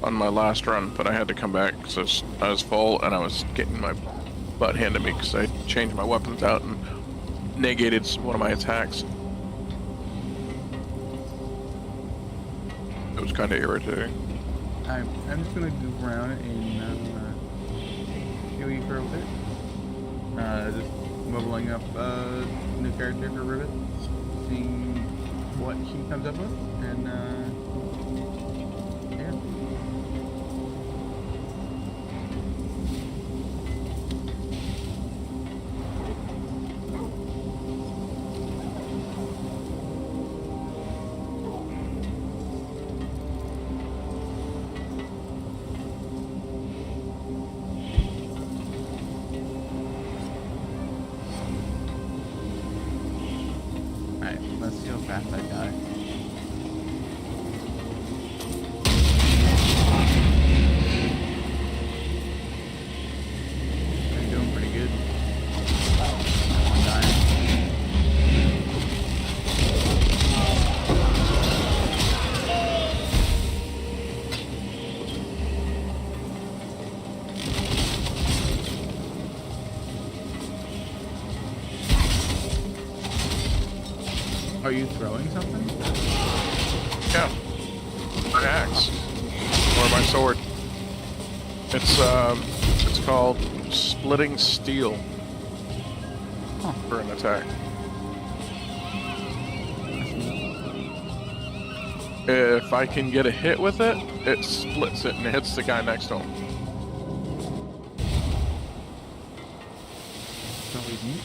on my last run, but I had to come back because I was full and I was getting my butt handed me because I changed my weapons out and negated one of my attacks. It was kind of irritating. I'm just gonna goof around and heal you for a bit. Just leveling up new character for Rivet, seeing what he comes up with, and yeah. Alright, let's see how fast I die. I'm doing pretty good. I'm dying. Are you throwing something? Yeah, my axe or my sword. It's called Splitting Steel Huh. for an attack. If I can get a hit with it, it splits it and it hits the guy next to him. Probably neat.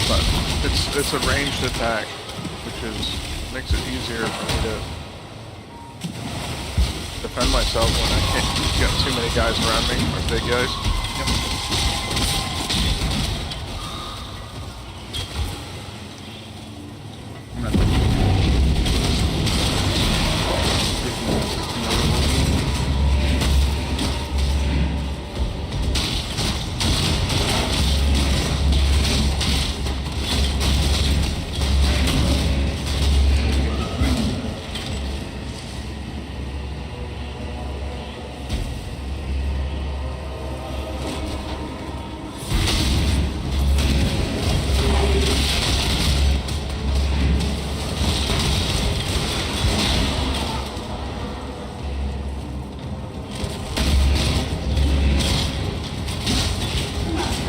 But it's a ranged attack, which makes it easier for me to defend myself when I can't get too many guys around me, or big guys. I'm not looking.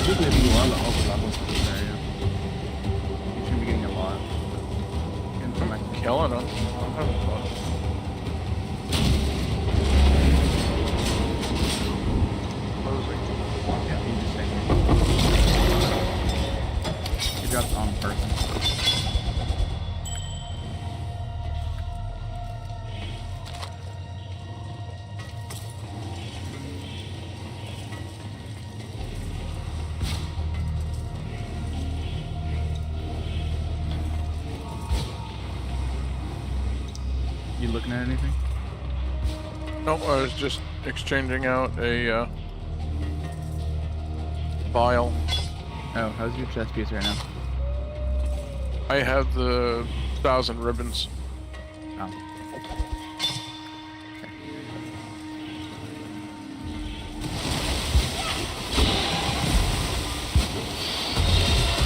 There's gonna be a lot of overlapping in this area. You should be getting a lot. And from my Killing them. I'm having fun. Closing. yeah, you just say you dropped on person. You looking at anything? No, I was just exchanging out a vial. Oh, how's your chest piece right now? I have the 1,000 ribbons. Oh. Okay.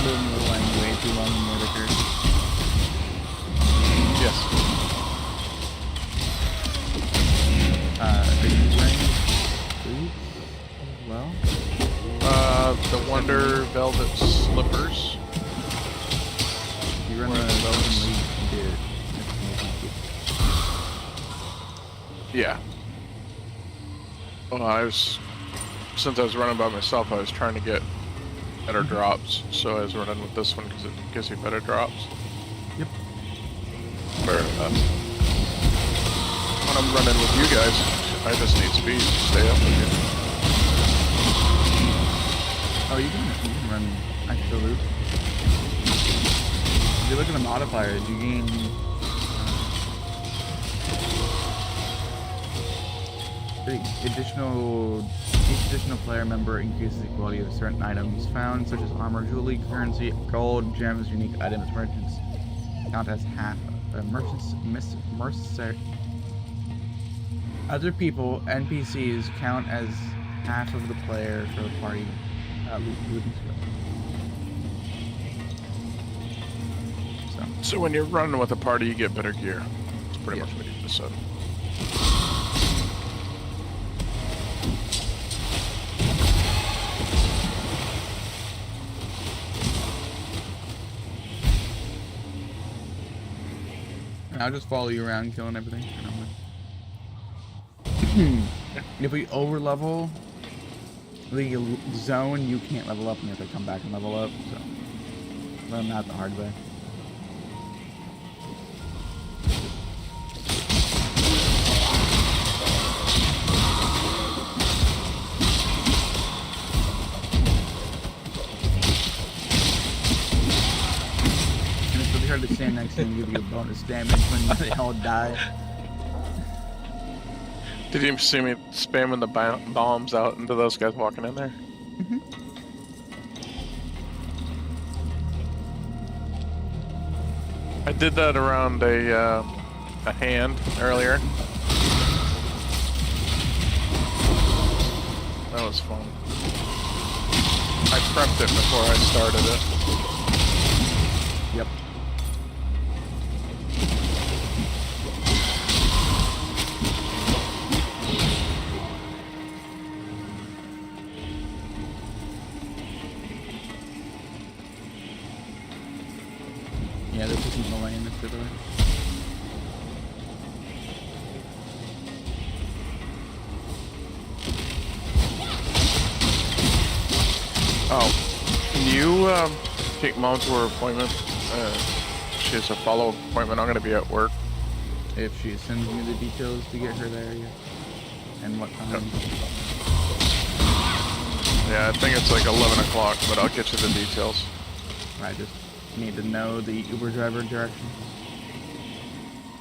Been lying way too long in the liquor. Yes. Are you wearing boots as well? The Wonder Velvet Slippers. You run Where the are those? Velvet League beard. Yeah. Well, since I was running by myself, I was trying to get better drops, so I was running with this one because it gives you better drops. Yep. Where, when I'm running with you guys, I just need speed to stay up with you. Oh, you can run absolute. If you look at the modifiers, you gain each additional player member increases the quality of certain items found, such as armor, jewelry, currency, gold, gems, unique items, merchants count as half mercenary. Other people, NPCs, count as half of the player for the party looting stuff. So when you're running with a party, you get better gear. That's pretty Yeah. much what you just said. And I'll just follow you around, killing everything. If we over level the zone, you can't level up, and you have to come back and level up. So learn that the hard way. And it's really hard to stand next to and give you bonus damage when they all die. Did you see me spamming the bombs out into those guys walking in there? I did that around a hand earlier. That was fun. I prepped it before I started it. Yep. Yeah, this isn't the lane, it's the other way. Oh, can you take Mom to her appointment? She has a follow-up appointment. I'm going to be at work. If she sends me the details to get her there, yeah. And what time. Yeah, I think it's like 11 o'clock, but I'll get you the details. I just need to know the Uber driver directions.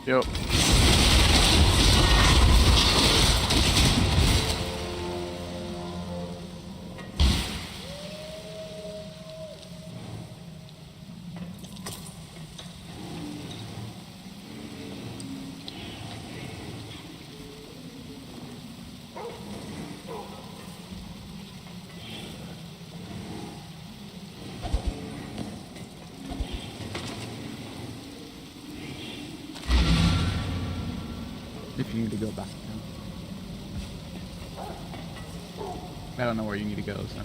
Yep. If you need to go back. I don't know where you need to go, so.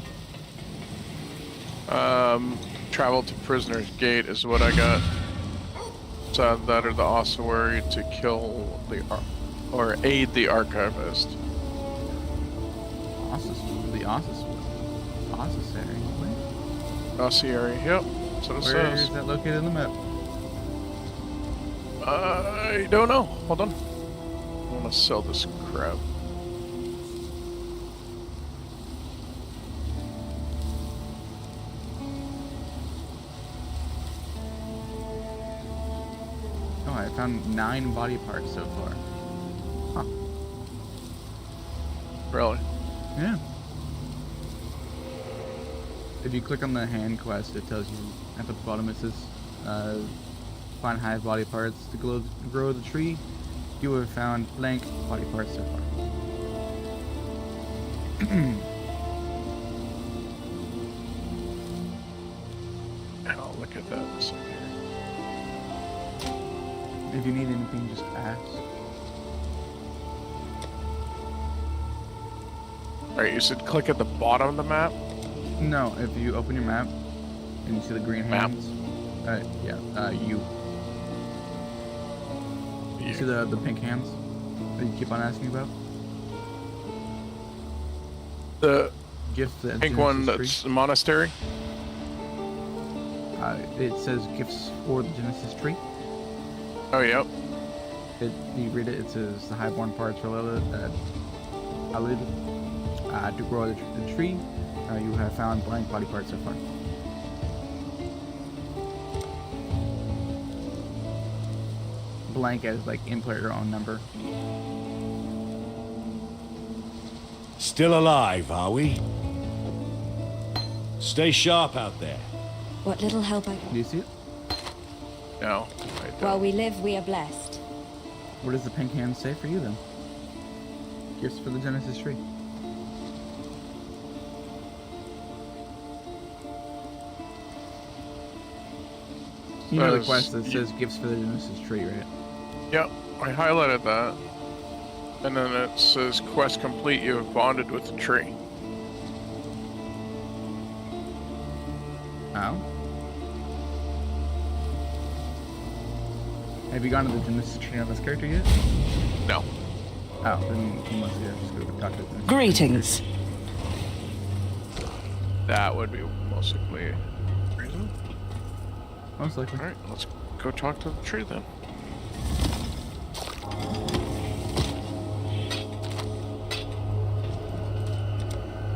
Travel to Prisoner's Gate is what I got. So that or the ossuary to kill or aid the archivist. The ossuary. Ossuary, yep. That's what it Where says. is that located in the map? I don't know. Hold on. I want to sell this crap. Oh, I found 9 body parts so far. Huh. Really? Yeah. If you click on the hand quest, it tells you at the bottom it says, find hive body parts to grow the tree. You have found blank body parts so far. I'll look at that in a second. If you need anything, just ask. Alright, you said click at the bottom of the map? No, if you open your map and you see the green Map? hands, you see the pink hands that you keep on asking about? The Gifts that pink Genesis one tree. that's the monastery? It says gifts for the Genesis tree. Oh, yep. You read it. It says the highborn parts for Lilith, to grow the tree. You have found blank body parts so far. Blank as like input your own number. Still alive, are we? Stay sharp out there. What little help I Do you see it? No, I don't. While we live, we are blessed. What does the pink hand say for you then? Gifts for the Genesis tree. You know the Says- quest that says gifts for the Genesis tree, right? Yep, I highlighted that. And then it says quest complete, you have bonded with the tree. Oh. Have you gone to the Genesis tree on this character yet? No. Oh, then you must just go talk to them. Greetings. That would be most likely a reason. Most likely. Alright, let's go talk to the tree then.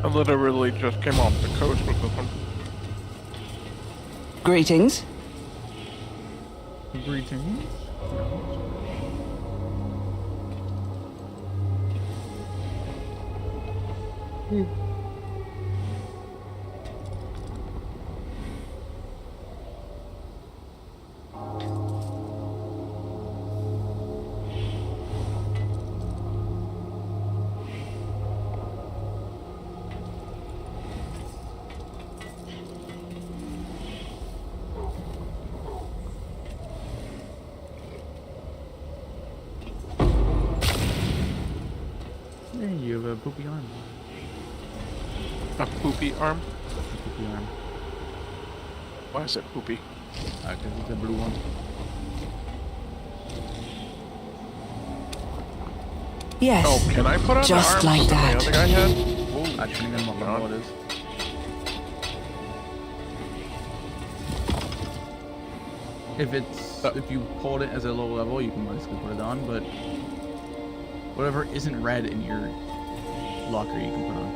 I literally just came off the coast with them. Greetings. Greetings. Hey, you have a poopy arm. A poopy arm? Poopy arm. Why is it poopy? Because it's a blue one. Yes. Oh, can I put on Just the arms like that that. the other guy had? Depending on what level it is. If you pulled it as a low level, you can basically put it on, but whatever isn't red in your locker, you can put on.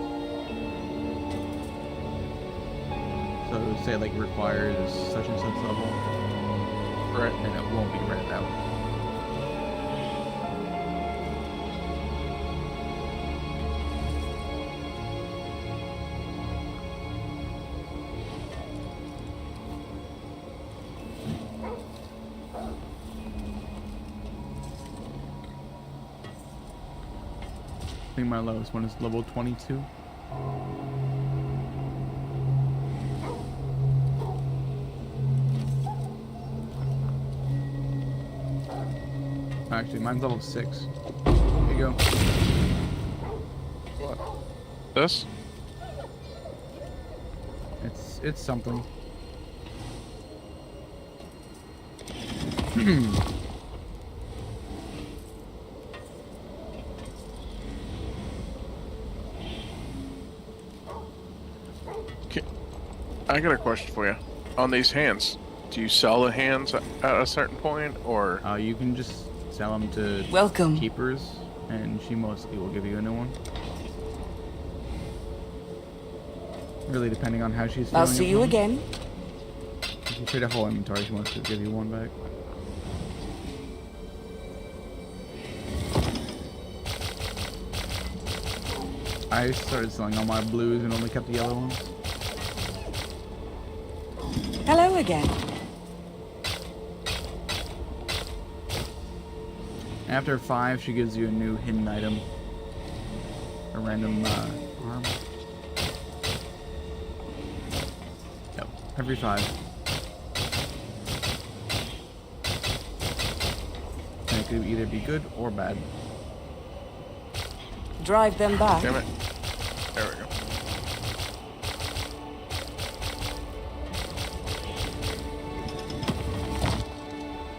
So say like requires such and such level, Right. and it won't be red out. I think my lowest one is level 22. Actually, mine's level 6. Here you go. What? This? It's something. I got a question for you. On these hands, do you sell the hands at a certain point, or You can just sell them to Welcome. keepers, and she mostly will give you a new one. Really, depending on how she's feeling. I'll see at you the again. moment. If you trade a whole inventory, she wants to give you one back. I started selling all my blues and only kept the yellow ones. Hello again. After 5, she gives you a new hidden item. A random arm. Yep, every 5. And it could either be good or bad. Drive them back. damn it? There we go.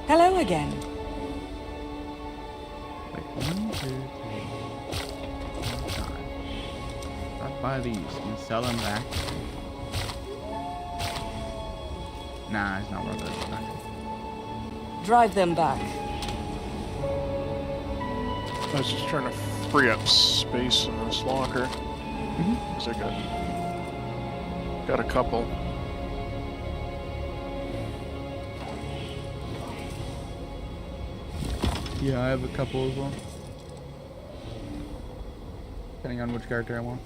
Hello again. Wait, 1, 2, 3, 4, 5. I'll buy these and sell them back. Nah, it's not worth it. Drive them back. I was just trying to free up space in this locker. Mhm. Cause I got a couple. Yeah, I have a couple as well. Depending on which character I want.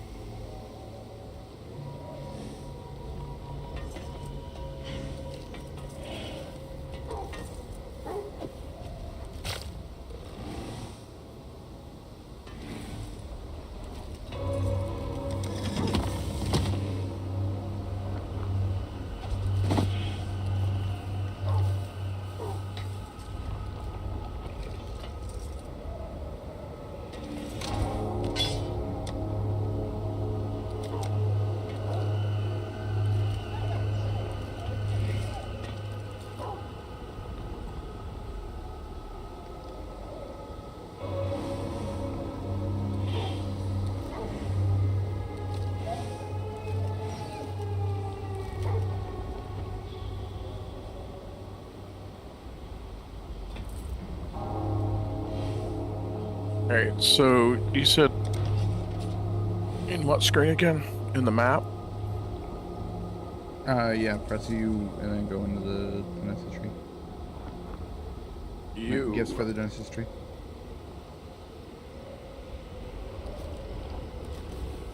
Alright, so you said in what screen again? In the map? Yeah, press U and then go into the Genesis tree. You. Gifts for the Genesis tree.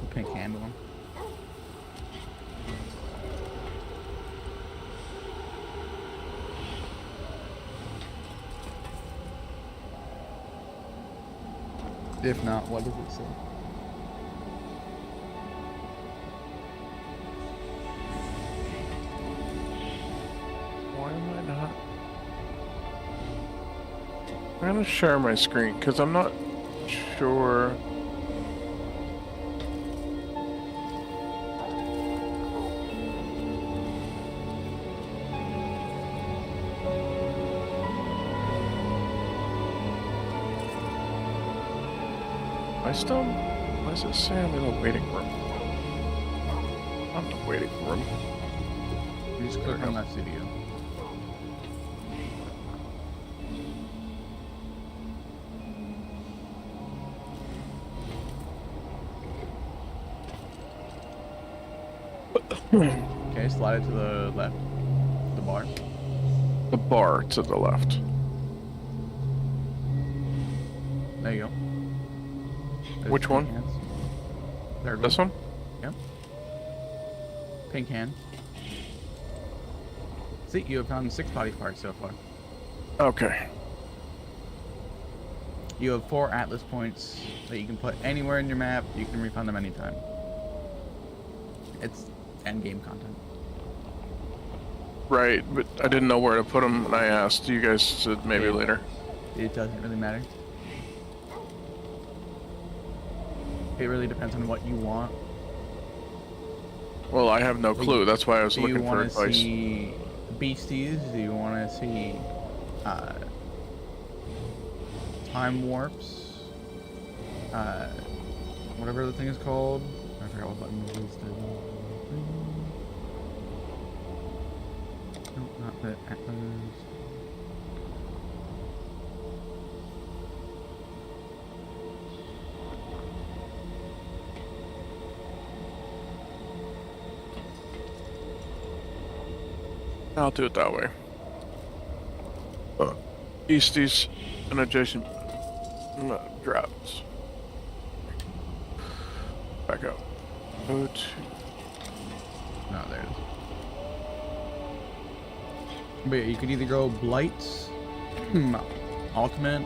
The pink handle one. If not, what does it say? Why am I not? I'm gonna share my screen because I'm not sure. Why does it say I'm in the waiting room? I'm in the waiting room. You just click on that studio. Okay, slide it to the left. The bar. The bar to the left. There you go. There's Which pink one? hands. Third This one? Yep. Pink hand. See, you have found 6 body parts so far. Okay. You have 4 Atlas points that you can put anywhere in your map. You can refund them anytime. It's end-game content. Right, but I didn't know where to put them, and I asked. You guys said maybe later. It doesn't really matter. It really depends on what you want. Well, I have no clue. That's why I was Do you looking for want to advice. see beasties? Do you want to see time warps? Whatever the thing is called. I forgot what button it is. No, not the Atlas. I'll do it that way. Easties and adjacent drops. Back up. Go to. No, there it is. But yeah, you could either go Blights, Ultimate,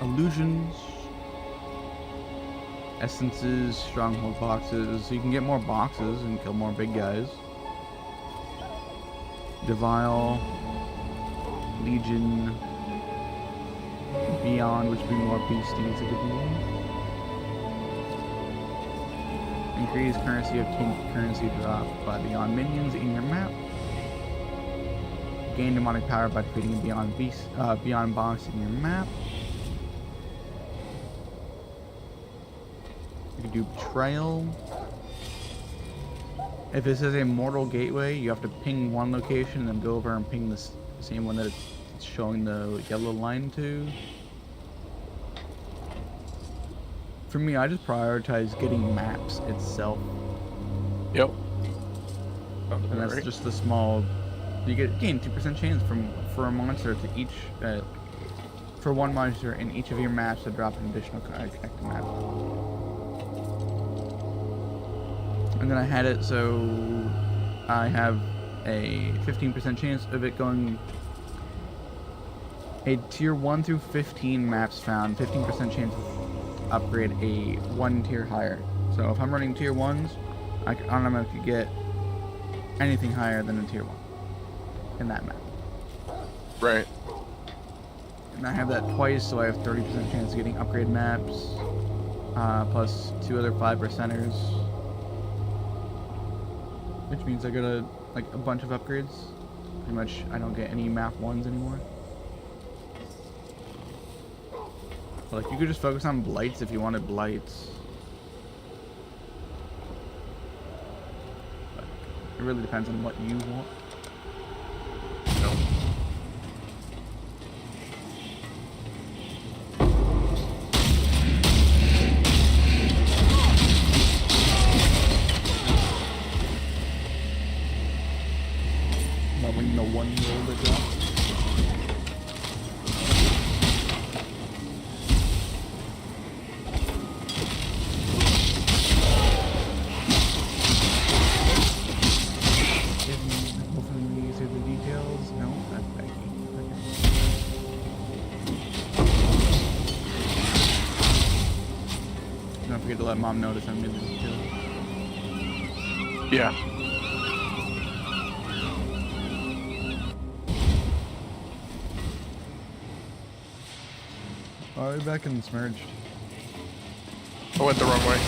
Illusions, Essences, Stronghold boxes, so you can get more boxes and kill more big guys. Devile, Legion, Beyond, which would be more beasties it could be. Increase currency of currency drop by Beyond minions in your map. Gain demonic power by defeating Beyond boss in your map. You can do Betrayal. If this is a mortal gateway, you have to ping one location and then go over and ping this same one that it's showing the yellow line to. For me, I just prioritize getting maps itself. Yep. And that's just the small. You gain 2% chance for a monster to each for one monster in each of your maps to drop an additional connected map. And then I had it so I have a 15% chance of it going a tier 1 through 15 maps found, 15% chance of upgrade a 1 tier higher. So if I'm running tier 1s, I can automatically get anything higher than a tier 1 in that map. Right. And I have that twice, so I have 30% chance of getting upgrade maps, plus 2 other 5%ers. Which means I got a bunch of upgrades. Pretty much I don't get any map 1s anymore. Like, you could just focus on Blights if you wanted Blights. But it really depends on what you want. forget to let mom notice I'm getting killed. Yeah. Oh, we're back in Smerged. I went the wrong way.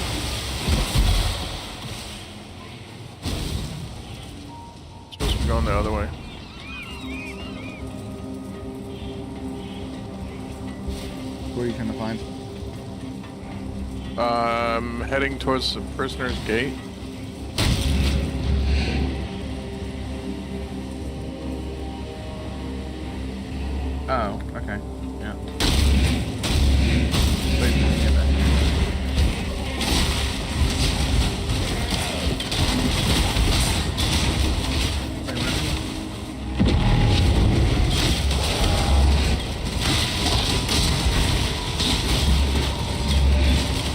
Supposed to be going the other way. What are you trying to find? Heading towards the prisoner's gate. Oh, okay. Yeah. Wait for me to get back. Wait, what?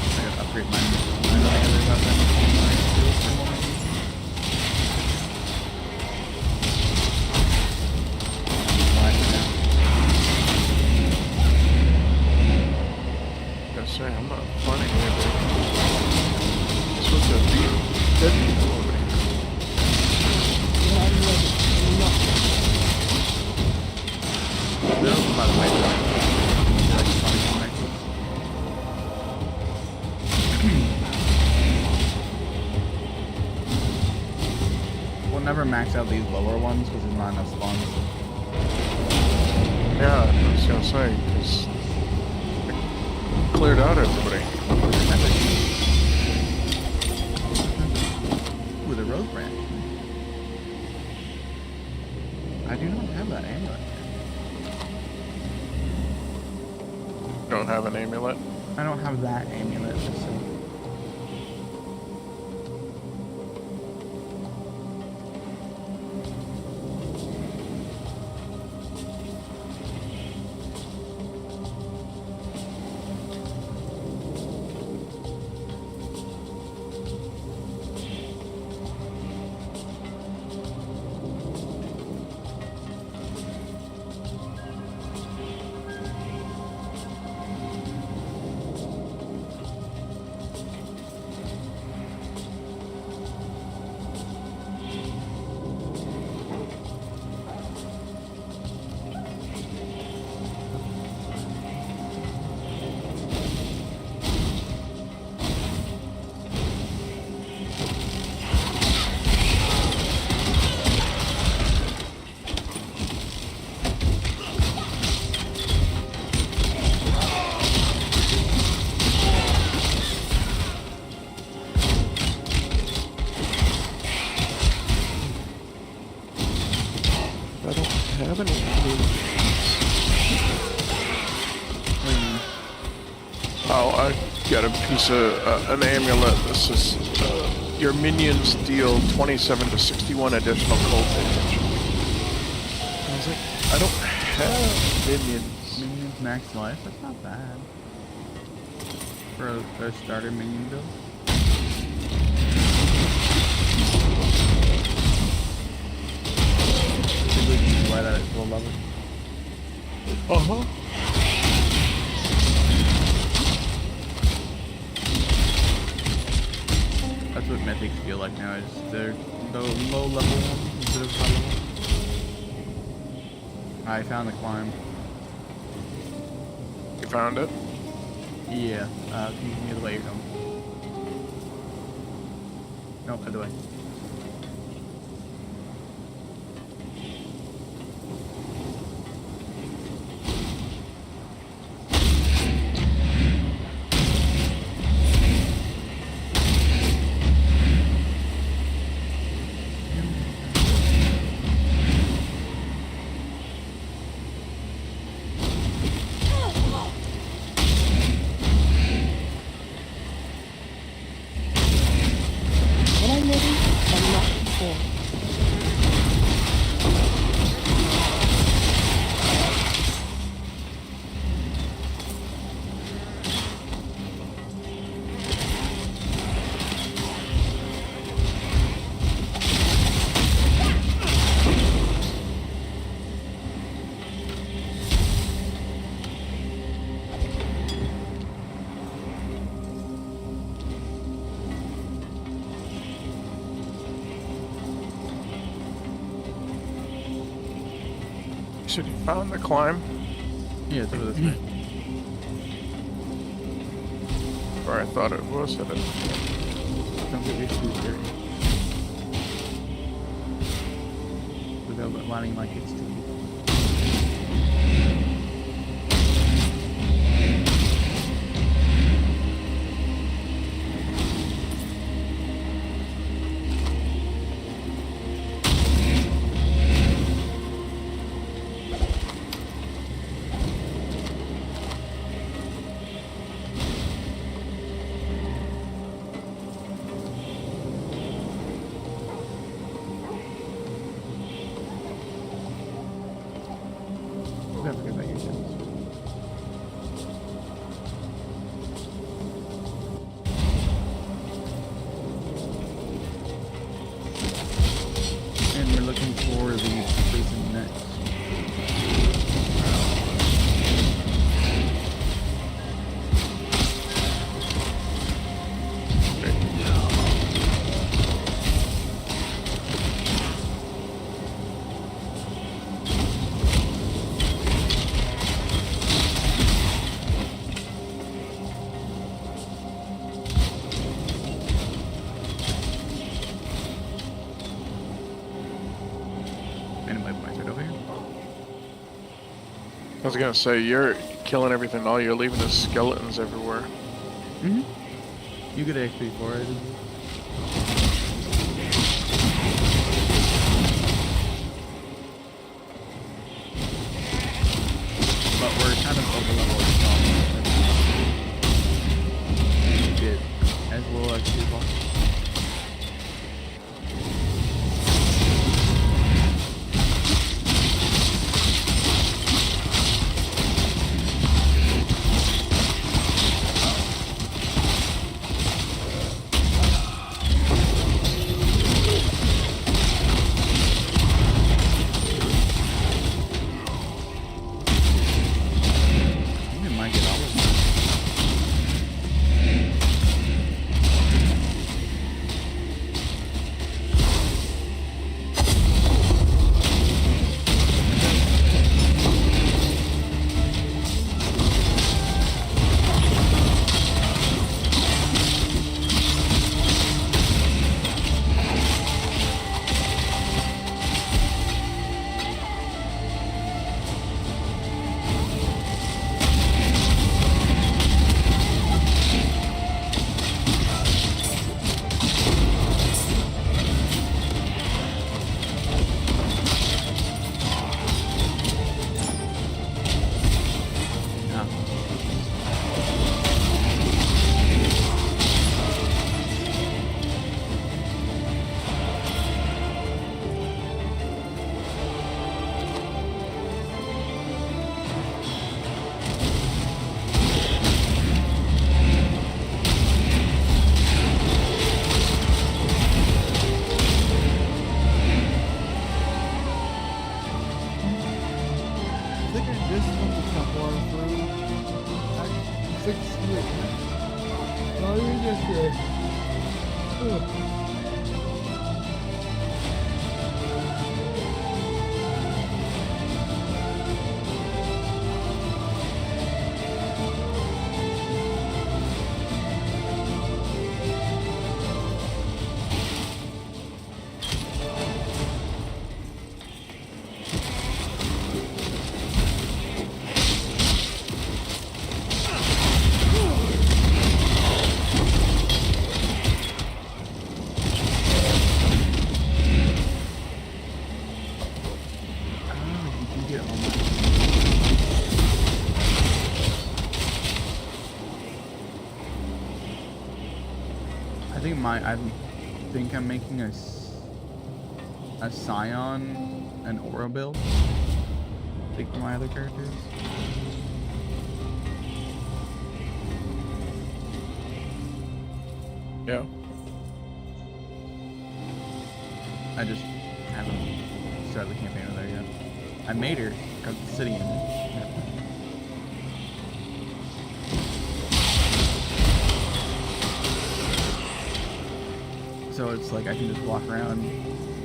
I gotta upgrade mine. I don't think about that much on my skills for a moment. I say, I'm not finding anything. It's supposed to be dead people over here. They're over by the pipeline. They're like Sonic Connected. We'll never max out these lower ones because there's not enough spawns. Yeah, I was gonna say, because cleared out everybody. Ooh, the rose branch. I do not have that amulet. Don't have an amulet. I don't have that amulet. So. I don't have any. Oh, I got a piece of an amulet. This is your minions deal 27 to 61 additional cold damage. I was like, I don't have minions. Minions max life? That's not bad. For a starter minion build. Maybe we can buy that at full level. Uh-huh. That's what mythics feel like now, is they're the low level ones instead of high level. I found the climb. You found it? Yeah, can you give me the way you're going? Nope, other way. When I'm ready, said you found the climb? Yeah, it's over this way. Or I thought it was at it. Don't get used to it here. Without lining like it's too. We have to get back again. And we're looking for the prison next. Anyway, points right over here. I was gonna say, you're killing everything, all you're leaving is skeletons everywhere. Mm-hmm. You get XP for it. But we're kind of over level. You get as little XP possible. We might get all of them. I think I just went the couple through. I 6 years. No, you're just good. I think I'm making a Scion and Aura build. I think for my other characters. Yeah. I just haven't started the campaign with her yet. I made her, got the city in it. So it's like I can just walk around,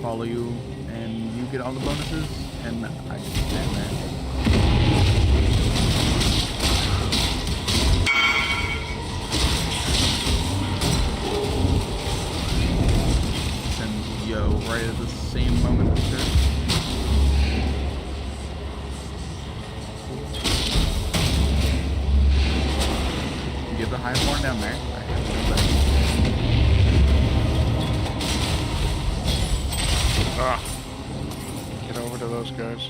follow you, and you get all the bonuses, and I can stand there. Send Yo right at the same moment. Sure. You have the high horn down there. I have to do that. Ah. Get over to those guys.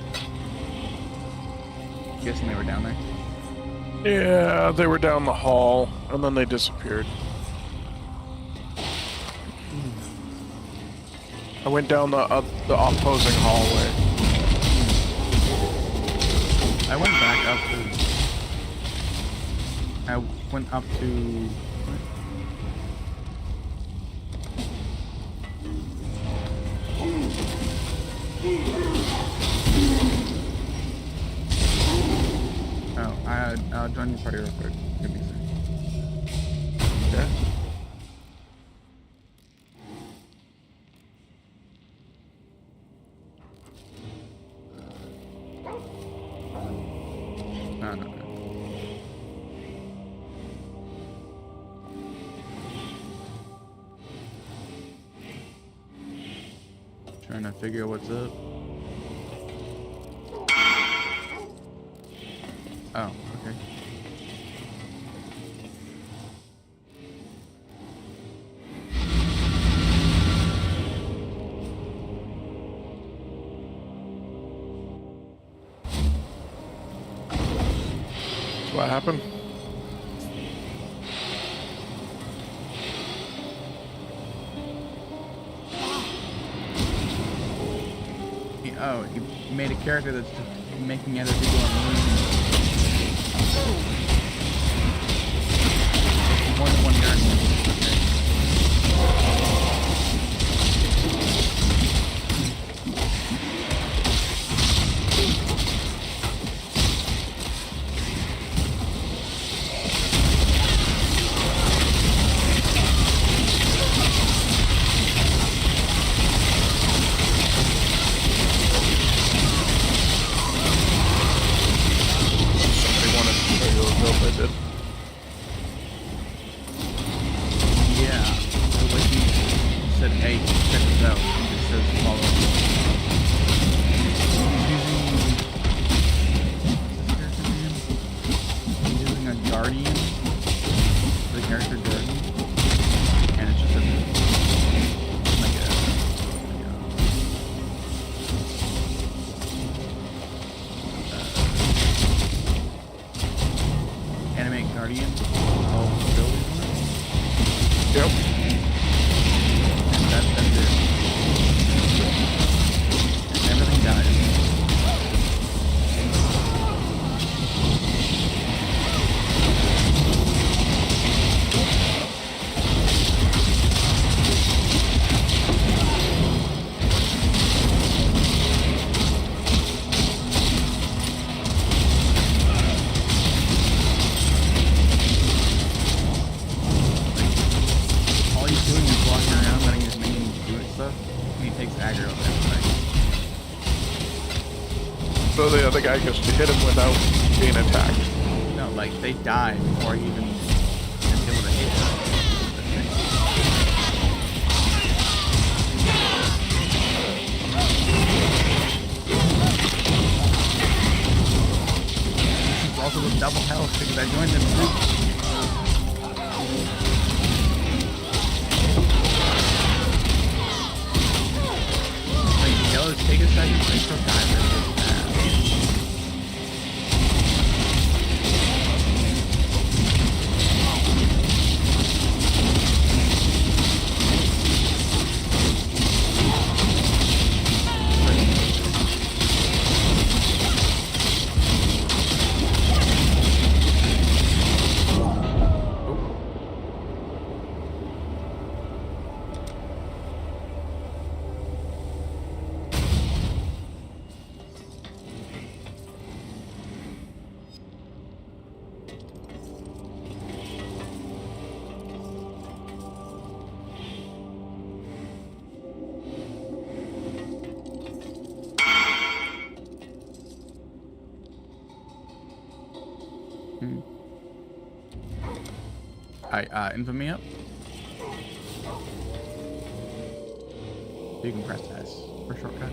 Guessing they were down there. Yeah, they were down the hall, and then they disappeared. I went down the opposing hallway. I went back up to. I went up to. Oh, I'll join your party real quick. Give me a second. Okay. No, no, no. Trying to figure out what's up. Oh, okay. So what happened? He made a character that's just making other people uneasy. More than one character. Okay. Somebody wanted to show you a build I did. Yeah. So like he said, hey, check this out. He just says follow. He's using a guardian. The character guardian. And it's just animate guardian. All abilities on it. Yep. And that's it. And everything dies. All he's doing is walking around letting his minions do it stuff, and he takes aggro on everything. So the other guy gets to hit him without being attacked. No, like, they die before he even is able to hit them. This is also the double health because I joined them group. Like, yellows take a second, they still die really fast. Alright, infamy up. You can press S for shortcut.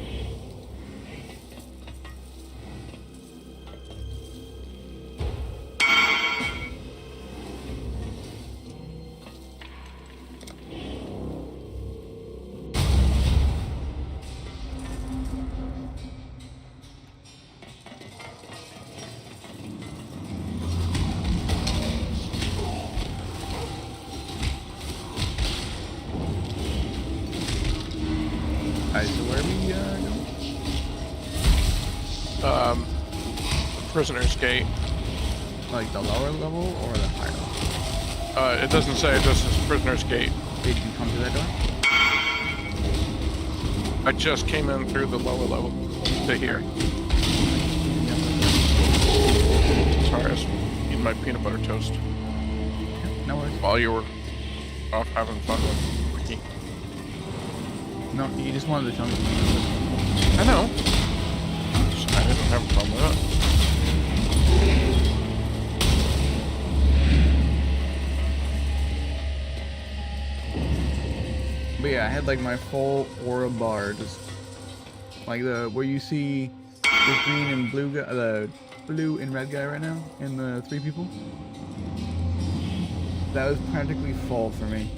Alright, so where are we going? Prisoner's Gate. Like the lower level or the higher level? It doesn't say, it just says Prisoner's Gate. Did you come to that door? I just came in through the lower level to here. Sorry, I was eating my peanut butter toast No worries. while you were off having fun with Ricky. No, you just wanted to tell me. I know. I didn't have a problem with that. But yeah, I had like my full aura bar, just like the where you see the green and blue guy, the blue and red guy right now, and the 3 people. That was practically full for me.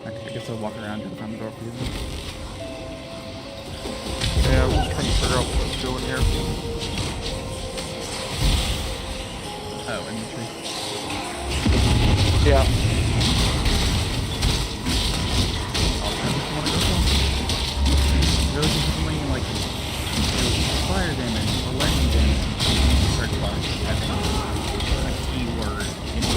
I guess I'll walk around and find the door for you. Yeah, I was just trying to figure out what I was doing here. Oh, in the tree. Yeah. Really just something like fire damage or lightning damage. Search bar. I think a keyword in the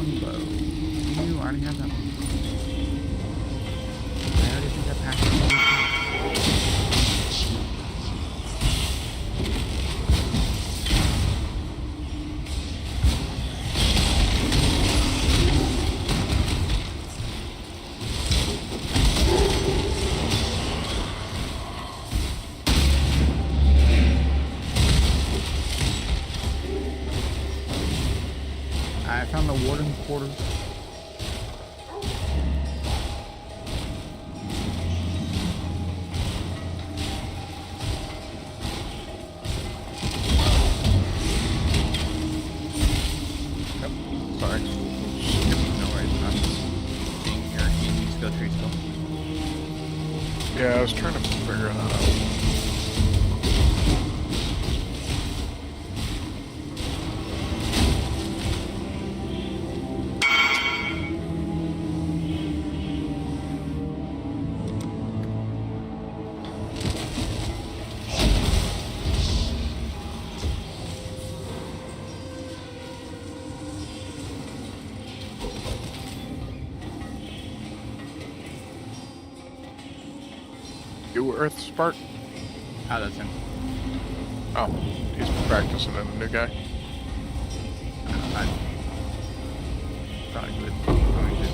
longbow. You already have that one. I already think I packed it. I found the warden's quarters. Yep. Sorry. No worries, I'm just seeing your easy skill tree still. Yeah, I was trying to figure that out. You Earth Spark? Ah, that's him. Oh, he's practicing in a new guy. I thought he was going to.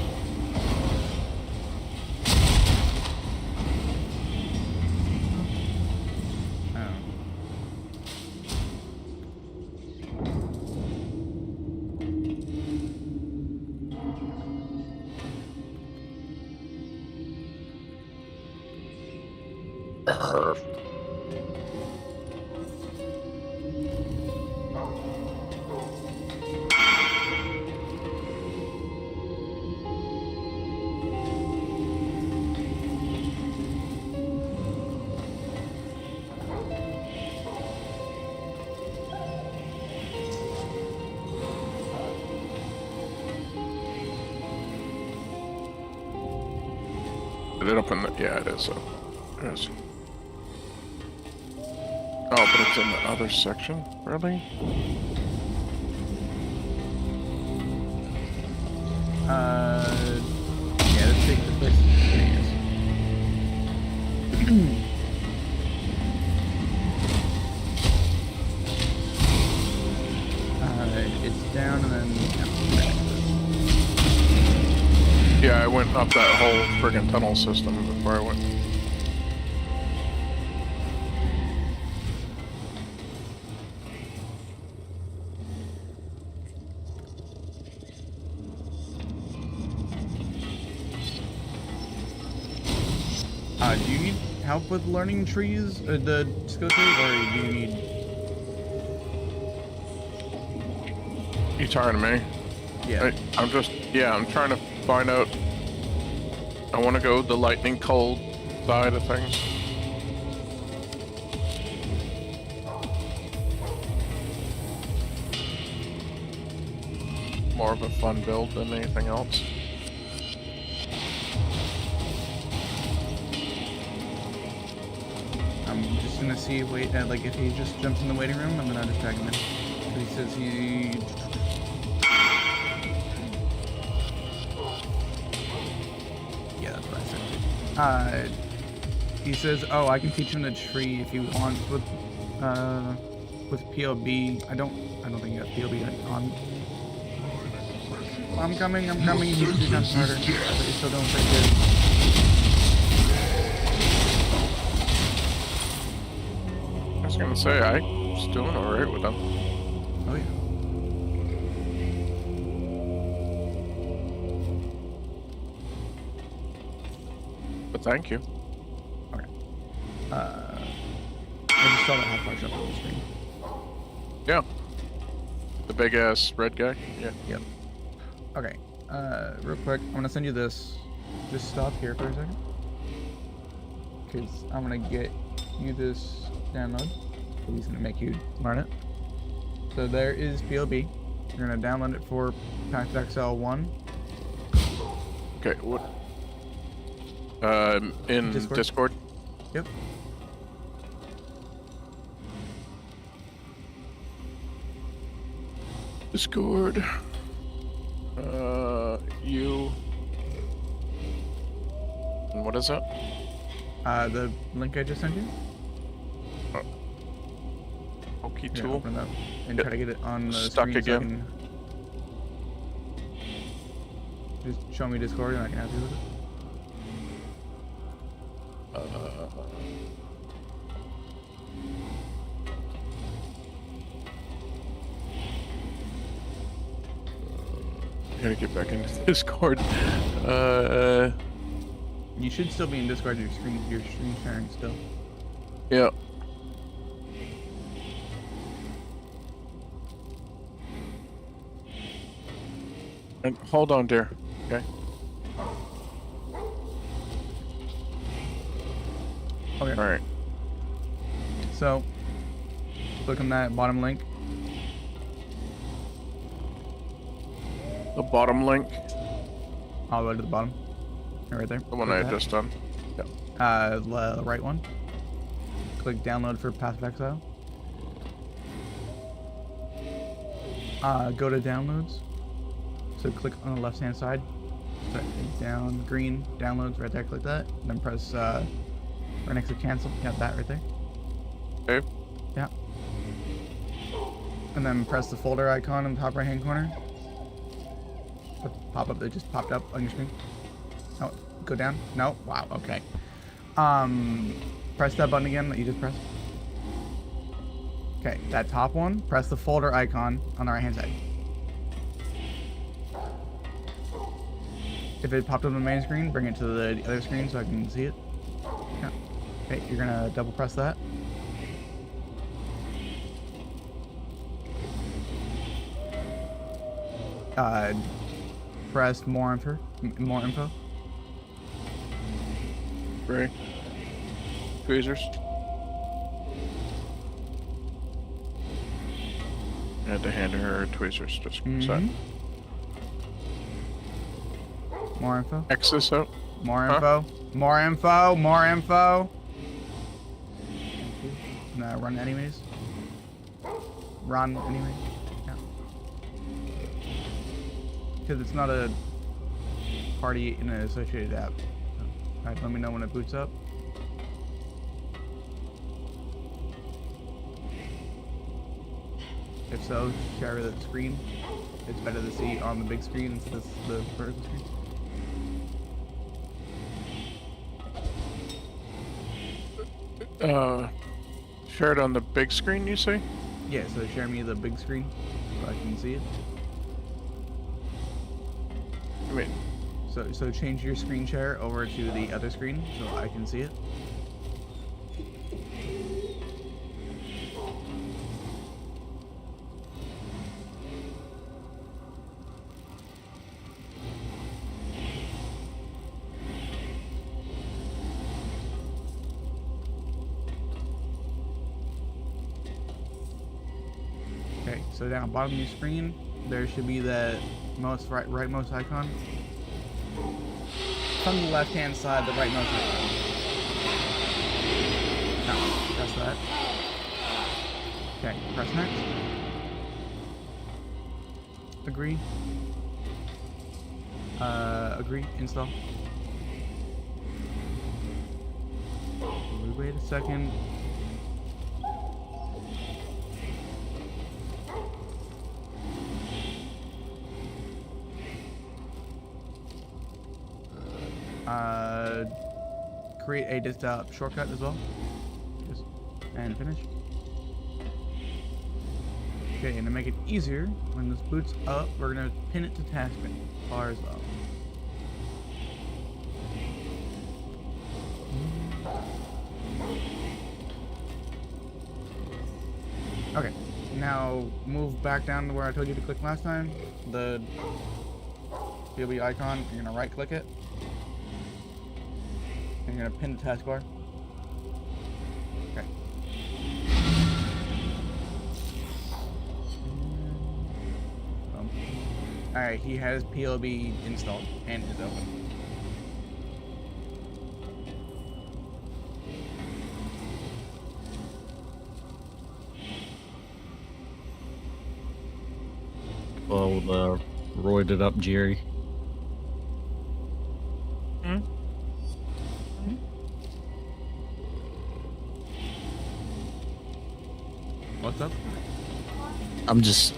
Did it open the... Yeah, it is. So. It is. Oh, but it's in the other section? Really? Yeah, let's take the place. It's down and then back. Yeah, I went up that whole friggin' tunnel system before I went. Do you need help with learning trees, the skill tree, or do you need? You tired of me? Yeah. I'm just... Yeah, I'm trying to find out... I want to go the lightning cold side of things. More of a fun build than anything else. I'm just gonna see like if he just jumps in the waiting room, I'm gonna just drag him in. 'Cause he says he. Yeah, that's what I said. He says, "Oh, I can teach him the tree if he wants with PLB. I don't think you have PLB on." I'm coming. He's 2 times harder, but he's still doing pretty good. I was gonna say, I'm still doing alright with them. Oh yeah. But thank you. Okay. I just saw that hot flash up on the screen. Yeah. The big ass red guy? Yeah. Yep. Okay. Real quick, I'm gonna send you this. Just stop here for a second. Cause I'm gonna get you this download. He's gonna make you learn it. So there is PLB. You're gonna download it for Pact XL1. Okay, what? In Discord? Yep. You. And what is it? The link I just sent you. Pokey Yeah, tool. open it up and Get try to get it on the stuck screen. So I again. can just show me Discord and I can help you with it. I gotta get back into Discord. You should still be in Discord. Your screen sharing still. Yeah. And hold on, dear. Okay. Okay. All right. So click on that bottom link. The bottom link, All the way to the bottom. Right there. the one Click I that. had just done. Yeah. The right one. Click download for Path of Exile. Go to downloads. So click on the left hand side. So down green downloads right there. Click that. Then press right next to cancel. Yeah, that right there. Okay. Yeah. And then press the folder icon in the top right hand corner. The pop up that just popped up on your screen. Oh, go down. No. Wow. Okay. Press that button again that you just pressed. Okay, that top one. Press the folder icon on the right hand side. If it popped up on the main screen, bring it to the other screen so I can see it. Yeah. Okay, you're gonna double press that. Press more info. More info. Right. Tweezers. I had to hand her tweezers just a sec. Mhm. More info. X this out. More Huh? info. More info. More info. No, run anyways. Run anyway. Yeah. Because it's not a party in an associated app. Alright, let me know when it boots up. If so, share the screen. It's better to see on the big screen instead of the vertical screen. Share it on the big screen, you say? Yeah, so share me the big screen so I can see it. I mean, So change your screen share over to the other screen so I can see it. Okay, so down bottom of your screen, there should be the most rightmost icon. From the left-hand side, the rightmost icon. No, press that. Okay, press next. Agree. Agree. Install. Wait a second. Create a desktop shortcut as well. Just, and finish. Okay, and to make it easier, when this boots up, we're gonna pin it to taskbar as well. Okay, now move back down to where I told you to click last time. The POB icon, you're gonna right click it. And you're gonna pin the taskbar. Okay. Alright, he has PLB installed and is open. Well, roided up Jerry. What's up? I'm just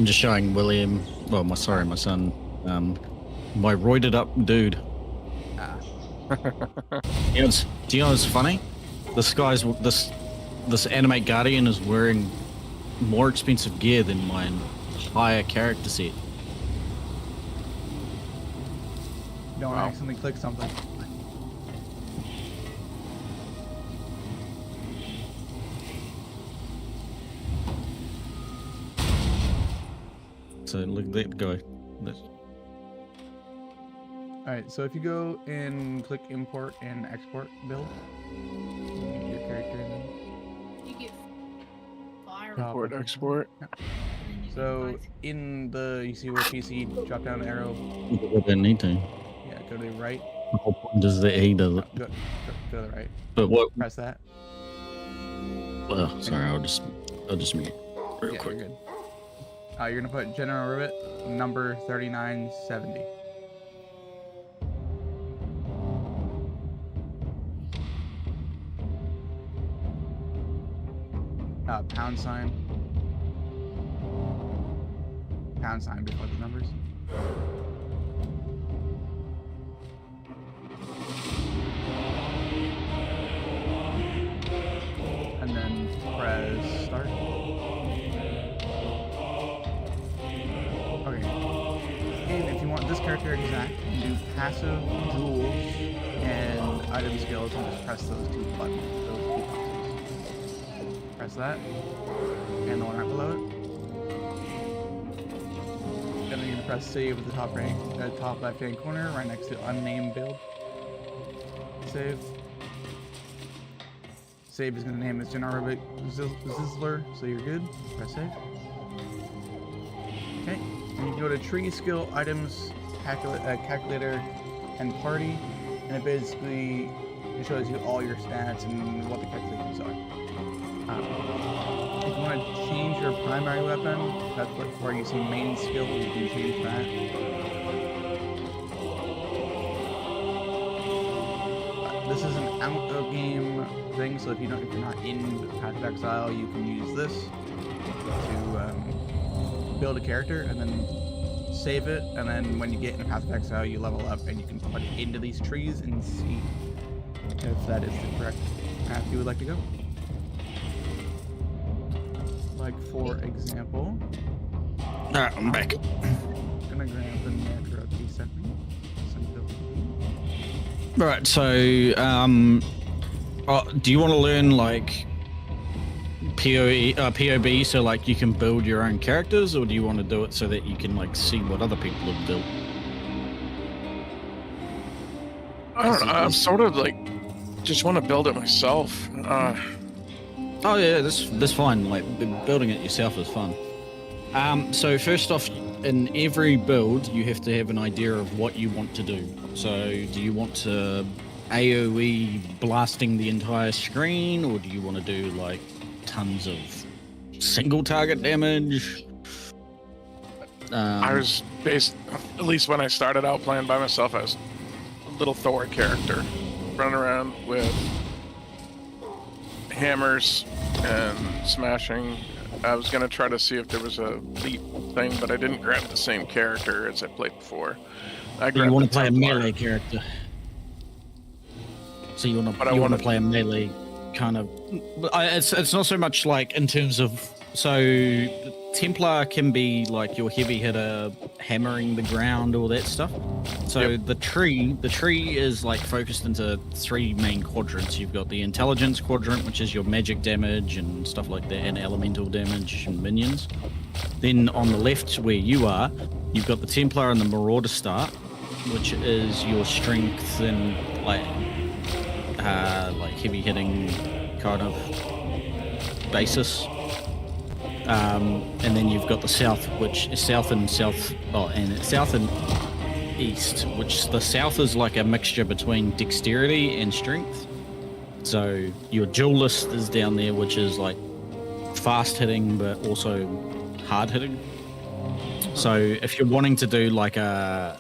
showing William, well, my son, my roided up dude. Ah. Do you know what's funny? This Animate Guardian is wearing more expensive gear than my entire character set. Don't Wow. accidentally click something. So look at that guy. Alright, so if you go and click import and export build, your character in there. You get fire. Import, export. So in the, you see where PC drop down arrow, I don't need to. yeah, go to the right, The whole point is that he does it. go to the right, But what? press that. Well, sorry, I'll just mute it real Yeah, quick. you're good. You're gonna put General Rivet number 3970. Pound sign. Pound sign before the numbers. And then press start. Okay. And if you want this character exact, you can do passive, jewels, and item skills, and just press those two buttons, those two boxes. Press that, and the one right below it. Then you're gonna press save at the top left-hand corner, right next to unnamed build. Save. Save is gonna name this General Rivet Zizzler, so you're good. Press save. Okay. And you go to tree, skill, items, calculator, and party, and it basically shows you all your stats and what the calculations are. If you want to change your primary weapon, that's where you see main skill, you can change that. This is an out of game thing, so if you're not in Path of Exile, you can use this to build a character and then save it, and then when you get in Path of Exile, you level up and you can put it into these trees and see if that is the correct path you would like to go. Like, for example, Alright, I'm back. I'm gonna grab the macro key setting. Right, so do you want to learn like POB so like you can build your own characters, or do you want to do it so that you can like see what other people have built? I don't know. I'm sort of like just want to build it myself. Oh yeah, that's fine. Like building it yourself is fun. So first off, in every build, you have to have an idea of what you want to do. So do you want to AoE blasting the entire screen, or do you want to do like tons of single target damage? I was based, at least when I started out playing by myself, I was a little Thor character, running around with hammers and smashing. I was gonna try to see if there was a leap thing, but I didn't grab the same character as I played before. You want to play a melee character. So you want to play a melee kind of. It's not so much like in terms of Templar can be like your heavy hitter, hammering the ground, all that stuff. So Yep. the tree is like focused into three main quadrants. You've got the intelligence quadrant, which is your magic damage and stuff like that, and elemental damage and minions. Then on the left where you are, you've got the Templar and the Marauder start, which is your strength and like heavy hitting kind of basis. And then you've got the south, which is south and east, which the south is like a mixture between dexterity and strength. So your duelist is down there, which is like fast hitting but also hard hitting. So if you're wanting to do like a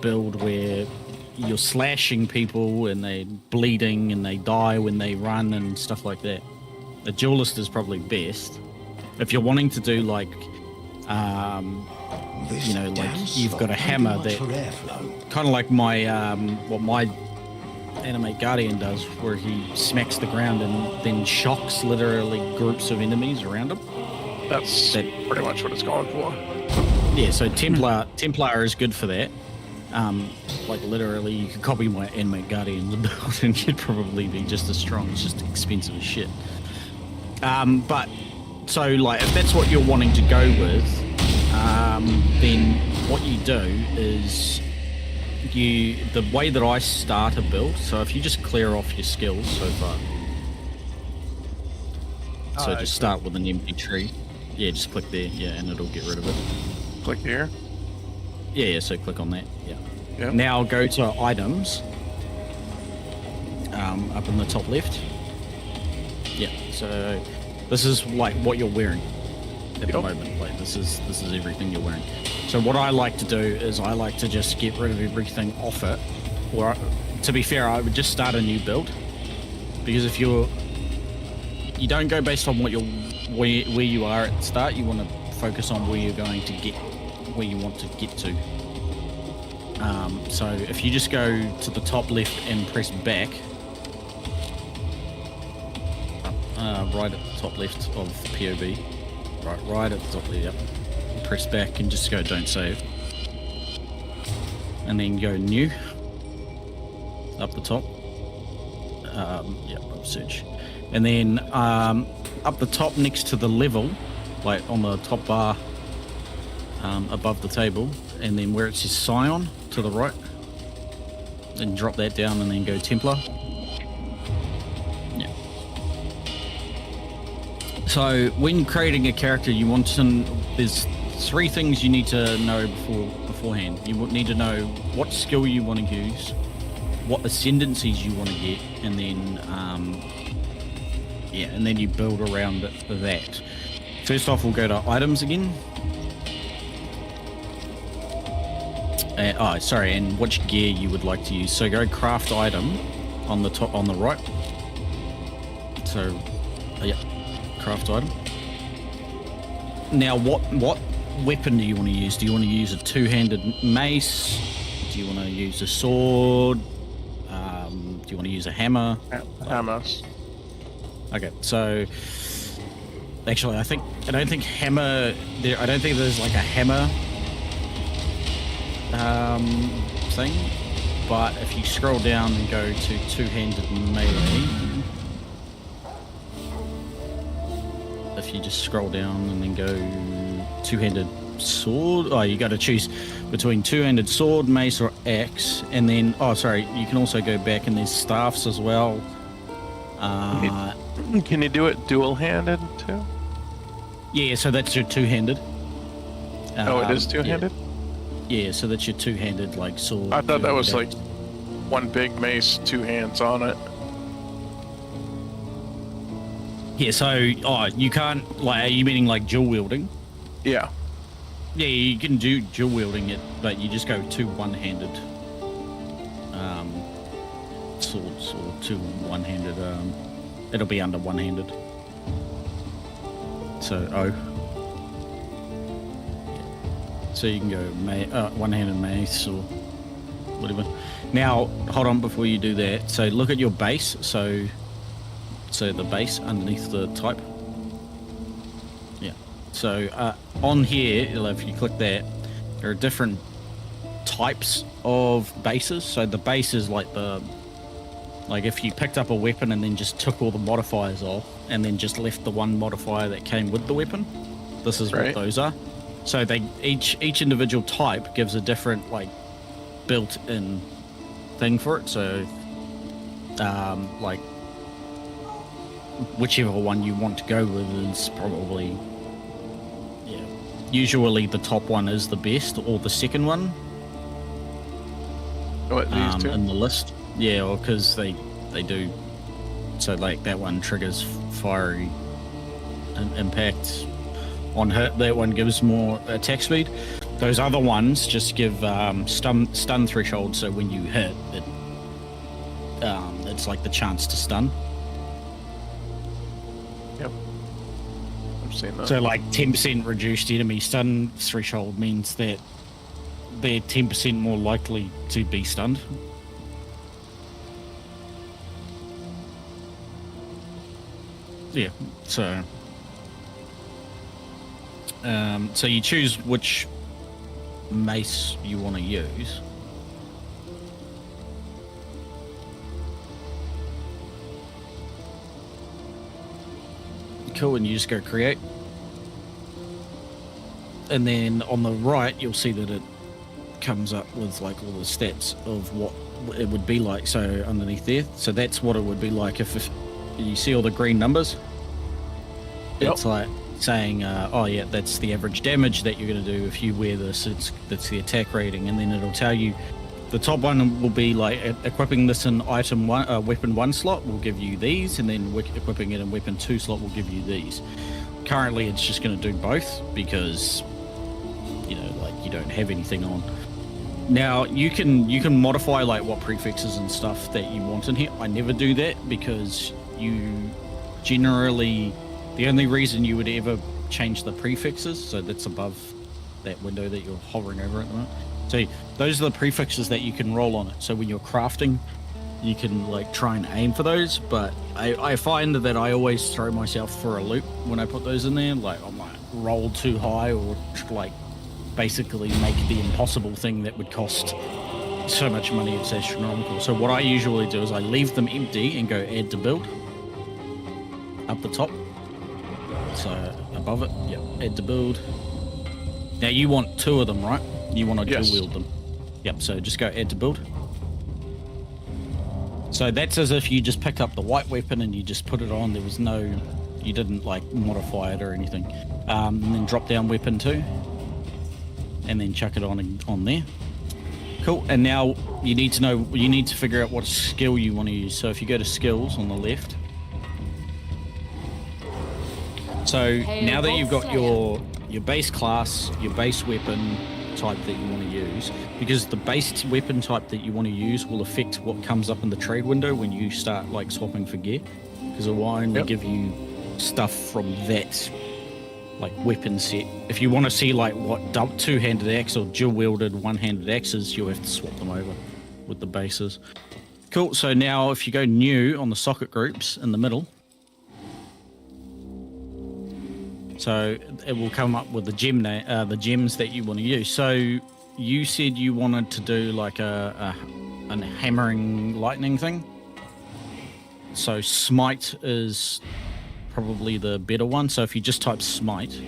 build where you're slashing people and they're bleeding and they die when they run and stuff like that, the duelist is probably best. If you're wanting to do like, you know, like you've got a hammer that kind of like my what my Animate Guardian does, where he smacks the ground and then shocks literally groups of enemies around him. That's pretty much what it's going for. Yeah, so Templar is good for that. Like literally, you could copy my Animate Guardian build and you'd probably be just as strong. It's just expensive as shit. But so like if that's what you're wanting to go with, then what you do is the way that I start a build. So if you just clear off your skills so far, so just start with an empty tree. Yeah, just click there. Yeah, and it'll get rid of it. Click here. Yeah, so click on that. Yeah. Yep. Now go to items. Up in the top left. Yeah. So this is like what you're wearing at the moment. Like this is everything you're wearing. So what I like to do is I like to just get rid of everything off it. Or to be fair, I would just start a new build, because if you don't go based on what where you are at the start. You want to focus on where you're going to get, where you want to get to. So if you just go to the top left and press back, right at the top left of POB, right at the top there, yep. Press back and just go don't save, and then go new up the top. Search, and then up the top next to the level, like on the top bar above the table, and then where it says Scion to the right, then drop that down and then go Templar. Yeah. So when creating a character, you want to, there's 3 things you need to know beforehand. You need to know what skill you want to use, what ascendancies you want to get, and then and then you build around that. First off, we'll go to items again. And which gear you would like to use. So go craft item on the top, on the right. So, craft item. Now, what weapon do you want to use? Do you want to use a 2-handed mace? Do you want to use a sword? Do you want to use a hammer? Hammers. Okay, so actually, I don't think hammer. I don't think there's like a hammer thing. But if you scroll down and go to 2-handed melee, if you just scroll down and then go 2-handed sword, you got to choose between 2-handed sword, mace, or axe, and then you can also go back and there's staffs as well. Can you do it dual-handed too? Yeah, so that's your 2-handed. It is 2-handed? Yeah, so that's your 2-handed like sword. I thought that was like one big mace, 2 hands on it. Yeah, so you can't, like, are you meaning like dual wielding? Yeah. Yeah, you can do dual wielding it, but you just go 2 one-handed swords, or 2 one-handed. It'll be under one-handed. So so you can go one-handed mace or whatever. Now, hold on before you do that. So look at your base. So the base underneath the type. Yeah. So on here, if you click that, there are different types of bases. So the base is like if you picked up a weapon and then just took all the modifiers off and then just left the one modifier that came with the weapon. This is what those are. So each individual type gives a different like built-in thing for it. So like whichever one you want to go with is probably, usually the top one is the best, or the second one. What, these two? In the list. Yeah, or because they do. So like that one triggers fiery impact, on hit. That one gives more attack speed. Those other ones just give stun threshold. So when you hit, it's like the chance to stun. Yep. I've seen that. So like 10% reduced enemy stun threshold means that they're 10% more likely to be stunned. Yeah, so so you choose which mace you want to use. Cool, and you just go create. And then on the right, you'll see that it comes up with like all the stats of what it would be like. So underneath there, so that's what it would be like if you see all the green numbers. Yep. It's like saying, oh yeah, that's the average damage that you're going to do if you wear this. That's the attack rating, and then it'll tell you. The top one will be like equipping this in item one, weapon 1 slot will give you these, and then equipping it in weapon 2 slot will give you these. Currently, it's just going to do both because like you don't have anything on. Now you can modify like what prefixes and stuff that you want in here. I never do that because you generally the only reason you would ever change the prefixes, so that's above that window that you're hovering over at the moment. So those are the prefixes that you can roll on it. So when you're crafting, you can like try and aim for those, but I find that I always throw myself for a loop when I put those in there. Like I might roll too high or like basically make the impossible thing that would cost so much money it's astronomical. So what I usually do is I leave them empty and go add to build up the top. So above it, yep, add to build. Now you want 2 of them, right? You want to Yes. dual wield them. Yep, so just go add to build. So that's as if you just picked up the white weapon and you just put it on. There was you didn't like modify it or anything. And then drop down weapon 2. And then chuck it on there. Cool, and now you need to figure out what skill you want to use. So if you go to skills on the left. So now that you've got your base class, your base weapon type that you want to use, because the base weapon type that you want to use will affect what comes up in the trade window when you start like swapping for gear, because it will only give you stuff from that like weapon set. If you want to see like what two-handed axe or dual-wielded one-handed axes, you'll have to swap them over with the bases. Cool, so now if you go new on the socket groups in the middle, so it will come up with the gems that you want to use. So you said you wanted to do like a hammering lightning thing. So smite is probably the better one. So if you just type smite,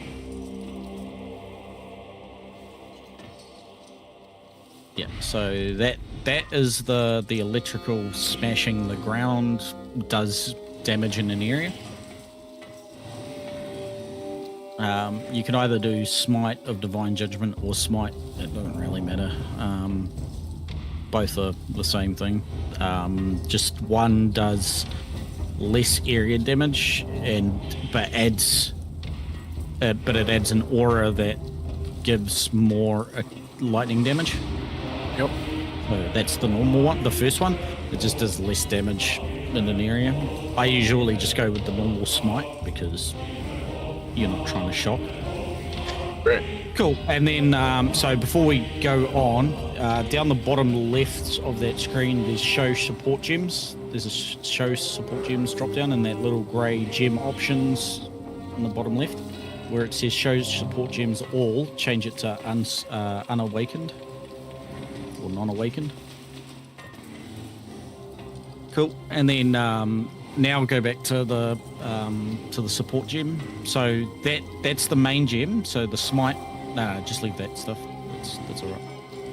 yeah. So that is the electrical smashing the ground, does damage in an area. You can either do Smite of Divine Judgment or Smite. It doesn't really matter. Both are the same thing. Just one does less area damage, but it adds an aura that gives more lightning damage. Yep. So that's the normal one. The first one, it just does less damage in an area. I usually just go with the normal Smite because you're not trying to shock. Great. Cool. And then, so before we go on, down the bottom left of that screen, there's Show Support Gems. There's a Show Support Gems drop down, and that little grey gem options on the bottom left, where it says Show Support Gems All, change it to Unawakened or Non-Awakened. Cool. And then now go back to the support gem. So that's the main gem. So the smite, just leave that stuff. That's all right.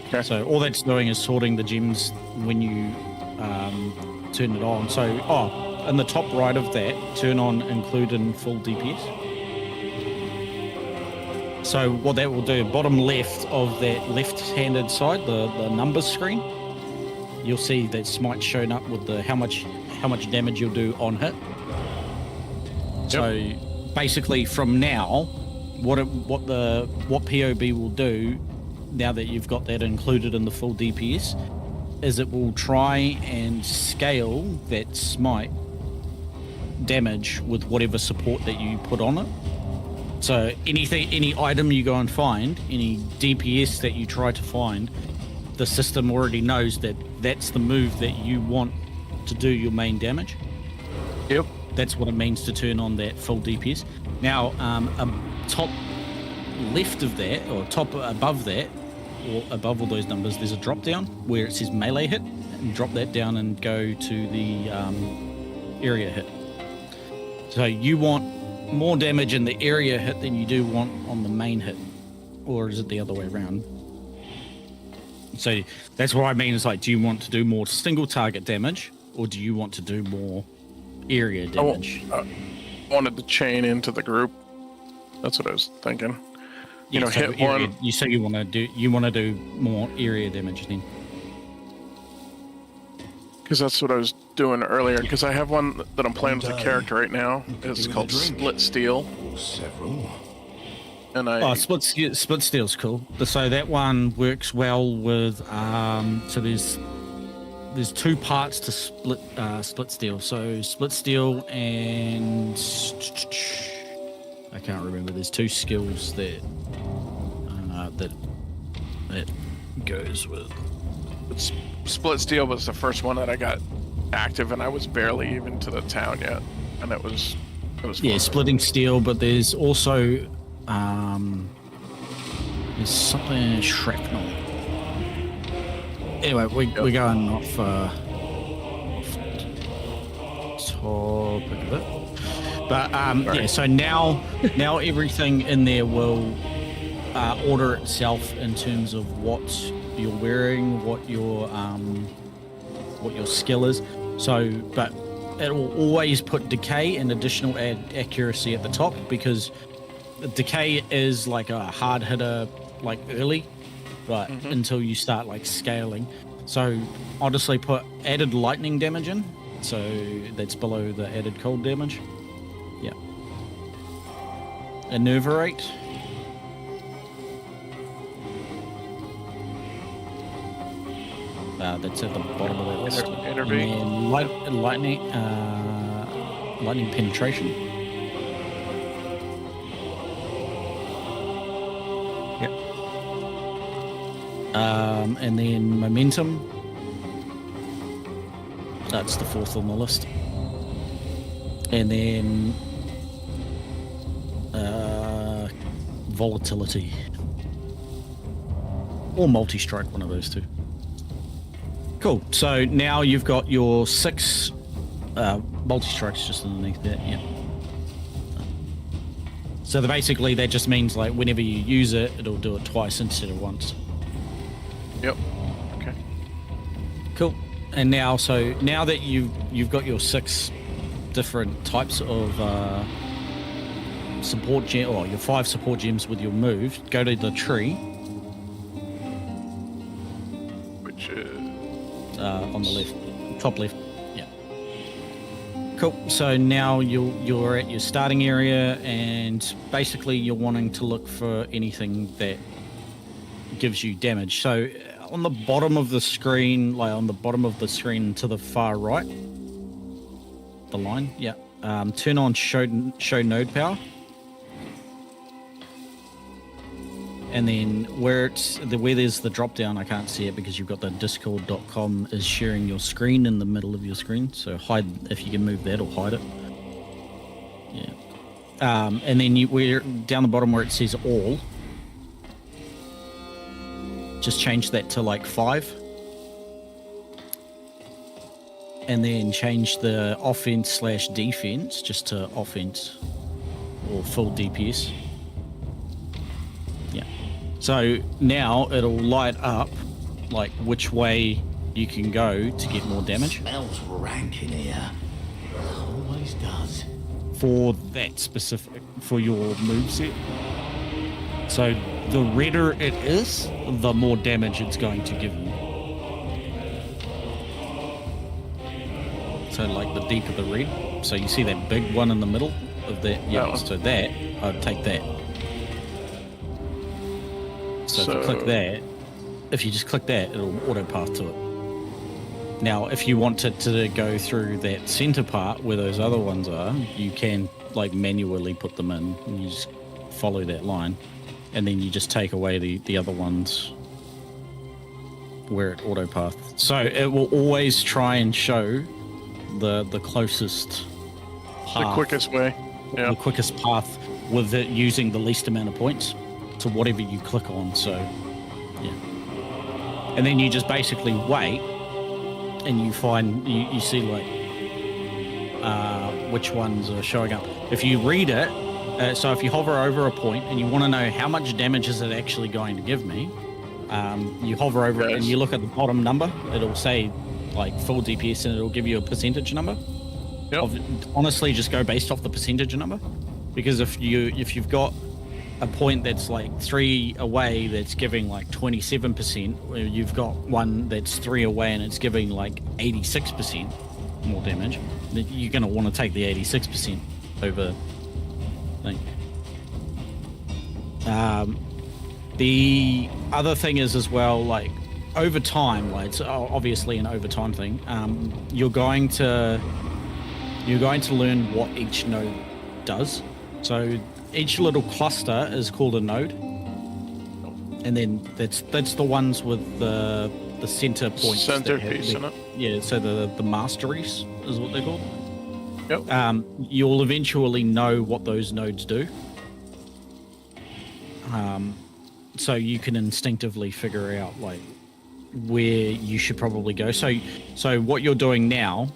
Okay. So all that's doing is sorting the gems when you turn it on. So in the top right of that, turn on include in full DPS. So what that will do, bottom left of that left-handed side, the numbers screen, you'll see that smite shown up with the how much damage you'll do on hit. So basically from now, what POB will do now that you've got that included in the full DPS is it will try and scale that smite damage with whatever support that you put on it. So any item you go and find, any DPS that you try to find, the system already knows that that's the move that you want to do your main damage. Yep. That's what it means to turn on that full DPS. Now, top left of that, or top above that, or above all those numbers, there's a drop down where it says melee hit, and drop that down and go to the area hit. So you want more damage in the area hit than you do want on the main hit, or is it the other way around? So that's what I mean. It's like, do you want to do more single target damage, or do you want to do more area damage? I wanted to chain into the group. That's what I was thinking. You know, so hit area, one. You say you want to do more area damage then. Because that's what I was doing earlier. Because I have one that I'm playing with a character right now. It's called Split Steel. Or several. And I Split Steel's cool. So that one works well with so there's two parts to Split Steel. So Split Steel and I can't remember. There's two skills that goes with. Split Steel was the first one that I got active, and I was barely even to the town yet, and it was Yeah, fun. Splitting Steel, but there's also there's something shrapnel. Anyway, we're going off topic of it. But yeah, so now everything in there will order itself in terms of what you're wearing, what your skill is. So, but it will always put decay and additional accuracy at the top, because decay is like a hard hitter, like early, but until you start like scaling. So I'll just put added lightning damage in, so that's below the added cold damage. Yeah. Enervate. That's at the bottom of that list. Enervate. And then lightning penetration. Yep. And then momentum. That's the fourth on the list. And then volatility. Or multi-strike, one of those two. Cool. So now you've got your 6 multi-strikes just underneath that. Yeah. So basically that just means like whenever you use it, it'll do it twice instead of once. Yep. Okay. Cool. And now, so now that you've got your 6 different types of support gem, or your 5 support gems with your move, go to the tree. Which is On the left, top left. Yeah. Cool. So now you're at your starting area, and basically you're wanting to look for anything that gives you damage. So on the bottom of the screen, to the far right, the line. Yeah. Turn on show node power. And then where there's the drop down, I can't see it because you've got the discord.com is sharing your screen in the middle of your screen. So hide, if you can move that, or hide it. Yeah. And then we're down the bottom where it says all. Just change that to like 5. And then change the offense/defense just to offense or full DPS. Yeah. So now it'll light up like which way you can go to get more damage. Smells rank in here. Always does. For that specific, for your moveset. So the redder it is, the more damage it's going to give you. So like the deeper the red. So you see that big one in the middle of that? Yeah, That one. so that, I'd take that. So if you click that, if you just click that, it'll auto path to it. Now, if you wanted to go through that center part where those other ones are, you can like manually put them in, and you just follow that line, and then you just take away the other ones where it auto path. So it will always try and show the closest path, The quickest way. Yeah. the quickest path with it using the least amount of points to whatever you click on. So yeah, and then you just basically wait, and you find you see like which ones are showing up. If you read it, so if you hover over a point and you want to know how much damage is it actually going to give me, you hover over it and you look at the bottom number. It'll say like full DPS, and it'll give you a percentage number. Yep. Honestly, just go based off the percentage number, because if you've got a point that's like 3 away that's giving like 27%, where you've got one that's 3 away and it's giving like 86% more damage, then you're going to want to take the 86% over thing. The other thing is as well, like over time, like it's obviously an overtime thing, you're going to learn what each node does. So each little cluster is called a node, and then that's the ones with the center points. that have Centerpiece in it. Yeah, so the masteries is what they're called. Yep. You'll eventually know what those nodes do. So you can instinctively figure out like where you should probably go. So what you're doing now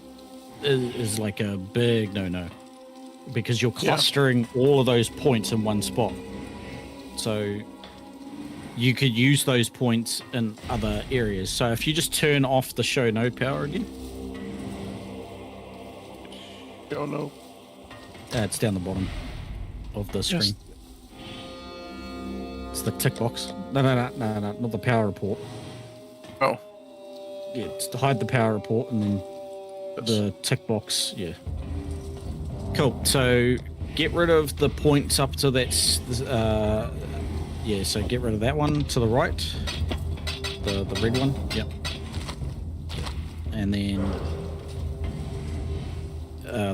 is like a big no-no, because you're clustering all of those points in one spot. So you could use those points in other areas. So if you just turn off the show node power again, Oh no. it's down the bottom of the screen. Yes. It's the tick box. No, not the power report. Oh. Yeah, it's to hide the power report, and then the tick box. Yeah. Cool. So get rid of the points up to that. So get rid of that one to the right. The red one. Yep. And then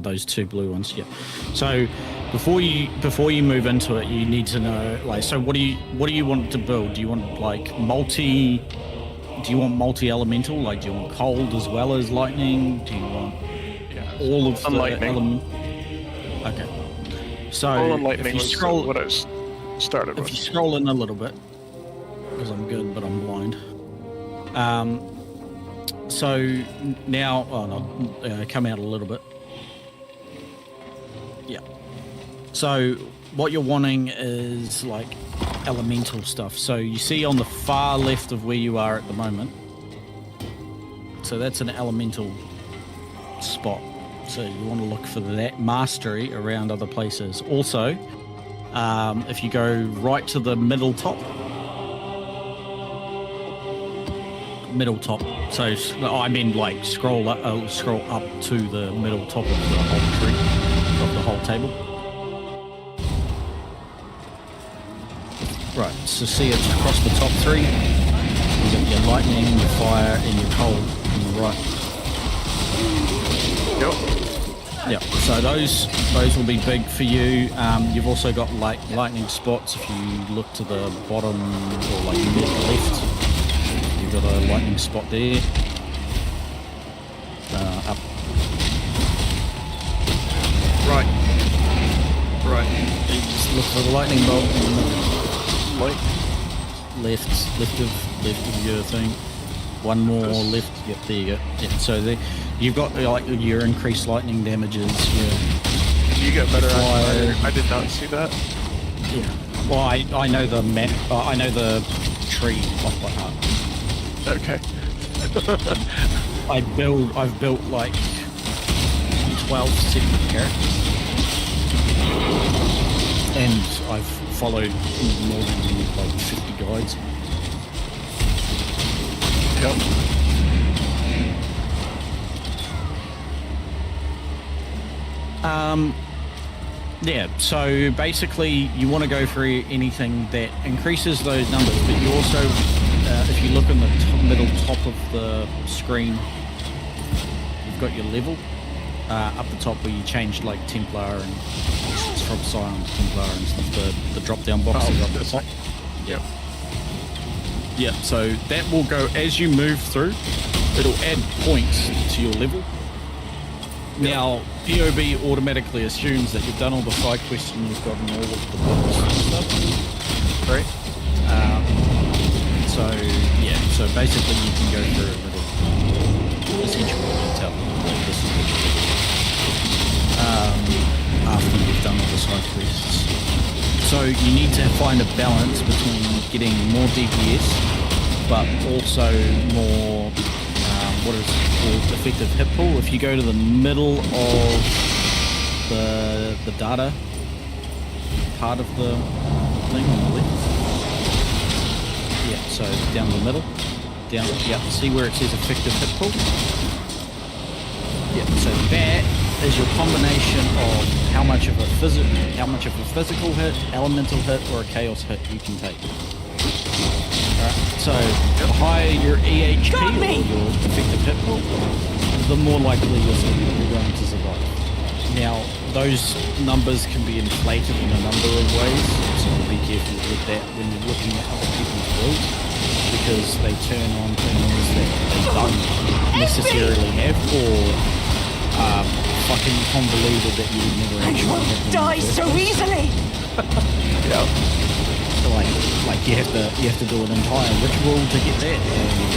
those 2 blue ones. Yep. So before you move into it, you need to know like, so what do you want to build? Do you want like multi-elemental? Like, do you want cold as well as lightning? Do you want all of the Lightning. element? Okay. So All in lightning if you was scroll, what I started if with. you scroll in a little bit, because I'm good but I'm blind. So now, come out a little bit. Yeah. So what you're wanting is like elemental stuff. So you see on the far left of where you are at the moment. So that's an elemental spot. So you want to look for that mastery around other places. Also, if you go right to the middle top. So I mean, like scroll up to the middle top of the whole tree, of the whole table. Right. So see, it's across the top 3. You got your lightning, your fire, and your cold on the right. Yep. Yeah, so those will be big for you. You've also got like lightning spots. If you look to the bottom or like mid left, you've got a lightning spot there. Up. Right. You just look for the lightning bolt. Light. Left of your thing. One more left. Yep, there you go. Yeah, so you've got like your increased lightning damages. Yeah. You get better Fire. I did not see that. Yeah. Well, I know the map. I know the tree off by heart. Okay. I've built like 12 separate characters, and I've followed more than like 50 guides. Yep. Yeah, so basically you want to go through anything that increases those numbers, but you also, if you look in the middle top of the screen, you've got your level up the top where you changed like Templar and it's from Scion to Templar and stuff, the drop down boxes up the this top. thing. Yep. Yeah, so that will go as you move through, it'll add points to your level. Now, POB automatically assumes that you've done all the side quests and you've gotten all of the books and stuff. Right. So, yeah, so basically you can go through a little essential detail. Like this is what you do. After you've done all the side quests. So you need to find a balance between getting more DPS, but also more what is called effective hit pool. If you go to the middle of the data part of the thing on the left, yeah, so down the middle, down, yeah, see where it says effective hit pool? Yeah, so that is your combination of how much of a physical hit, elemental hit, or a chaos hit you can take. So, the higher your EHP or your effective hit pool, the more likely you're going to survive. Now, those numbers can be inflated in a number of ways, so be careful with that when you're looking at other people's builds, because they turn on things that they don't necessarily have, or fucking convoluted that you would never actually have. Them Die so easily! Yeah. Like you have to do an entire ritual to get that, and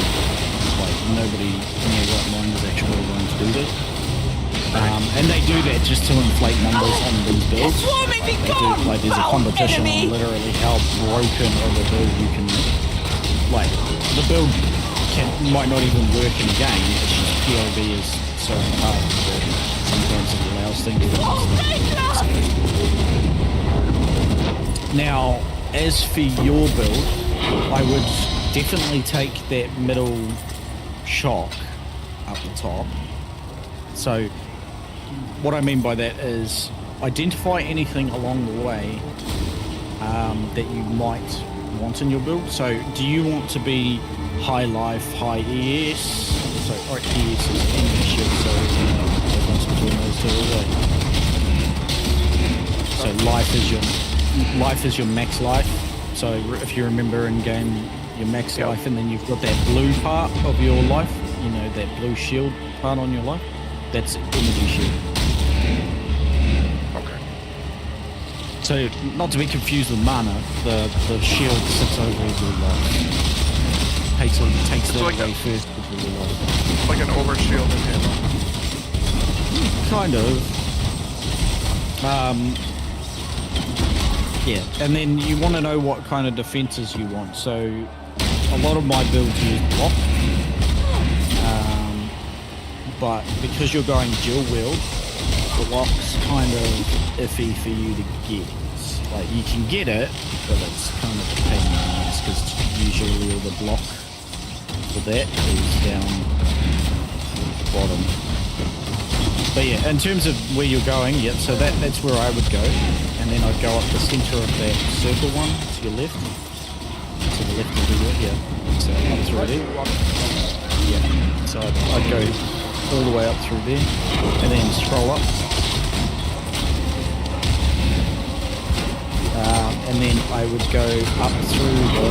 like nobody in their right mind is actually going to do that. And they do that just to inflate numbers on these builds. They do, like there's a competition on literally how broken of a build you can. Like the build might not even work in game. It's just POV is so hard that sometimes it allows things to. Now, as for your build, I would definitely take that middle shock up the top. So, what I mean by that is identify anything along the way that you might want in your build. So, do you want to be high life, high ES? So, or ES is enemy shield, so the difference between those two is so life is your max life. So if you remember in game, your max life, and then you've got that blue part of your life, you know, that blue shield part on your life, that's energy shield. Okay. So not to be confused with mana, the shield sits over your life. Takes that like away first before your life. Like an overshield in Halo. Kind of. Yeah, and then you want to know what kind of defenses you want. So a lot of my builds use block, but because you're going dual wield, block's kind of iffy for you to get. Like you can get it, but it's kind of a pain in the ass because usually all the block for that is down the bottom. But yeah, in terms of where you're going, yeah, so that's where I would go. And then I'd go up the center of that circle one to your left. To the left of the wheel, yeah. So up through there. Yeah. So I'd go all the way up through there. And then scroll up. And then I would go up through the...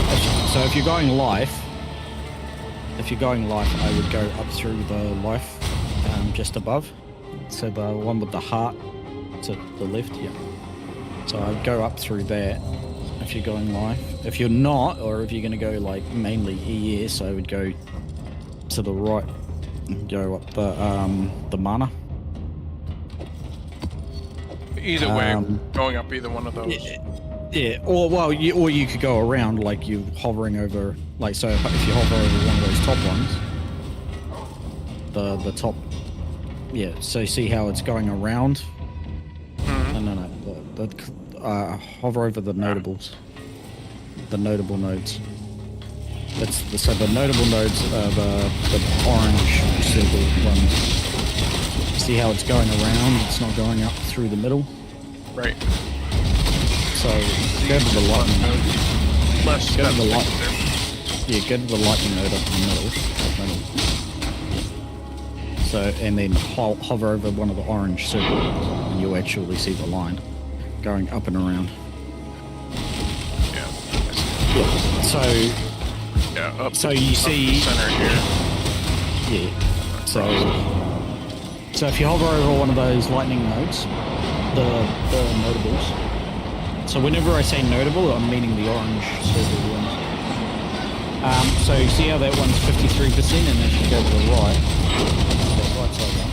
So if you're going life, I would go up through the life just above. So the one with the heart to the left, yeah. So I'd go up through that if you're going live. If you're not, or if you're going to go like mainly ES, I would go to the right and go up the mana. Either way, going up either one of those. Yeah, or well, you could go around like you're hovering over, like so if you hover over one of those top ones, the top. Yeah, so see how it's going around? No. Hover over the notables. The notable nodes. So the notable nodes are the orange circle ones. See how it's going around? It's not going up through the middle. Right. So go to the lightning node. Less Go to the steps light. there. Yeah, go to the lightning node up in the middle. Yeah. So and then hover over one of the orange circles, and you'll actually see the line going up and around. Yeah. Yeah. So Yeah. Up. So you up see- the center here. yeah. So if you hover over one of those lightning nodes, the notables. So whenever I say notable, I'm meaning the orange circle ones. So you see how that one's 53%, and if you go to the right, that right side one,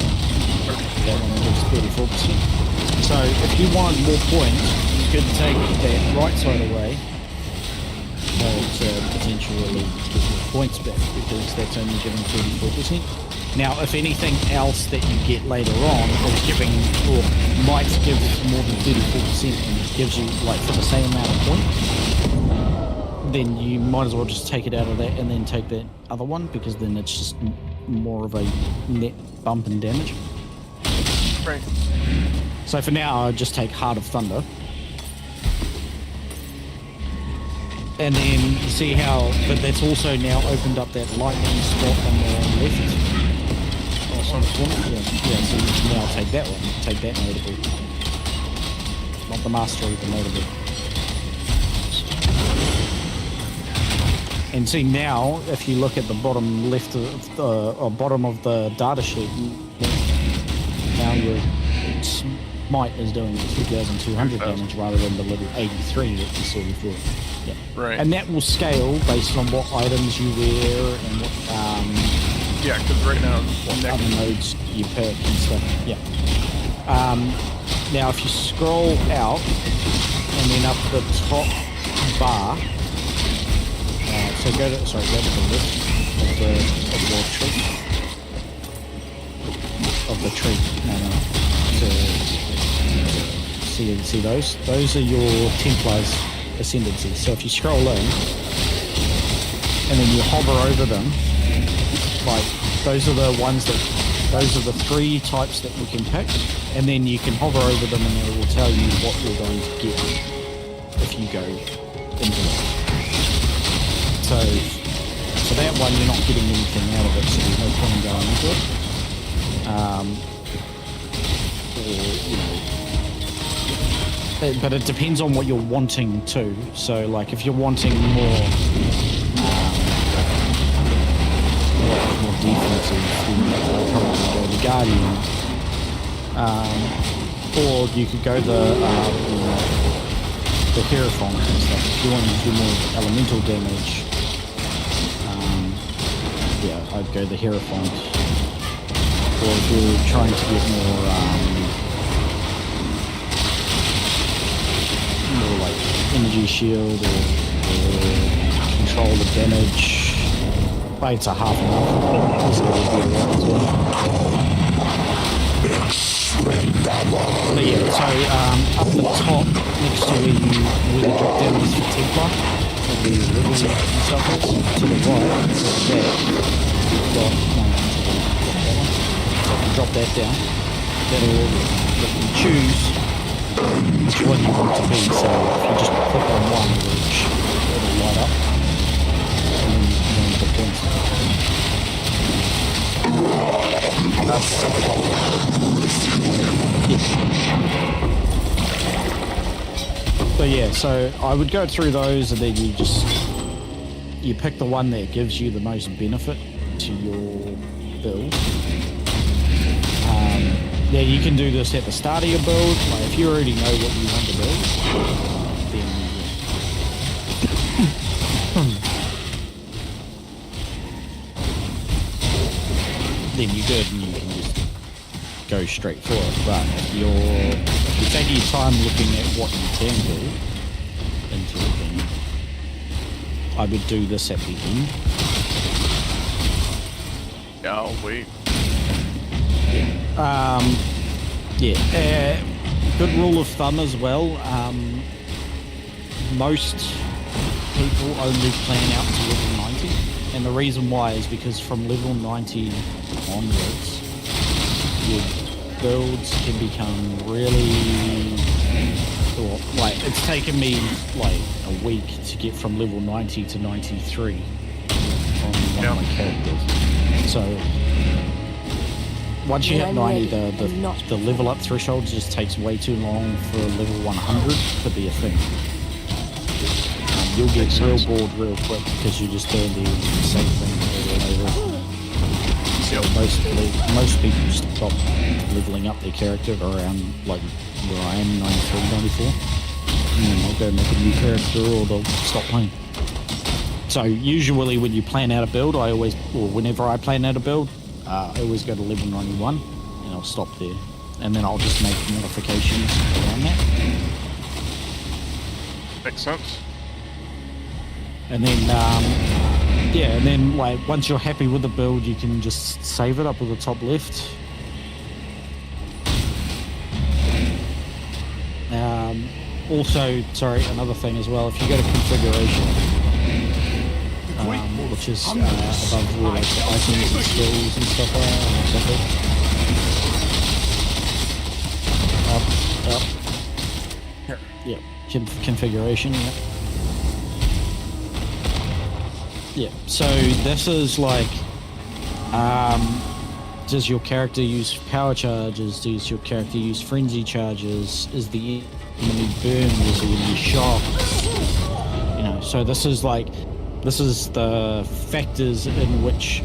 that one gives 34%. So if you want more points, you could take that right side away to potentially get your points back, because that's only giving 34%. Now, if anything else that you get later on is giving, or might give more than 34% and it gives you, like, for the same amount of points, then you might as well just take it out of that and then take that other one, because then it's just more of a net bump in damage. Right. So for now, I'll just take Heart of Thunder. And then you see how, but that's also now opened up that lightning spot on the left. Oh, on the corner. Yeah, so you can now take that one, take that notable. Not the mastery, the notable. And see now, if you look at the bottom left of the, or bottom of the data sheet, now your smite is doing 2,200 damage rather than the little 83 that you saw before. Yeah. Right. And that will scale based on what items you wear and what Yeah, because right now, other nodes you perk and stuff. Yeah. Now, if you scroll out and then up the top bar, so go to the left of the tree. Of the tree. No. See those? Those are your Templars ascendancies. So if you scroll in and then you hover over them, like those are the ones that, those are the 3 types that we can pick, and then you can hover over them and it will tell you what you're going to get if you go into it. So that one you're not getting anything out of it, so there's no point in going into it. But it depends on what you're wanting too. So like if you're wanting more defensive, then you'll probably go the Guardian. Or you could go the Hierophant and stuff. If you want to do more elemental damage, yeah, I'd go the Hierophant. Or if you're trying to get more like energy shield or control the damage, but it's a half and half, so it'll be alright as well. But yeah, so up the top next to where the drop down is for Templar, where the river and stuff is, to the right, there, you've got so if you drop that down, that'll let you choose which one you want to be. So if you just click on one, it'll light up, and then you can put points. So yeah, so I would go through those, and then you pick the one that gives you the most benefit to your build. Yeah, you can do this at the start of your build. Like if you already know what you want to build, then you're good and you can just go straight for it. But if you're taking your time looking at what you can build into the game, I would do this at the end. Yeah, I'll wait. Good rule of thumb as well. Most people only plan out to level 90, and the reason why is because from level 90 onwards, your builds can become really Well, like it's taken me like a week to get from level 90 to 93 on one of my characters. So once you hit 90, the level up threshold just takes way too long for level 100 to be a thing. You'll get real bored real quick because you're just doing the same thing over and over. So most people stop leveling up their character around like where I am, 93, 94. And then they'll go make a new character or they'll stop playing. So usually when you plan out a build, whenever I plan out a build, I always go to level 91 and I'll stop there. And then I'll just make modifications around that. Makes sense. And then, and then like once you're happy with the build, you can just save it up at the top left. Also, sorry, another thing as well, if you go to configuration, which is above where like the items and skills and stuff are, up. Yeah, configuration, yeah. Yeah, so this is like, does your character use power charges? Does your character use frenzy charges? Is the enemy burned? Is the enemy shocked? You know, so this is the factors in which,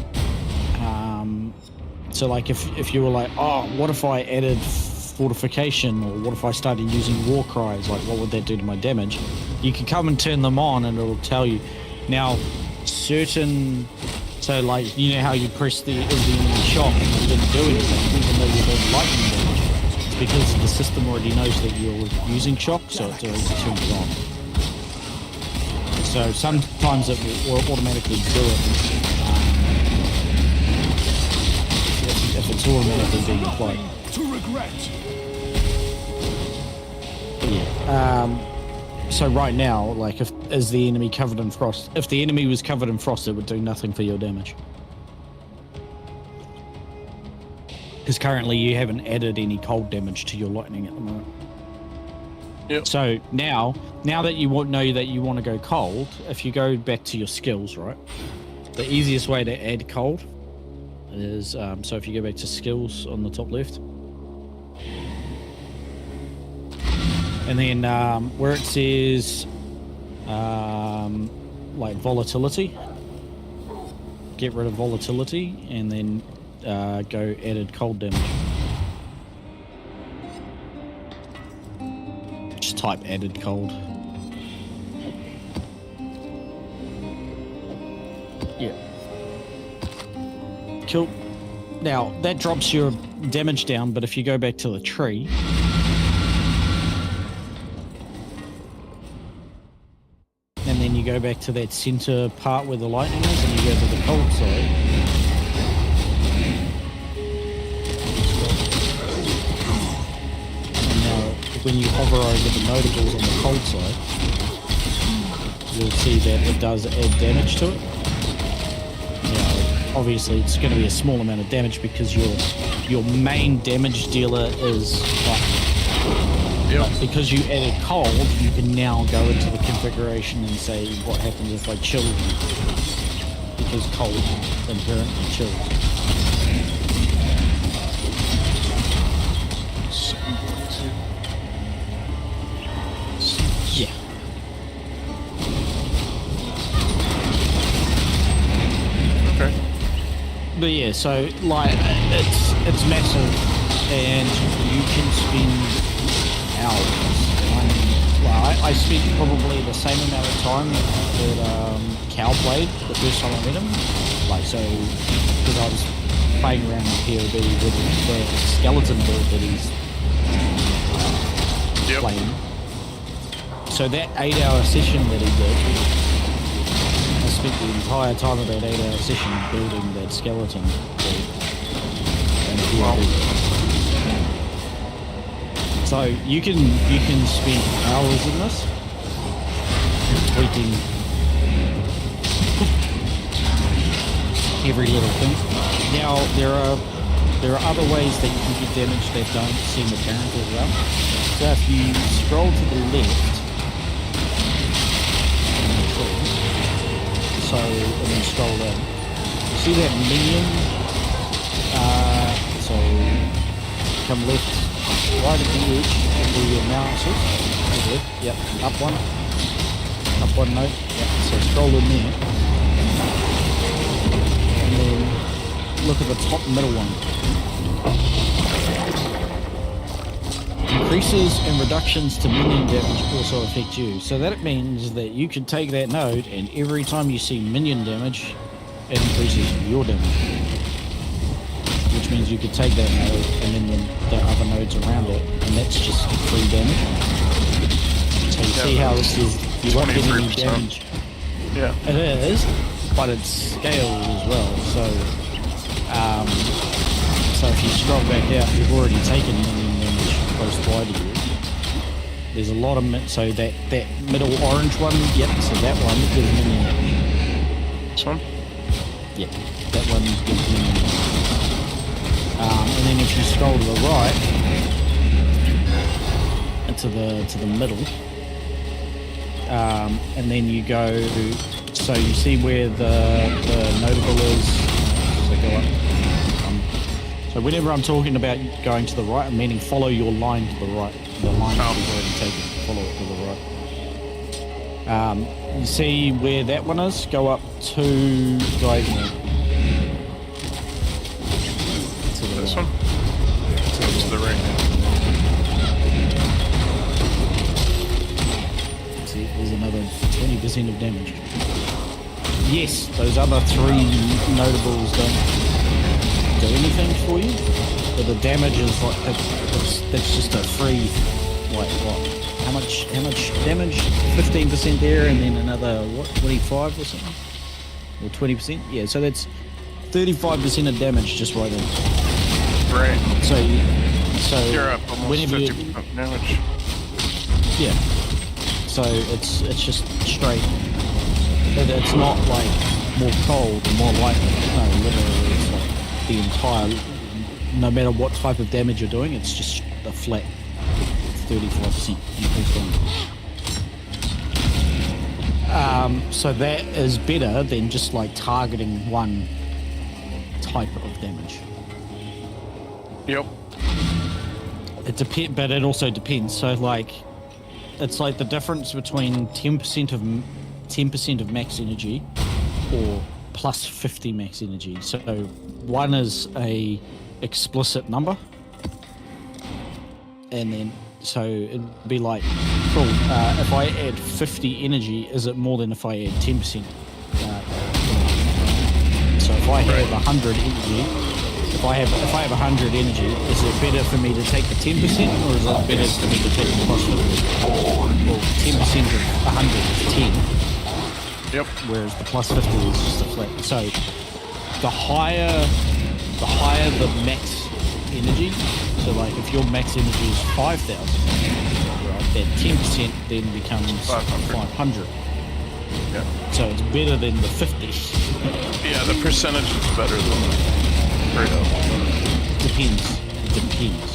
so like if you were like, oh, what if I added fortification, or what if I started using war cries? Like, what would that do to my damage? You can come and turn them on, and it'll tell you. Now, so like, you know how you press the enemy shock and you didn't do anything, even though you're doing lightning damage? It's because the system already knows that you're using shock, so it's already turned it on. So sometimes it will automatically do it if it's automatically being applied. To regret. Yeah. So right now, like, is the enemy covered in frost? If the enemy was covered in frost, it would do nothing for your damage. Because currently you haven't added any cold damage to your lightning at the moment. Yep. So now that you know that you want to go cold, if you go back to your skills, right? The easiest way to add cold is, so if you go back to skills on the top left, and then where it says like volatility, get rid of volatility, and then go added cold damage. Just type added cold. Yeah. Cool. Now that drops your damage down, but if you go back to the tree, and then you go back to that center part where the lightning is, and you go to the cold side. And now, when you hover over the notables on the cold side, you'll see that it does add damage to it. Now, obviously, it's going to be a small amount of damage because your main damage dealer is lightning. But because you added cold, you can now go into the configuration and say what happens if I chill you. Because cold inherently chills. Yeah. Okay. But yeah, so like it's massive, and you can spend hours. I spent probably the same amount of time that Cal played the first time I met him. Like, so, because I was playing around with POB with the skeleton build that he's playing. So that 8-hour session that he did, I spent the entire time of that 8-hour session building that skeleton build. And POB. So you can spend hours in this, tweaking every little thing. Now there are other ways that you can get damage that don't seem apparent as well. So if you scroll to the left, so and then scroll in, you see that minion? So come left, right at the edge where your mouse is. Left, yep, up one note. Yep. So scroll in there, and then look at the top middle one. Increases and reductions to minion damage also affect you. So that means that you can take that node and every time you see minion damage, it increases your damage. Which means you could take that node and then the other nodes around it, and that's just free damage. So you see how this is, you won't get any 23%. damage. Yeah. It is, but it's scaled as well. So if you scroll back out, you've already taken minion damage close by to you. There's a lot of so that middle orange one, yep. So that one gives minion damage. This one? Yep, that one gives minion damage. And then if you scroll to the right, to the middle, and then you go. So you see where the notable is. So go up. So whenever I'm talking about going to the right, I'm meaning follow your line to the right. The line that you've already taken, follow it to the right. You see where that one is? Go up 2 diagonal. To the This right. one? To the right. See, there's another 20% of damage. Yes, those other 3 notables don't do anything for you, but the damage is like that's just a free, like what? How much damage? 15% there, and then another what? 25 or something, or 20%? Yeah, so that's 35% of damage just right there. Right. So You're up almost whenever 50% damage. yeah. So it's just straight. It's not like more cold or more light. No, literally it's like the entire, no matter what type of damage you're doing, it's just a flat 35% increase. So that is better than just like targeting one type of damage. Yep. But it also depends. So like, it's like the difference between 10% of max energy or plus 50 max energy. So one is a explicit number, and then so it'd be like, cool. If I add 50 energy, is it more than if I add 10%? So if I have 100 energy, if I have 100 energy, is it better for me to take the 10%, or is it better for me to take the plus 50? Well, 10% of 100 is 10. Yep. Whereas the plus 50 is just a flat. So the higher the max energy, so like if your max energy is 5,000, right, that 10% then becomes 500. Yeah. So it's better than the 50. Yeah, the percentage is better than the straight up. Depends. It depends.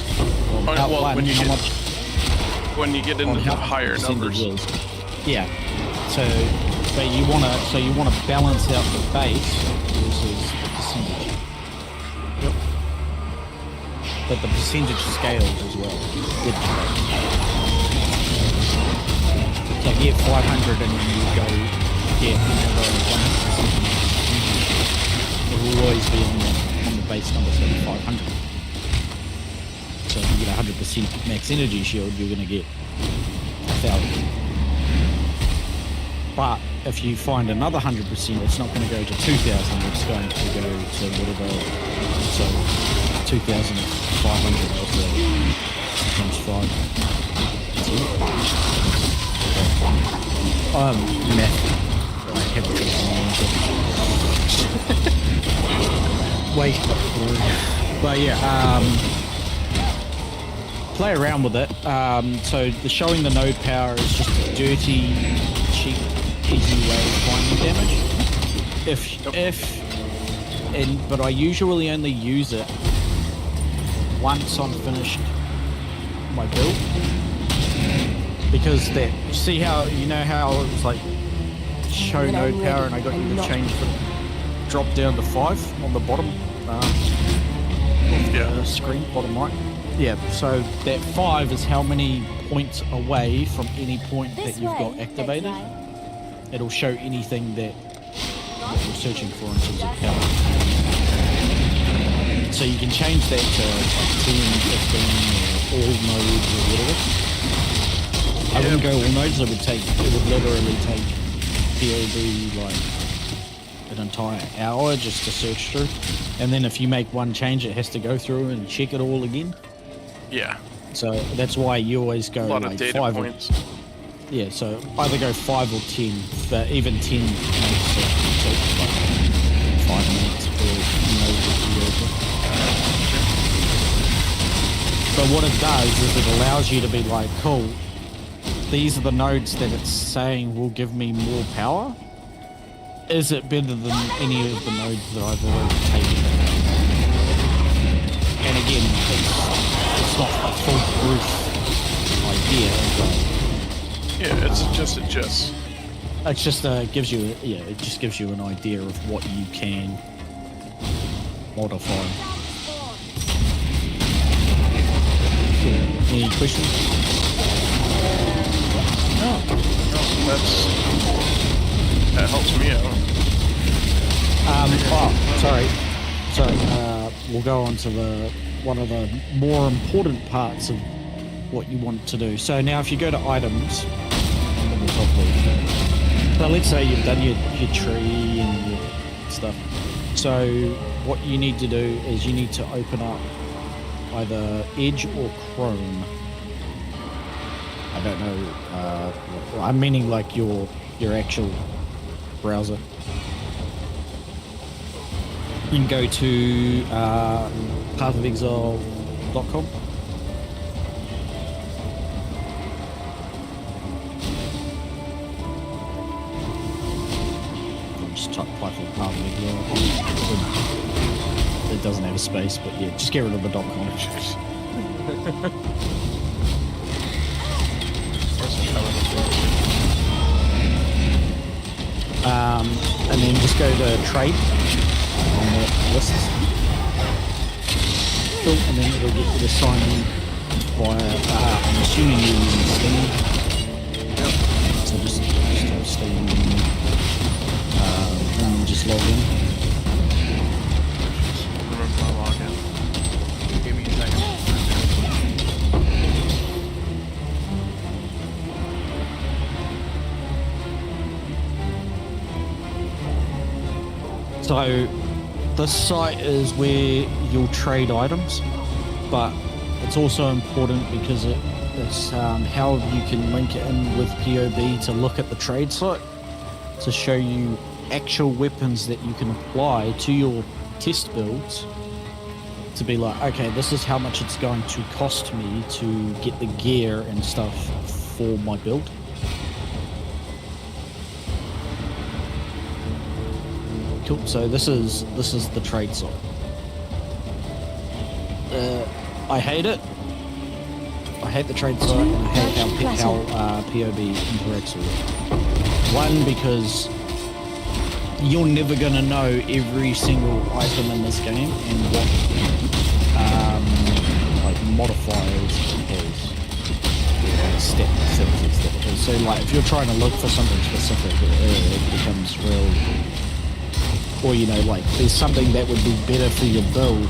On Oh, how- well, one, when you how get- much When you get on into how the higher percentage numbers. is. Yeah. So you wanna balance out the base versus the percentage. Yep. But the percentage scales as well. Like you get 500 and then you go get another 100%. It will always be on the base number, so 500. So if you get 100% max energy shield, you're going to get 1,000. But if you find another 100%, it's not going to go to 2,000. It's going to go to whatever. So 2,500 times 5. Math. I haven't Wait. But yeah, play around with it. So showing the node power is just a dirty, cheap, easy way of finding damage. But I usually only use it once I'm finished my build. because that. See how you know how it was like show When I'm node power, and ready, I got I'm you to not- change the drop down to 5 on the bottom Yeah. screen, bottom right. Yeah. So that 5 is how many points away from any point that you've got activated. It'll show anything that you're searching for in terms of power. So you can change that to like 10, 15, or all nodes or whatever. I wouldn't go all nodes. It would literally take POB like an entire hour just to search through. And then if you make one change, it has to go through and check it all again. Yeah. So that's why you always go A lot like of data 5 points. yeah, so either go 5 or 10, but even 10 makes it take like 5 minutes for nodes to be open. But what it does is it allows you to be like, cool, these are the nodes that it's saying will give me more power. Is it better than any of the nodes that I've already taken? And again, it's not a foolproof idea, but Yeah, it's just a gist. it's just gives you it just gives you an idea of what you can modify. Any questions? No, that helps me out. Sorry. We'll go on to one of the more important parts of what you want to do. So now if you go to items on the top left, so let's say you've done your tree and your stuff. So what you need to do is you need to open up either Edge or Chrome. I don't know. I'm meaning like your actual browser. You can go to pathofexile.com. Just type Python Path of Exile. It doesn't have a space, but yeah, just get rid of the .com. And then just go to trade on the list. Cool, and then it'll get you to sign in via, I'm assuming you're using Steam. So just type Steam and just log in. Remember my login. Give me a second. So this site is where you'll trade items, but it's also important because it's how you can link it in with POB to look at the trade site to show you actual weapons that you can apply to your test builds to be like, okay, this is how much it's going to cost me to get the gear and stuff for my build. Cool. So this is the trade site. I hate it. I hate the trade site, and I hate how POB interacts with it. One, because you're never gonna know every single item in this game and what like modifiers it has, stat filters that it has. So like if you're trying to look for something specific, it becomes real. Or you know, like there's something that would be better for your build,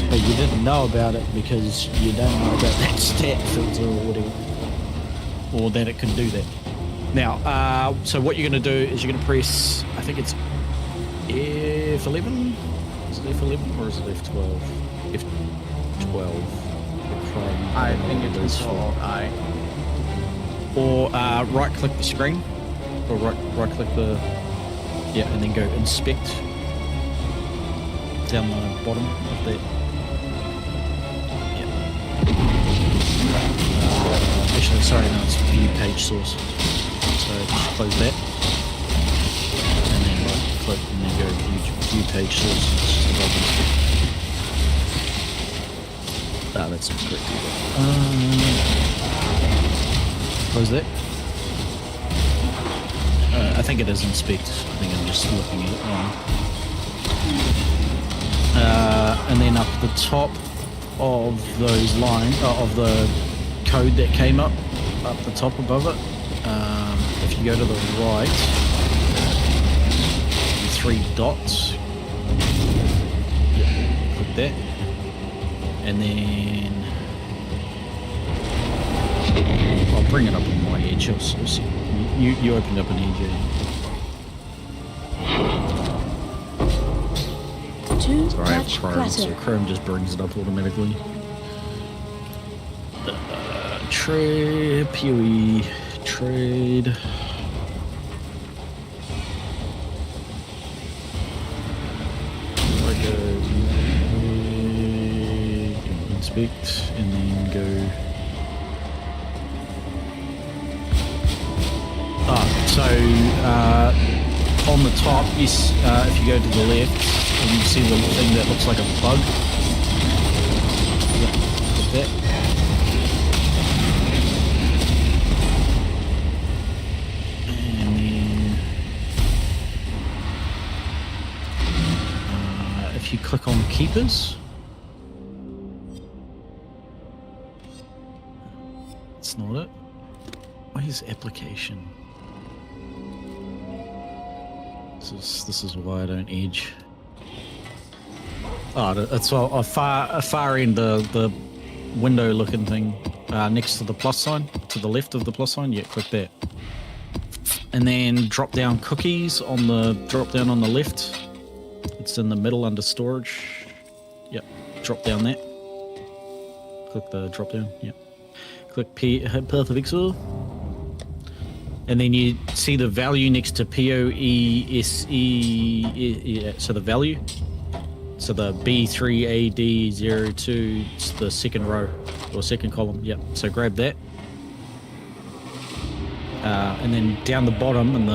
but you didn't know about it because you don't know about that stat filter or whatever, or that it can do that. Now, so what you're going to do is you're going to press, I think it's F11? Is it F11 or is it F12? F12. I think it's called I. Or right click the screen, or right click the, yeah, and then go inspect down the bottom of that. Yeah. Actually, sorry, no, it's view page source. So just close that, and then right click, and then go view page source. It's just above inspect. Ah, that's correct. Close that. I think it is inspect. I think I'm just looking at it wrong. And then up the top of those lines, of the code that came up the top above it, if you go to the right, 3 dots, click that, and then I'll bring it up on my edge. You'll see. You opened up an edge. Sorry, I have Chrome, so Chrome just brings it up automatically. Trade, PoE, trade. Inspect, and then go. On the top, yes, if you go to the left, and you see the thing that looks like a bug. Yeah, click that. And then if you click on Keepers, that's not it. Where's Application? This is why I don't edge. Oh, it's a far end, the window looking thing next to the plus sign, to the left of the plus sign. Yeah, click that. And then drop down cookies on the drop down on the left. It's in the middle under storage. Yep, drop down that. Click the drop down. Yep. Click Path of Exile. And then you see the value next to POESE, so the value. So the B3AD02, it's the second row, or second column, yep. So grab that. And then down the bottom in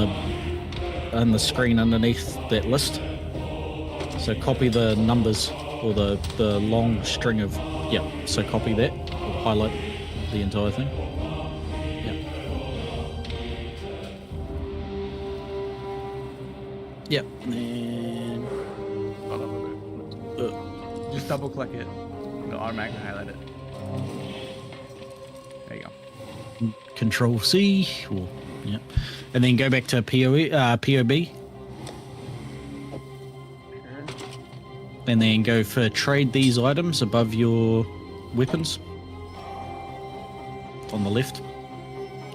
the screen underneath that list. So copy the numbers, or the long string of, yep. So copy that, or highlight the entire thing. Yep, and then Just double click it. It'll automatically highlight it. There you go. Control C. Or, yep. And then go back to POB. And then go for trade these items above your weapons. On the left.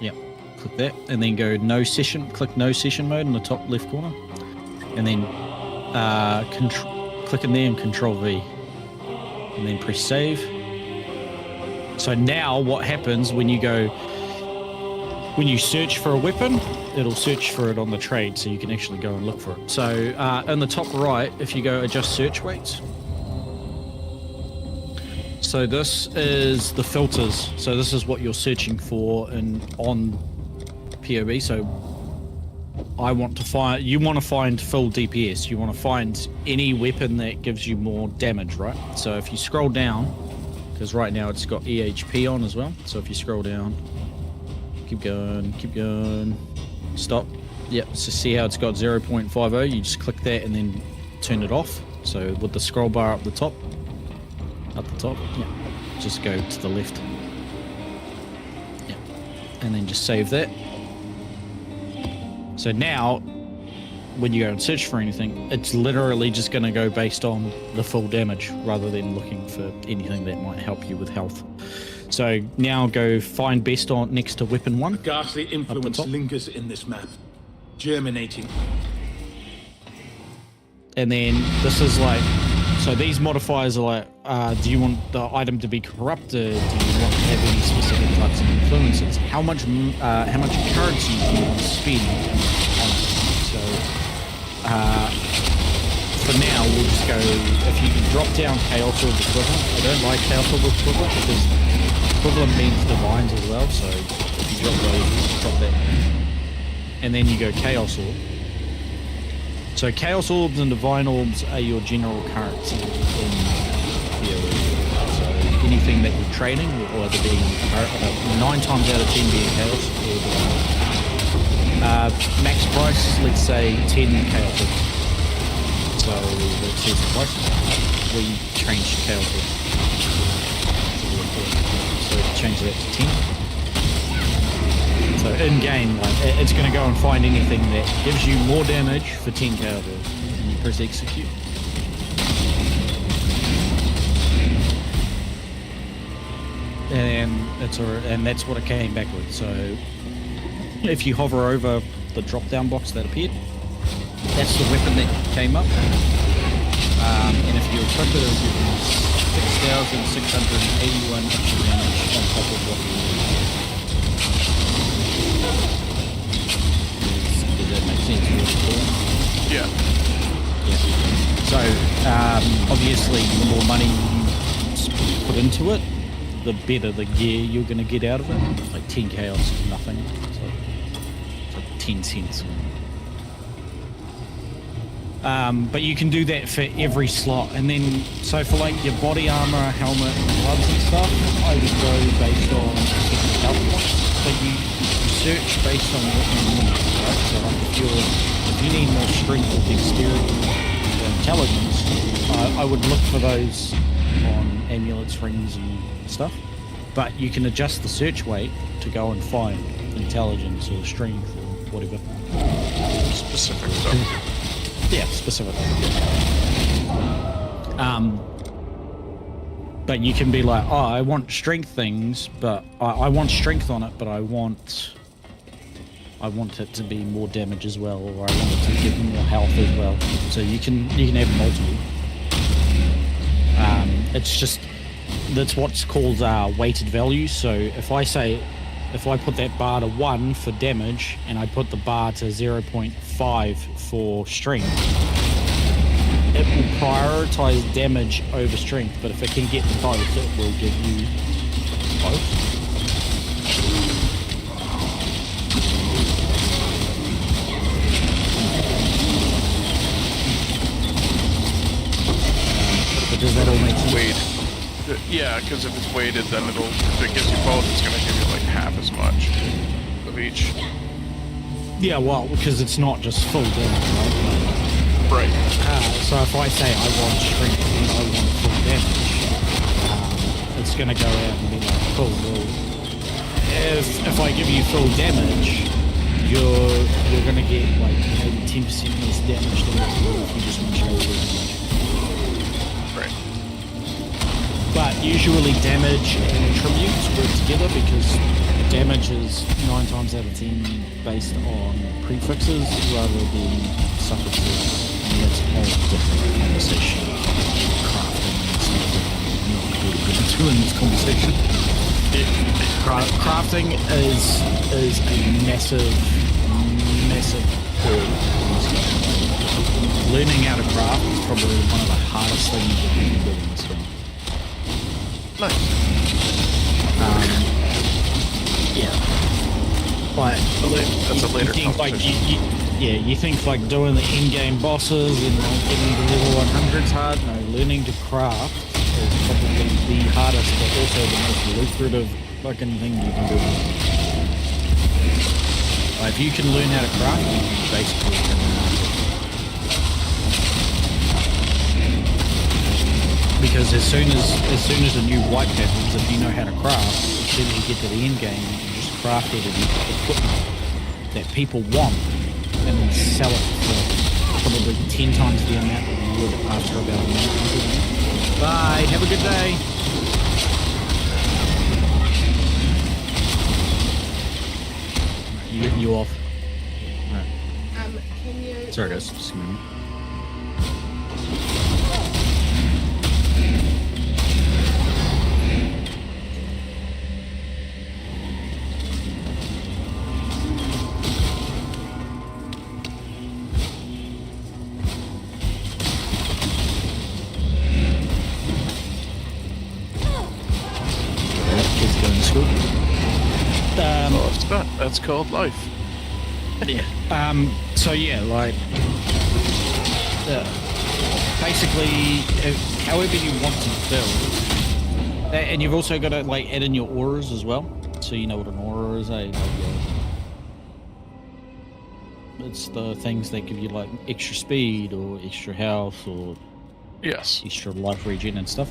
Yep. Click that. And then go click no session mode in the top left corner. And then click in there and Control V, and then press save. So now what happens when you search for a weapon, it'll search for it on the trade, so you can actually go and look for it. So in the top right, if you go adjust search weights, so this is the filters. So this is what you're searching for on POB. So you want to find full DPS. You want to find any weapon that gives you more damage, right? So if you scroll down, because right now it's got EHP on as well. So if you scroll down, keep going, stop. Yep, so see how it's got 0.50? You just click that and then turn it off. So with the scroll bar up the top, yeah, just go to the left. Yeah, and then just save that. So now, when you go and search for anything, it's literally just going to go based on the full damage rather than looking for anything that might help you with health. So now go find best on next to weapon 1. Ghastly influence lingers in this map, germinating. And then this is like, so these modifiers are like, do you want the item to be corrupted? Do you want to have any specific types of influences? How much currency do you want to spend on it? So for now, we'll just go, if you can drop down Chaos Orb Equivalent. I don't like Chaos Orb Equivalent because Equivalent means Divines as well, so if you drop those, drop that. And then you go Chaos Orb. So Chaos Orbs and Divine Orbs are your general currency in PoE. So any anything that you're trading will either be 9 times out of 10 being chaos or max price, let's say 10 chaos. So let's see the price. We changed chaos. So change that to 10. So in game, like it's going to go and find anything that gives you more damage for 10 chaos, and you press execute. And that's what it came back with. So if you hover over the drop-down box that appeared, that's the weapon that came up. And if you equip it, it'll give you 6,681 extra damage on top of what you Does that make sense? Yeah. Yeah. So obviously, the more money you put into it, the better the gear you're going to get out of it. Like 10 chaos is nothing. So it's like 10 cents. But you can do that for every slot. And then, so for like your body armor, helmet, and gloves and stuff, I would go based on health points. But you search based on what you need, right? So like if you need more strength or dexterity or intelligence, I would look for those on amulets, rings, and stuff. But you can adjust the search weight to go and find intelligence or strength or whatever. Specific stuff. Yeah, specifically. But you can be like, oh, I want strength things, but I want strength on it, but I want it to be more damage as well, or I want it to give more health as well. So you can have multiple. It's just that's what's called weighted value. So if I put that bar to 1 for damage and I put the bar to 0.5 for strength, it will prioritize damage over strength, but if it can get both, it will give you both. But does that all make sense? Weight. Yeah, because if it's weighted, then if it gives you both, it's going to give you like half as much of each. Yeah, well, because it's not just full damage, right? Right. So if I say I want strength and I want full damage, it's going to go out and be like, cool, well, if I give you full damage, you're going to get like maybe 10% less damage than what you would if you just went straight damage. Right. But usually damage and attributes work together because damage is 9 times out of 10 based on prefixes rather than suffixes. And that's a whole different conversation. Crafting and stuff that I'm not really good into in this conversation. Crafting is a massive hurdle. Learning how to craft is probably one of the hardest things you can do in this game. Nice. Yeah. But That's a later you think like conversation. you think like doing the in-game bosses and like getting to level 100 is hard. No, learning to craft is probably the hardest, but also the most lucrative fucking thing you can do. Like, if you can learn how to craft, you can basically get the market. Because as soon as a new wipe happens, if you know how to craft, as soon as you get to the end game, you can just craft it and equipment that people want, and then sell it for probably 10 times the amount that you would after about a month. Bye. Have a good day. You off. Right. Can you? Sorry guys, just a minute. Kids going to school. Oh, it's not. That's called life. Yeah. So yeah, like, basically, however you want to build, And you've also got to like add in your auras as well, so you know what an aura is. It's the things that give you like extra speed or extra health or Yes. extra life regen and stuff.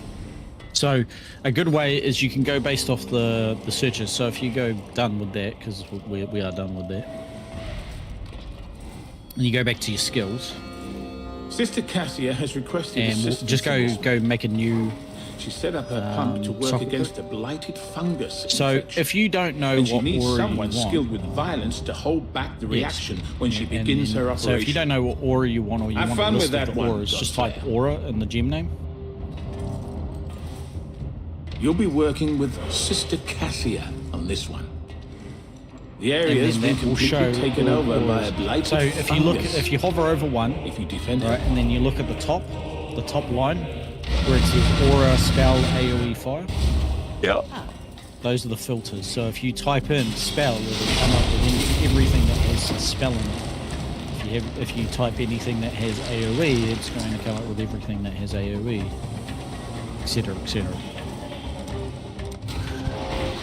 So a good way is you can go based off the searches. So if you go done with that, because we are done with that, and you go back to your skills, Sister Cassia has requested and we'll assistance just in this. go make a new. She set up her pump to work soccer against a blighted fungus So infection. if you don't know And she what needs aura you someone want, skilled with violence to hold back the Yes. reaction when she and begins then- her operation. So if you don't know what aura you want, or you Have want fun a with list of that the one, auras, just type Godslayer. aura in the gem name. You'll be working with Sister Cassia on this one. The area has And been then that will completely show taken all over by auras. a blighted So if you look, fungus. if you hover over one, If you defend right, her, and then you look at the top line where it says aura, spell, AOE, fire. Yeah. Those are the filters. So if you type in spell, it'll come up with everything that has a spell in it. If you type anything that has AOE, it's going to come up with everything that has AOE, etc., etc.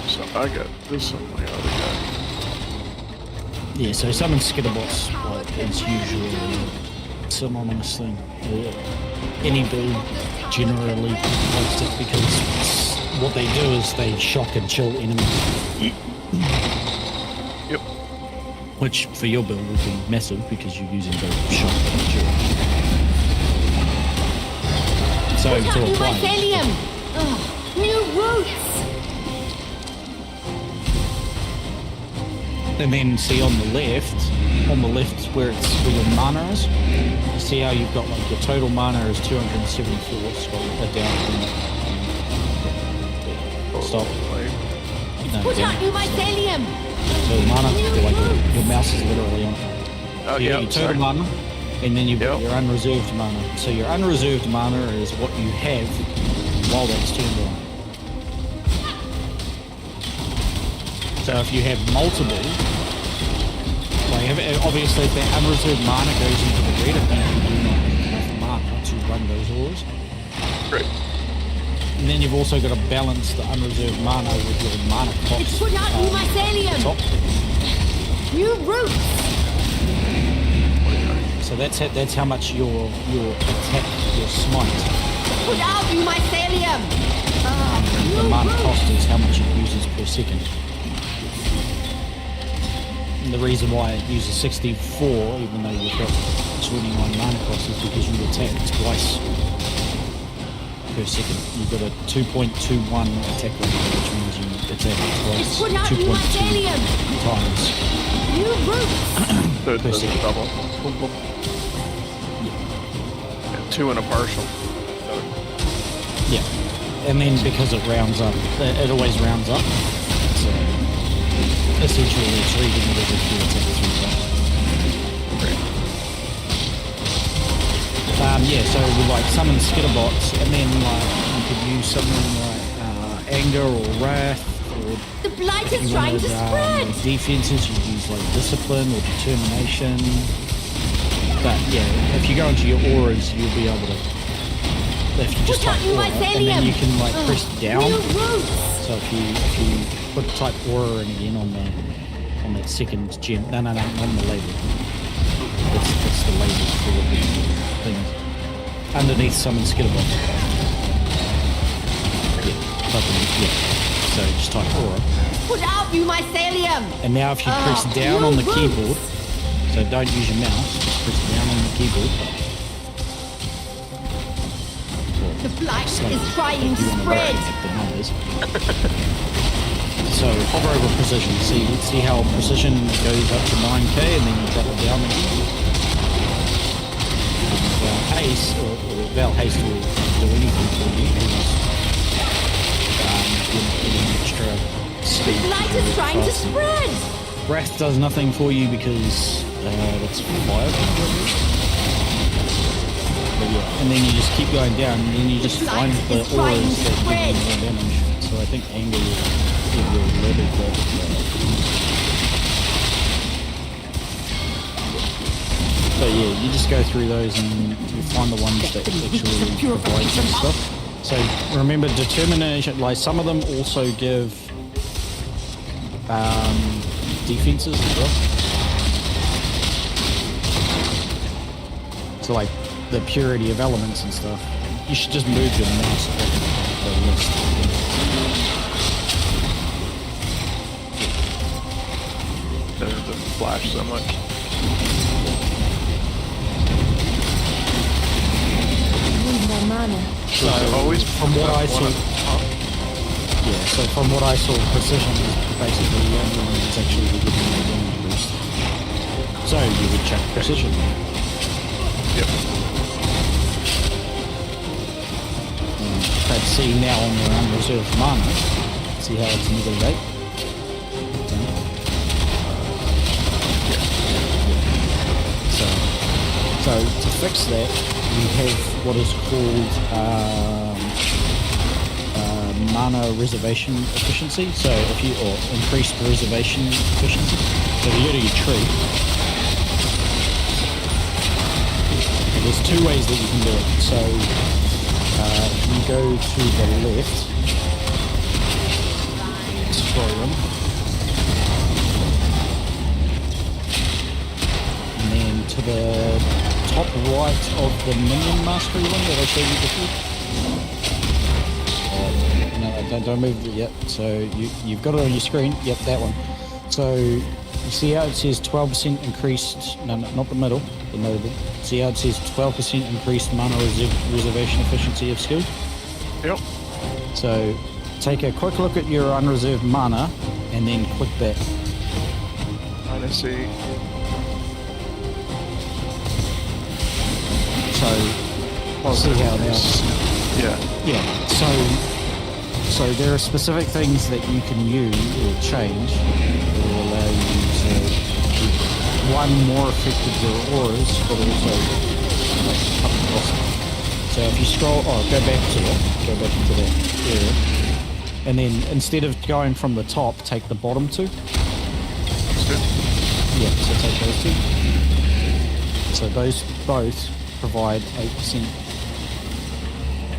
So I got this on my other guy. Yeah, so summon skitterbots like, is usually a synonymous thing. Any build generally likes it because what they do is they shock and chill enemies. Yep. Which for your build would be massive because you're using both shock and chill. So to apply, Mycelium! Ugh, new roots! and then see on the left where your mana is, you see how you've got like your total mana is 274, scroll it down. Stop. No, Put down. out new mycelium! Total mana, like your mouse is literally on. Oh, You yeah. got your total mana, and then you've got Yep. your unreserved mana. So your unreserved mana is what you have while that's turned on. So if you have multiple, like obviously if that unreserved mana goes into the red, it means you do not have enough mana to run those auras. Great. And then you've also got to balance the unreserved mana with your mana cost. Put out new mycelium! top. New roots! So that's how much your attack, your smite, Put out new mycelium! the New mana roots! cost is how much it uses per second. And the reason why it uses 64, even though you've got 29 mana cost, is because you attack twice per second. You've got a 2.21 attack rate, which means you attack twice, Put out new 2.2 mycelium! times. New roots! So it does second. double. And 2 and a partial. Yeah, and then because it rounds up, it always rounds up. So essentially, it's reading it as if you attack 3 times. Yeah, so we like summon skitterbots, and then like you could use something like anger or wrath, or The blight if is you trying wanted to spread! defenses, you use like discipline or determination. But yeah, if you go into your auras, you'll be able to. If you just Put out type new aura, and mycelium! then you can like press down. New roots! So if you put type aura in again on that second gem, no, not on the label. That's the label for the things. Underneath summon skitterbots. Yeah. So just type aura. Put out new mycelium! And now if you press down new on the roots! keyboard, so don't use your mouse, just press down on the keyboard. The blight Slow. is trying to If you wanna spread! write the numbers. So hover over precision. See how precision goes up to 9k and then you drop it down again. Val haste or Val haste will do anything for you because you're getting extra speed. The blight is trying to spread! Wrath does nothing for you because that's fire. But yeah, and then you just keep going down, and then you just The find blight the is trying auras to that spread. give you more damage. So I think anger will give you a little bit. So yeah, you just go through those and you find the ones that actually provide some stuff. So remember, determination. Like some of them also give defenses as well. So like the purity of elements and stuff. You should just move your mouse off the list. Doesn't flash so much. Need more mana. So always from what I saw, one at the top. yeah. So from what I saw, precision is basically the only one that's actually giving you a damage boost. So you would check precision. Yep. But see now on your unreserved mana, see how it's negative 8? So to fix that, we have what is called mana reservation efficiency. So if you, or increased reservation efficiency. So if you go to your tree, there's two ways that you can do it. So you go to the left, scroll in, and then to the top right of the minion mastery one that I showed you before. No, don't move it yet. So you've got it on your screen. Yep, that one. So you see how it says 12% increased? No, not the middle. The noble. See how it says 12% increased mana reservation efficiency of skill? Yep. So take a quick look at your unreserved mana and then click that. I see. So see how now. Yeah. Yeah. So there are specific things that you can use or change that will allow you to keep one more effective your auras, but also like up the boss. So if you scroll, go back into that area, and then instead of going from the top, take the bottom two. Yeah, so take those two. So those both provide 8%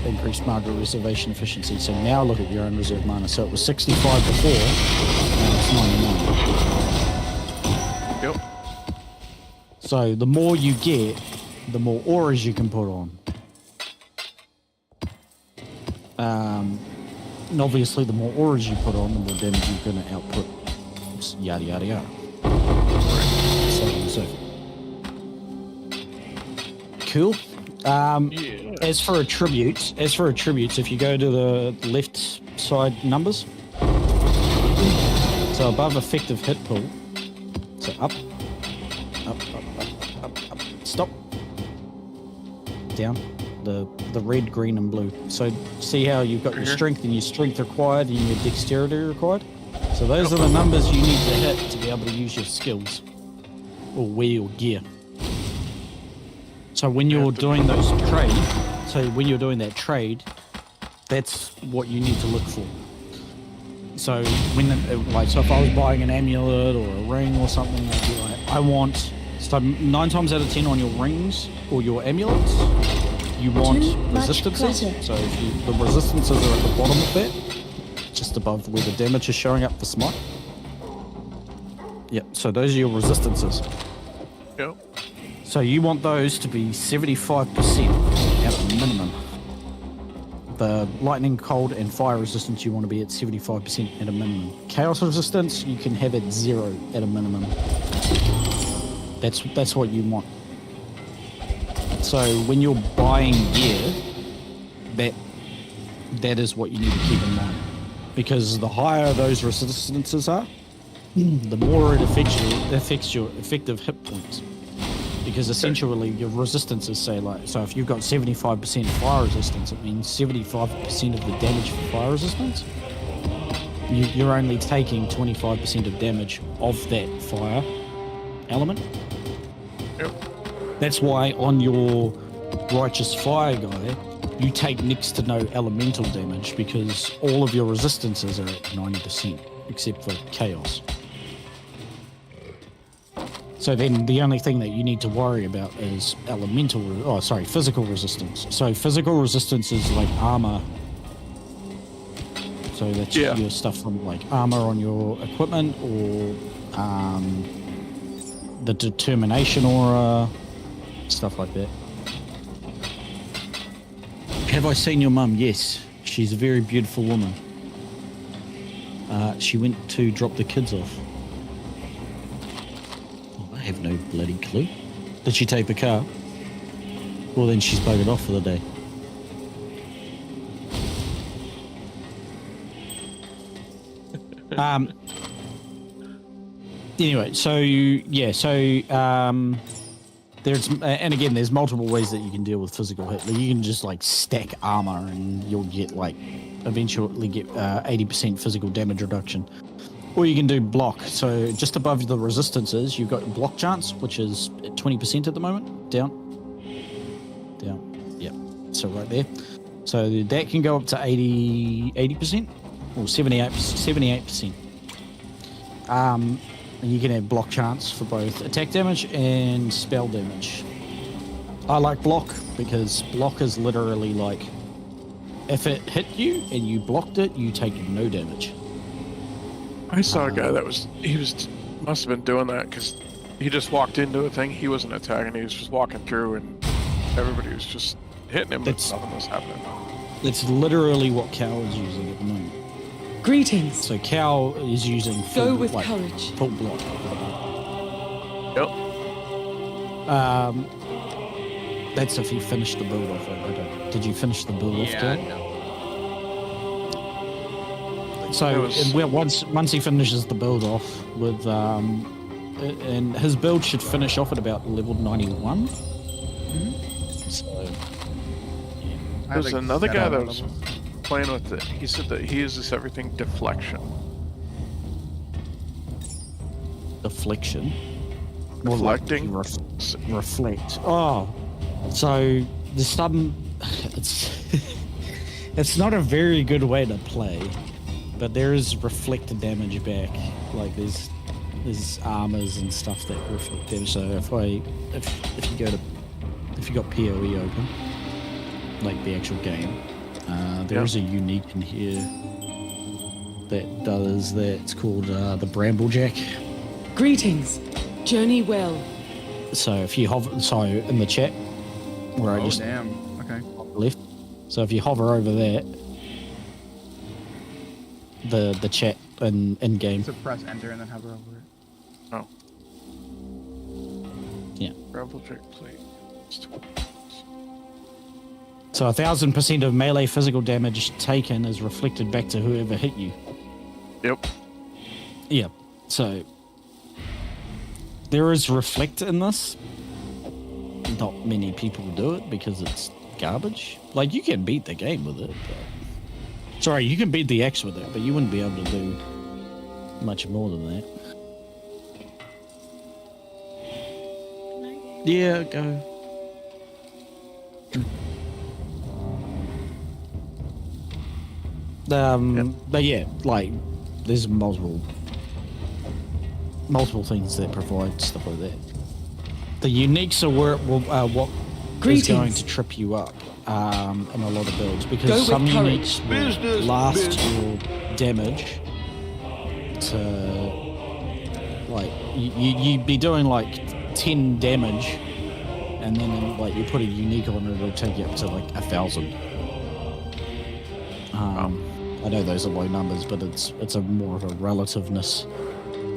increased mana reservation efficiency. So now look at your unreserved mana. So it was 65 before, now it's 99. Yep. So the more you get, the more auras you can put on. And obviously the more auras you put on, the more damage you're going to output. It's yada yada yada. So on and so forth. Cool. As for attributes, if you go to the left side numbers, so above effective hit pool, so up, stop, down, the red, green, and blue. So see how you've got your strength and your strength required and your dexterity required. So those are the numbers you need to hit to be able to use your skills or wear your gear. So when you're doing those that trade, that's what you need to look for. So when, so if I was buying an amulet or a ring or something, I'd be like, I want, so 9 times out of 10 on your rings or your amulets, you want resistances. So if the resistances are at the bottom of that, just above where the damage is showing up for smite. Yep, so those are your resistances. Yep. So you want those to be 75% at a minimum. The lightning, cold, and fire resistance you want to be at 75% at a minimum. Chaos resistance you can have at 0 at a minimum. That's what you want. So when you're buying gear, that is what you need to keep in mind. Because the higher those resistances are, the more it affects your effective hit points. Because essentially your resistances say so if you've got 75% fire resistance, it means 75% of the damage for fire resistance. You're only taking 25% of damage of that fire element. Yep. That's why on your righteous fire guy, you take next to no elemental damage because all of your resistances are at 90%, except for chaos. So then the only thing that you need to worry about is physical resistance. So physical resistance is like armor. So that's Yeah. your stuff from like armor on your equipment or the determination aura, stuff like that. Have I seen your mum? Yes. She's a very beautiful woman. She went to drop the kids off. Oh, I have no bloody clue. Did she take the car? Well, then she's buggered off for the day. Anyway, there's multiple ways that you can deal with physical hit. Like, you can just like stack armor and you'll get eventually get 80% physical damage reduction. Or you can do block. So just above the resistances, you've got block chance, which is at 20% at the moment. Down. Yep. So right there. So that can go up to 80% or 78%. And you can have block chance for both attack damage and spell damage. I like block because block is literally like, if it hit you and you blocked it, you take no damage. I saw a guy must have been doing that because he just walked into a thing. He wasn't attacking. He was just walking through, and everybody was just hitting him, but nothing was happening. That's literally what Cal is using at the moment. Greetings. So Cal is using Go with courage. full block. Yep. That's if he finished the build off. Did you finish the build off? Yeah, Cal? no. So once he finishes the build off with and his build should finish off at about level 91. So I There's like another guy 7 that was levels. playing with it. He said that he uses everything deflection. deflection. Deflecting? Reflect. Oh, so the some it's it's not a very good way to play, but there is reflected damage back. Like there's armors and stuff that reflect damage. So if you got PoE open, like the actual game, there is a unique in here that does that. It's called the Bramblejack. Greetings. Journey well. So if you hover, so in the chat where I Oh, just damn. Okay. left. So if you hover over that, the chat in game. So press enter and then hover over it. Oh. Yeah. Bramblejack plate. So 1,000% of melee physical damage taken is reflected back to whoever hit you. Yep. Yeah. So there is reflect in this. Not many people do it because it's garbage. Like you can beat the game with it. But... Sorry, you can beat the X with it, but you wouldn't be able to do much more than that. Yeah, go. But yeah, like there's multiple things that provide stuff like that. The uniques are where what is going to trip you up in a lot of builds because Go with some courage. uniques will last your damage to like you'd be doing like 10 damage, and then like you put a unique on it, it'll take you up to like 1,000. I know those are low numbers, but it's a more of a relativeness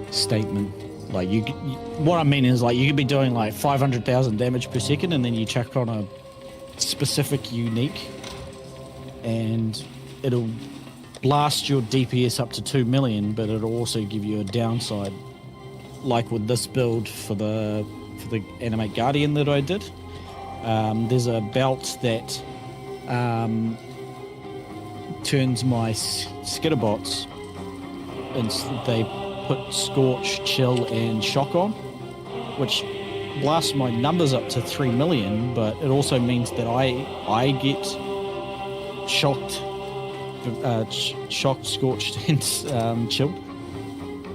statement. Like what I mean is like you could be doing like 500,000 damage per second, and then you chuck on a specific unique, and it'll blast your DPS up to 2 million, but it'll also give you a downside. Like with this build for the Animate Guardian that I did, there's a belt that turns my skitterbots, and they put Scorch, Chill, and Shock on, which blasts my numbers up to 3 million, but it also means that I get shocked, scorched, and chilled.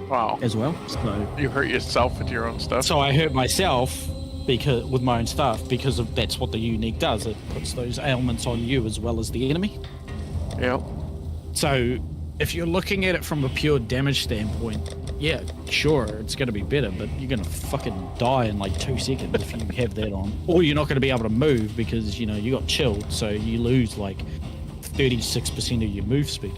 Wow. as well. So You hurt yourself with your own stuff. So I hurt myself because with my own stuff because of that's what the unique does. It puts those ailments on you as well as the enemy. Yep. So if you're looking at it from a pure damage standpoint, yeah, sure, it's going to be better, but you're going to fucking die in like 2 seconds if you have that on. Or you're not going to be able to move because, you know, you got chilled, so you lose like 36% of your move speed.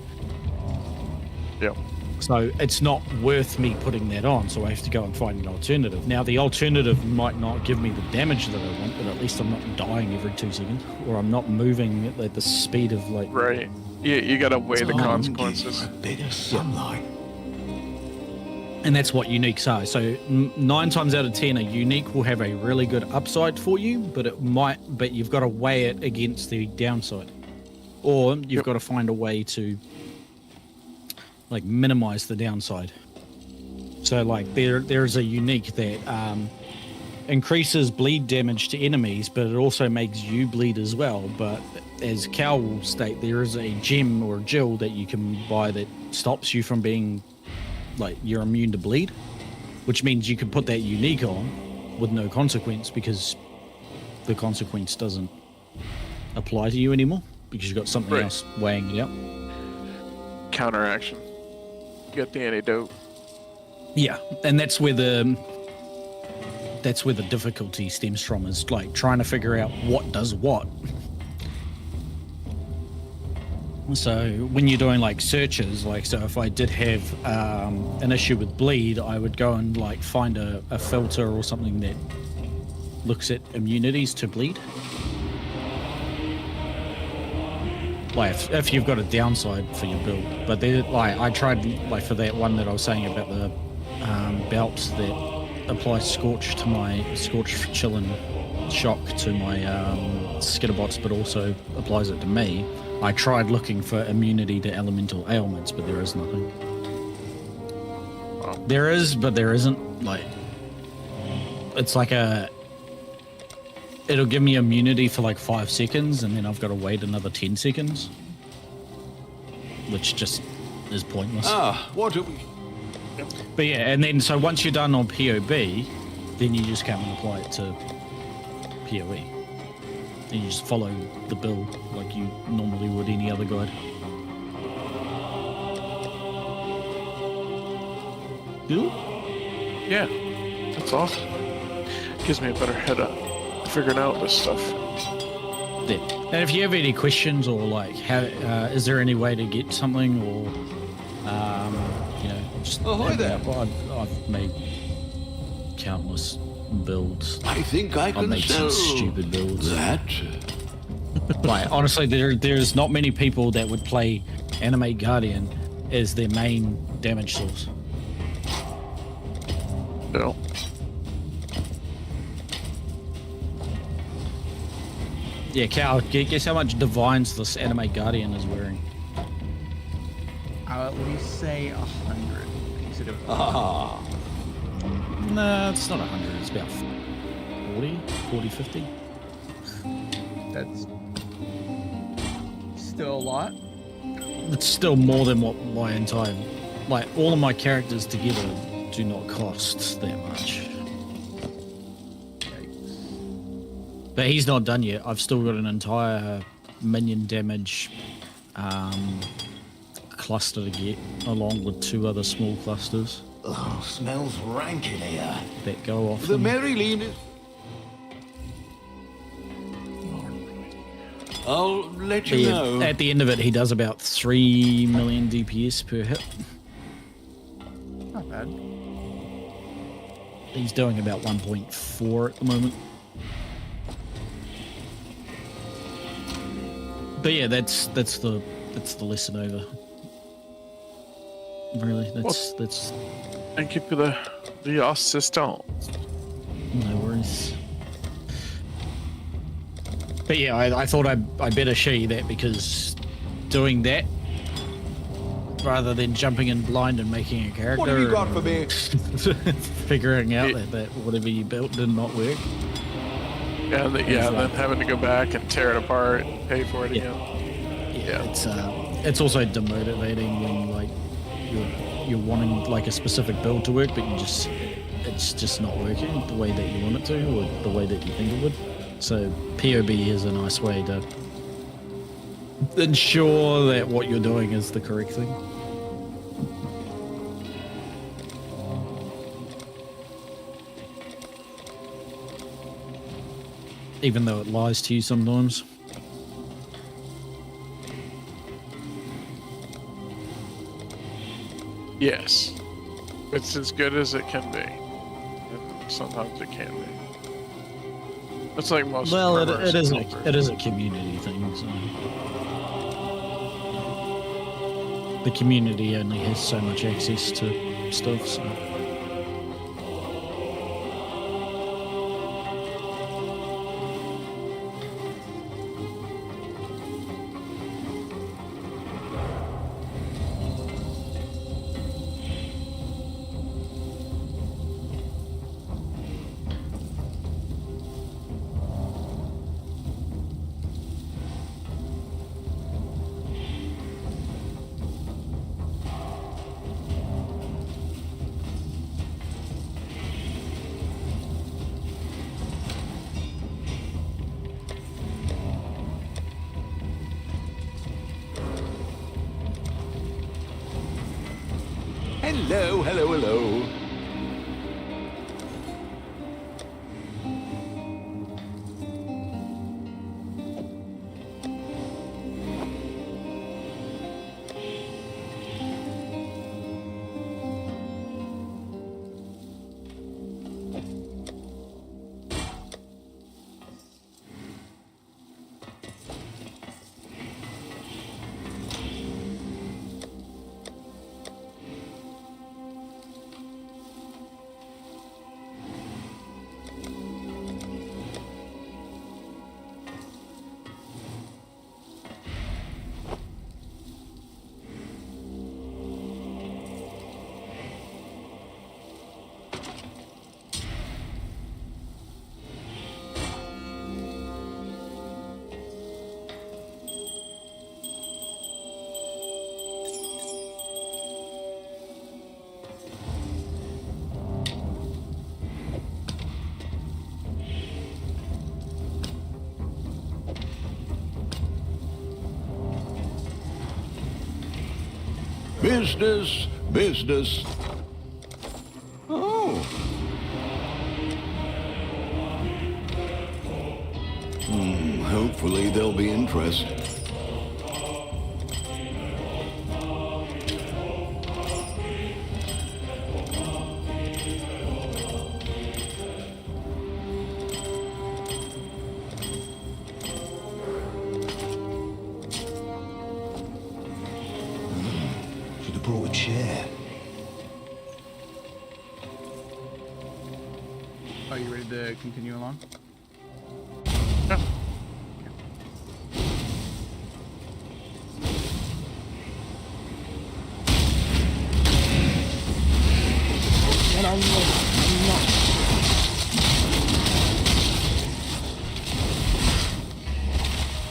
Yep. So it's not worth me putting that on, so I have to go and find an alternative. Now, the alternative might not give me the damage that I want, but at least I'm not dying every 2 seconds, or I'm not moving at the speed of like... Right. You gotta weigh the Give consequences. you a bit of sunlight. And that's what uniques are. So 9 times out of 10, a unique will have a really good upside for you, but you've got to weigh it against the downside. Or you've got to find a way to like minimize the downside. So like there's a unique that increases bleed damage to enemies, but it also makes you bleed as well. But as Cal will state, there is a gem or a gel that you can buy that stops you from being like you're immune to bleed, which means you can put that unique on with no consequence because the consequence doesn't apply to you anymore because you've got something Right. else weighing it out. Counteraction. Get the antidote. Yeah, and that's where the difficulty stems from, is like trying to figure out what does what. So when you're doing like searches, like so if I did have an issue with bleed, I would go and like find a filter or something that looks at immunities to bleed. Like if you've got a downside for your build, but there, like I tried like for that one that I was saying about the belts that applies scorch to my scorch, chill, and shock to my skitterbots, but also applies it to me. I tried looking for immunity to elemental ailments, but there is nothing. Wow. There is, but there isn't. Like it's like it'll give me immunity for like 5 seconds, and then I've got to wait another 10 seconds, which just is pointless. What do we... But yeah, and then so once you're done on POB, then you just come and apply it to POE. And you just follow the build like you normally would any other guide. Cool? Yeah. That's awesome. Gives me a better head up figuring out this stuff. Yeah. And if you have any questions or like, how is there any way to get something, or you know, just hi there. I've made countless builds. I think I I've can made sell some stupid builds. that. Like honestly, there's not many people that would play Animate Guardian as their main damage source. No. Yeah, Cal, guess how much divines this Animate Guardian is wearing? I'll at least say 100 instead of No, it's not 100. It's about 40, 50. That's still a lot. It's still more than what my entire, like all of my characters together do not cost that much. Yikes. But he's not done yet. I've still got an entire minion damage cluster to get, along with 2 other small clusters Oh, smells rank in here. that go off. The them. Mary Lean is... I'll let But you yeah, know. at the end of it, he does about 3 million DPS per hit. Not bad. He's doing about 1.4 at the moment. But yeah, that's the lesson over. Really, that's Thank you for the assistance. no worries. But yeah, I thought I better show you that, because doing that rather than jumping in blind and making a character. What have you got for me? Figuring out that whatever you built did not work. Yeah, and then having to go back and tear it apart and pay for it Yeah. again. Yeah, it's also demotivating when like you're wanting like a specific build to work, but it's just not working the way that you want it to, or the way that you think it would. So POB is a nice way to ensure that what you're doing is the correct thing. Even though it lies to you sometimes. Yes. It's as good as it can be. And sometimes it can be. It's like most Well, perverse culture. it is a community thing. So the community only has so much access to stuff. So. Hello, hello, hello. Business, business. Oh. Hopefully they'll be interested. Should have brought a chair. Are you ready to continue along? And I'm not.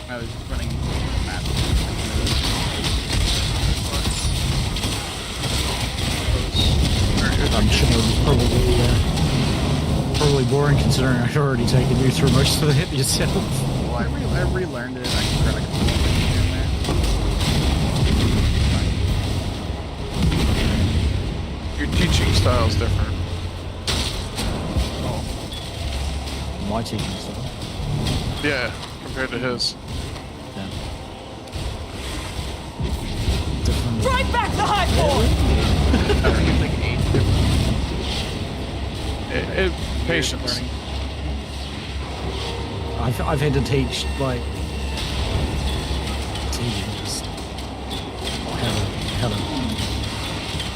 I was running a map. I'm sure it was probably boring considering I'd already taken you through most of it yourself. Well, I relearned it. I can try like a little bit here and there. Your teaching style's different. My teaching style. Yeah, compared to his. Yeah. Different. Drive back the high board! I think it's like age difference. Patience. Learning. I've had to teach like teenagers how to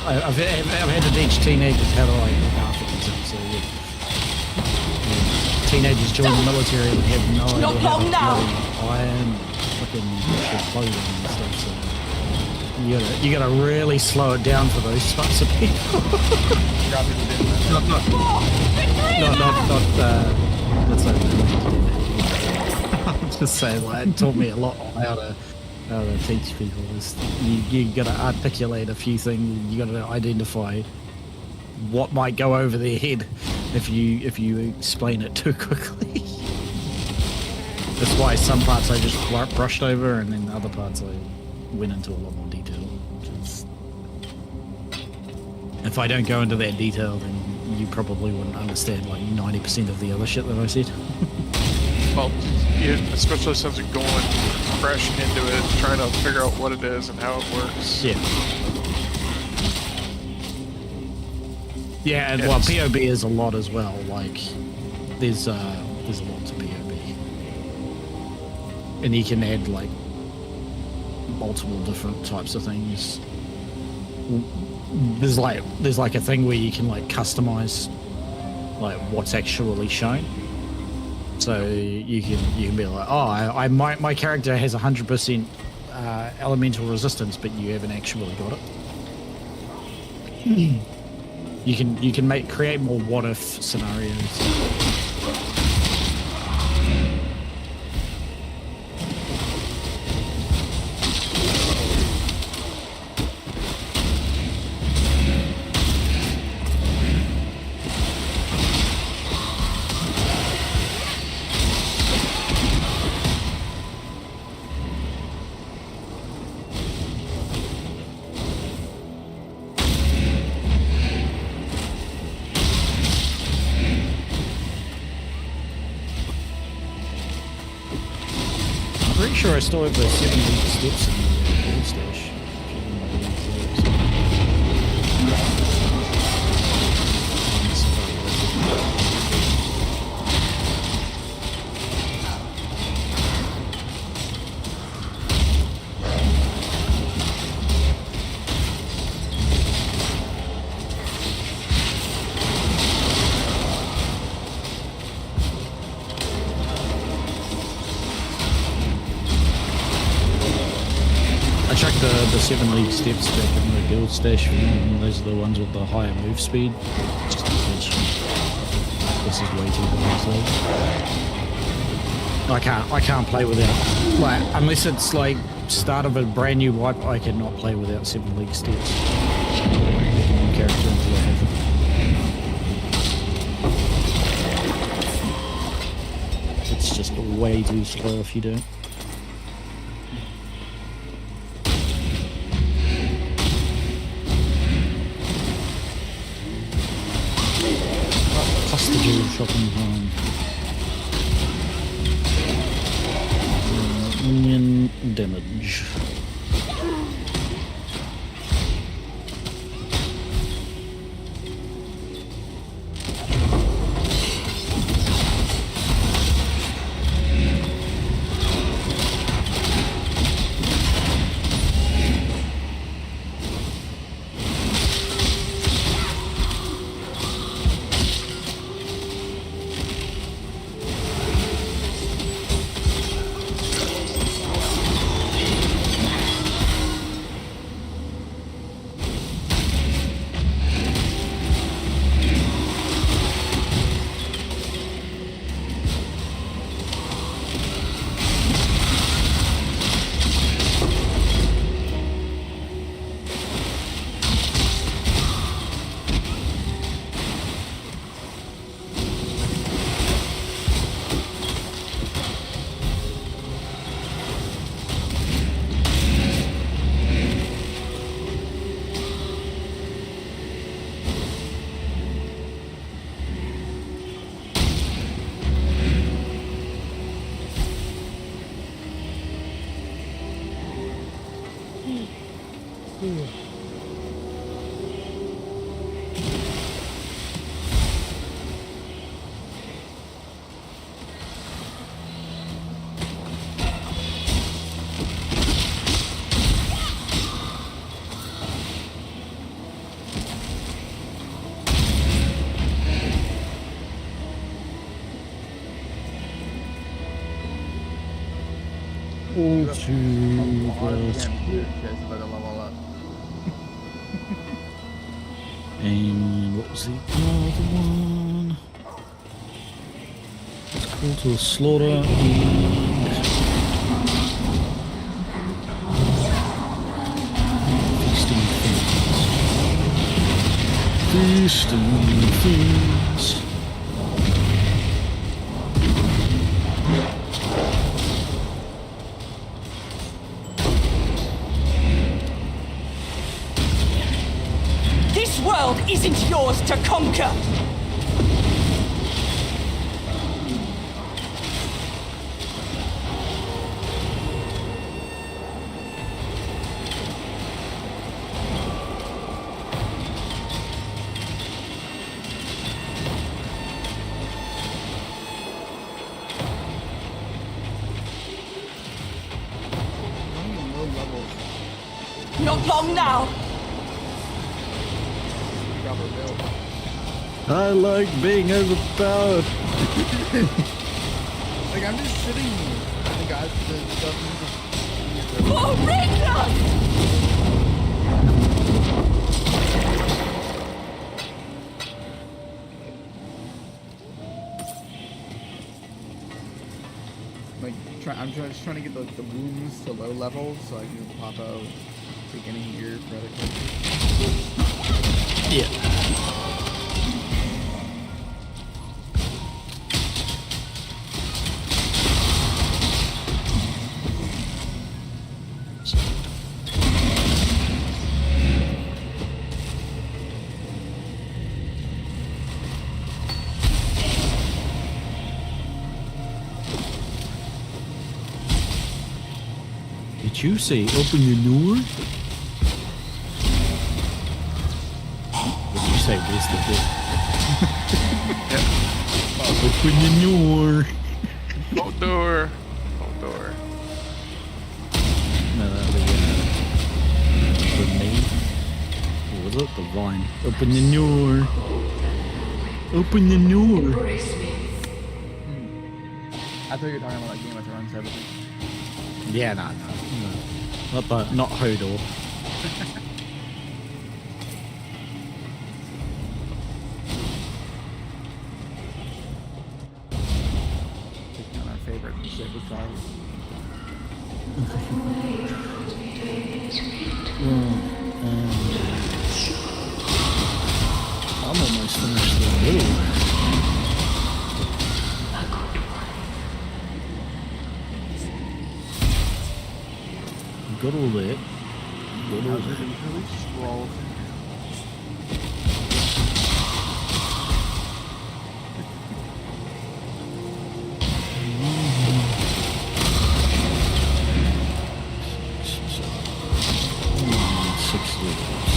I've had to teach teenagers how to like look after themselves. So yeah. Teenagers join the military and have no idea Not how long to now. bloody iron fucking clothing and stuff. So you gotta really slow it down for those types of people. Drop it in. not let's say I'm just saying like it taught me a lot on how to how to teach people is you got to articulate a few things. You got to identify what might go over their head if you explain it too quickly. That's why some parts I just brushed over, and then other parts I went into a lot more detail. Just, if I don't go into that detail, then you probably wouldn't understand like 90% of the other shit that I said. Well, yeah, especially since you're going fresh into it, trying to figure out what it is and how it works. Yeah. Yeah, and well, POB is a lot as well. Like, there's a lot to POB, and you can add like multiple different types of things. There's like a thing where you can like customize like what's actually shown. So you can be like, oh, my character has 100% elemental resistance, but you haven't actually got it. You can create more what if scenarios. Pretty sure I still have the 7 steps in the gold stash. I chucked the 7 league steps back in the guild stash for you, and those are the ones with the higher move speed. Just because this is way too high. I can't play without, like, unless it's like start of a brand new wipe, I cannot play without 7 league steps. Pick a new character until I have it. It's just way too slow if you don't. Hostage shopping home. Minion damage. All A to lot of the damn huge guys about to level up. and what was the other one? It's called to the slaughter and Distant things. This world isn't yours to conquer! Low levels. Not long now! Rubber build. I like being overpowered. Like, I'm just sitting here. The guys, the stuff is just... Oh, Ragnar! Like, I'm just trying to get the wounds to low levels so I can pop out, take any gear for other characters. Yeah. Did you say open the door? What did you say? Where's the door? Open the door. Hold door. Hold door. No, the main. What was it? The vine. Open the door. Open the door. I thought you were talking about like Game of Thrones type of thing. Yeah, no. Not Hodor. Taking on our favorite sacred fire. I'm almost finished the middle. Got all that. Got all that. Really scroll. Six levels.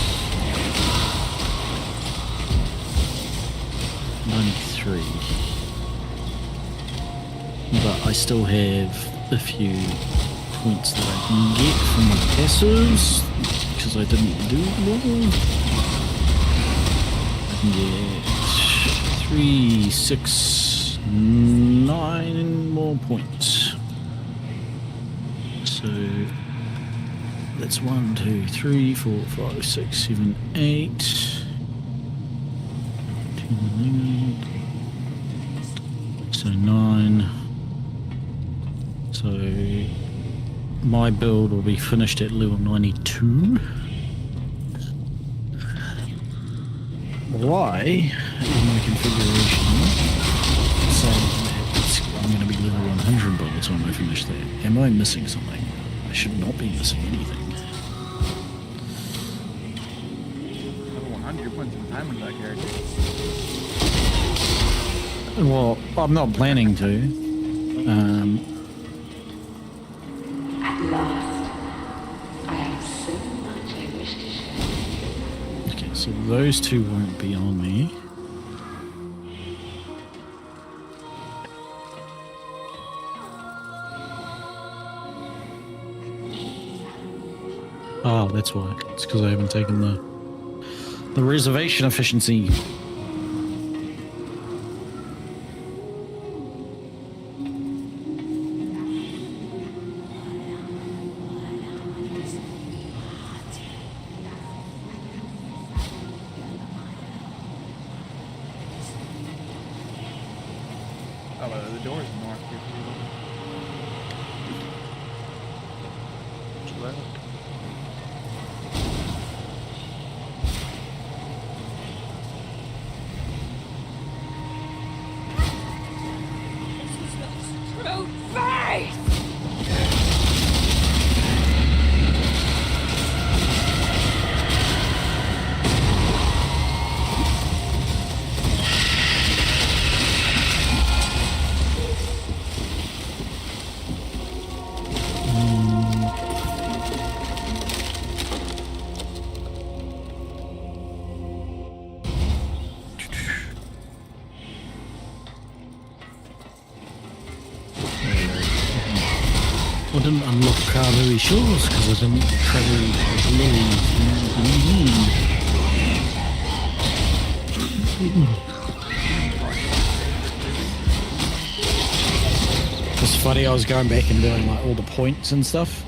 93. But I still have a few points that I can get from my passives because I didn't do them all. I can get 3, 6, 9 more points. So that's 1, 2, 3, 4, 5, 6, 7, 8. So 9. So my build will be finished at level 92. Why, in my configuration, saying that I'm going to be level 100 by the time I finish that? Am I missing something? I should not be missing anything. Level 100, you're putting some time into that character. Well, I'm not planning to. At last, I have so much I wish to share. Okay, so those two won't be on me. Oh, that's why. It's because I haven't taken the reservation efficiency. Oh, the door's north here. What's left? didn't unlock Karui Shores because I didn't travel with It's funny, I was going back and doing like all the points and stuff.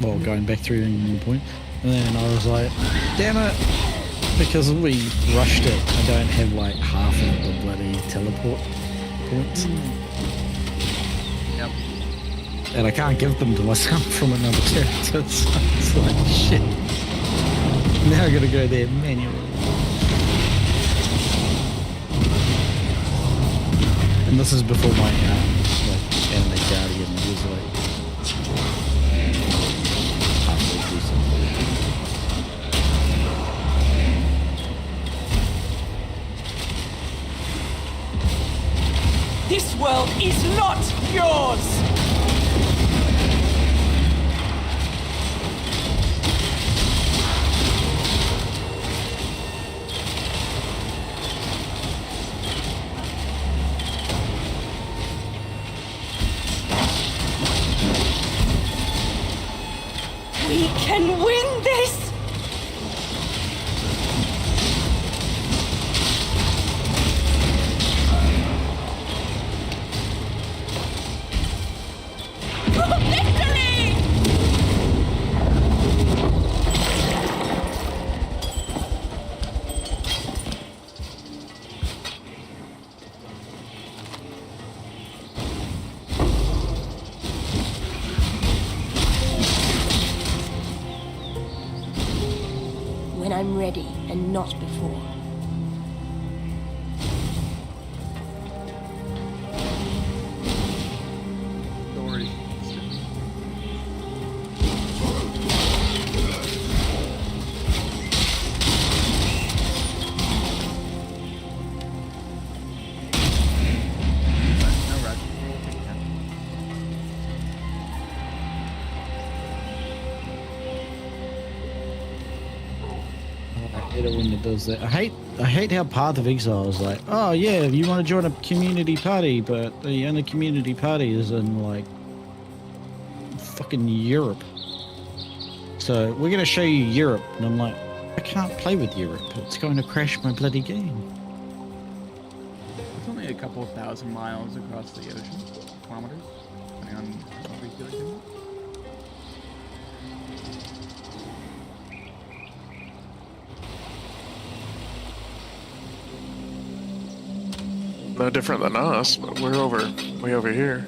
Well, going back through the point. And then I was like, damn it, because we rushed it, I don't have like half of the bloody teleport points. Yep. And I can't give them to myself from another character, so it's like, shit. Now I gotta go there manually. And this is before my like, Anime Guardian was like halfway through something. This world is not yours! We can win this! Victory! When I'm ready and not before. Stories. No rush. Take your time. I hate it when it does that. I hate how Path of Exile is like, oh yeah, you want to join a community party, but the only community party is in like fucking Europe. So we're gonna show you Europe, and I'm like, I can't play with Europe. It's going to crash my bloody game. It's only a couple of thousand miles across the ocean. Kilometers. Depending on how big you like it. No different than us, but we're way over here.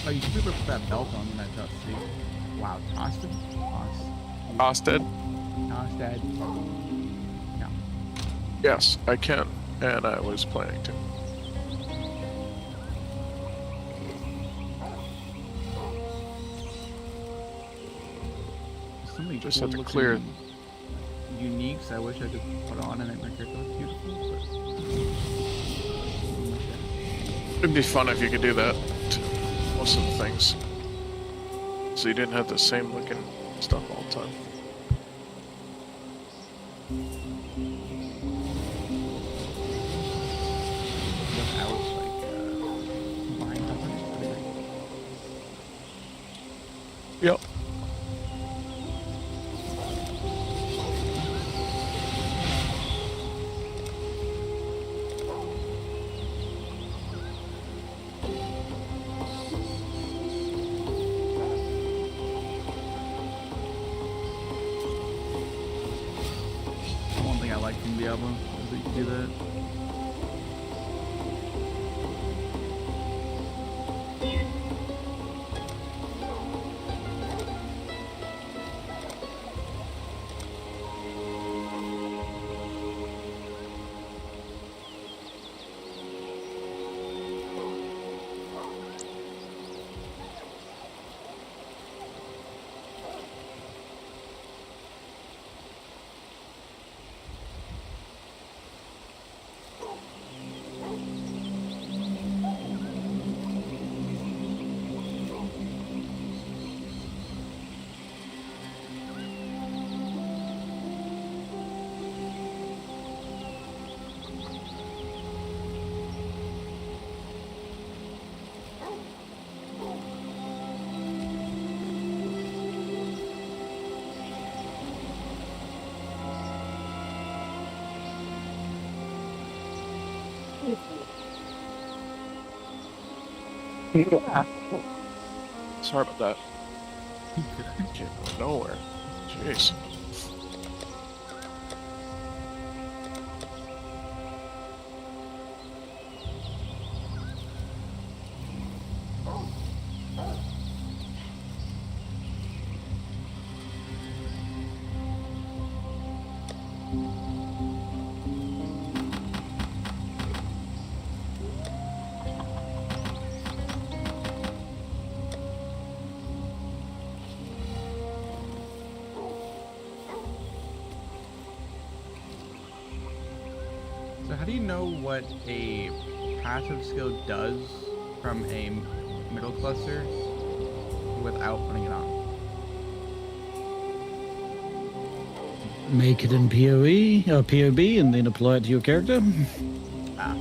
Oh, you should put that belt on when I thought, see. Wow, Tosted? Austed? Tosted. No. Yes, I can, and I was planning to. So many Just cool have to looking clear- uniques I wish I could put on and make my character look beautiful, It'd be fun if you could do that to most of the things. So you didn't have the same looking stuff all the time. without like mind hunters. Yep. One thing I like from Diablo is that you can do that. Sorry about that. Came out of nowhere. Jeez. So how do you know what a passive skill does from a middle cluster without putting it on? Make it in PoE or POB and then apply it to your character. Ah.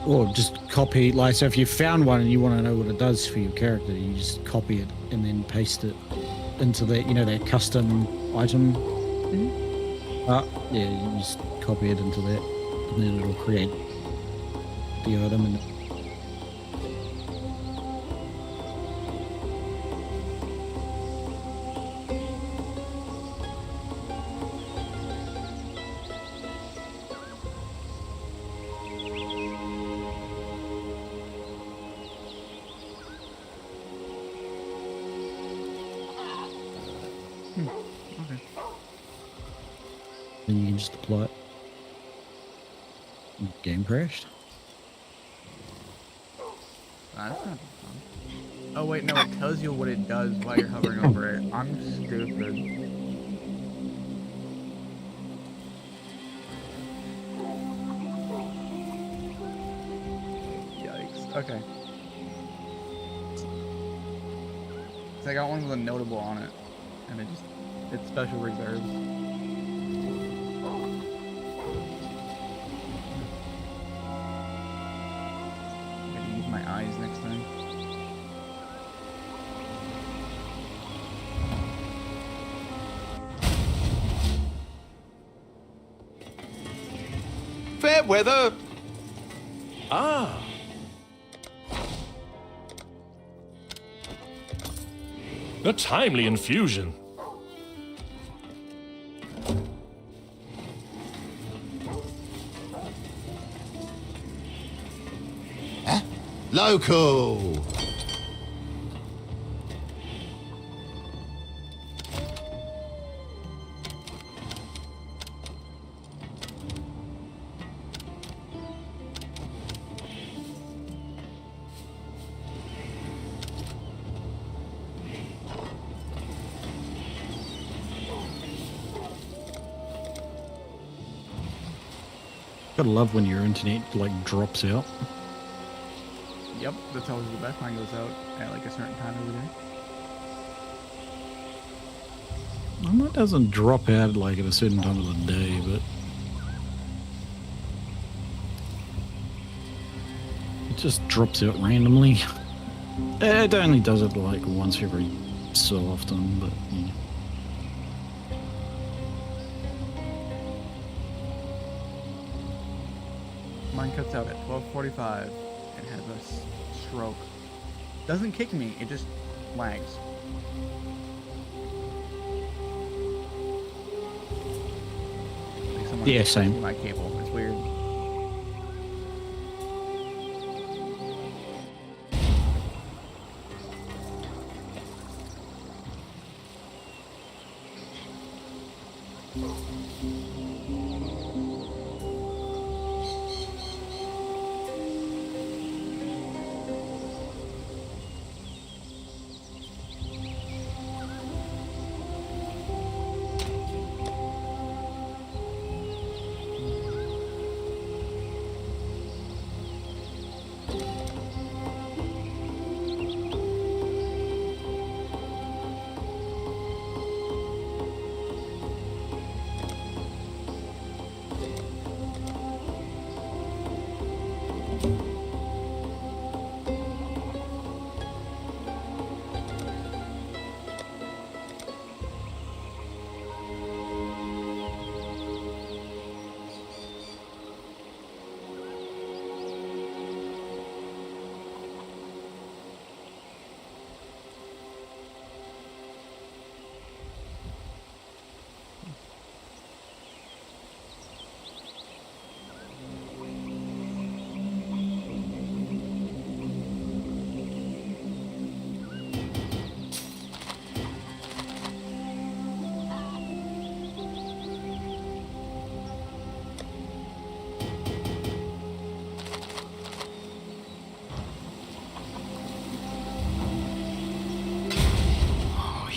Or just copy, like, so if you found one and you want to know what it does for your character, you just copy it and then paste it into that, you know, that custom item. Yeah, you just copy it into that, and then it'll create the item. And Okay. then you can just apply it. Game crashed. That's not fun. Oh wait, no, it tells you what it does while you're hovering over it. I'm stupid. Yikes. Okay. So I got one with a notable on it, and it's special reserves. My eyes next time. Fair weather. Ah. A timely infusion. Local! Gotta love when your internet like drops out. Yep, that's always the best. Mine goes out at like a certain time of the day. Mine doesn't drop out like at a certain time of the day, but it just drops out randomly. It only does it like once every so often, but yeah. Mine cuts out at 12:45 and has a stroke. Doesn't kick me, it just lags. Like someone Yeah, same. my cable. It's weird.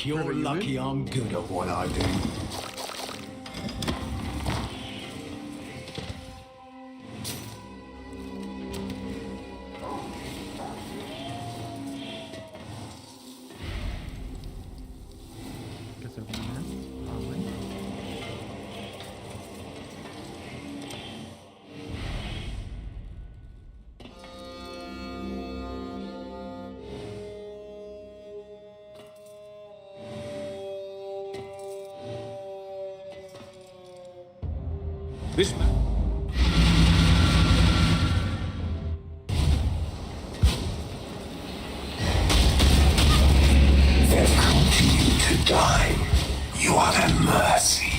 You're lucky I'm good at what I do. Guess open the map. Alright. This map. They've continued to die. You are their mercy.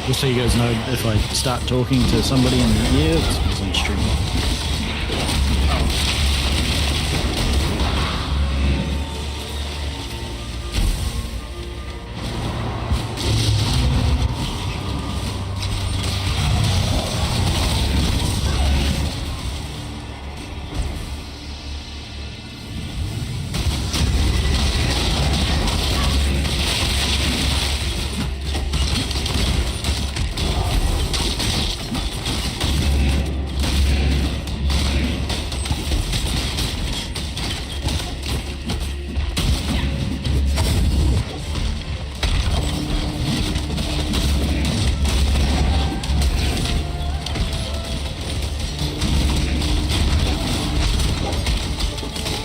Just so you guys know, if I start talking to somebody in the ear, it's because I'm streaming.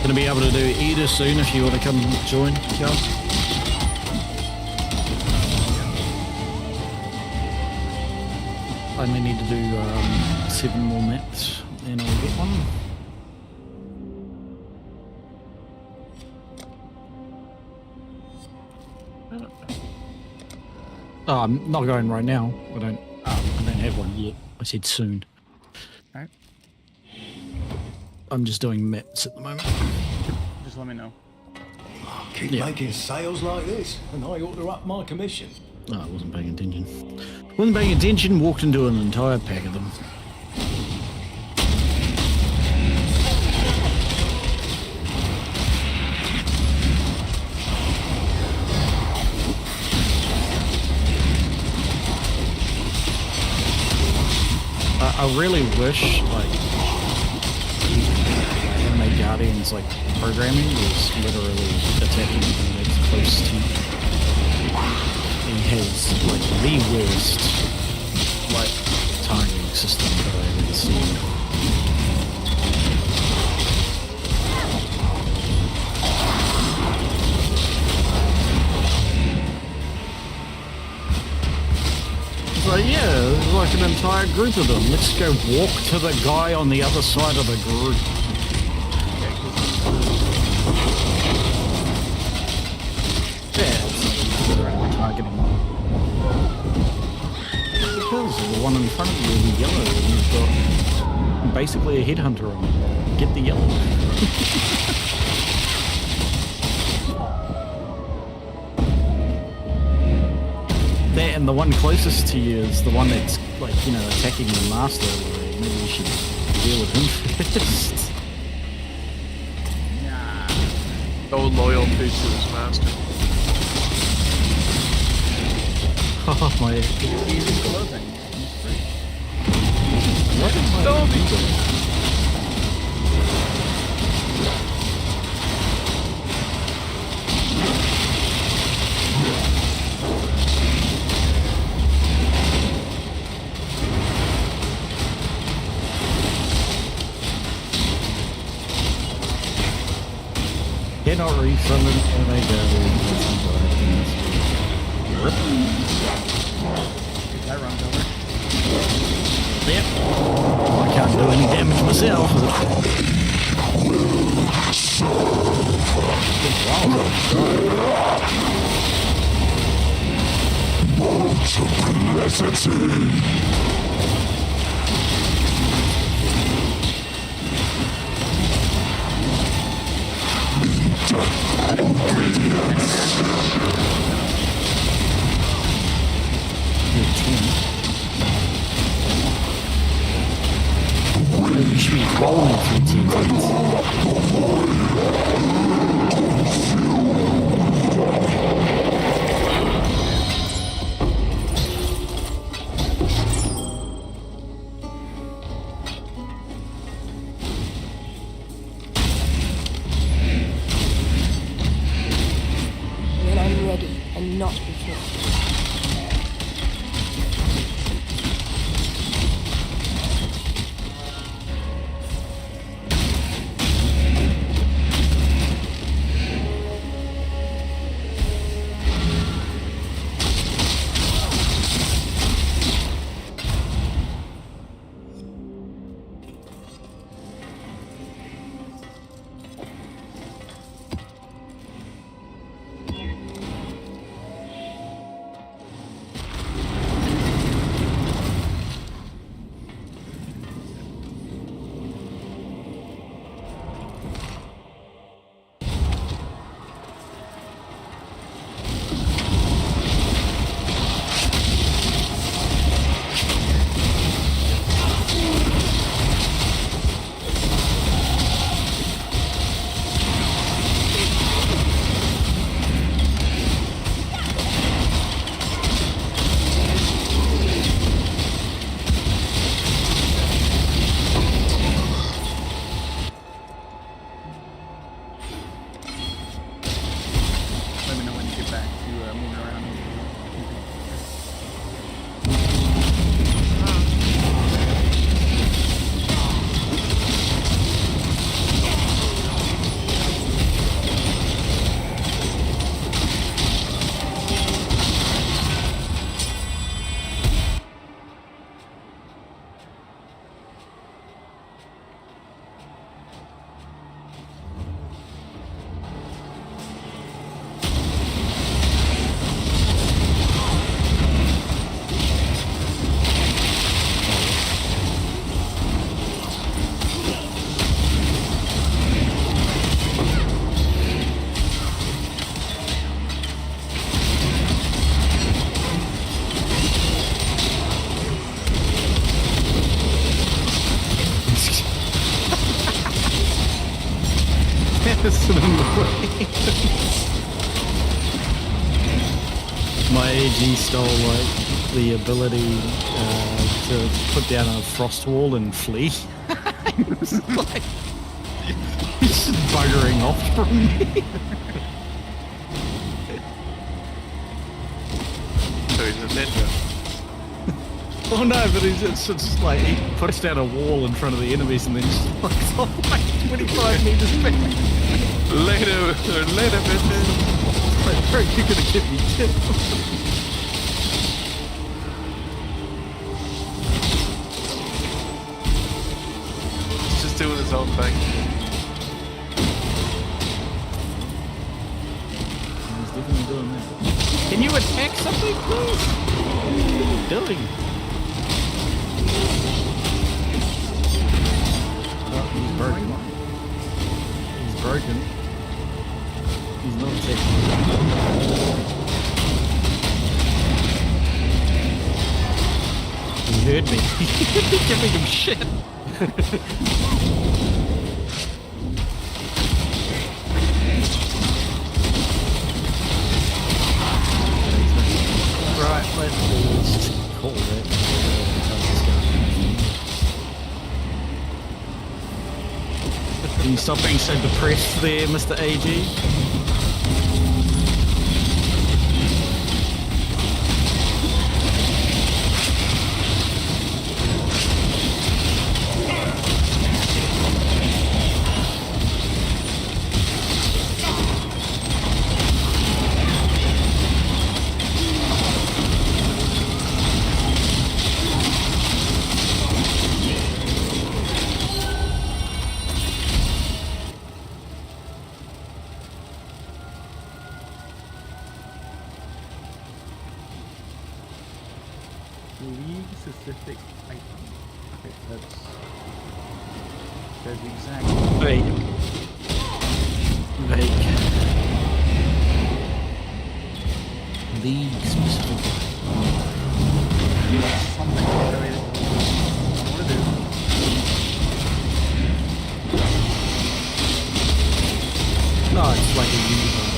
Gonna be able to do Eda soon if you want to come join, Cal. I only need to do 7 more maps and I'll get one. Oh, I'm not going right now. I don't have one yet. I said soon. Alright. I'm just doing maps at the moment. Just let me know. Keep making sales like this, and I ought to up my commission. No, I wasn't paying attention. Wasn't paying attention, walked into an entire pack of them. I really wish, like, Anime Guardians, like, programming was literally attacking them that's close to you. He has, like, the worst, like, targeting system that I've ever seen. So yeah, there's like an entire group of them. Let's go walk to the guy on the other side of the group. Yeah, it's like they're targeting. Because the one in front of you is yellow and you've got basically a headhunter on. Get the yellow. That and the one closest to you is the one that's, like, you know, attacking the master. Maybe you should deal with him first. No loyalty to his master. Oh my. Easy closing. Cannot resummon when I Get that runs over. Yep. I can't do any damage myself. You should be rolling through TNTs. When I'm ready and not before. Let me know when you get back to moving around. My AG stole like the ability to put down a frost wall and flee. It's like he's just buggering off from me. So he's a ninja. Oh no, but it's just like he puts down a wall in front of the enemies and then just fucks off like 25 meters back. Later, bitches. Like, bro, you're gonna get me killed. He's just doing his own thing. He's definitely doing that. Can you attack something, please? What are you doing? Oh, he's broken. He's broken. He's not attacking. He heard me. He's giving him shit. Right, let's just call that. Can you stop being so depressed there, Mr. AG? League specific item. Okay, that's the exact. Vague. League specific. Something related to what it is. No, it's like a unicorn.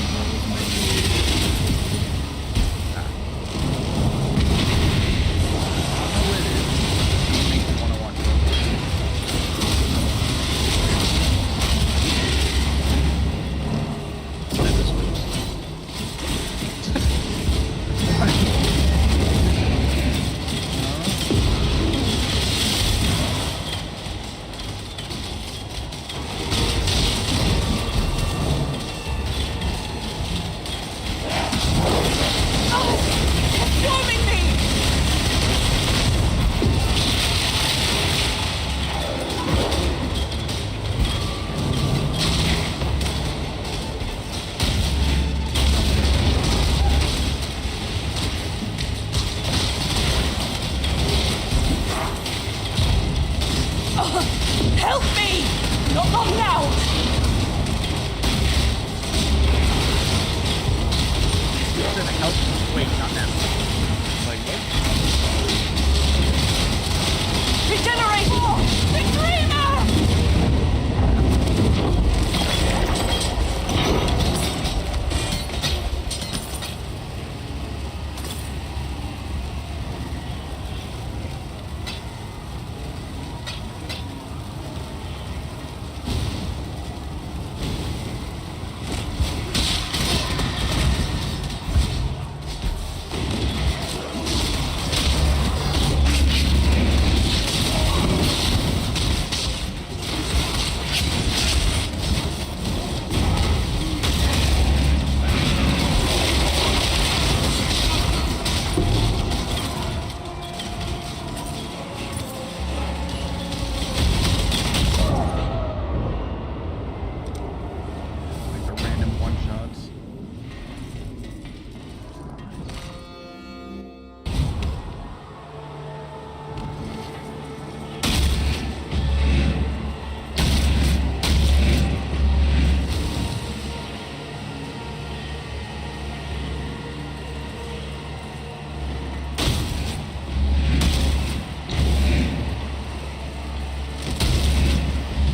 Help me! Not long now! Help. Wait, not now. Like what? Regenerate! The dreamer!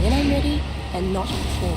When I'm ready, and not before.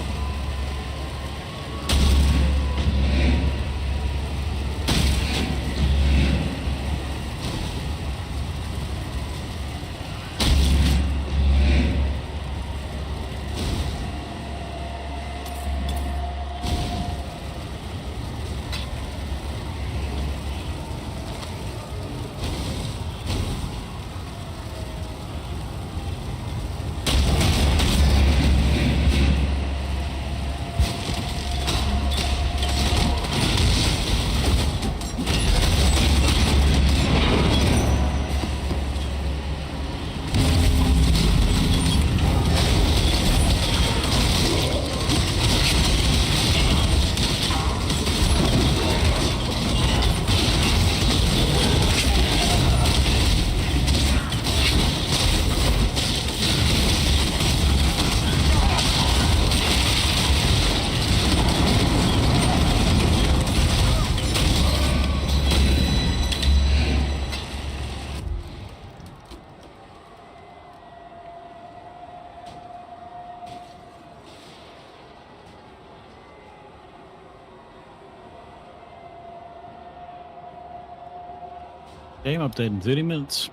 Game update in 30 minutes.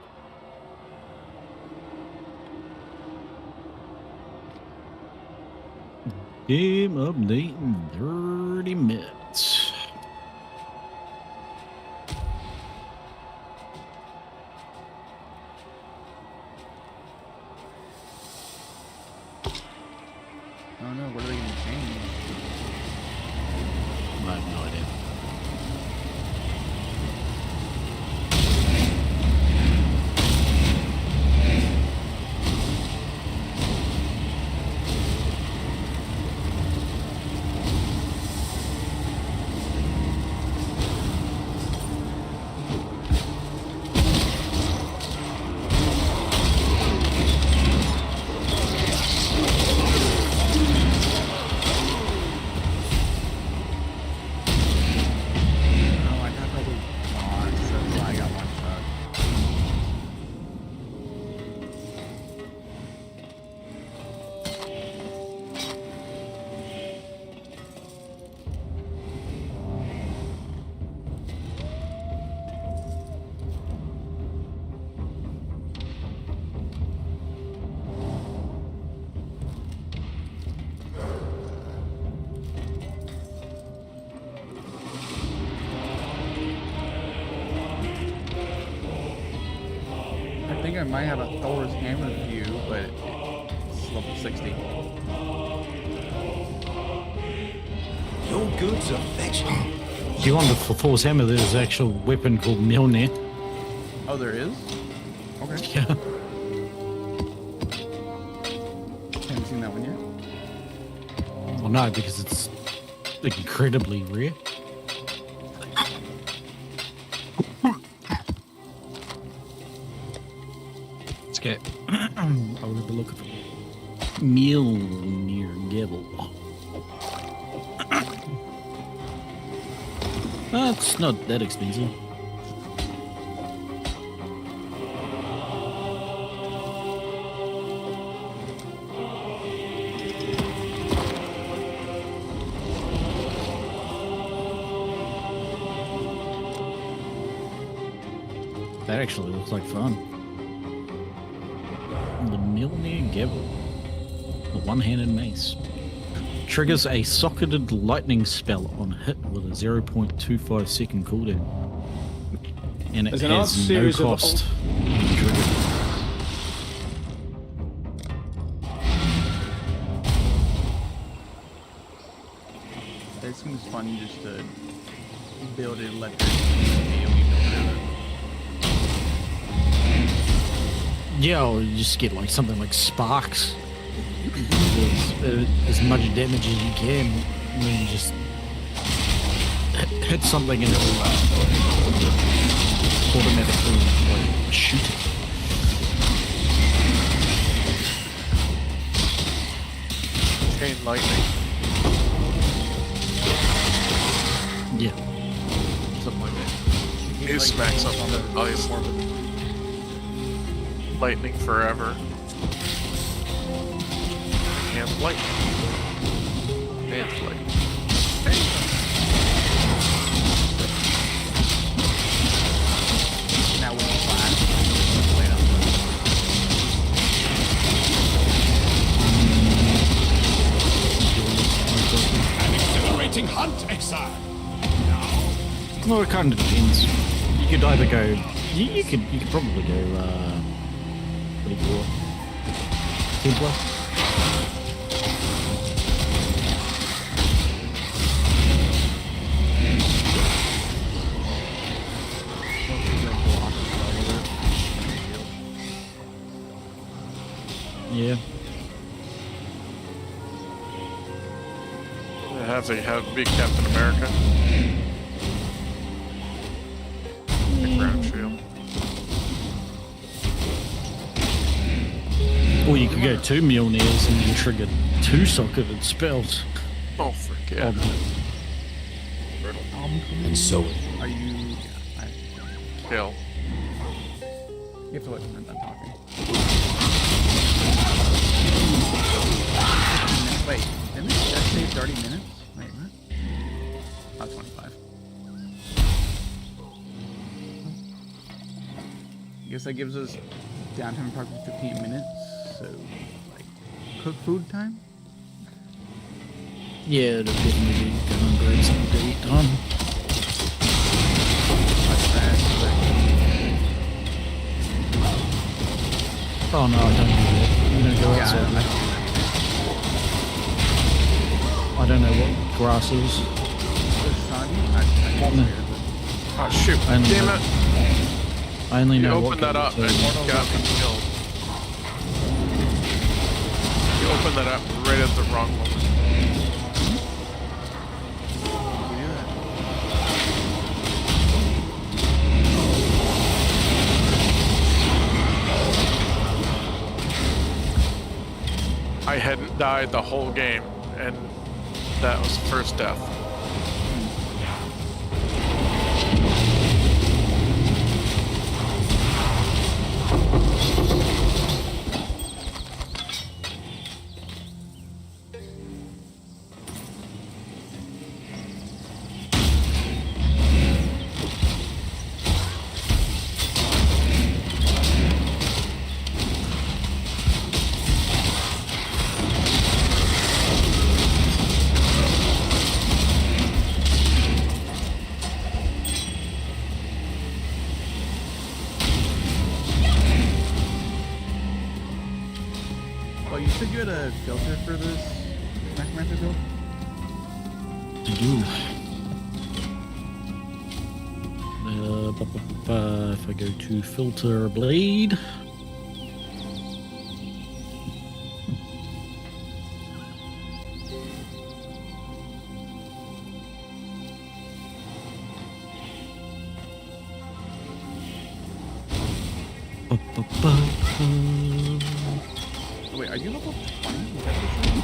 Game update in 30 minutes. Oh no, what are they going to change? I have no idea. Oh, I got double. Oh, that's why I got one shot. I think I might have a Thor's Hammer view, but it's level 60. Your goods are fetched. If you want the Thor's hammer, there's an actual weapon called Mjolnir. Oh, there is? Okay. Yeah. Haven't seen that one yet. Well, no, because it's incredibly rare. Let's get. I'll have a look at the Mjolnir Gavel. That's not that expensive. That actually looks like fun. The Mjolnir Gavel. The one-handed mace. Triggers a socketed lightning spell on hit with a 0.25 second cooldown. And it There's an odd has no series of cost. It seems fun just to build an electric AoE builder. Yeah, or you just get like something like sparks. As much damage as you can, and then you just hit something and it'll automatically like shoot it. Chain lightning. Yeah. Something like that. It smacks up on the ice. Lightning forever. And lightning. And lightning. Now we're flat. Wait up. An exhilarating hunt, exile. Well, it kind of depends. You could either go. You could probably go. What do you call it? Templar. Yeah. Have big Captain America. Big round shield. Or you could go 2 Mjolnirs and you trigger 2 socketed spells. Oh, forget. And so Are you... Kill. You have to let I'm done talking. Wait, didn't that say 30 minutes? Wait, what? Oh, 25. guess that gives us downtime approximately 15 minutes. So, like, cook food time? Yeah, it'll definitely be going and grab something to eat time. Oh no, I don't do that. I'm gonna go outside. I don't know what grass is. Oh shoot! Damn it! I only You know what opened that up and got me killed. You opened that up right at the wrong moment. I hadn't died the whole game, and that was the first death. Well, you said you had a filter for this necromancer build? If I go to filter blade. Wait, are you level 20? Is that what you're saying?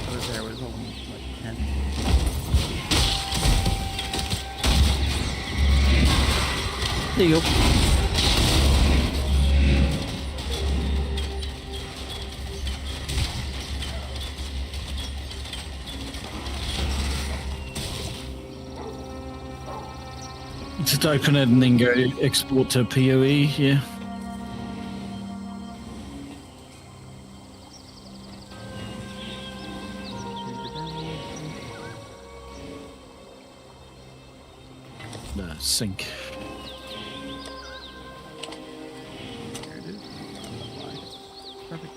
I was there, I was level like 10. There you go. Just open it and then go export to PoE, yeah. Sync. There it is. Apply. Perfect.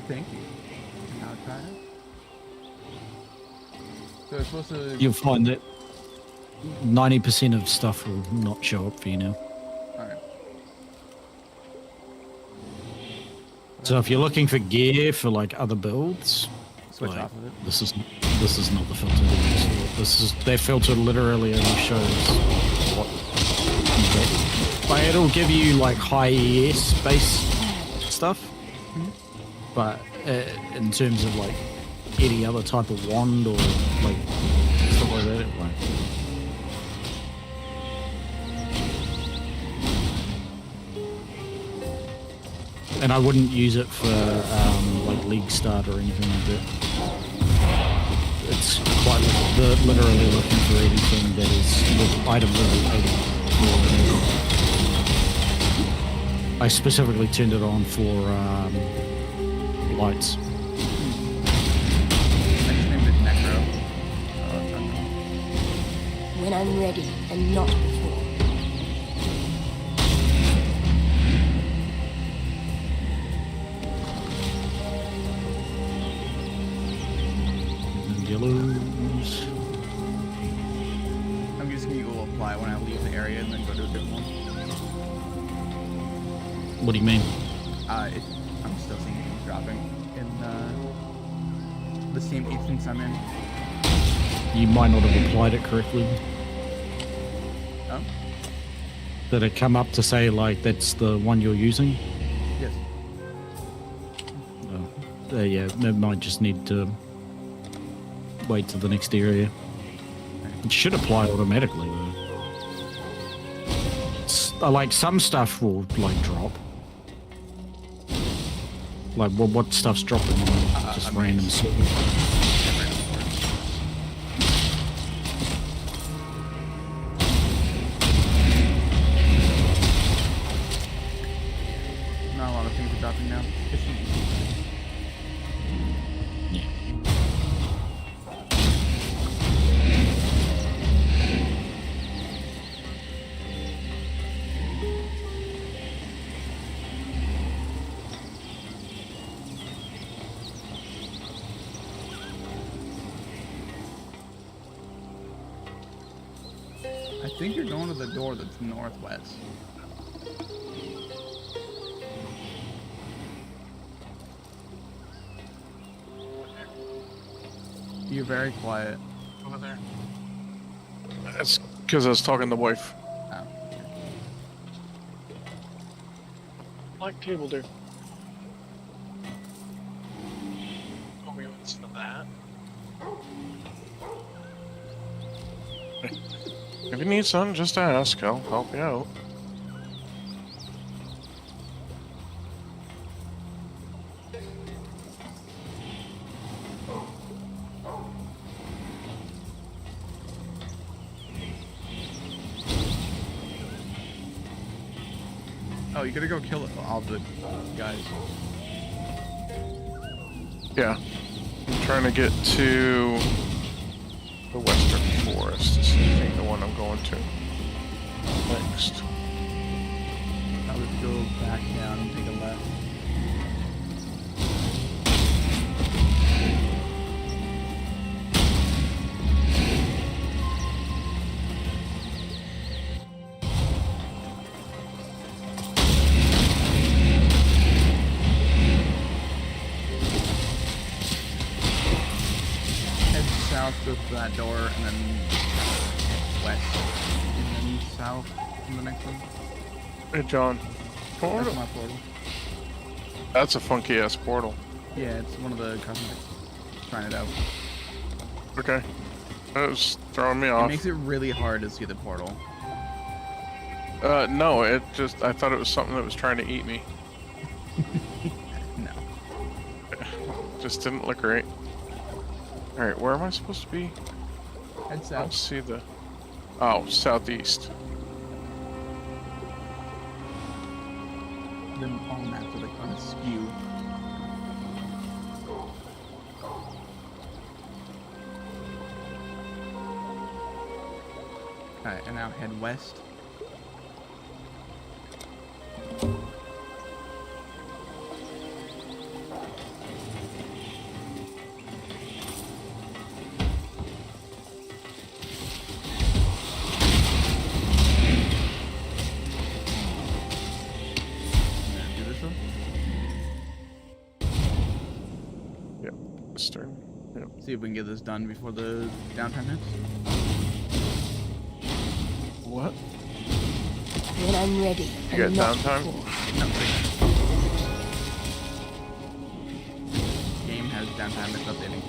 Thank you. Now try it. So it's supposed to... You'll find that 90% of stuff will not show up for you now. Alright. So if you're looking for gear for like other builds, Switch like, off of it. this is not the filter to use. Their filter literally only shows what you get. Like it'll give you like high ES base stuff, but in terms of like any other type of wand or like stuff like that, it won't. And I wouldn't use it for like League Start or anything like that. It's quite literally looking for anything that is item level 80. I specifically turned it on for lights. I just named it Necro. When I'm ready and not before. Yellows. I'm just gonna go apply when I leave the area and then go to a different one. What do you mean? I'm still seeing things dropping in the same instance I'm in. You might not have applied it correctly. Oh? Did it come up to say like that's the one you're using? Yes. Oh. Yeah, it might just need to wait to the next area. It should apply automatically though. Like some stuff will like drop. Like what stuff's dropping? Just random stuff. I think you're going to the door that's northwest. You're very quiet. Over there. That's because I was talking to the wife. Oh. Like table, dude. Oh, we went to that. If you need something, just ask. I'll help you out. Oh, you gotta go kill all the guys. Yeah. I'm trying to get to the Western Forest. This is the one I'm going to next. I would go back down and take a left. Go to that door and then west and then south in the next one. Hey, John. Portal? That's my portal. That's a funky ass portal. Yeah, it's one of the cosmetics. Trying it out. Okay. That was throwing me It off. makes it really hard to see the portal. No, it just, I thought it was something that was trying to eat me. No. Just didn't look right. Alright, where am I supposed to be? Head I don't south. see the... Oh, southeast. Then all maps are like on a skew. Alright, and now head west. Western. Yep. See if we can get this done before the downtime hits. What? When I'm ready. You got and not downtime? before. No, game has downtime, it's updating.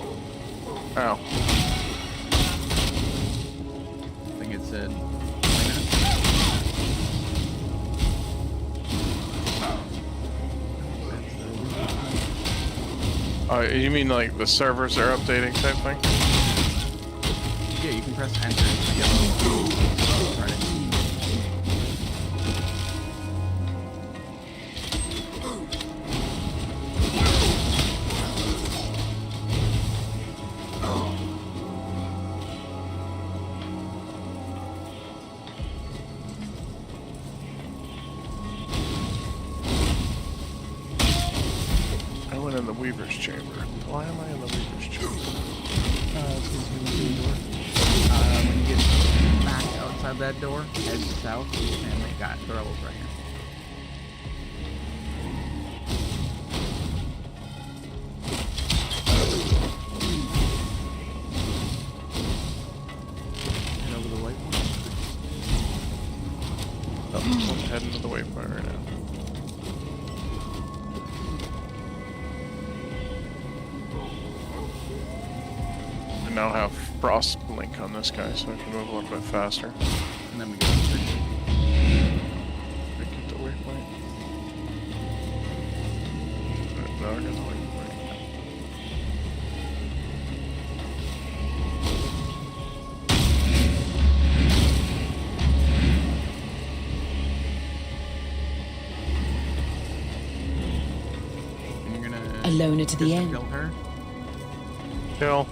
Oh. I think it said 20 minutes. You mean like the servers are updating type thing? Yeah, you can press enter to get started. I went in the Weaver's Chamber. Why am I in the Weaver's Chamber? When you get back outside that door, head south, and they got turtles right here. Head over the waypoint. Oh, I'm heading to the waypoint right now. I now have Frost Blink on this guy, so I can move a little bit faster. And then we go to the Make it the waypoint. No, I got the waypoint. And you're gonna Alone to the just end. kill her. Kill.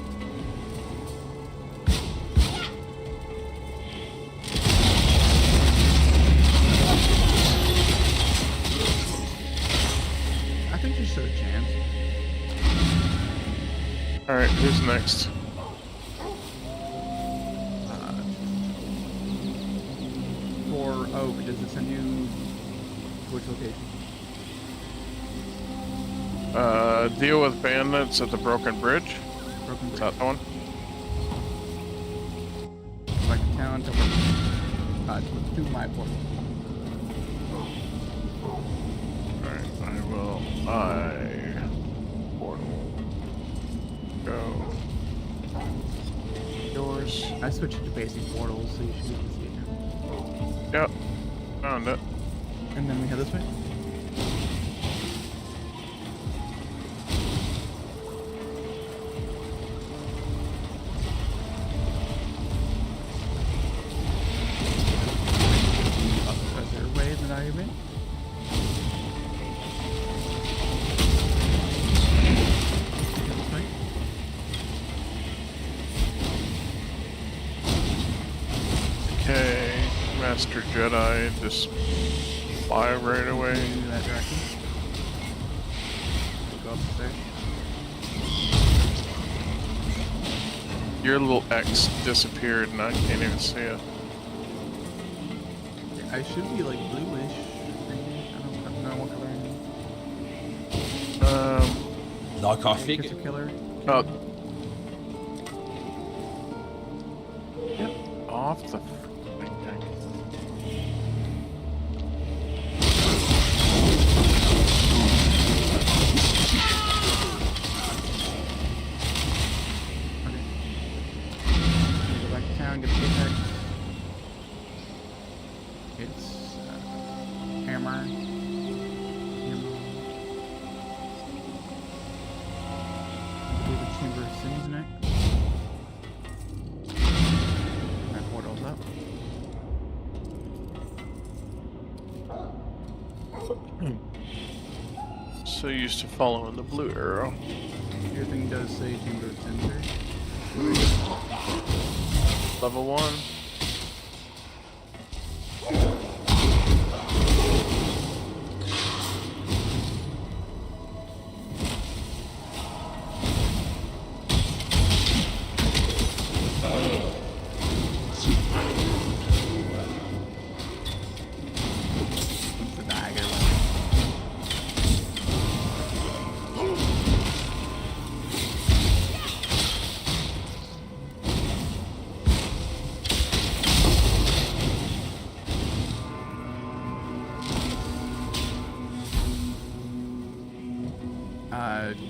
I think she stood a chance. Alright, who's next? Oh, but does it send you to which location? Deal with bandits at the Broken Bridge. Broken Is Bridge. that the one? Back to town to my portal. Alright, portal. Go. Doors. I switched it to basic portals, so you should be able to see it now. Yep. Found it. And then we head this way. Is there a way that I am in? This way. Okay, Master Jedi, just fly right away. In that direction. We'll go up the stairs. Your little X disappeared and I can't even see it. I should be like bluish. Maybe. I don't know what color I am. Like I Kiss figured. a killer. Oh. Get off the freaking thing. Go back to town, get the pickaxe. It's hammer. Do the Chamber of Sins next. That portal's up. So used to following the blue arrow. Your thing does say Chamber of Sins there. Level 1. The dagger.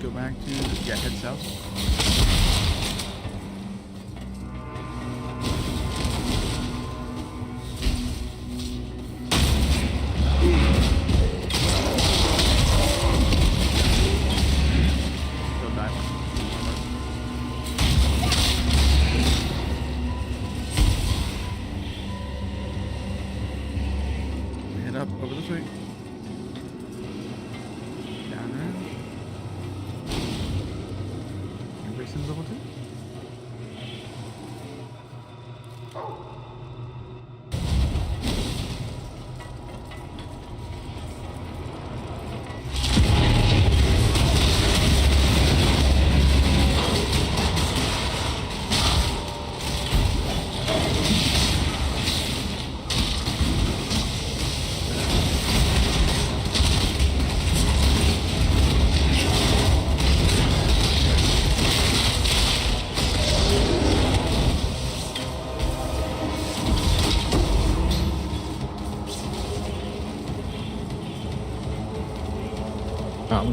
Go back to head south. Go dive. Head up over this way. Down around. Sims level 2? I'm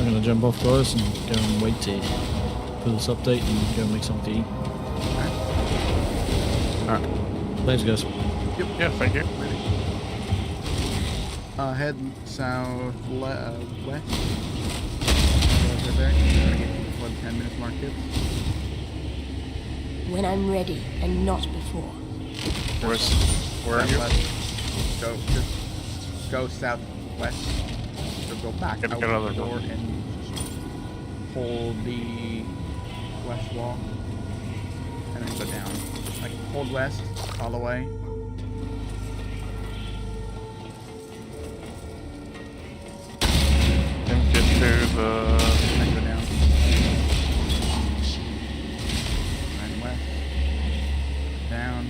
gonna jump off, guys, and go and wait to for this update and go make something to eat. Alright. Thanks, guys. Yep. Yeah, thank you. Head south west. Over there. Gotta get before the 10 minutes mark hits. When I'm ready and not before. Where are you? Southwest. Just go southwest. So go back Get out another the door door. and hold the west wall. And then go down. Like hold west all the way. And get to the... And go down. And west. Down.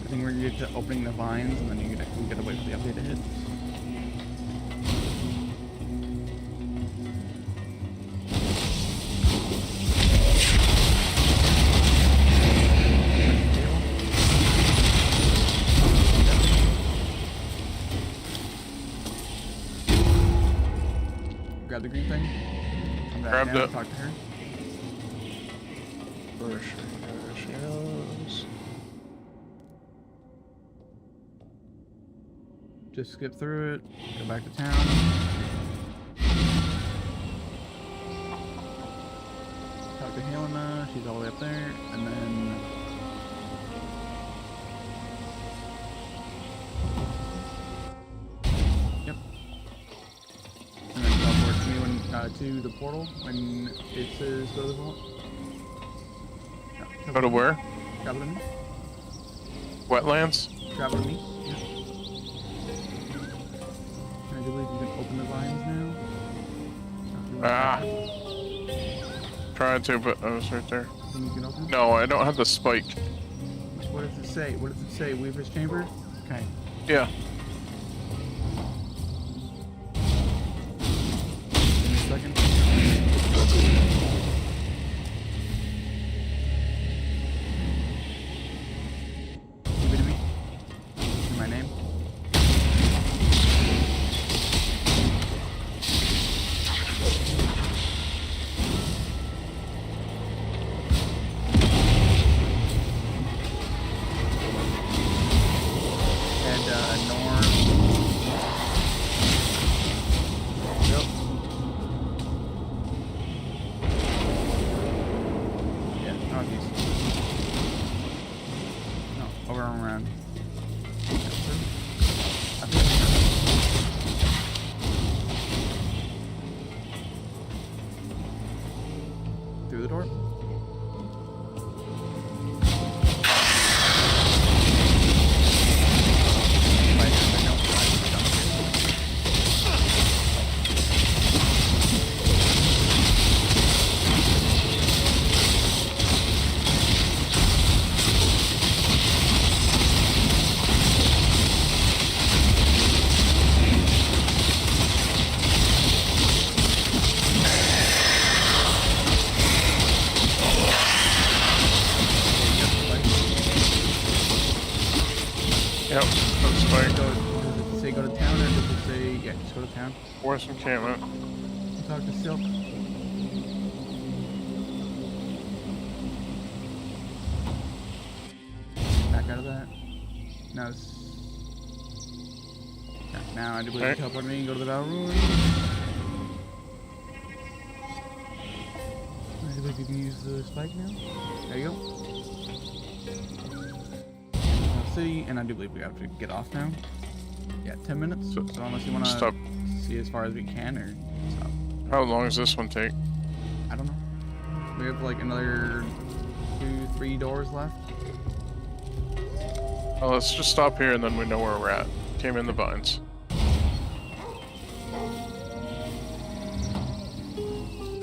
I think we're good to opening the vines, and then we gotta wait for the update to hit. Grab the green thing. Come back Grabbed down, it. talk to her. Where she is. Just skip through it. Go back to town. Talk to Helena. She's all the way up there. And then... Yep. And then teleport to me when, to the portal when it says go to the vault. Go to where? Travel to me. Wetlands? Travel to me. Yeah. I do believe you can open the vines now. Ah. Tried to, but I was right there. Then you can open. No, I don't have the spike. What does it say? What does it say? Weaver's Chamber? Okay. Yeah. Give me a second. Give it to me. Say my name. And Norm. Yep. Yeah, northeast. No, over and around. I think through the door. Yep, that's spike. Does it say go to town or does it say, yeah, just go to town? Forest encampment. Talk to Silk. Back out of that. Now it's... Yeah, now I do believe you Alright. teleport me and go to the battle room. I do believe you can use the spike now. There you go. City, and I do believe we have to get off now. Yeah, 10 minutes. So unless you want to Stop. see as far as we can, or stop. How long does this one take? I don't know. We have like another 2-3 doors left. Well, let's just stop here and then we know where we're at. Came in the vines.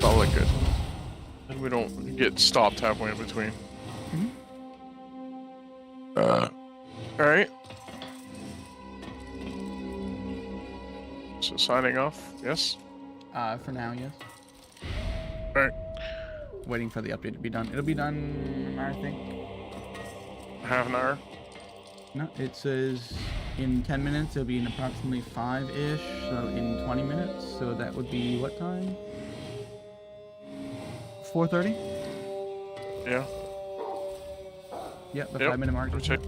All look good. And we don't get stopped halfway in between. Alright. So signing off, yes? For now, yes. Alright. Waiting for the update to be done. It'll be done, I think. Half an hour? No, it says in 10 minutes. It'll be in approximately 5-ish. So in 20 minutes. So that would be what time? 4:30. Yeah. Yep, the Yep, 5-minute mark. rotate.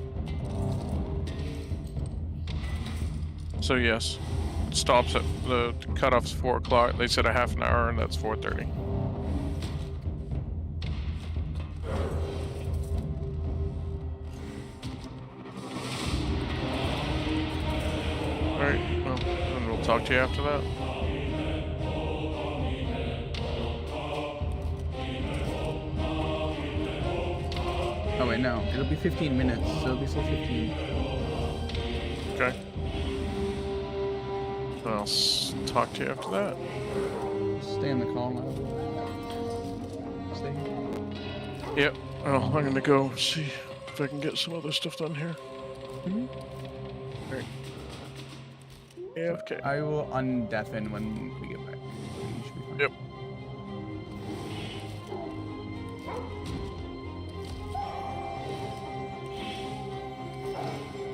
So yes, it stops at the cutoff's 4 o'clock. They said a half an hour, and that's 4:30. All right. Well, then we'll talk to you after that. Oh wait, no. It'll be 15 minutes. So it'll be still 15. Okay. I'll talk to you after that. Stay on the call now. Stay here. Yep. Well, I'm gonna go see if I can get some other stuff done here. Great. AFK. I will undeafen when we get back. You should be fine. Yep.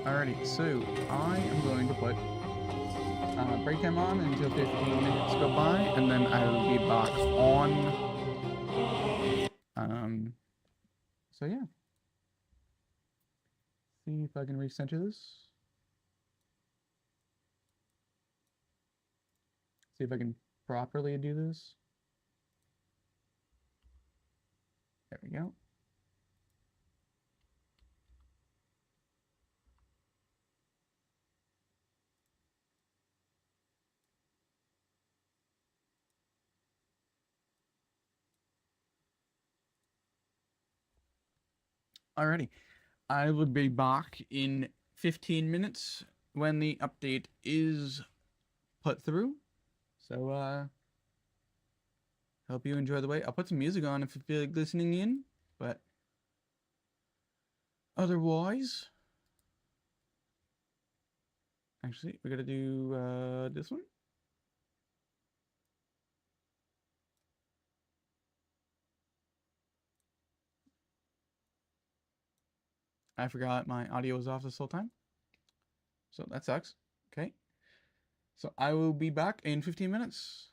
Alrighty, so I am going to put break time on until 15 minutes go by, and then I will be back on. So yeah. See if I can recenter this. See if I can properly do this. There we go. Alrighty. I will be back in 15 minutes when the update is put through. So, hope you enjoy the wait. I'll put some music on if you feel like listening in, but otherwise, actually, we gotta do this one. I forgot my audio was off this whole time. So that sucks. Okay. So I will be back in 15 minutes.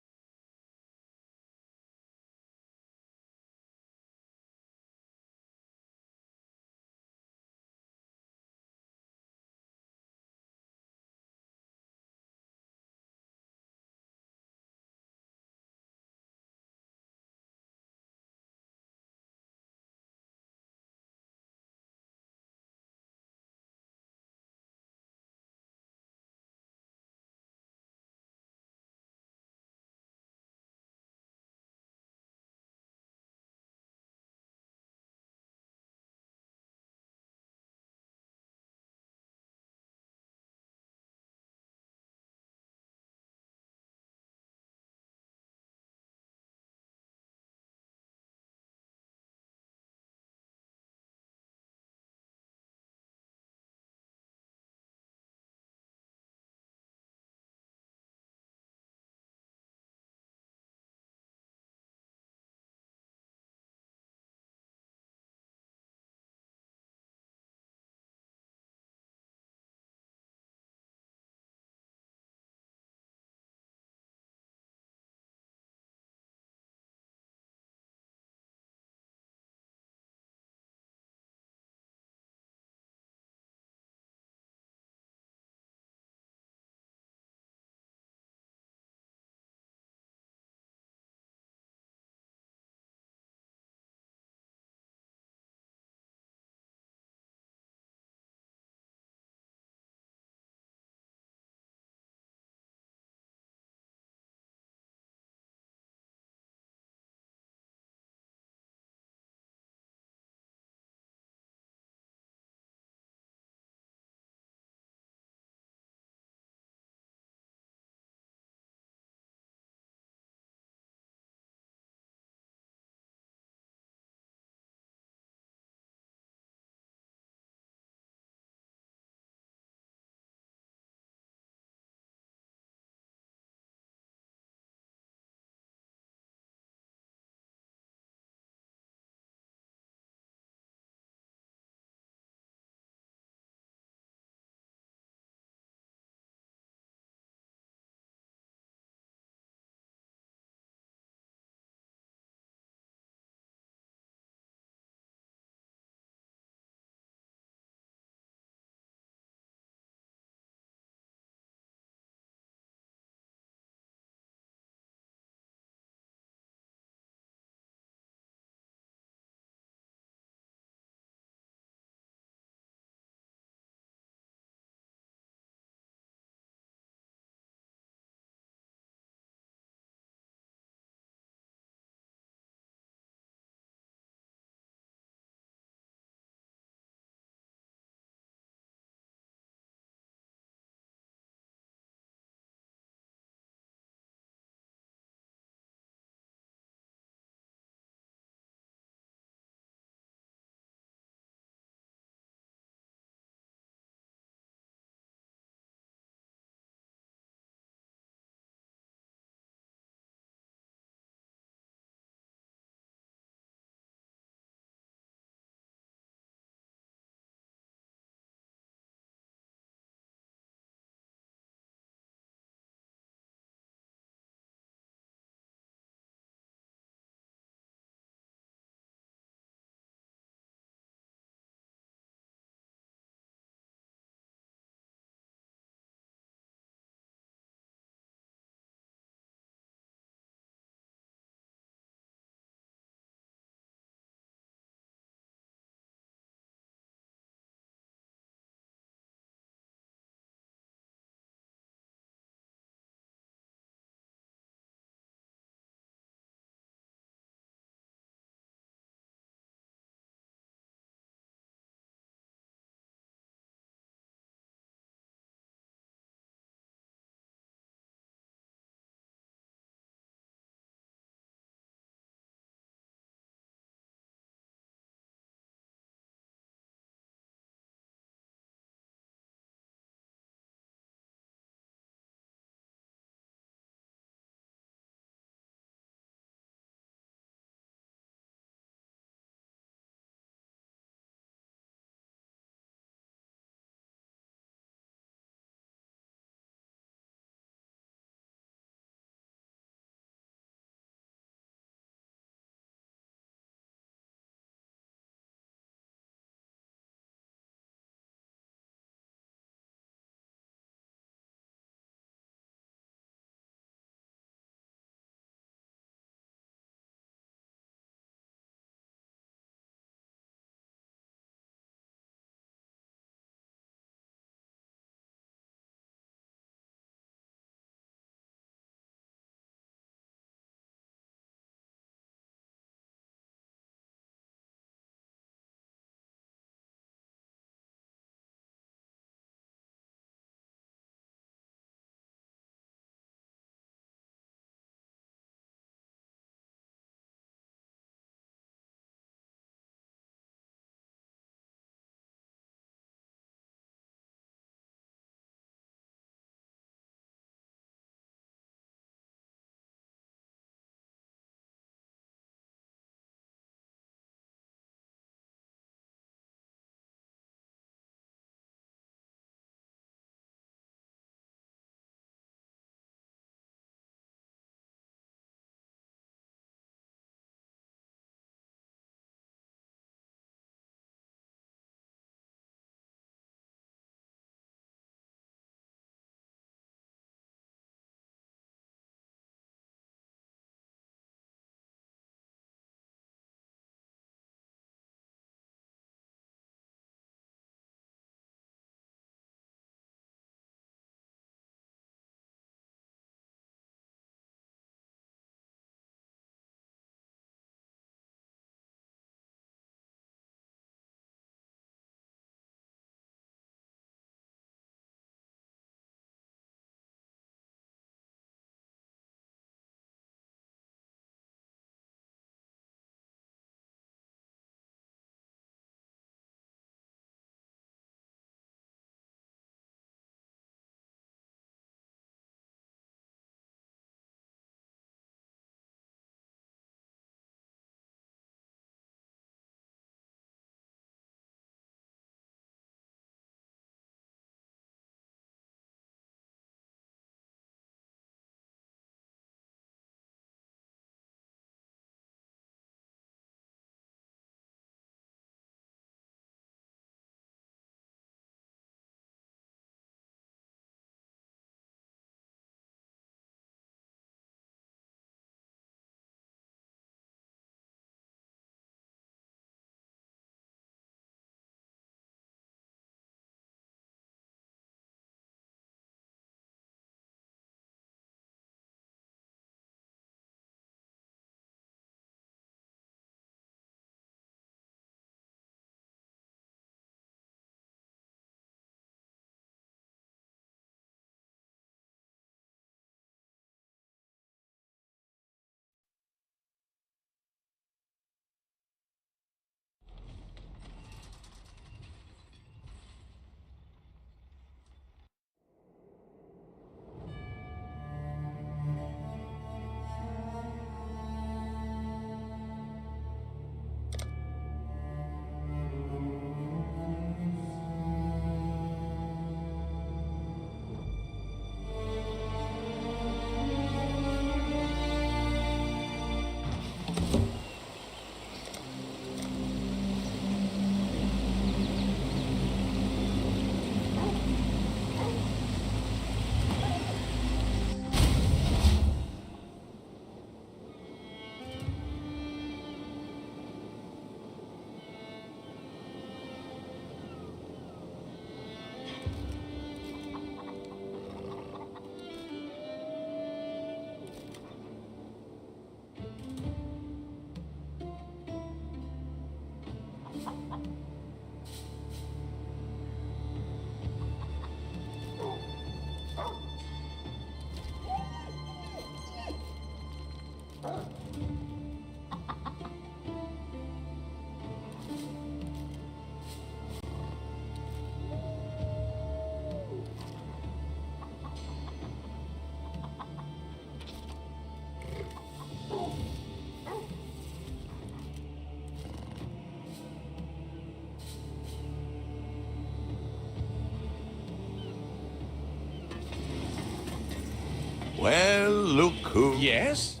Well, look who... Yes?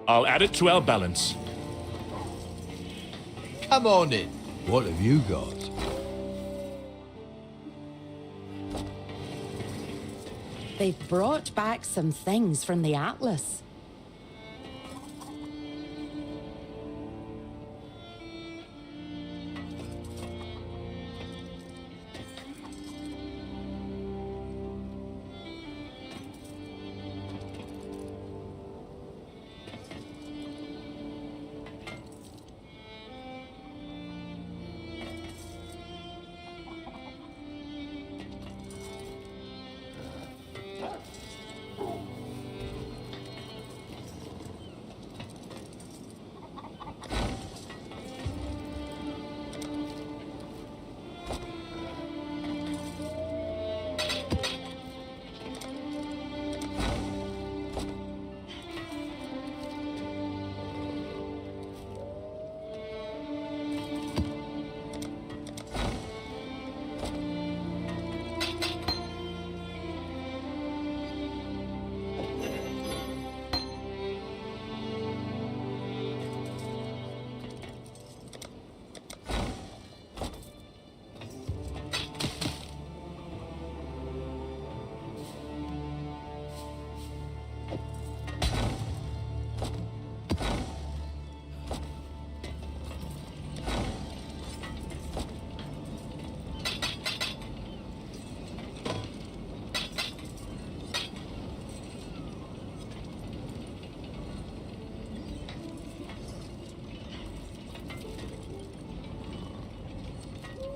I'll add it to our balance. Come on in. What have you got? They've brought back some things from the Atlas.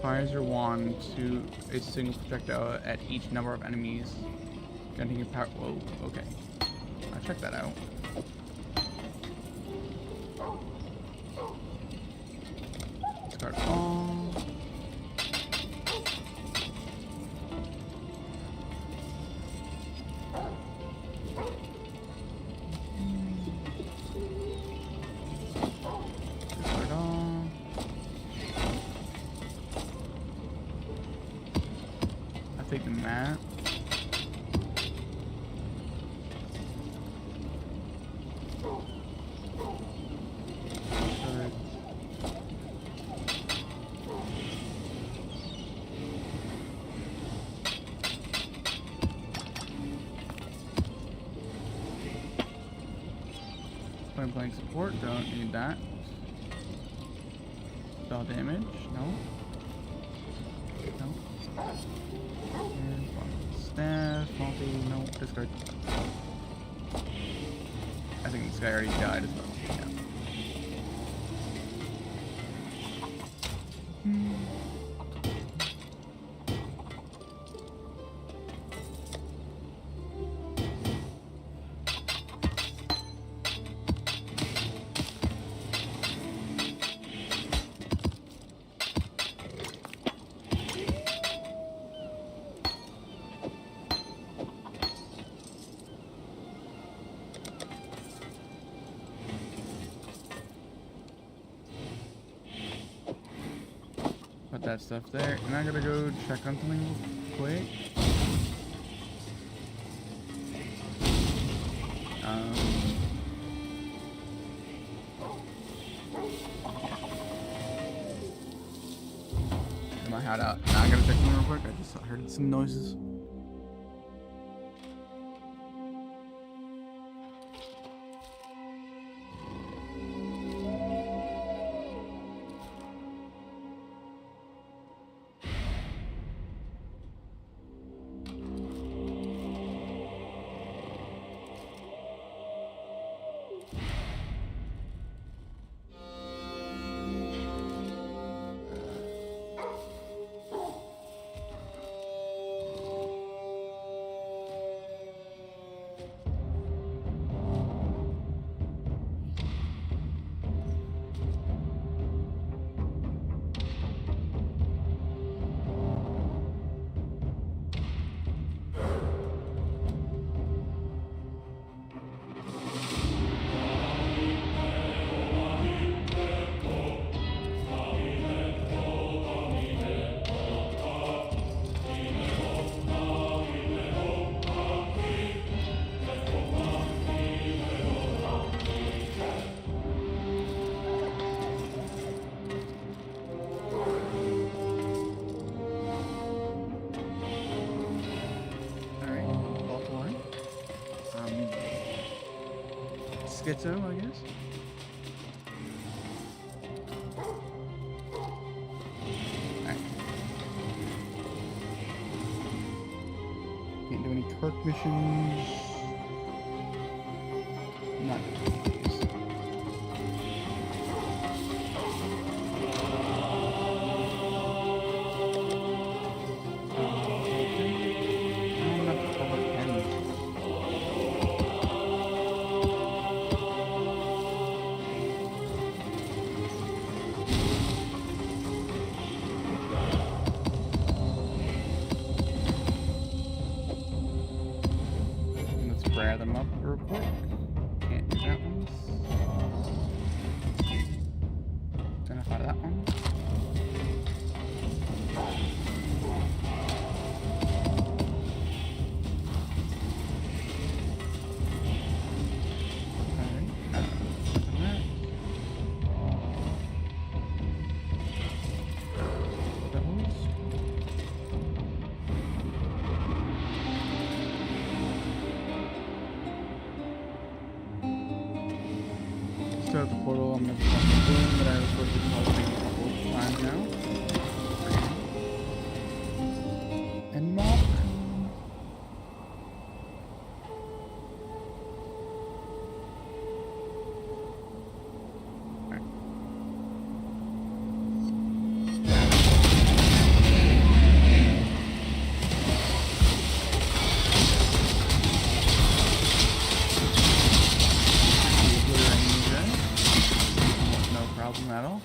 Fires your wand to a single projectile at each number of enemies. Granting your power. Whoa, okay. I'll check that out. Discard all. Discard all. I'll take the map. Discard. Point blank support, don't need that. Spell damage, no. No. And staff, multi, no, discard. I think this guy already died as well. Yeah. Put that stuff there, and I'm gonna go check on something real quick. Am I hideout? Now I gotta check them real quick. I just heard some noises. Schizo, I guess. Alright. Can't do any Kirk missions. Not doing these. Let's grab them up real quick. Can't do that one. Identify that one. Start the portal. I'm gonna start the boom that I was supposed to call a couple of times now. And mock. No problem at all.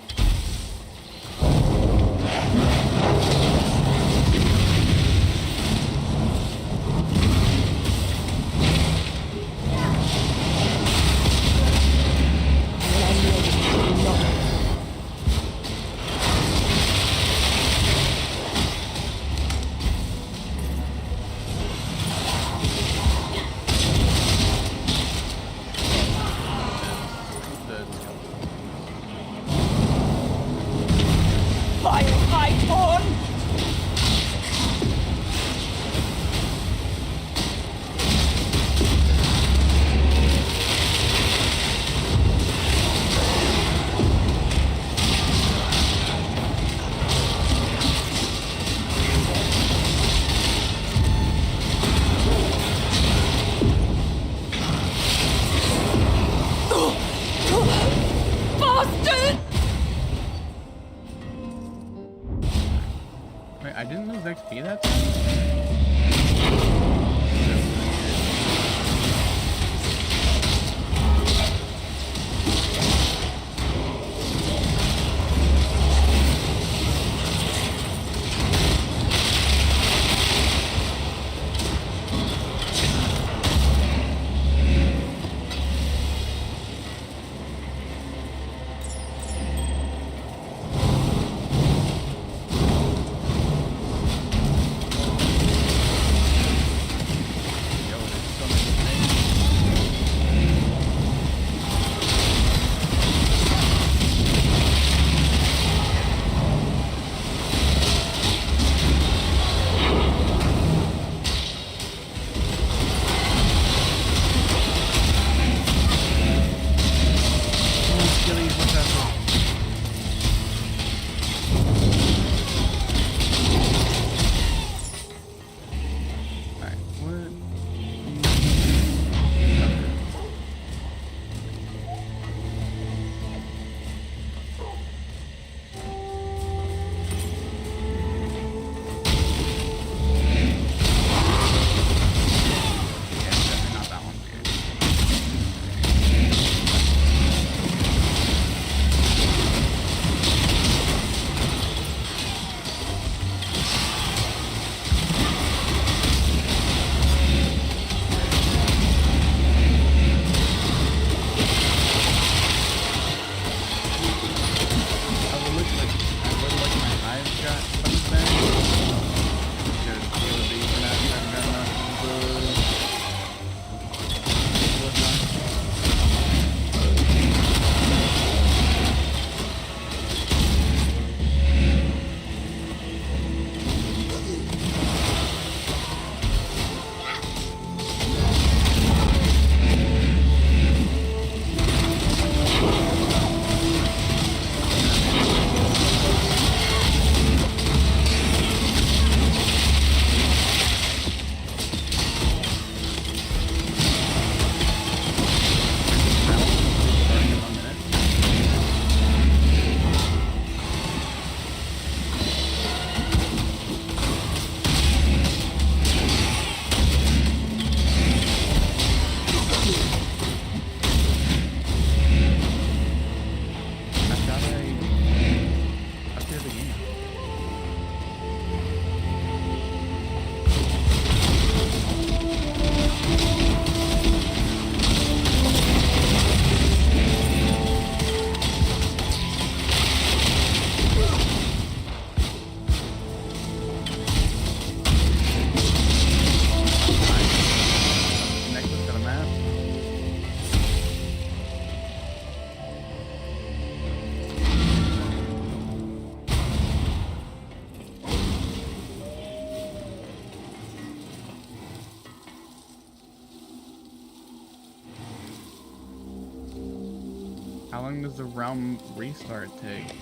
How long does the realm restart take?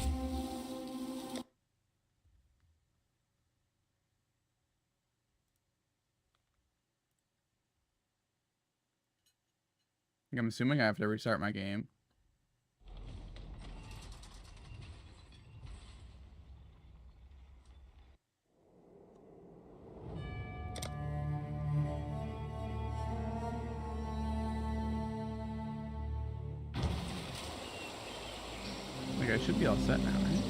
I'm assuming I have to restart my game. Like, I should be all set now, right?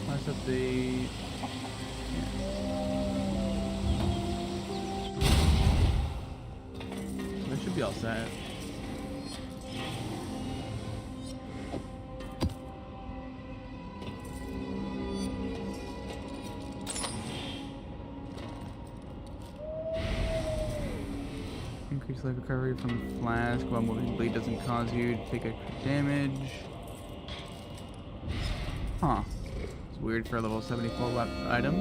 Let's update. I should be all set. Increase life recovery from flash while moving blade doesn't cause you to take extra damage. Huh. It's weird for a level 74 item.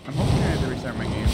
I'm hoping I have to restart my game.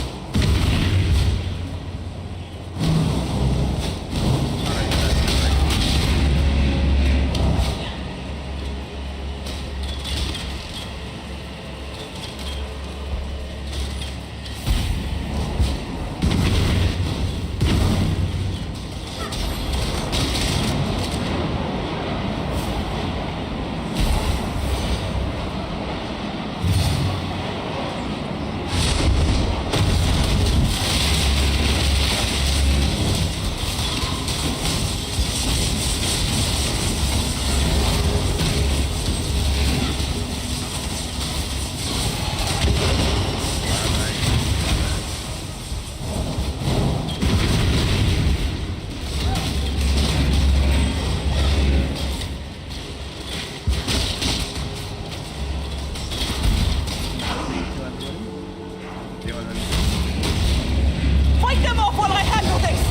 Fight them off while I handle this!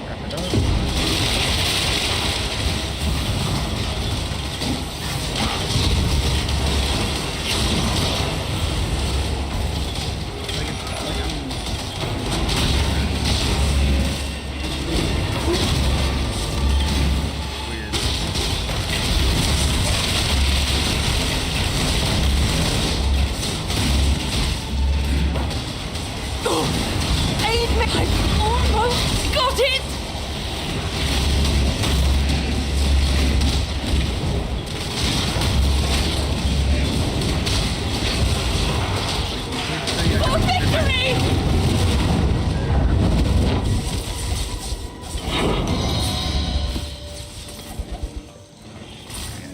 Wrap it up. Aid me! I've almost got it! For victory!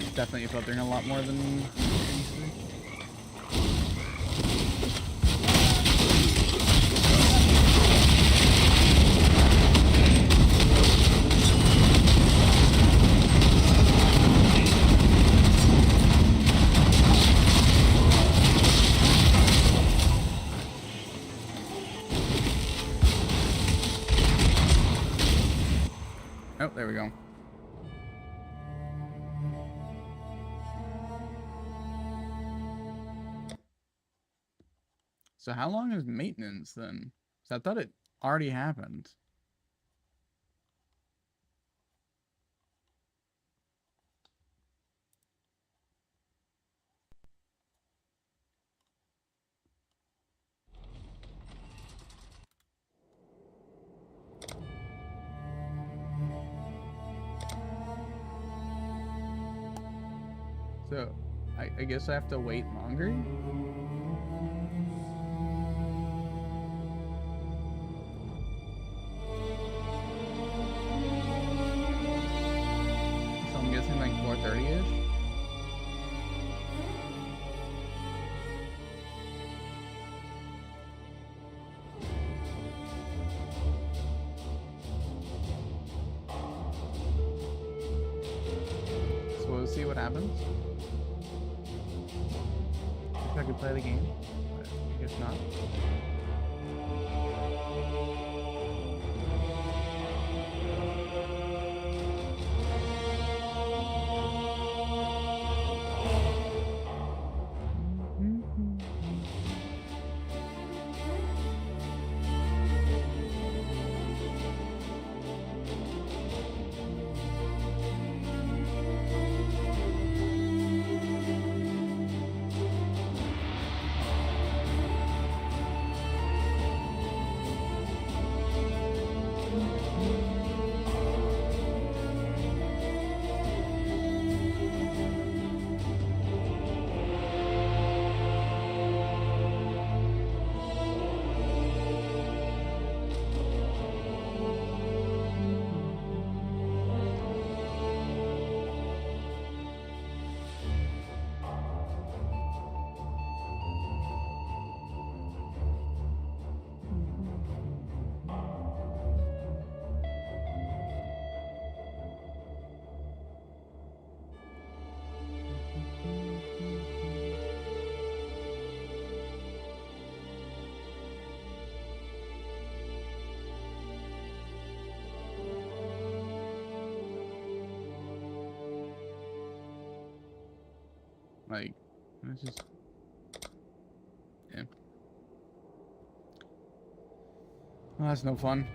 It's definitely filtering a lot more than previously. Oh, there we go. So how long is maintenance then? 'Cause I thought it already happened. So, I guess I have to wait longer? So I'm guessing like 4:30-ish? So we'll see what happens. If I could play the game, but I guess not. Like, it's just... Yeah. Well, that's no fun.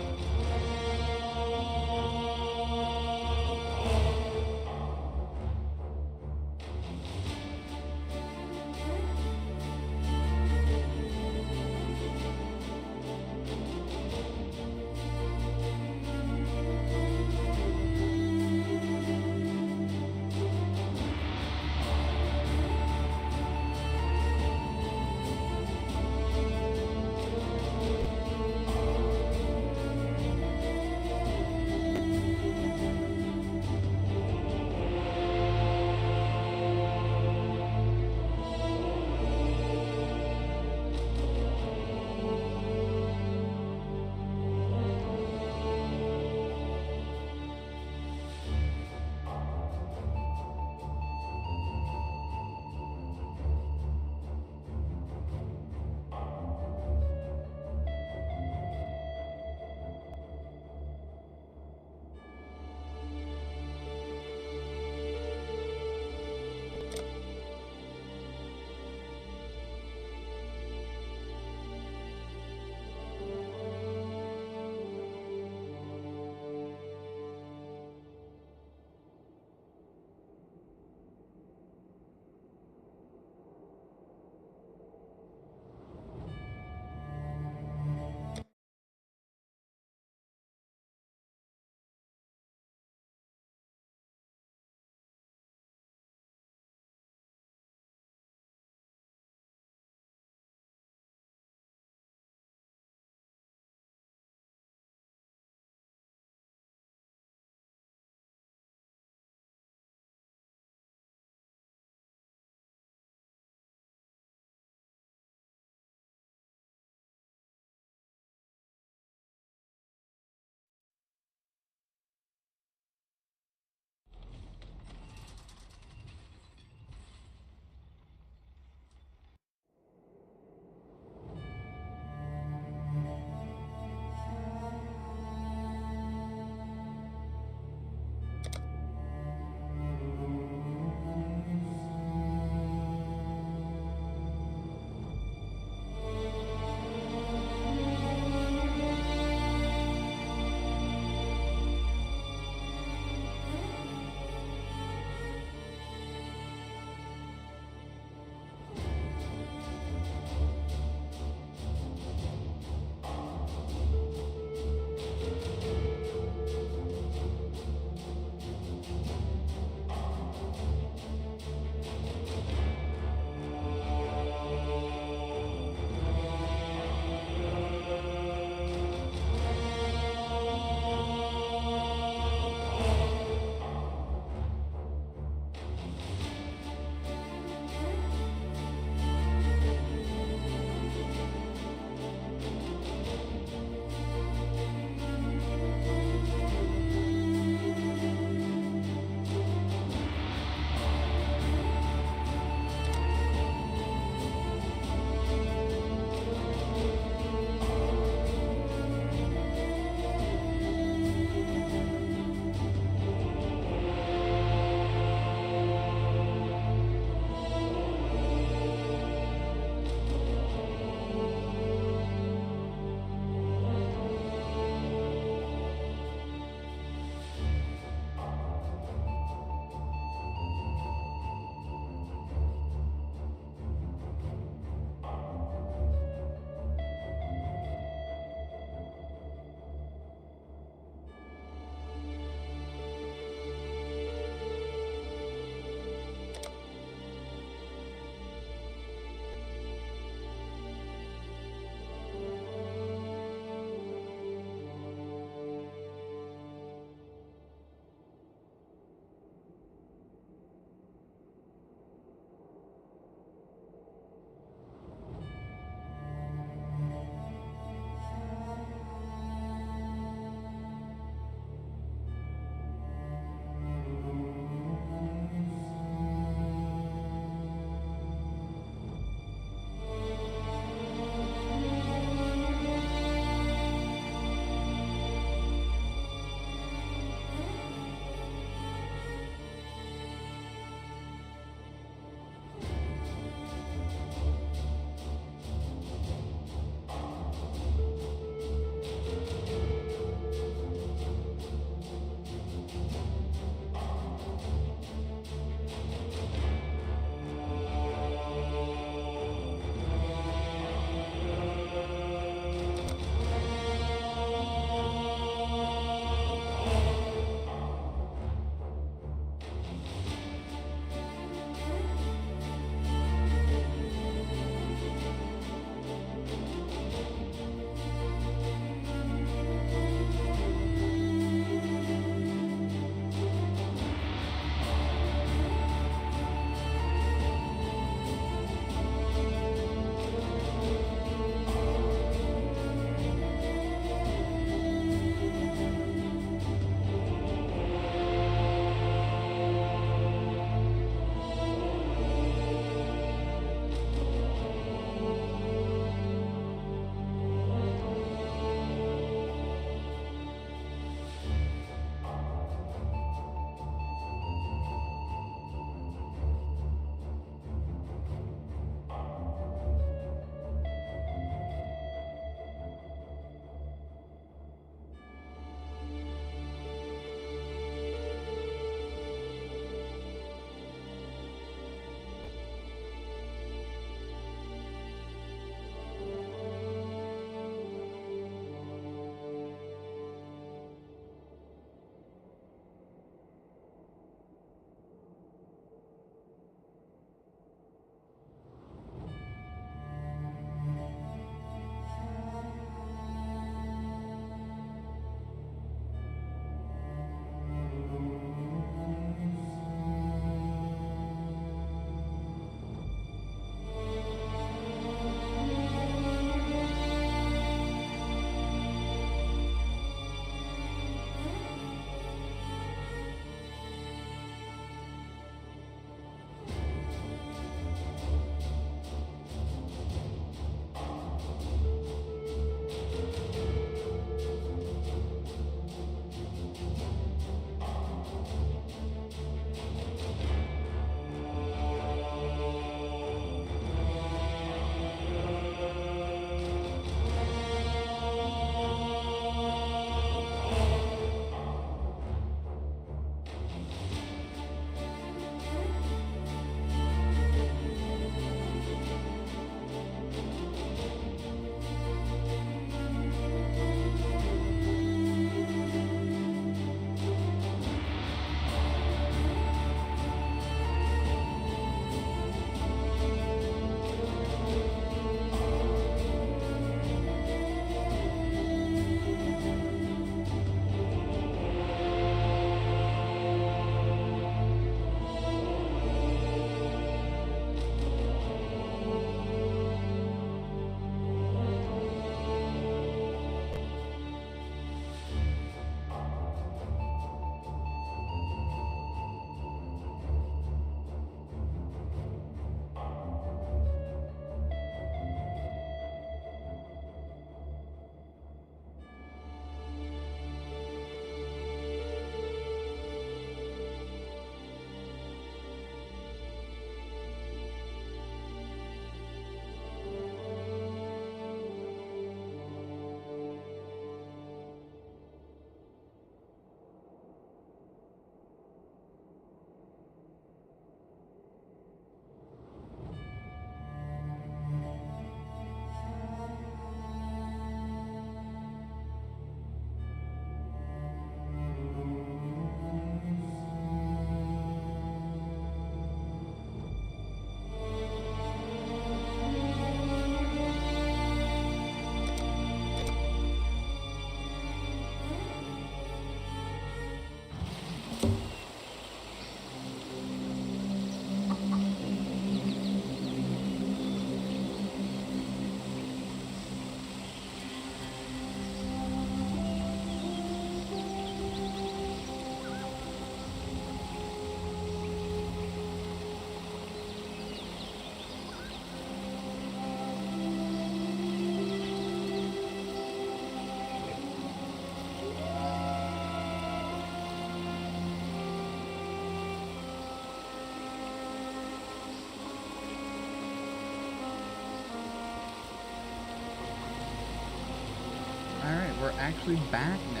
we're actually back now.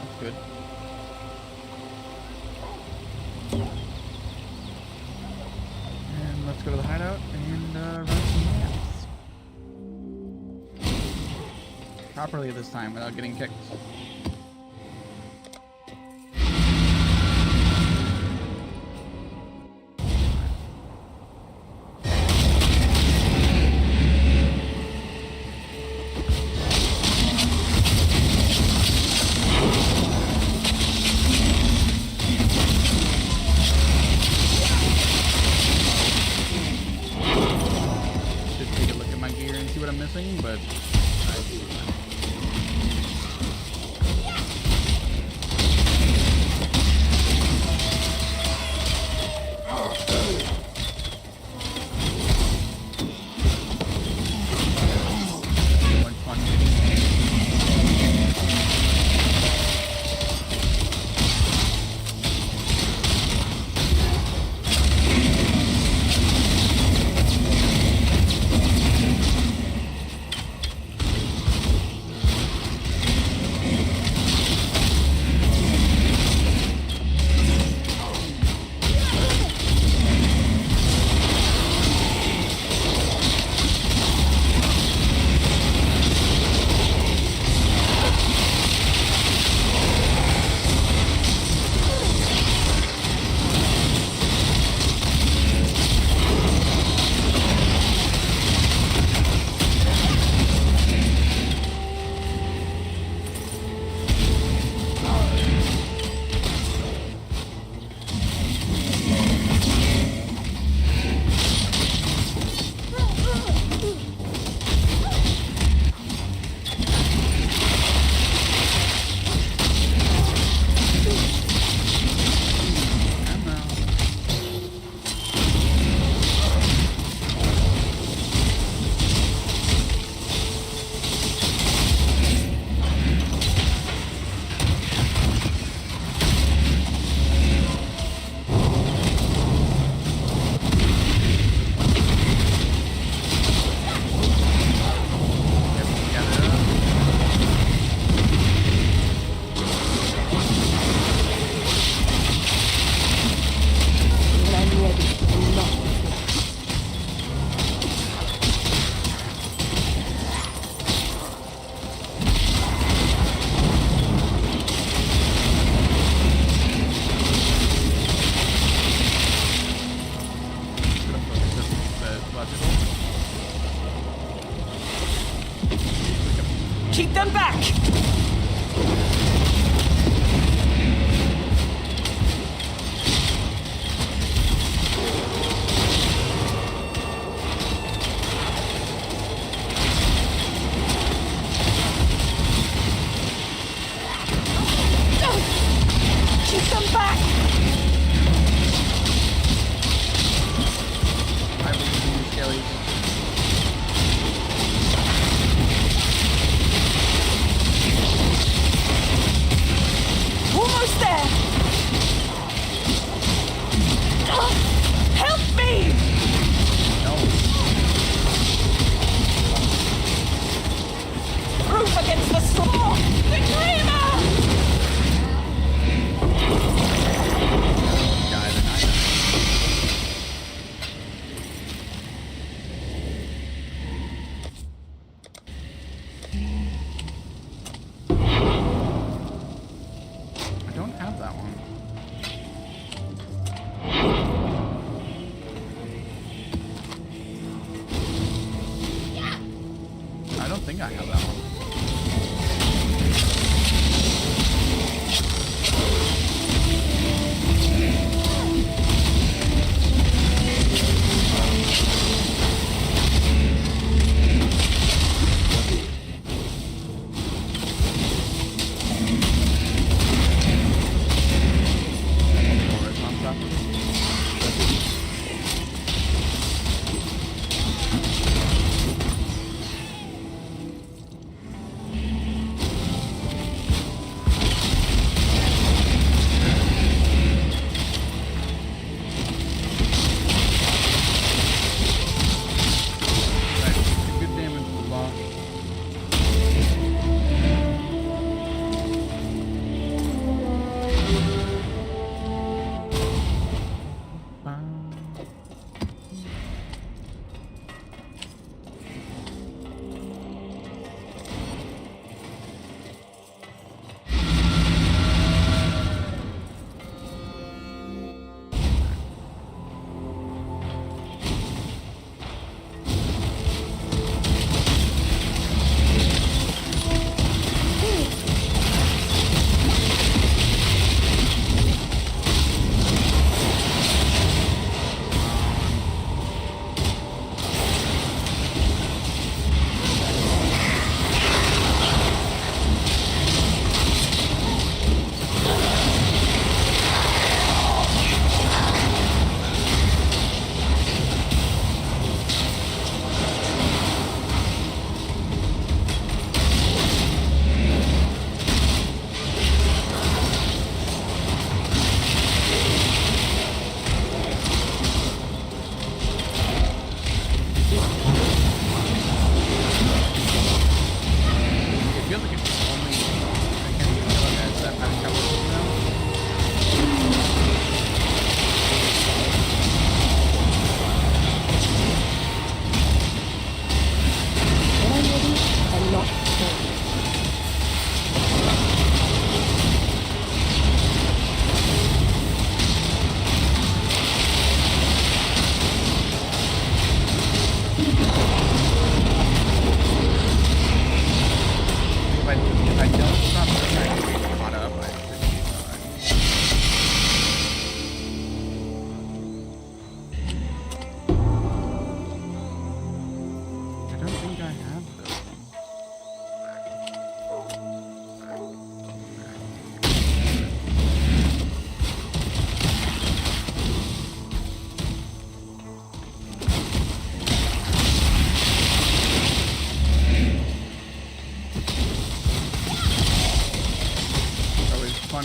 That's good. And let's go to the hideout and run some dance. Properly this time without getting kicked. But Keep them back! Keep them back! I believe in you, Skelly. Almost there! Help me! Proof against the storm! The dreamer! I don't have that one. I don't think I have that one.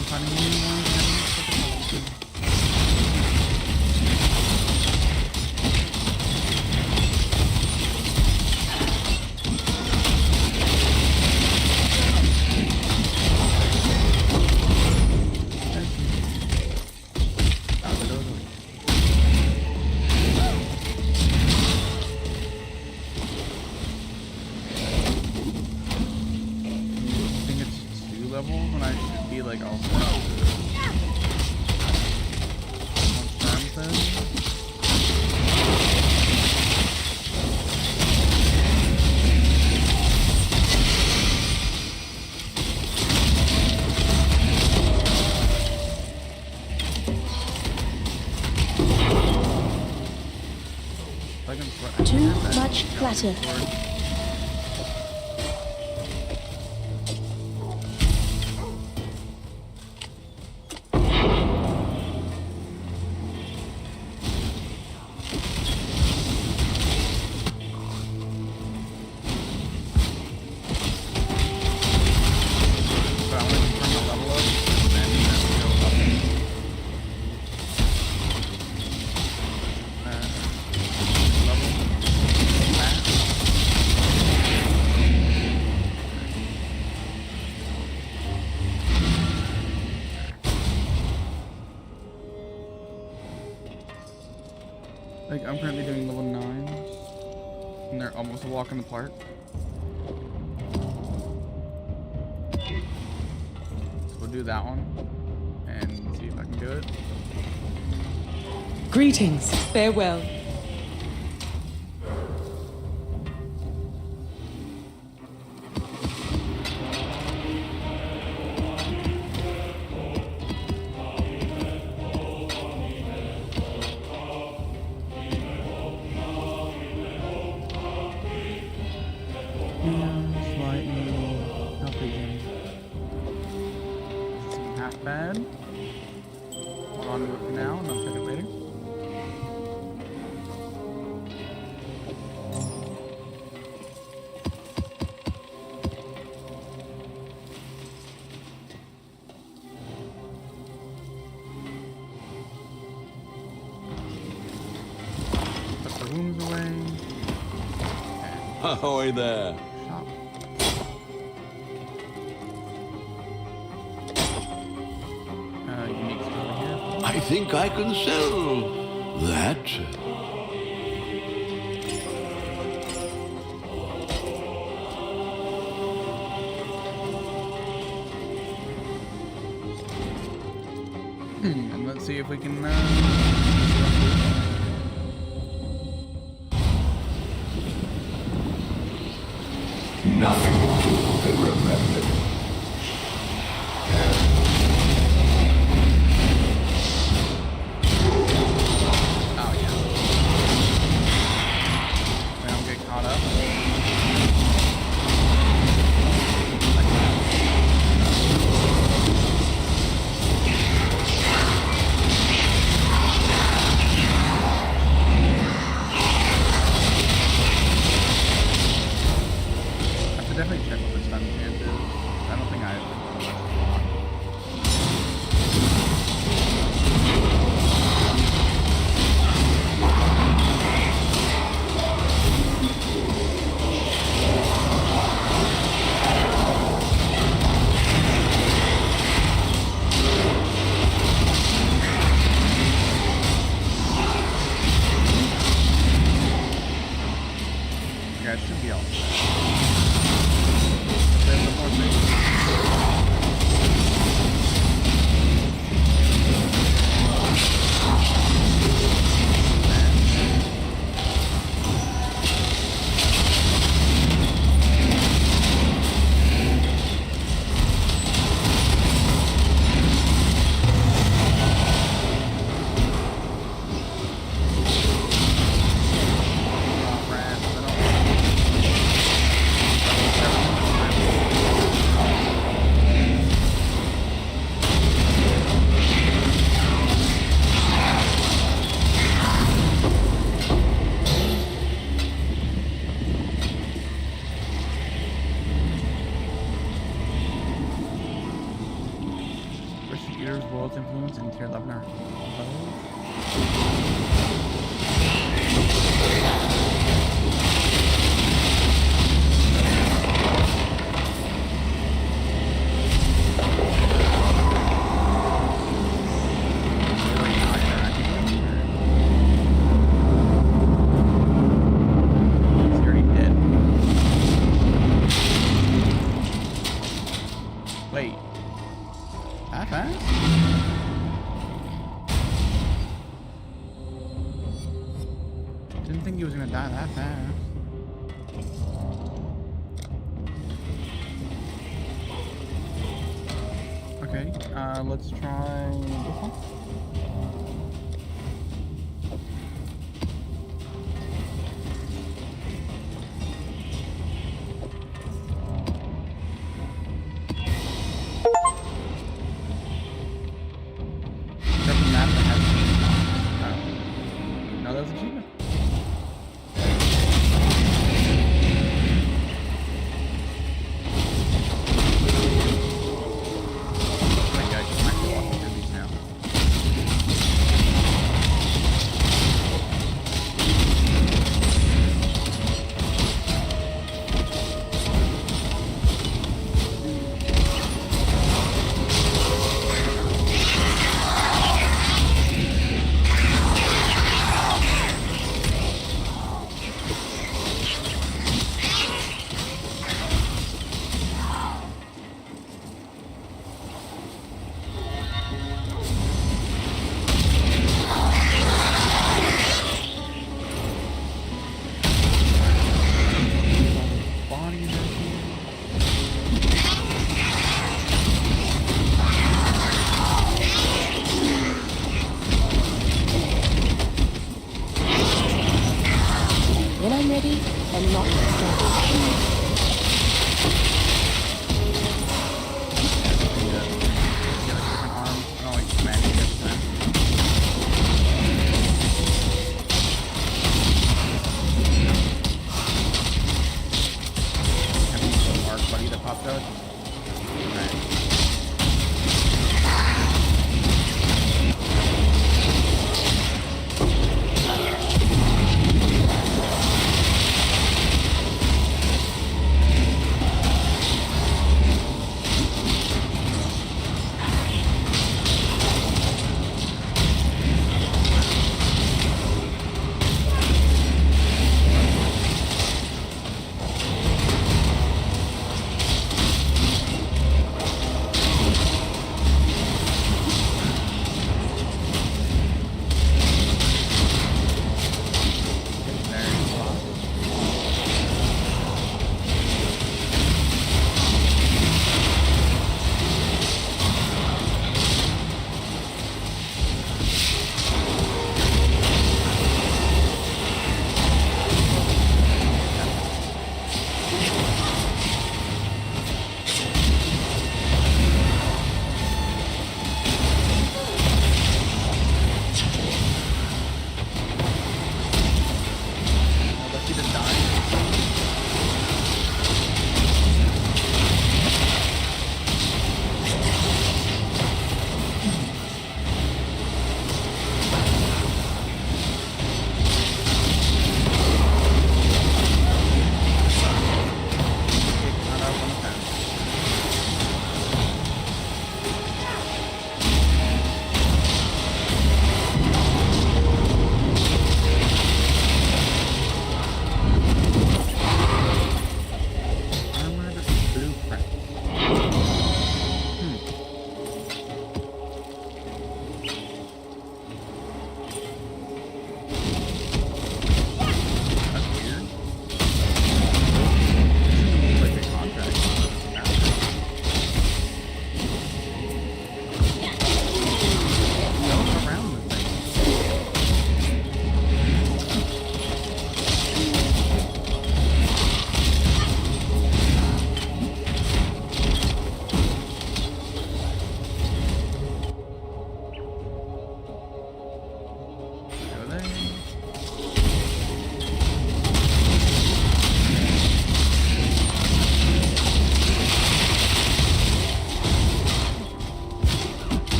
fun finding new ones and having such a collection. When I should be like all set. Too much clutter. Like, I'm currently doing level 9s, and they're almost a walk in the park. So we'll do that one, and see if I can do it. Greetings. Farewell. Bad. Hold on to it for now, and I'll check it later. Put the wounds away. Ahoy there. Shop. I think I can sell that. And let's see if we can. Nothing will do but remember. Definitely check what the stun chance is. I don't think I have. Yeah, it should be all set. rounds in tier 11 are Wait. That fast? Didn't think he was gonna die that fast. Okay, let's try this one. No, that was achievement. My God, you might be walking through these now. Bodies right here. When I'm ready and not before. Different arms. Oh, like commanding this time. Have you seen the arc buddy that popped out? Right.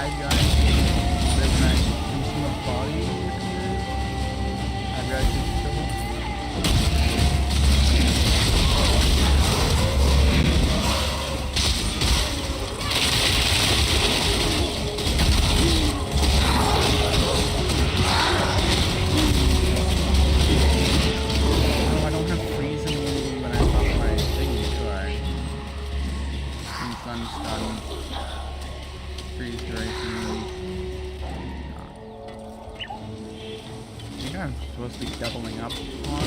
hide guys that when I consume a body, I'd rather just kill them. Oh, I don't have freeze in me when I pop my thingy, do I? Stun. Freeze duration. I think I'm supposed to be doubling up on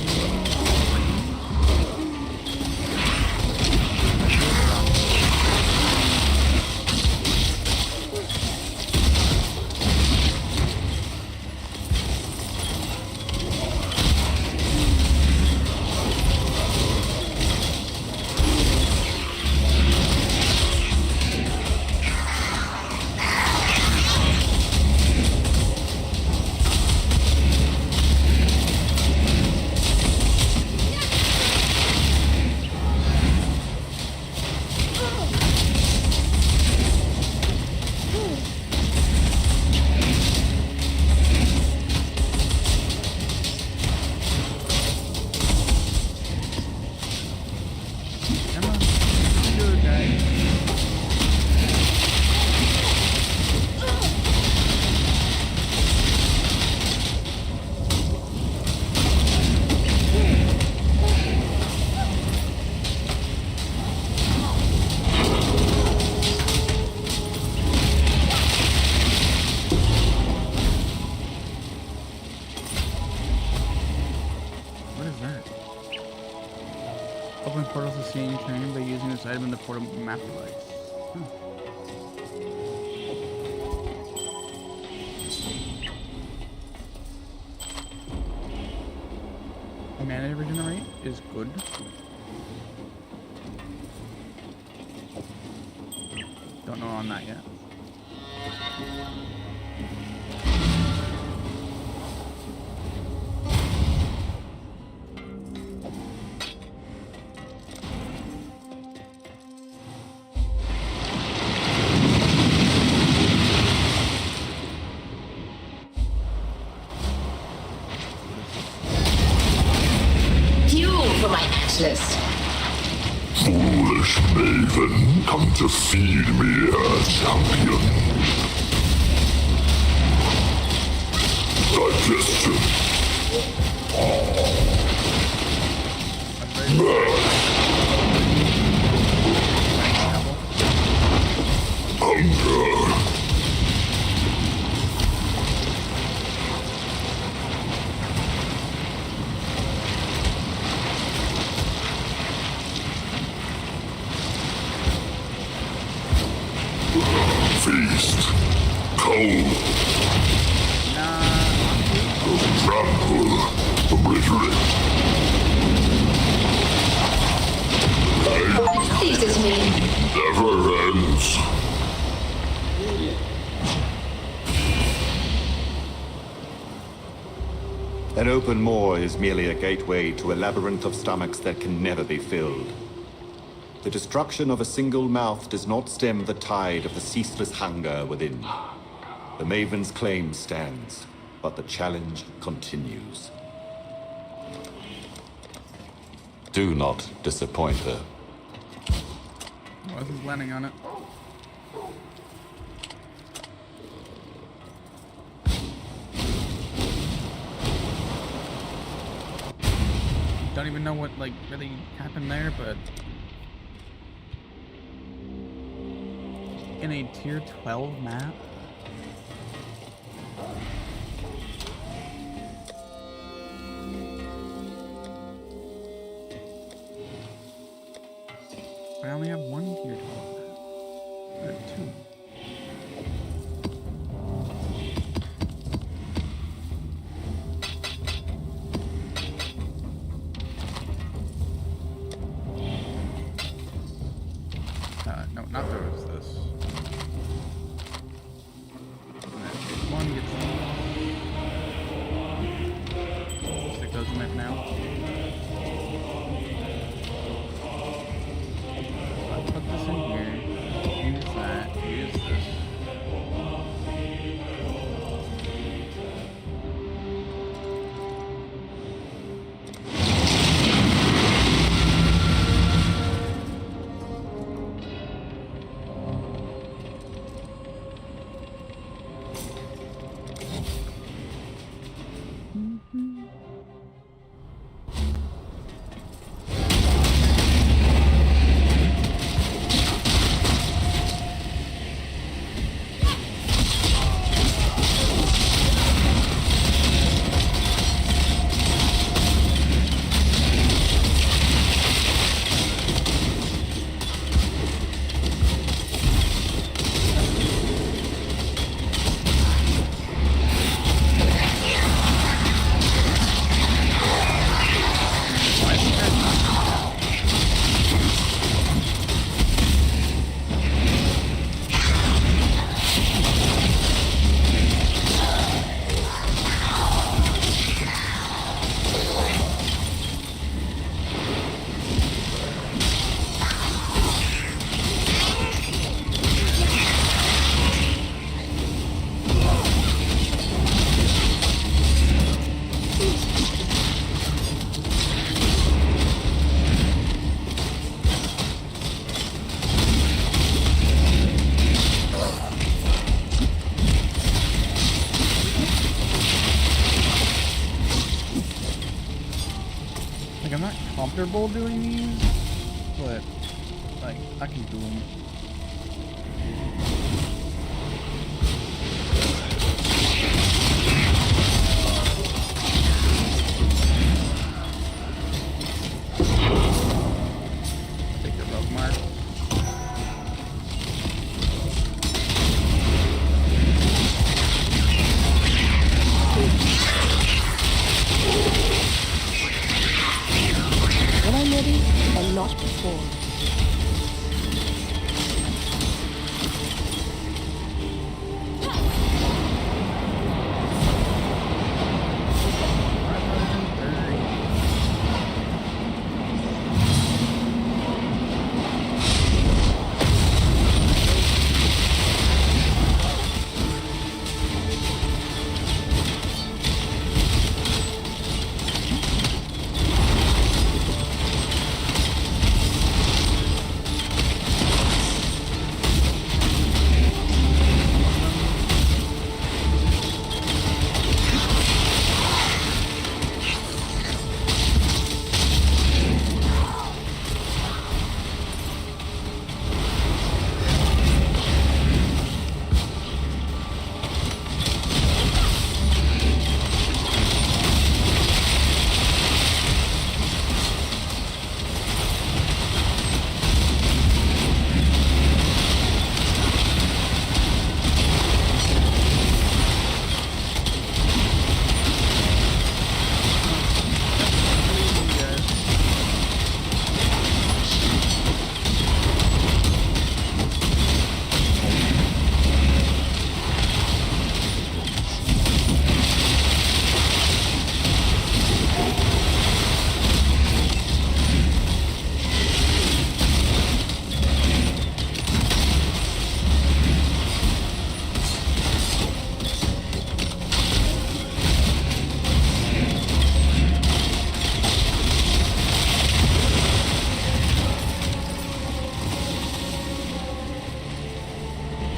open portals to see any terrain by using this item in the portal map device. Mana regenerate is good. Don't know on that yet. For my Atlas. Foolish maven, come to feed me, champion. Digestion. Hunger. Feast. Cold. Trample. Obliterate. Pleases me. Never ends. An open maw is merely a gateway to a labyrinth of stomachs that can never be filled. The destruction of a single mouth does not stem the tide of the ceaseless hunger within. The Maven's claim stands, but the challenge continues. Do not disappoint her. Wasn't planning on it. Don't even know what really happened there, but in a tier 12 map. I only have one tier 12 map. I have two. No, not those. This. One gets stick those in there now. I'll put this in here. Use that. Use this. comfortable doing these, but like I can do them. Take the rogue mark. When I'm ready, and not before.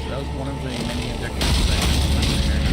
That was one of the many objectives that I had.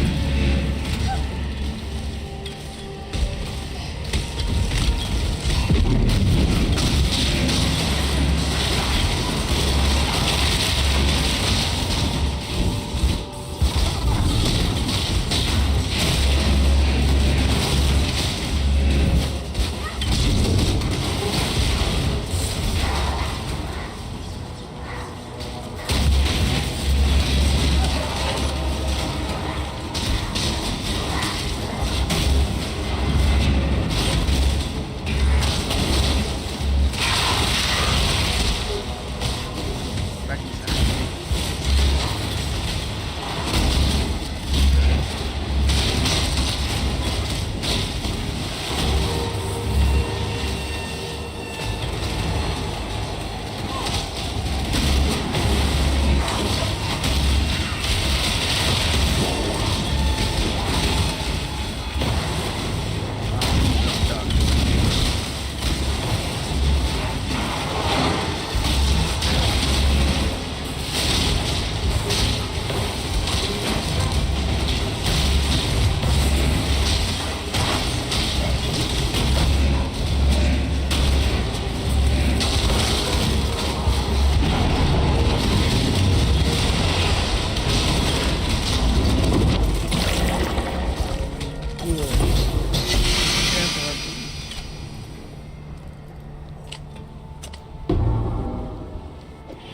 Back in center.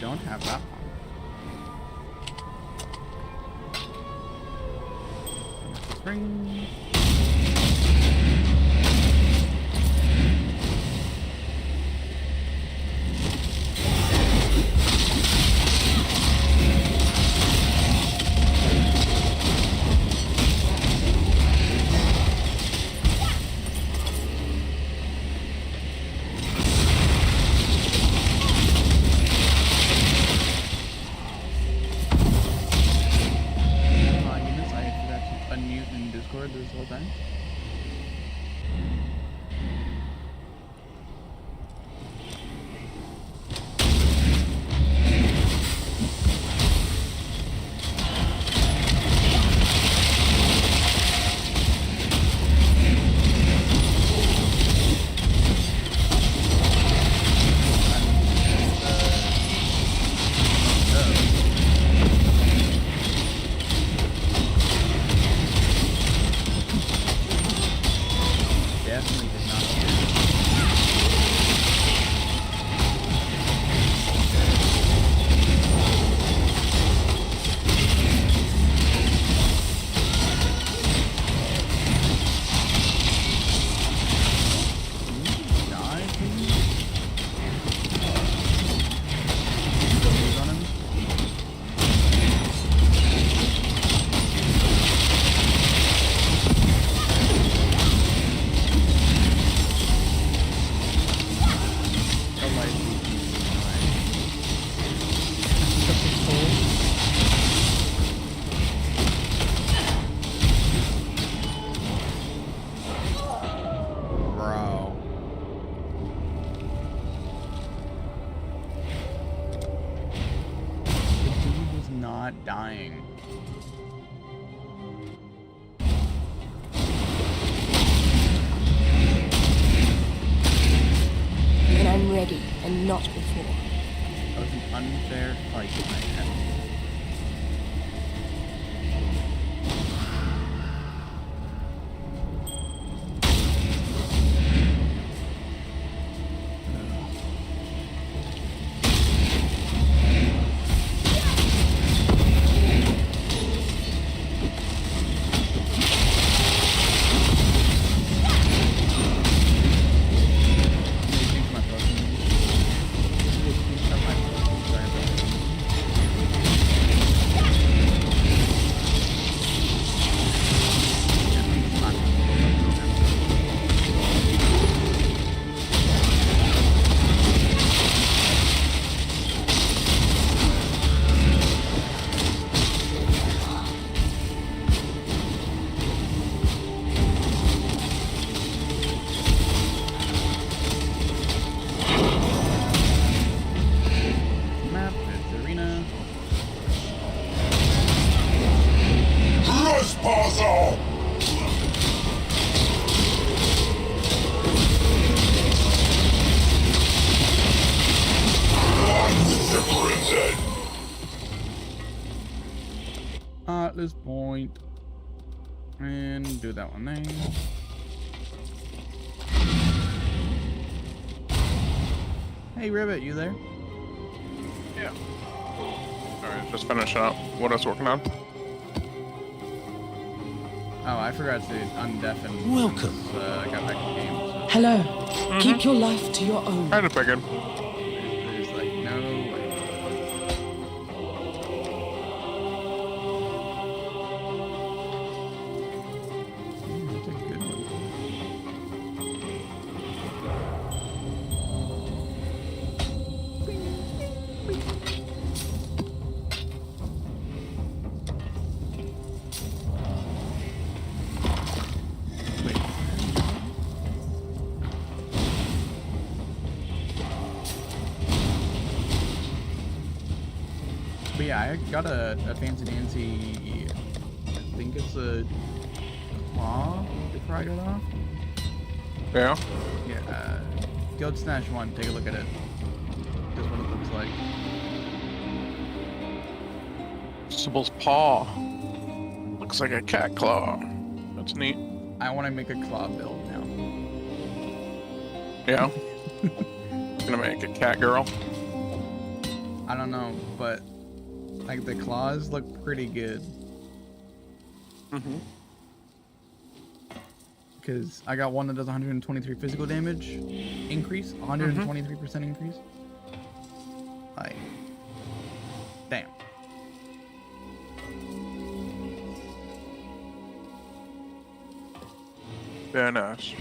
Don't have that one. Spring. Unmute in Discord this whole time. not dying. When I'm ready and not before. That was an unfair fight, my friend. At this point, and do that one there. Hey Ribbit, you there? Yeah. Alright, just finishing up what I was working on. Oh, I forgot to undeafen. Welcome. Since, I got back in the game. So. Hello. Keep your life to your own. Kind of figured. There's like no way. That's a good one. But yeah, I got a fancy dancy, I think it's a claw before I got off. Yeah. Yeah, Guild Snatch 1, take a look at it. This is what it looks like. Sybil's paw. Looks like a cat claw. That's neat. I want to make a claw build now. Yeah. Gonna make a cat girl. I don't know, but like the claws look pretty good. Mm-hmm. Because I got one that does 123 physical damage increase, 123% increase. Like, damn. Very nice.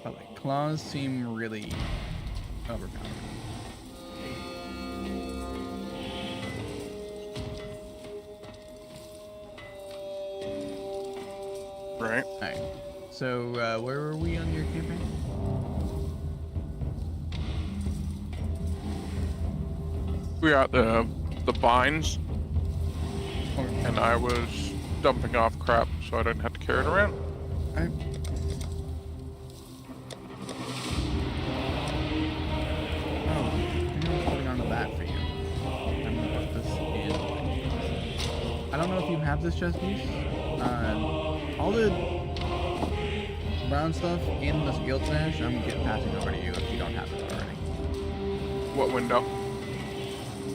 But like claws seem really overpowered. Right. Alright. So where were we on your campaign? We got the vines, and I was dumping off crap so I didn't have to carry it around. Alright. Oh, I was holding on to that for you. I'm gonna put this in. I don't know if you have this chest piece. All the brown stuff in this guild stash, I'm passing over to you if you don't have it already. What window?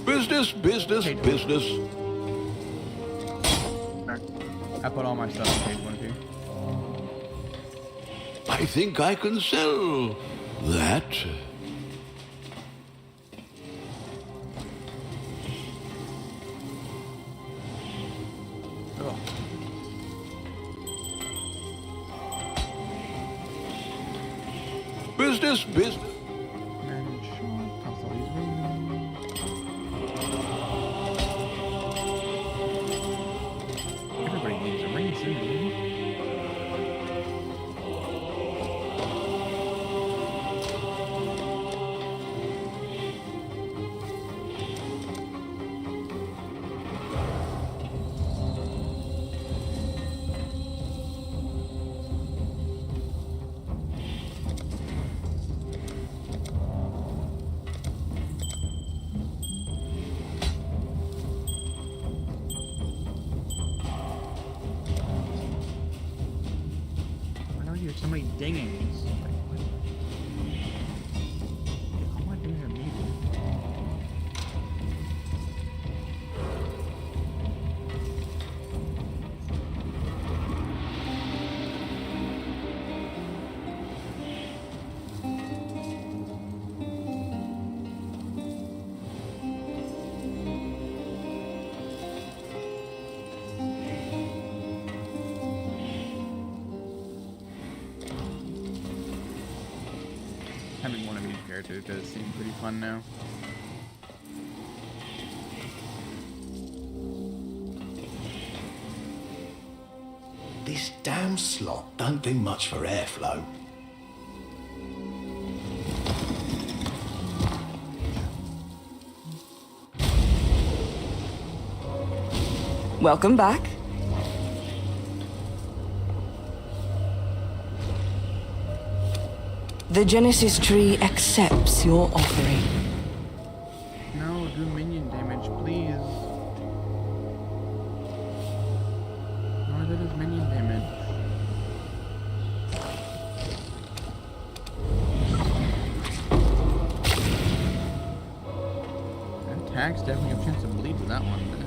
Business, business, business. I put all my stuff on page 1 of you. I think I can sell that. Oh. Business, business. Everybody needs a ring soon. Having one of each character does seem pretty fun now. This damn slot don't do much for airflow. Welcome back. The Genesis tree accepts your offering. No, do minion damage, please. No, that is minion damage. Attacks definitely have a chance to bleed with that one. Dang.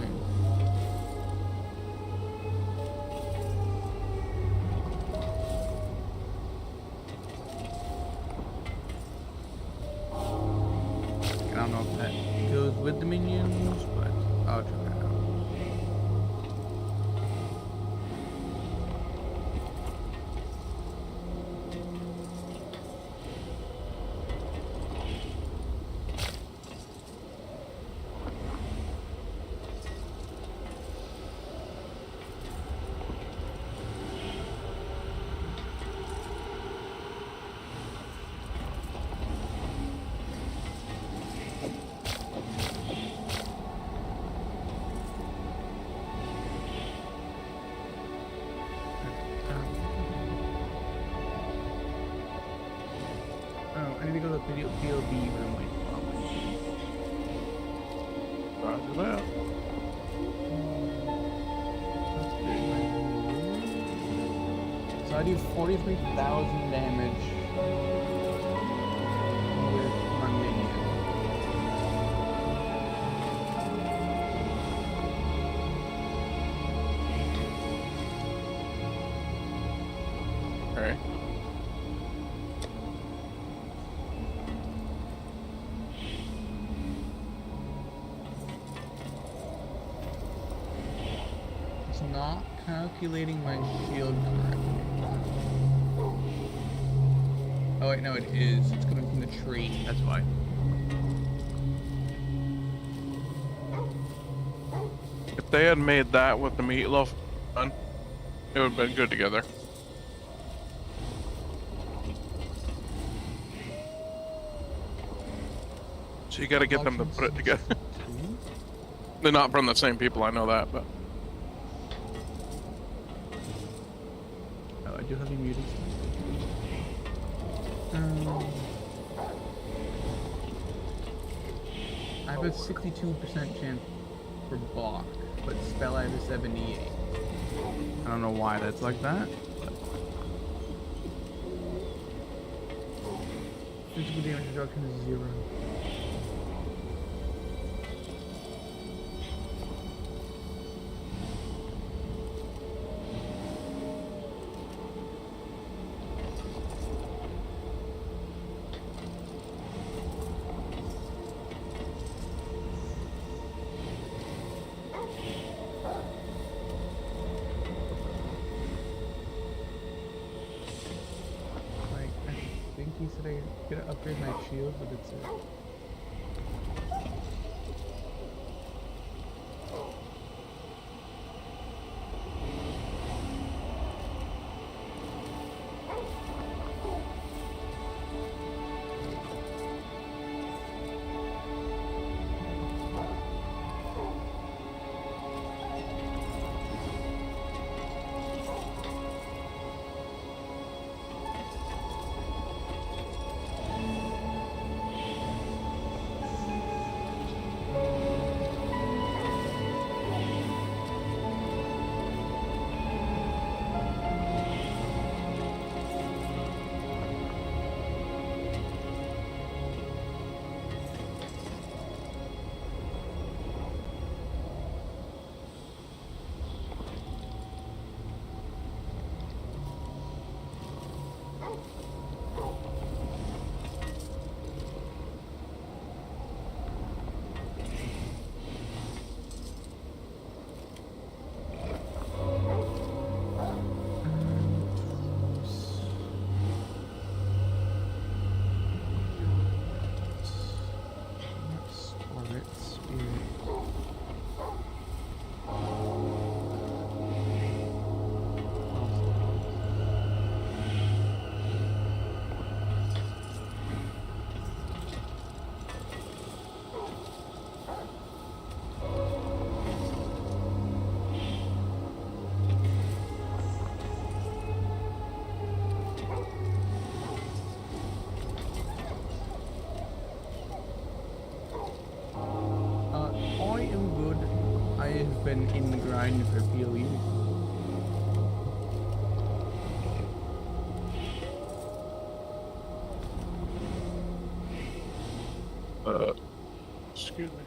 I don't know if that goes with the minions, but I'll try it out. Oh, I need to go to the POB room. Wait, Roger that. so I do 43,000 damage with my minion. Okay. It's not calculating my shield correctly. Oh wait, no, it is. It's coming from the tree. That's why. If they had made that with the meatloaf done, it would have been good together. So you gotta get them to put it together. They're not from the same people, I know that, but... Oh, I do have you muted. I have a 62% chance for block, but spell I have a 78. I don't know why that's like that. But... physical damage reduction is 0. He said I could upgrade my shield, but it's been in the grind for PoE? Excuse me.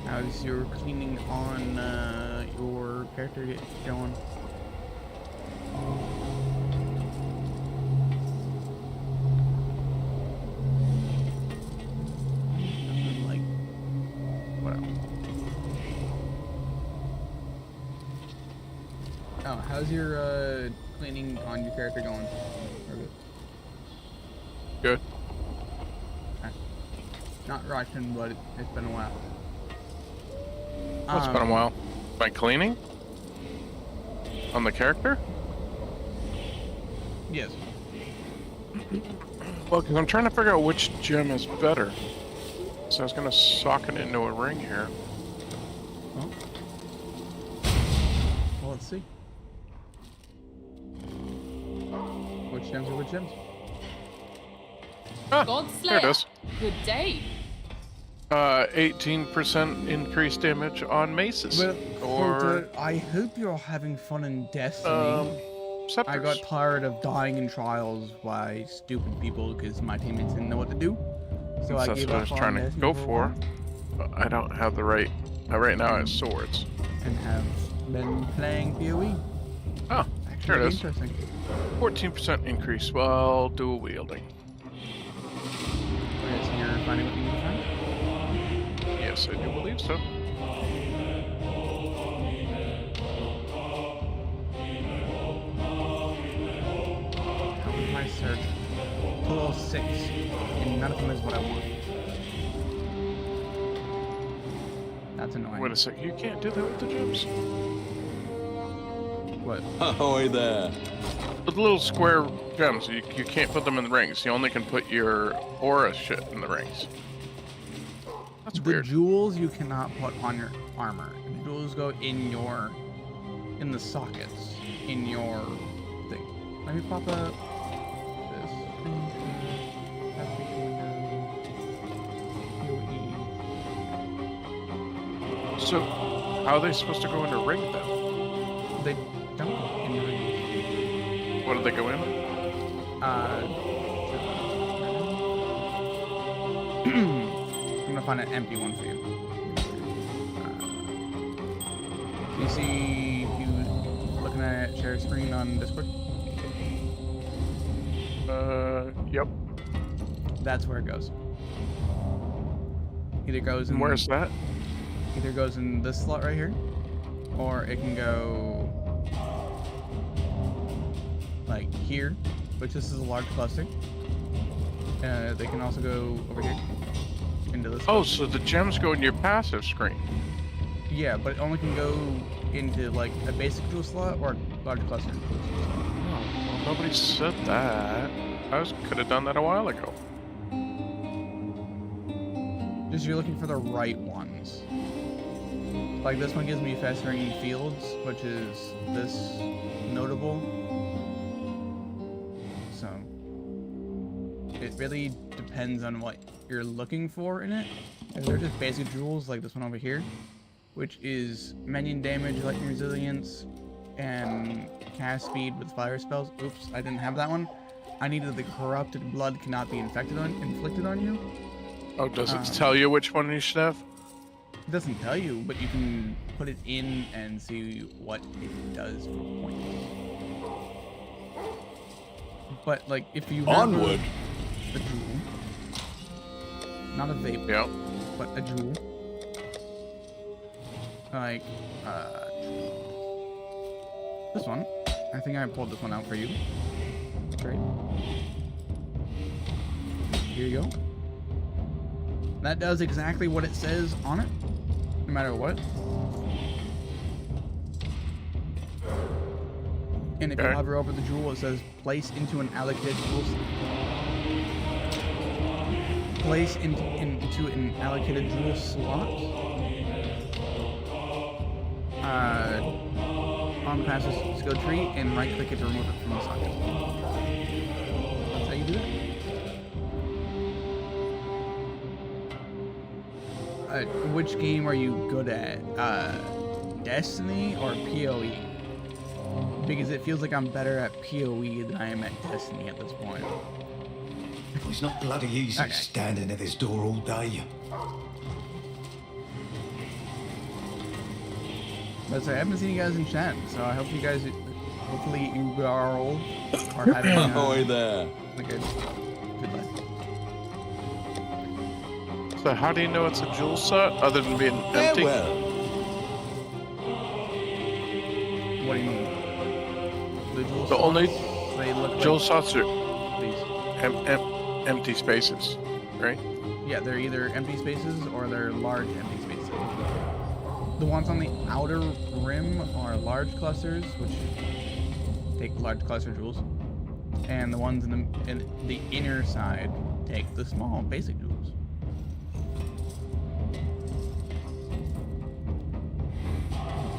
How's your cleaning on your character going? Nothing like whatever. Oh, how's your cleaning on your character going? Good. Okay. Not Russian, but it's been a while. It's been a while. By cleaning? On the character? Yes. Well, because I'm trying to figure out which gem is better. So I was going to sock it into a ring here. Oh. Well, let's see. Which gems are which gems? Ah, Godslayer. there it is. Good day. 18% increased damage on maces. Well, or Hunter, I hope you're having fun in Destiny. scepters. I got tired of dying in trials by stupid people because my teammates didn't know what to do. So I That's gave what I up was on trying to Destiny go a for. while But I don't have the right. Right now, it's swords. and have been playing PoE. Oh, Actually, here it is. interesting. 14% increase while dual wielding. Okay, so you're finding what you need to find? Yes, I do believe so. How did my search? Total 6, and none of them is what I want. That's annoying. Wait a sec, you can't do that with the gems? What? Ahoy there. The little square gems, you can't put them in the rings. You only can put your aura shit in the rings. That's The weird. jewels you cannot put on your armor. The jewels go in the sockets, in your thing. Let me pop up this. So, how are they supposed to go into ring then? They don't go in the ring. What do they go in? I'm gonna find an empty one for you. You see you looking at share screen on Discord? Yep. That's where it goes. Either goes in. And where's that? Either goes in this slot right here, or it can go like here, which this is a large cluster. They can also go over here into this. Oh, so the gems go in your passive screen. Yeah, but it only can go into like a basic jewel slot or a large cluster. Well, nobody said that. Could have done that a while ago. Just you're looking for the right ones. Like this one gives me festering fields, which is this notable. So it really depends on what you're looking for in it. If they're just basic jewels like this one over here, which is minion damage, lightning resilience, and cast speed with fire spells. Oops, I didn't have that one. I needed the corrupted blood cannot be inflicted on you. Oh, does it tell you which one you should have? It doesn't tell you, but you can put it in and see what it does for points. But like, if you have Onward. a jewel, not a vape, Yeah. but a jewel, like this one. I think I pulled this one out for you. Great. Here you go. That does exactly what it says on it, no matter what. And if you Okay. hover over the jewel, it says place into an allocated jewel. Place into an allocated jewel slot. On past the skill tree and right click it to remove it from the socket. That's how you do it. Which game are you good at? Destiny or PoE? Because it feels like I'm better at PoE than I am at Destiny at this point. It's not bloody easy Okay. standing at this door all day. But I haven't seen you guys in chat, so I hope you guys, hopefully you are all are having Ahoy there. a good life. So how do you know it's a jewel set other than being empty? Farewell. What do you mean? The jewel The only slots, they look jewel like slots are these. empty spaces, right? Yeah, they're either empty spaces or they're large empty spaces. The ones on the outer rim are large clusters, which take large cluster jewels, and the ones in the inner side take the small basic jewels.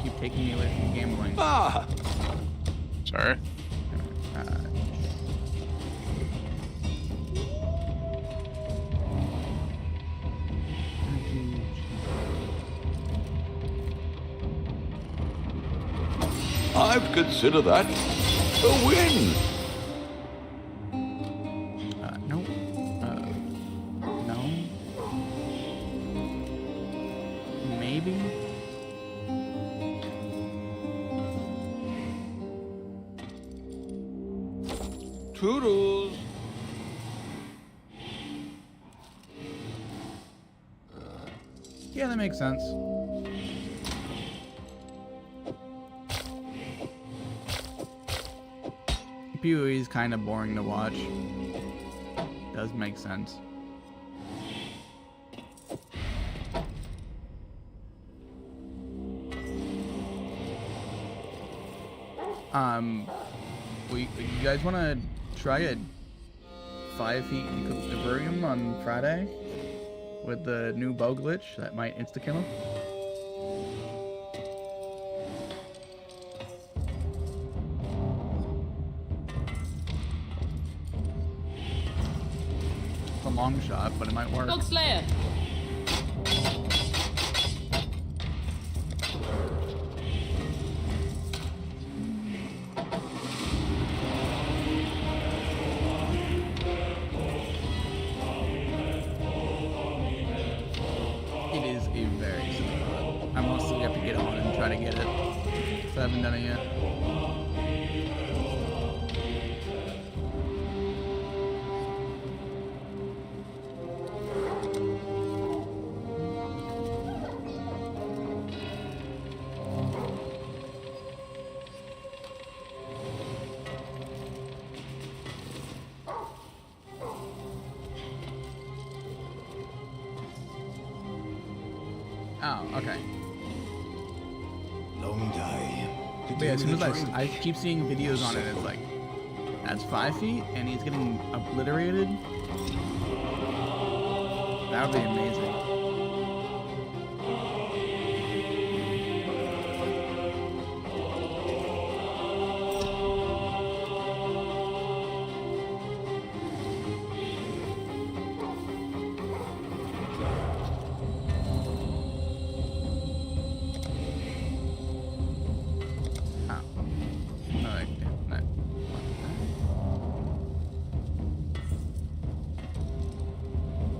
Keep taking me away from gambling. Ah, Sorry. I'd consider that a win. No. No. Maybe. Toodles. Yeah, that makes sense. PoE is kind of boring to watch. Does make sense. You guys want to try a 5 feet Vivarium on Friday with the new bow glitch that might insta kill him? It's a long shot, but it might work. Bog Slayer. It is a very silly mod. I mostly have to get on and try to get it. So I haven't done it yet. Oh, okay. Long day. But yeah, as soon as I keep seeing videos on it, it's like, that's 5 feet, and he's getting obliterated. That would be amazing.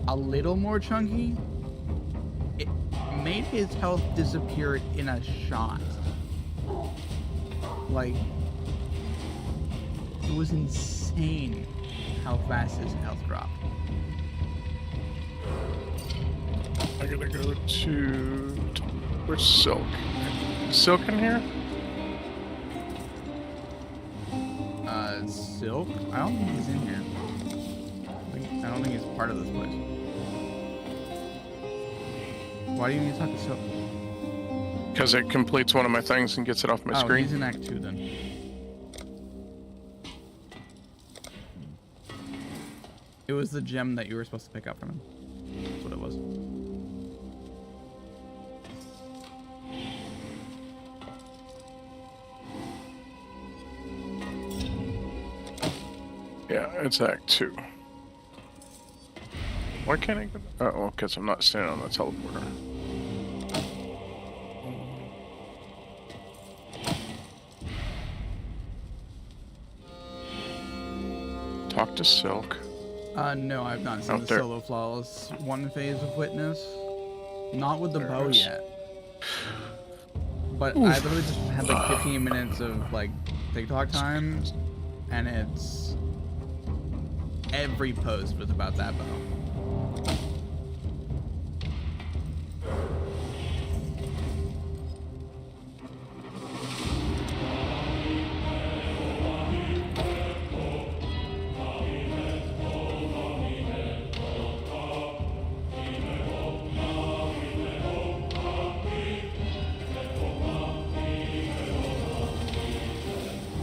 A little more chunky, it made his health disappear in a shot. Like, it was insane how fast his health dropped. I gotta go to... Where's Silk? Silk in here? Silk? I don't think he's in here. I don't think he's part of this place. Why do you need to talk to Silk? Because it completes one of my things and gets it off my screen. He's in Act 2 then. It was the gem that you were supposed to pick up from him. That's what it was. Yeah, it's Act 2. Why can't I get... Oh, because I'm not standing on the teleporter. Talk to Silk. No, I've not seen Out the there. solo flawless one phase of Witness. Not with the bow yet. But I literally just had like 15 minutes of like TikTok time, and it's every post was about that bow.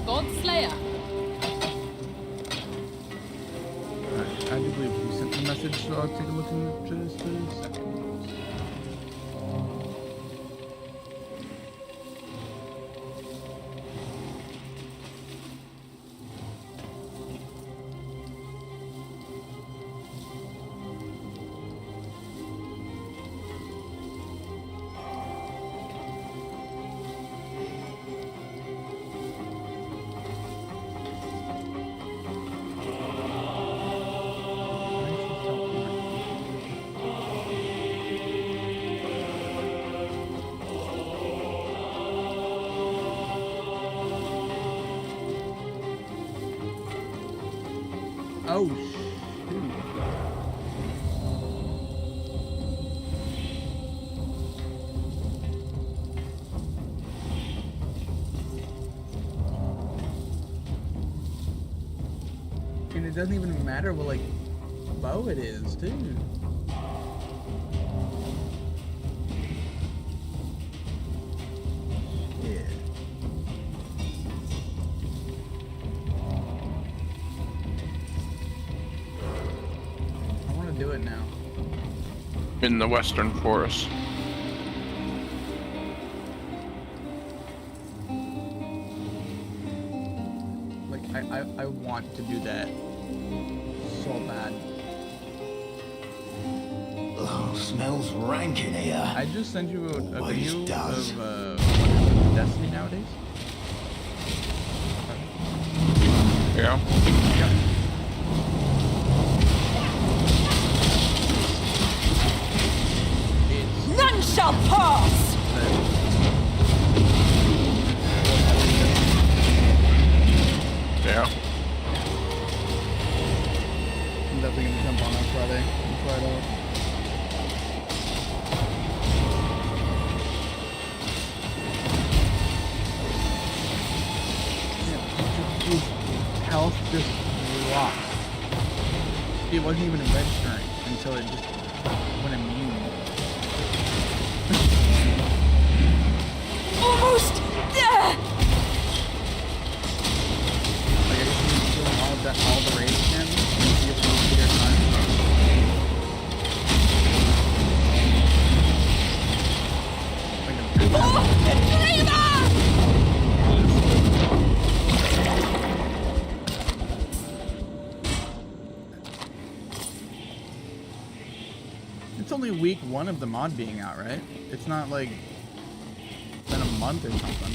Godslayer. I do believe you sent the message, so I'll take a look into this for a second. Oh, shoot. And it doesn't even matter what, like, bow it is, too. Yeah. Do it now. In the Western Forest. Like, I want to do that so bad. Oh, smells rank in here. I just sent you a Always video does. of Destiny nowadays. Yeah. Yep. None shall pass! Yeah. I'm definitely gonna jump on that Friday and try it out. Yeah, his health just dropped. It wasn't even registering until it just went immune. Almost there! Like, I just need to kill all the raids again and see if we can get our time. It's only week 1 of the mod being out, right? It's not like it's been a month or something.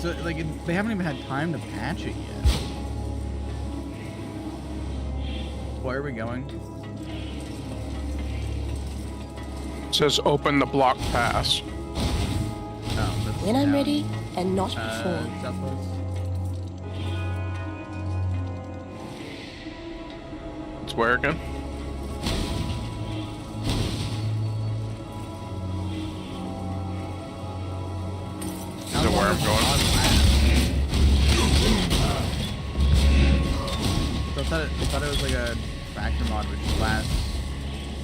so like they haven't even had time to patch it yet. Where are we going? It says open the block pass. Oh, that's When I'm down, ready, and not before. Southwest. It's where again? Is it where I'm going? So I thought it was like a faction mod which lasts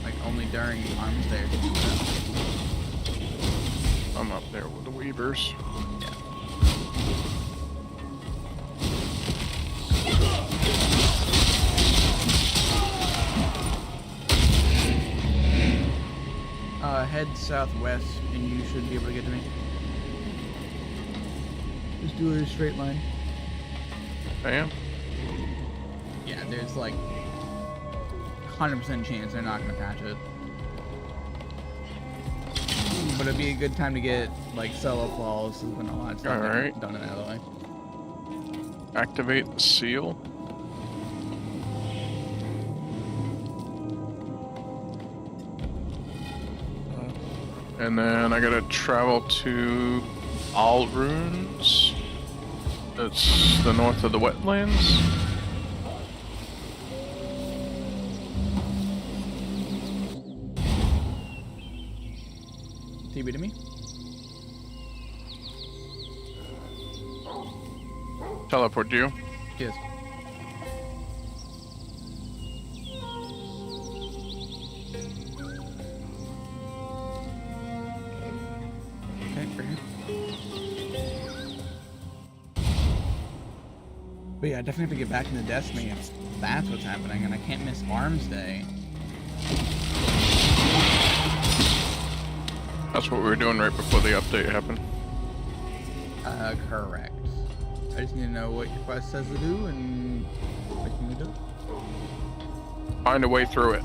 like only during Arms Day or something like that. I'm up there with the Weavers. Yeah. Head southwest and you should be able to get to me. Just do it a straight line. I am. Yeah, there's like 100% chance they're not gonna patch it. But it'd be a good time to get like solo flawless and all that stuff Alright. done and out of the way. Activate the seal. And then I gotta travel to Alrunes. It's the north of the wetlands. TB to me. Teleport you. Yes. Okay, for you. But yeah, I definitely have to get back into Destiny if that's what's happening, and I can't miss Arms Day. That's what we were doing right before the update happened. Correct. I just need to know what your quest says to do, and what can you do? Find a way through it.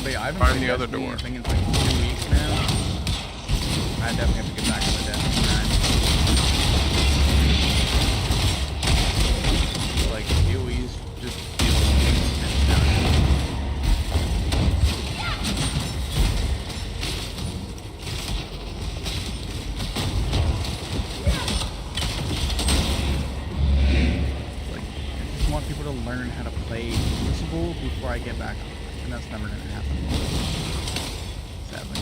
But yeah, I haven't Find played the other Destiny, door. I think it's like 2 weeks now. I definitely have to get back to the Destiny grind. Like, AoE's just feels like, I just want people to learn how to play Crucible before I get back on it, and that's never gonna happen. Sadly.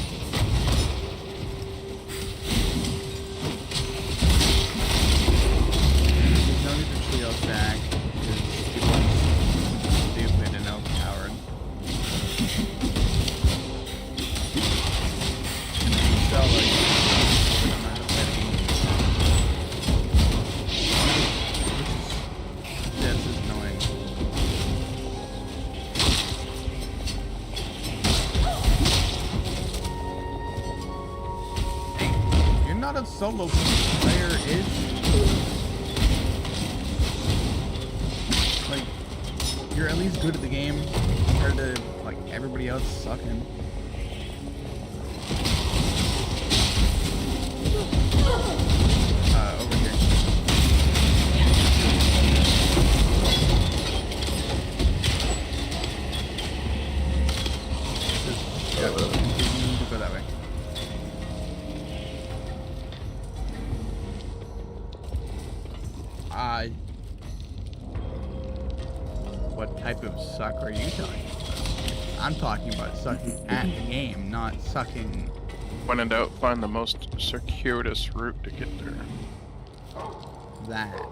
There's no need to trio stack because people are stupid and overpowered. So like, I don't know how to play the game. Which is just as annoying. Hey, you're not a solo player, is like you're at least good at the game compared to like everybody else sucking. Over here. Just go that way. What type of suck are you talking about? I'm talking about sucking at the game, not sucking. When in doubt, find the most circuitous route to get there. That.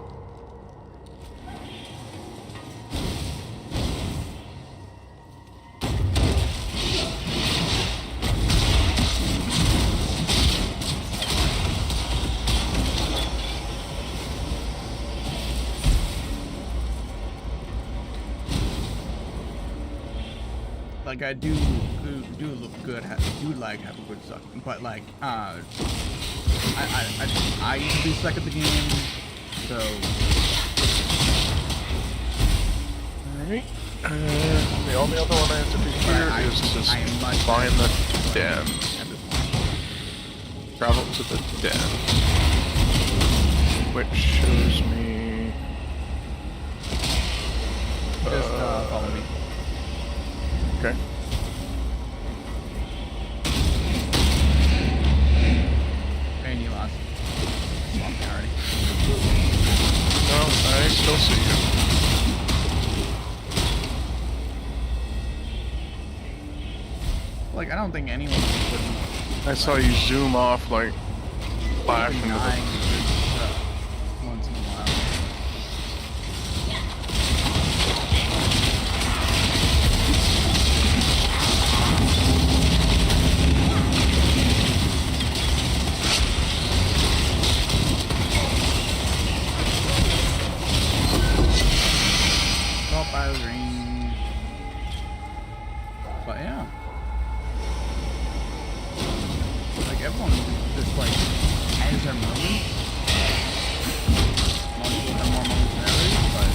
Like I do look good, do like have a good suck, but like I used to be suck at the game, so. Alright. The only other one I have to do here is just find the den. Travel to the den. Which shows me... Just follow me. Okay. And you lost. Swamp me already. No, I still see you. Like, I don't think anyone would I saw you zoom off, like, flash into denying the... once in a while. Assault by range. But yeah. Like everyone just like has their moments. Most people have more moments than others, but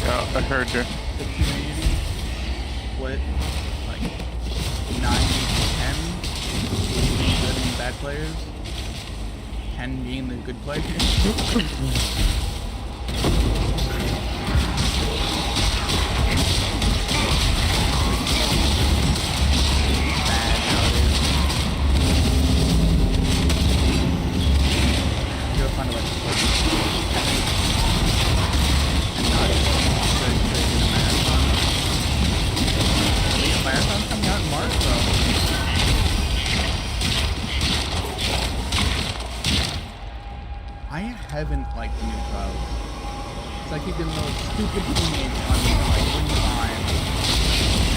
Yeah, I heard you. the community split like 9-10 being good and bad players. 10 being the good players. Bad nowadays. You gotta find a way to play. And not good in a marathon. The marathon's coming out in March, though. I haven't liked the new trials. It's like keep getting those stupid teammates on me like 25.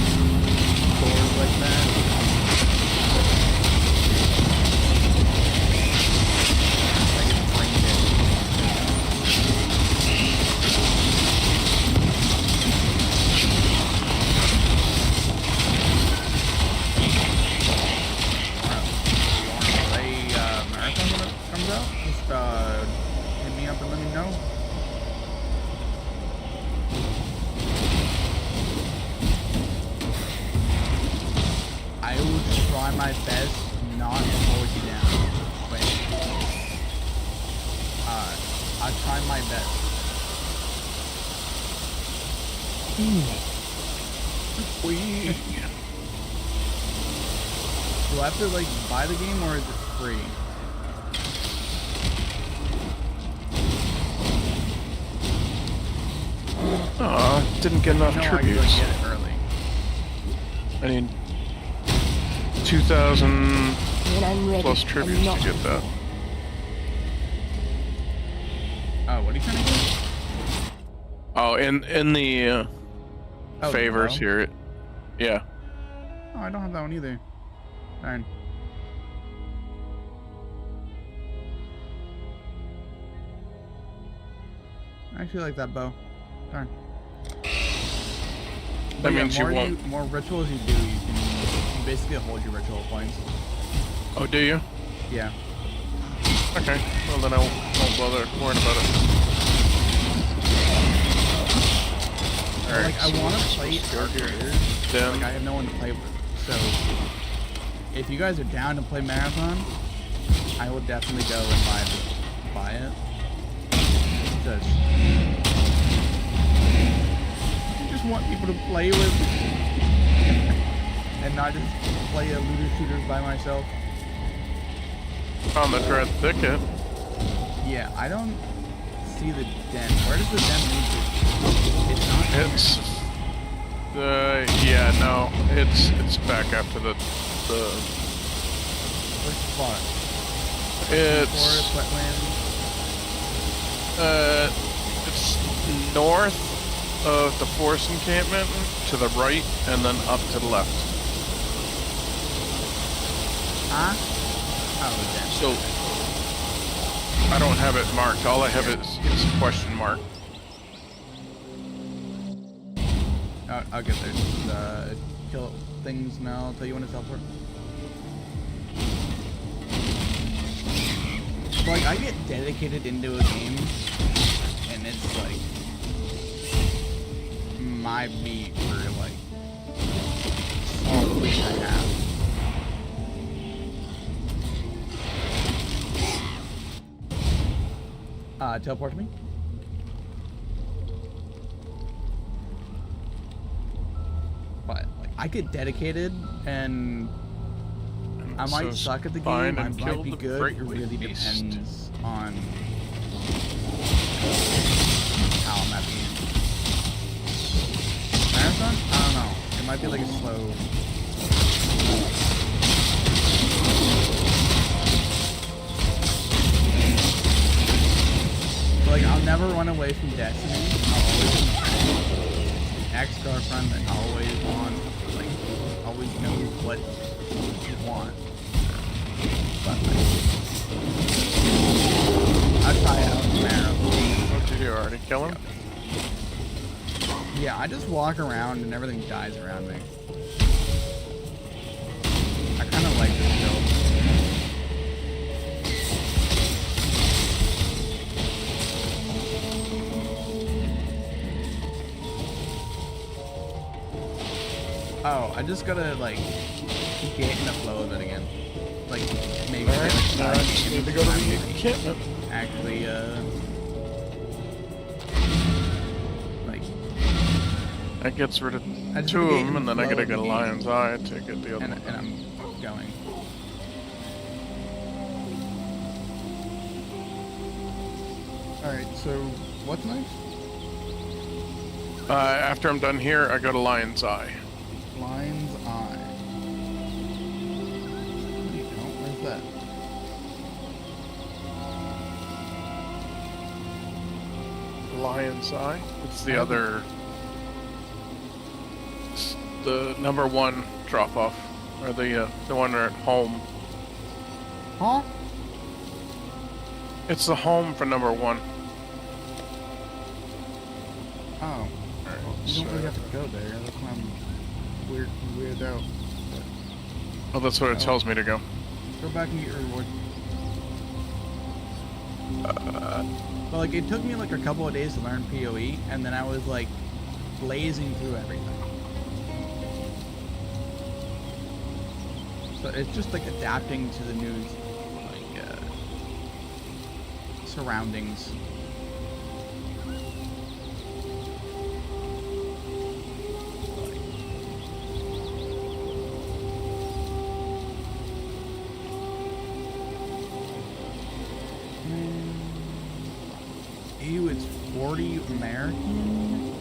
Scores like that. I get brain marathon when it comes out? Just hit me up and let me know. I will try my best not to hold you down. Wait. I'll try my best. Do I have to like buy the game or is it free? Didn't get enough No, I can tributes. like, get it early. I need 2,000 When I'm ready, plus tributes I'm not to get that. Oh, what are you trying to do? Oh, in the Oh, favors no. here, yeah. Oh, I don't have that one either. Darn. I actually like that bow. Darn. That yeah, means you won't. more rituals you do, you can basically hold your ritual points. Oh, do you? Yeah. Okay. Well, then I won't bother worrying about it. Alright. Like, I want to play Archers. Then- Like, I have no one to play with. So, if you guys are down to play Marathon, I will definitely go and buy it. Because I just want people to play with and not just play a looter shooters by myself. On the Dread Thicket. Yeah, I don't see the den. Where does the den lead to? It's not here. It's yeah, no, it's back after the Which spot? it's Forest, wetlands. It's north of the forest encampment to the right, and then up to the left. Huh? Oh, the den. So I don't have it marked. All I have is a question mark. I'll get there. Just, kill things now. I'll tell you when to teleport. Like, I get dedicated into a game, and it's like my meat for like all the week I have. Teleport to me. But like, I get dedicated, and I might says, suck at the "Find game. I and might kill be the good. great It really beast." depends on how I'm at the game. Marathon? I don't know. It might be like a slow. Like, I'll never run away from Destiny. I'll always ex-girlfriend that always want, like, always knows what you want. But I try out Mara. What did you do? Already kill him? Yeah, I just walk around and everything dies around me. I kind of like this build. Oh, I just gotta like get in the flow of it again. Like maybe Alright, now I just need to go to the encampment. actually like That gets rid of I just 2 of gotta get them, in and then the I flow gotta of get a the lion's eye to get the other and one. I'm going. Alright, so what's next? After I'm done here, I go to lion's eye. Lion's Eye. No, you don't. Where's that? Lion's eye? It's the other... It's the number 1 drop-off. Or the one at home. Huh? It's the home for number 1. Oh. You don't really have to go there. That's why I'm weird out. Oh, that's what it tells me to go. Go back and get your reward. But like, it took me like a couple of days to learn PoE, and then I was like blazing through everything. So it's just like adapting to the new like surroundings. Ew, it's 40 American?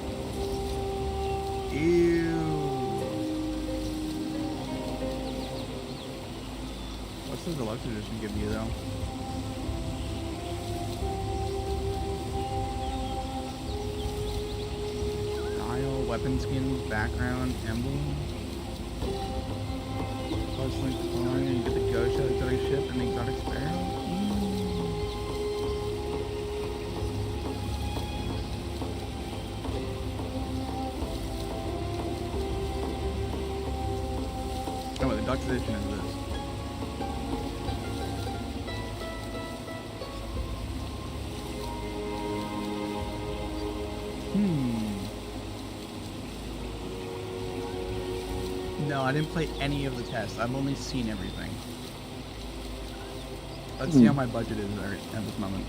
Ew. What's the deluxe edition give you, though? Style, weapon skins, background, emblem. Plus link coin and get the ghost shot, exotic ship, and the exotic sparrow. Oh, the deluxe edition is this. No, I didn't play any of the tests. I've only seen everything. Let's see how my budget is at this moment.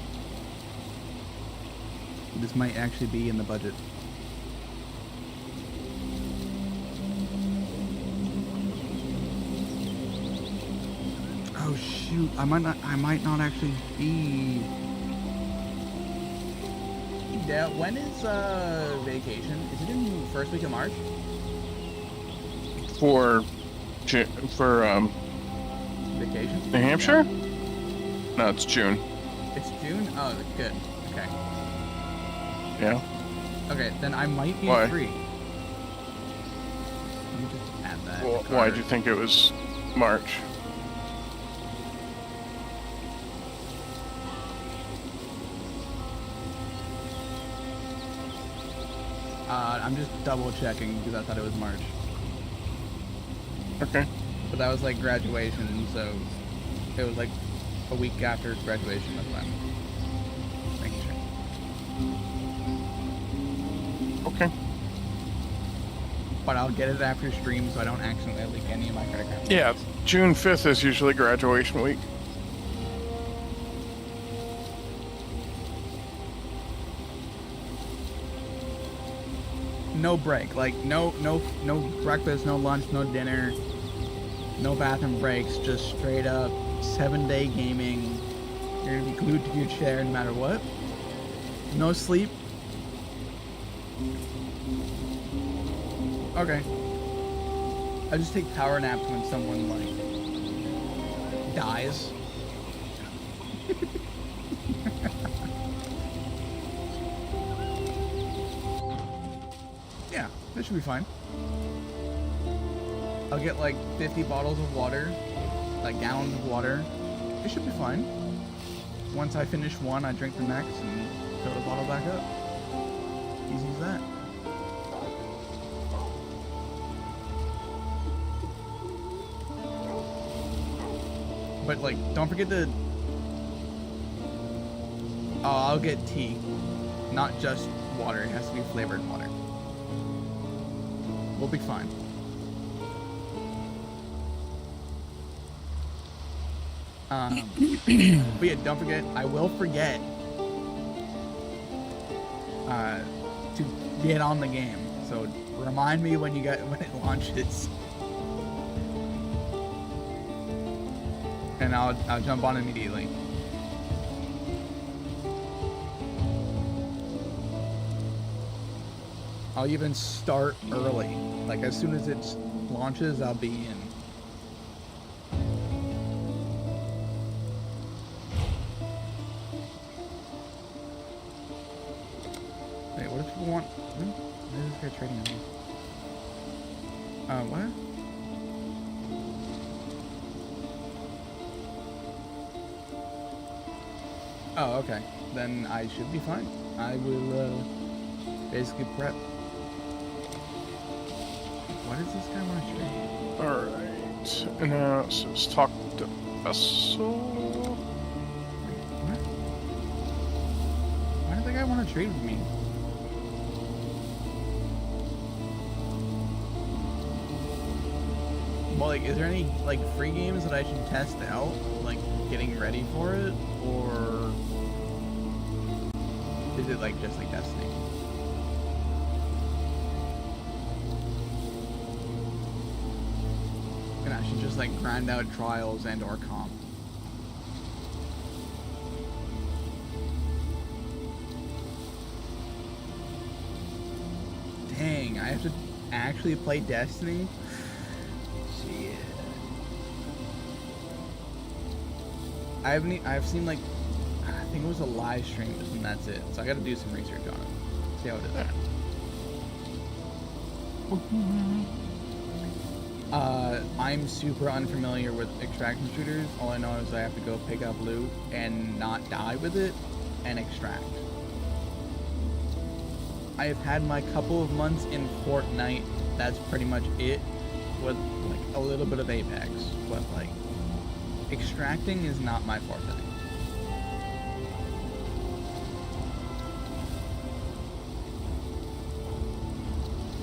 This might actually be in the budget. Oh shoot! I might not actually be. Yeah, when is vacation? Is it in the first week of March? For Vacation? New Hampshire? No, it's June. It's June? Oh, good. Okay. Yeah. Okay, then I might be Why? free. Let me just add that. Well, why'd you think it was March? I'm just double checking because I thought it was March. Okay. But that was like graduation, so it was like a week after graduation. That's why I'm making sure. Okay. but I'll get it after stream so I don't accidentally leak any of my credit card. Yeah, June 5th is usually graduation week. No break, like no breakfast, no lunch, no dinner, no bathroom breaks, just straight up 7-day gaming. You're gonna be glued to your chair no matter what. No sleep. Okay. I just take power naps when someone like dies. Yeah, that should be fine. I'll get like 50 bottles of water, like gallons of water. It should be fine. Once I finish one, I drink the next and fill the bottle back up. Easy as that. But like, don't forget to... Oh, I'll get tea. Not just water. It has to be flavored water. We'll be fine. But yeah, don't forget, I will forget to get on the game. So remind me when when it launches. And I'll jump on immediately. I'll even start early. Like as soon as it launches, I'll be in. Wait, what if people want? Why is this guy trading on me? What? Oh, okay. Then I should be fine. I will basically prep. What does this guy want to trade? Alright. Now it says talk to Vessel. What? Why did the guy want to trade with me? Well, like, is there any, like, free games that I should test out? Like, getting ready for it? Or is it, like, just like Destiny? And I should just, like, grind out trials and or comp. Dang, I have to actually play Destiny? Shit. I've seen, like, I think it was a live stream and that's it. So I gotta do some research on it. See how it is. I'm super unfamiliar with extraction shooters. All I know is I have to go pick up loot and not die with it and extract. I have had my couple of months in Fortnite. That's pretty much it, with like a little bit of Apex, but like extracting is not my forte.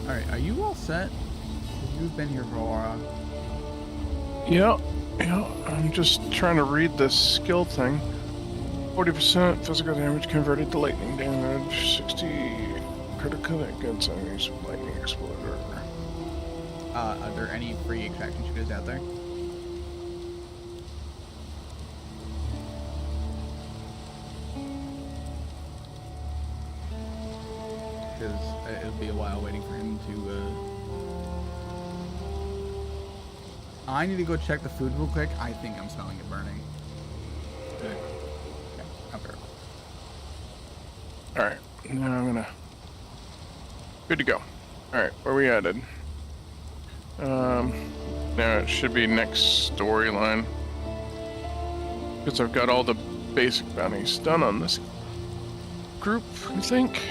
All right, are you all set? You've been here for a while. Yeah, I'm just trying to read this skill thing. 40% physical damage converted to lightning damage, 60 critical against enemies with lightning exploder. Are there any free extraction shooters out there? Because it'll be a while waiting for him to, I need to go check the food real quick. I think I'm smelling it burning. Good. Okay, okay. Alright, now I'm gonna... Good to go. Alright, where we headed? Now it should be next storyline. Because I've got all the basic bounties done on this group, I think.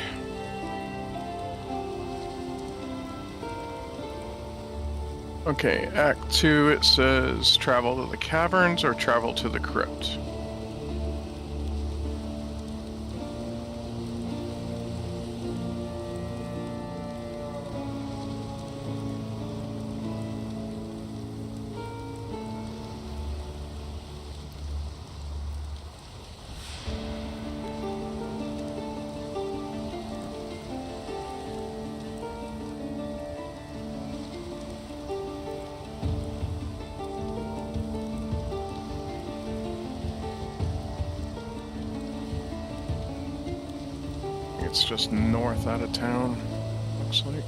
Okay, Act 2, it says travel to the caverns or travel to the crypt. it's just north out of town. Looks like.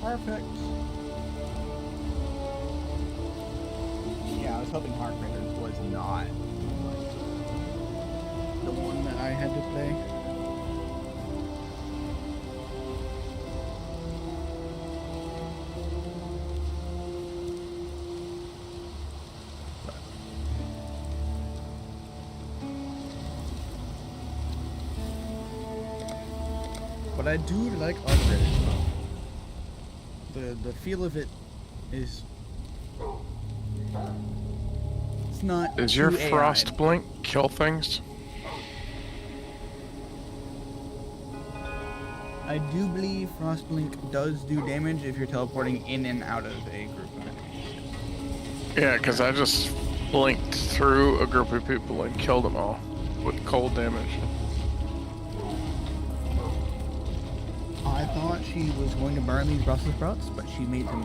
Perfect. Yeah, I was hoping Heartbreakers was not the one that I had to play. But I do like Heartbreakers. The feel of it is, it's not. Does your too AI. frost blink kill things? I do believe Frostblink does do damage if you're teleporting in and out of a group of enemies. Yeah, because I just blinked through a group of people and killed them all with cold damage. I thought she was going to burn these Brussels sprouts, but she made them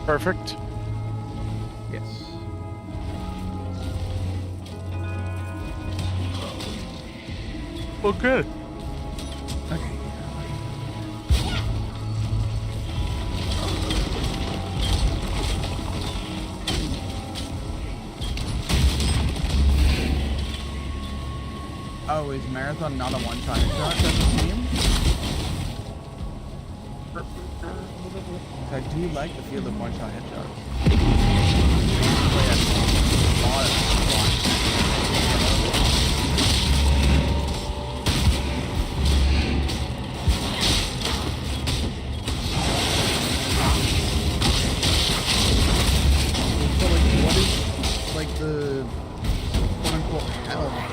perfect. Perfect. Yes. Well, good. Okay. Oh, is Marathon not a one-shot shot? Doesn't seem. I do like the feel of one-shot headshots. So, like, what is, like, the quote-unquote hell of that?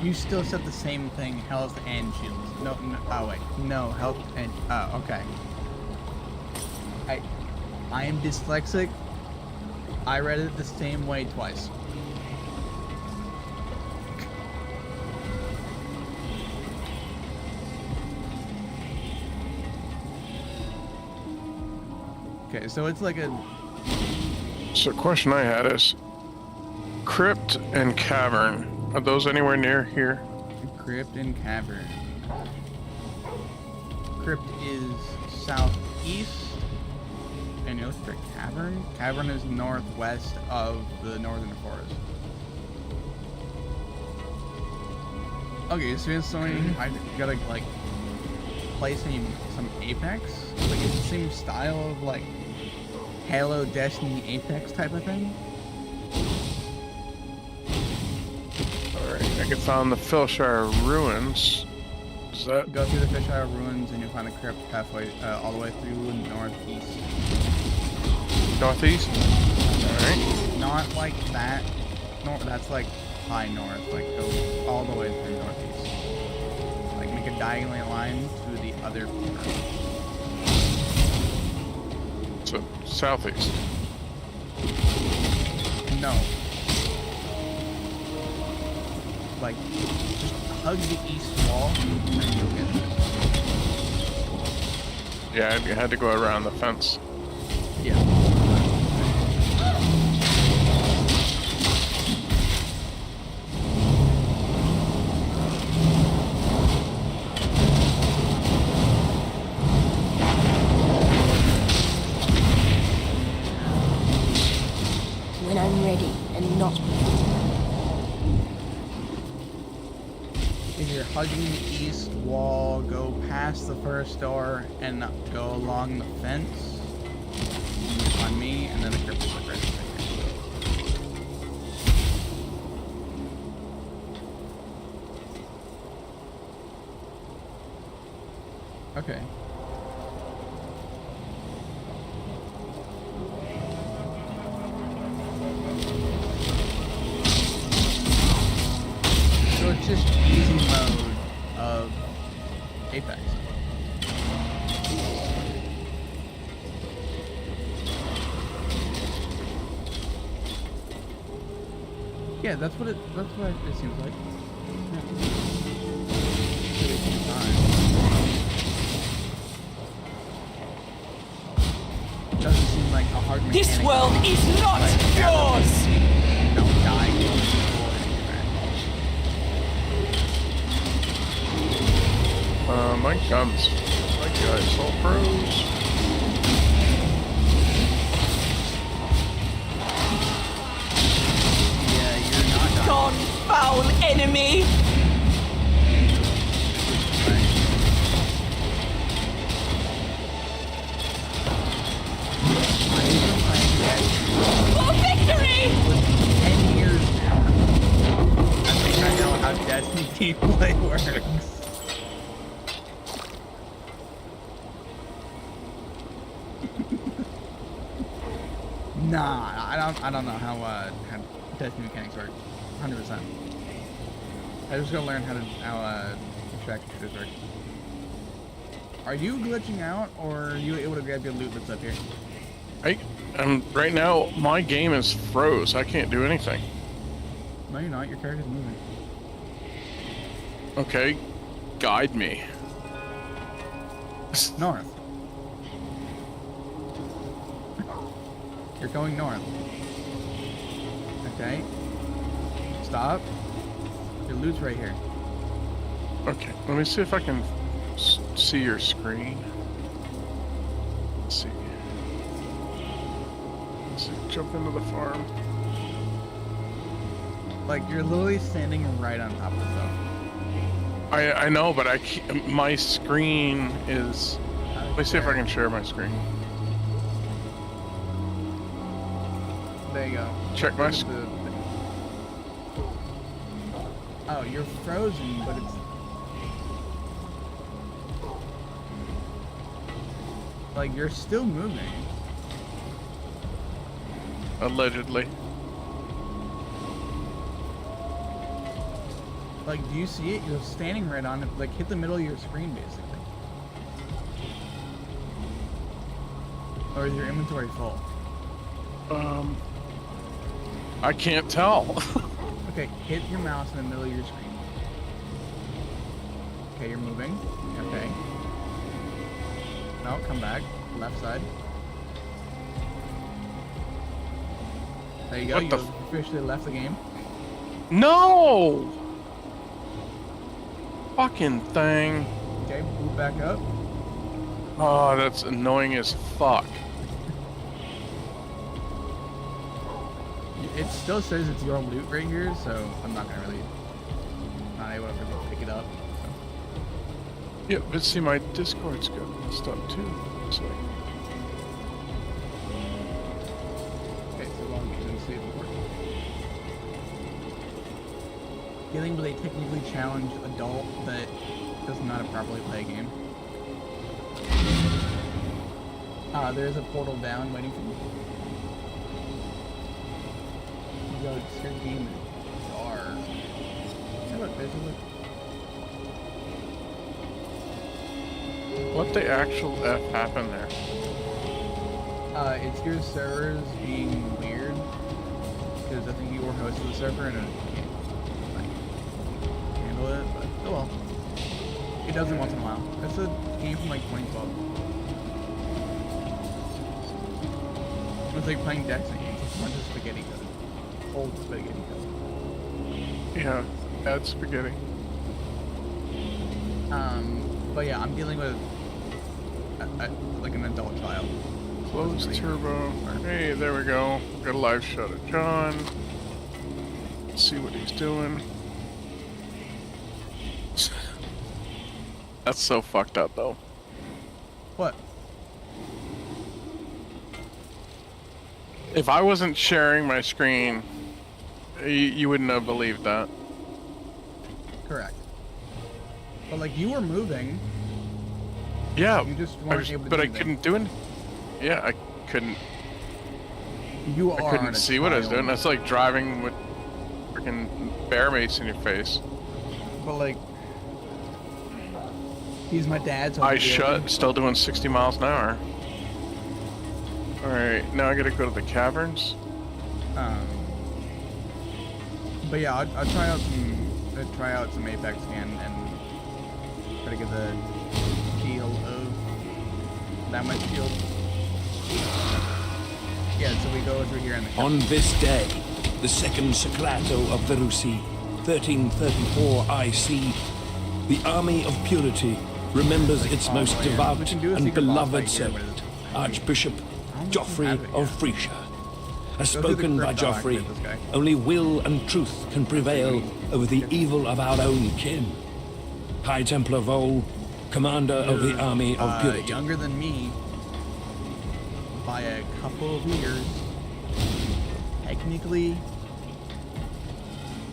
You still said the same thing, health and shields. No, oh wait, no, health and, oh, okay. I am dyslexic. I read it the same way twice. Okay, so it's like a... So the question I had is, crypt and cavern, are those anywhere near here? Crypt and cavern. crypt is southeast. And you're looking for cavern? Cavern is northwest of the northern forest. Okay, so you're saying I gotta like place some Apex? Like it's the same style of like Halo, Destiny, Apex type of thing? Alright, I can find the Filshire ruins. Is that... Go through the Fisheye ruins and you'll find a crypt halfway, all the way through northeast. Northeast? Alright. Not like that. No, that's like high north. Like go all the way through northeast. Like make a diagonal line to the other corner. So, southeast. No. Like, just hug the east wall and you'll get it. Yeah, you had to go around the fence. Yeah. When I'm ready and not If you're hugging the east wall, go past the first door and go along the fence. And you'll find me, and then the crypt is right here. Okay. So it's just easy mode of Apex. Yeah, that's what it seems like. Doesn't seem like a hard mechanic. This world is not yours! Don't die. My guns. My guys all pros. Yeah, you're not dying. Gone, foul enemy! For victory! 10 years now. I think I know how Destiny gameplay works. Nah, I don't know how Destiny mechanics work. 100%. I just gotta learn how extraction shooters work. Are you glitching out, or are you able to grab your loot that's up here? Right now, my game is froze. I can't do anything. No, you're not. Your character's moving. Okay, guide me. North. You're going north. Okay. Stop. Your loot's right here. Okay, let me see if I can see your screen. Let's see. Let's see. Jump into the farm. Like, you're literally standing right on top of the stuff. I know, but I can't, my screen is... Let me see if I can share my screen. There you go. Check my screen. Oh, you're frozen, but it's... Like, you're still moving. Allegedly. Like, do you see it? You're standing right on it. Like, hit the middle of your screen, basically. Or is your inventory full? I can't tell. Okay, hit your mouse in the middle of your screen. Okay, you're moving. Okay. No, come back. Left side. There you go. What You the officially left the game. No! Fucking thing. Okay, move back up. Oh, that's annoying as fuck. It still says it's your loot right here, so I'm not gonna really not able to really pick it up. Yeah, but see, my Discord's got messed up too. It's like, Okay, so long as you can see it work. Dealing with a technically challenged adult that doesn't know how to properly play a game. There's a portal down waiting for you. Yo, it's your game is dark. Hey, look, there's a look. what the actual F happened there? It's your servers being weird. Because I think you were hosting the server and it can't, like, handle it, but oh well. It does it once in a while. It's a game from like 2012. It's like playing Destiny. It's a bunch of spaghetti code. Old spaghetti code. Yeah, add spaghetti. But yeah, I'm dealing with like an adult child. Close turbo. Hey, there we go. Got a live shot of John. Let's see what he's doing. That's so fucked up, though. What? If I wasn't sharing my screen, you wouldn't have believed that. Correct. But like you were moving. Yeah, You just weren't able to but do I that. couldn't do it. Yeah, I couldn't. You I are couldn't on a see what I was child. doing. That's like driving with freaking bear mace in your face. But like, he's my dad's. Eyes shut, still doing 60 miles an hour. Alright, now I gotta go to the caverns. But yeah, I'll try out some Apex again and try to get the feel of that much shield. Yeah, so we go over here in the On this day, the second Socrato of Verusi, 1334 IC, the Army of Purity remembers its most yeah. We devout can do a and secret boss beloved fight here, but servant, it's- Archbishop Geoffrey have it of yet. Frisia. As Go through the spoken by crypt, I'll Geoffrey, activate this guy. only will and truth can prevail over the evil of our own kin. High Templar Vol, commander of the Army of Purity. Younger than me by a couple of years. Technically,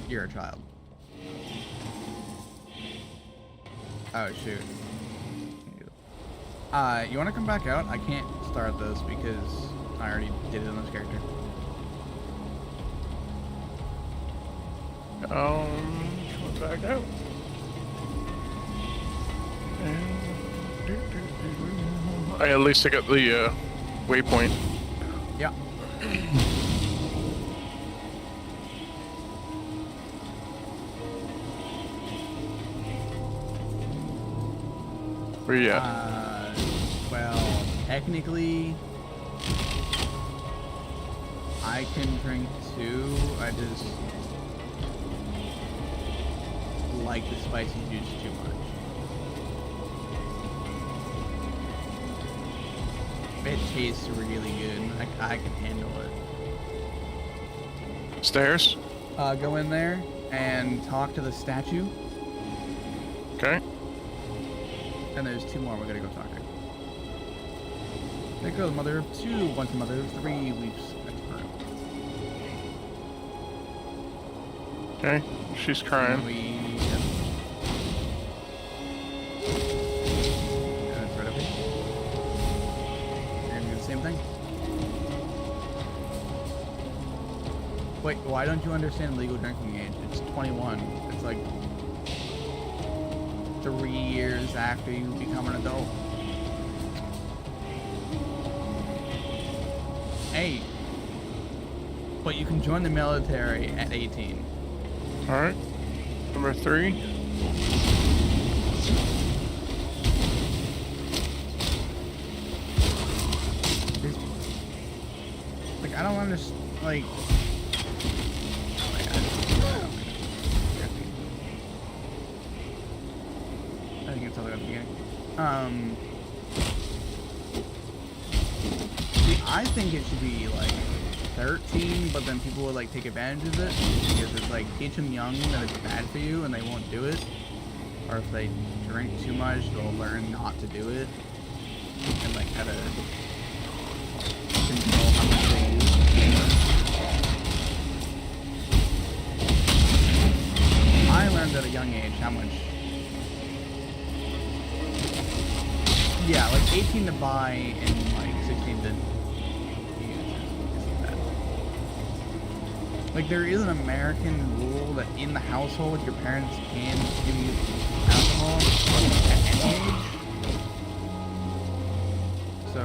you're a child. Oh shoot. You want to come back out? I can't start this because I already did it on this character. Coming back out. At least I got the waypoint. Yeah. Where you at? Well, technically, I can drink too. I just like the spicy juice too much. It tastes really good. I can handle it. Stairs? Go in there and talk to the statue. Okay. And there's two more we're gonna go talk to. There goes mother of two, once mother of three weeps expert. Okay. She's crying. That's right up here. You're gonna do the same thing? Wait, why don't you understand legal drinking age? It's 21. It's like 3 years after you become an adult. Hey, but you can join the military at 18. Alright. Number 3. Like, I don't understand, like... I think it's all the way at the beginning. I think it should be like 13, but then people would like take advantage of it because it's like teach them young that it's bad for you and they won't do it. Or if they drink too much, they'll learn not to do it. And like how to control how much they use. I learned at a young age how much. Yeah, like 18 to buy and like 16 to use isn't bad. Like there is an American rule that in the household your parents can give you alcohol at any age. So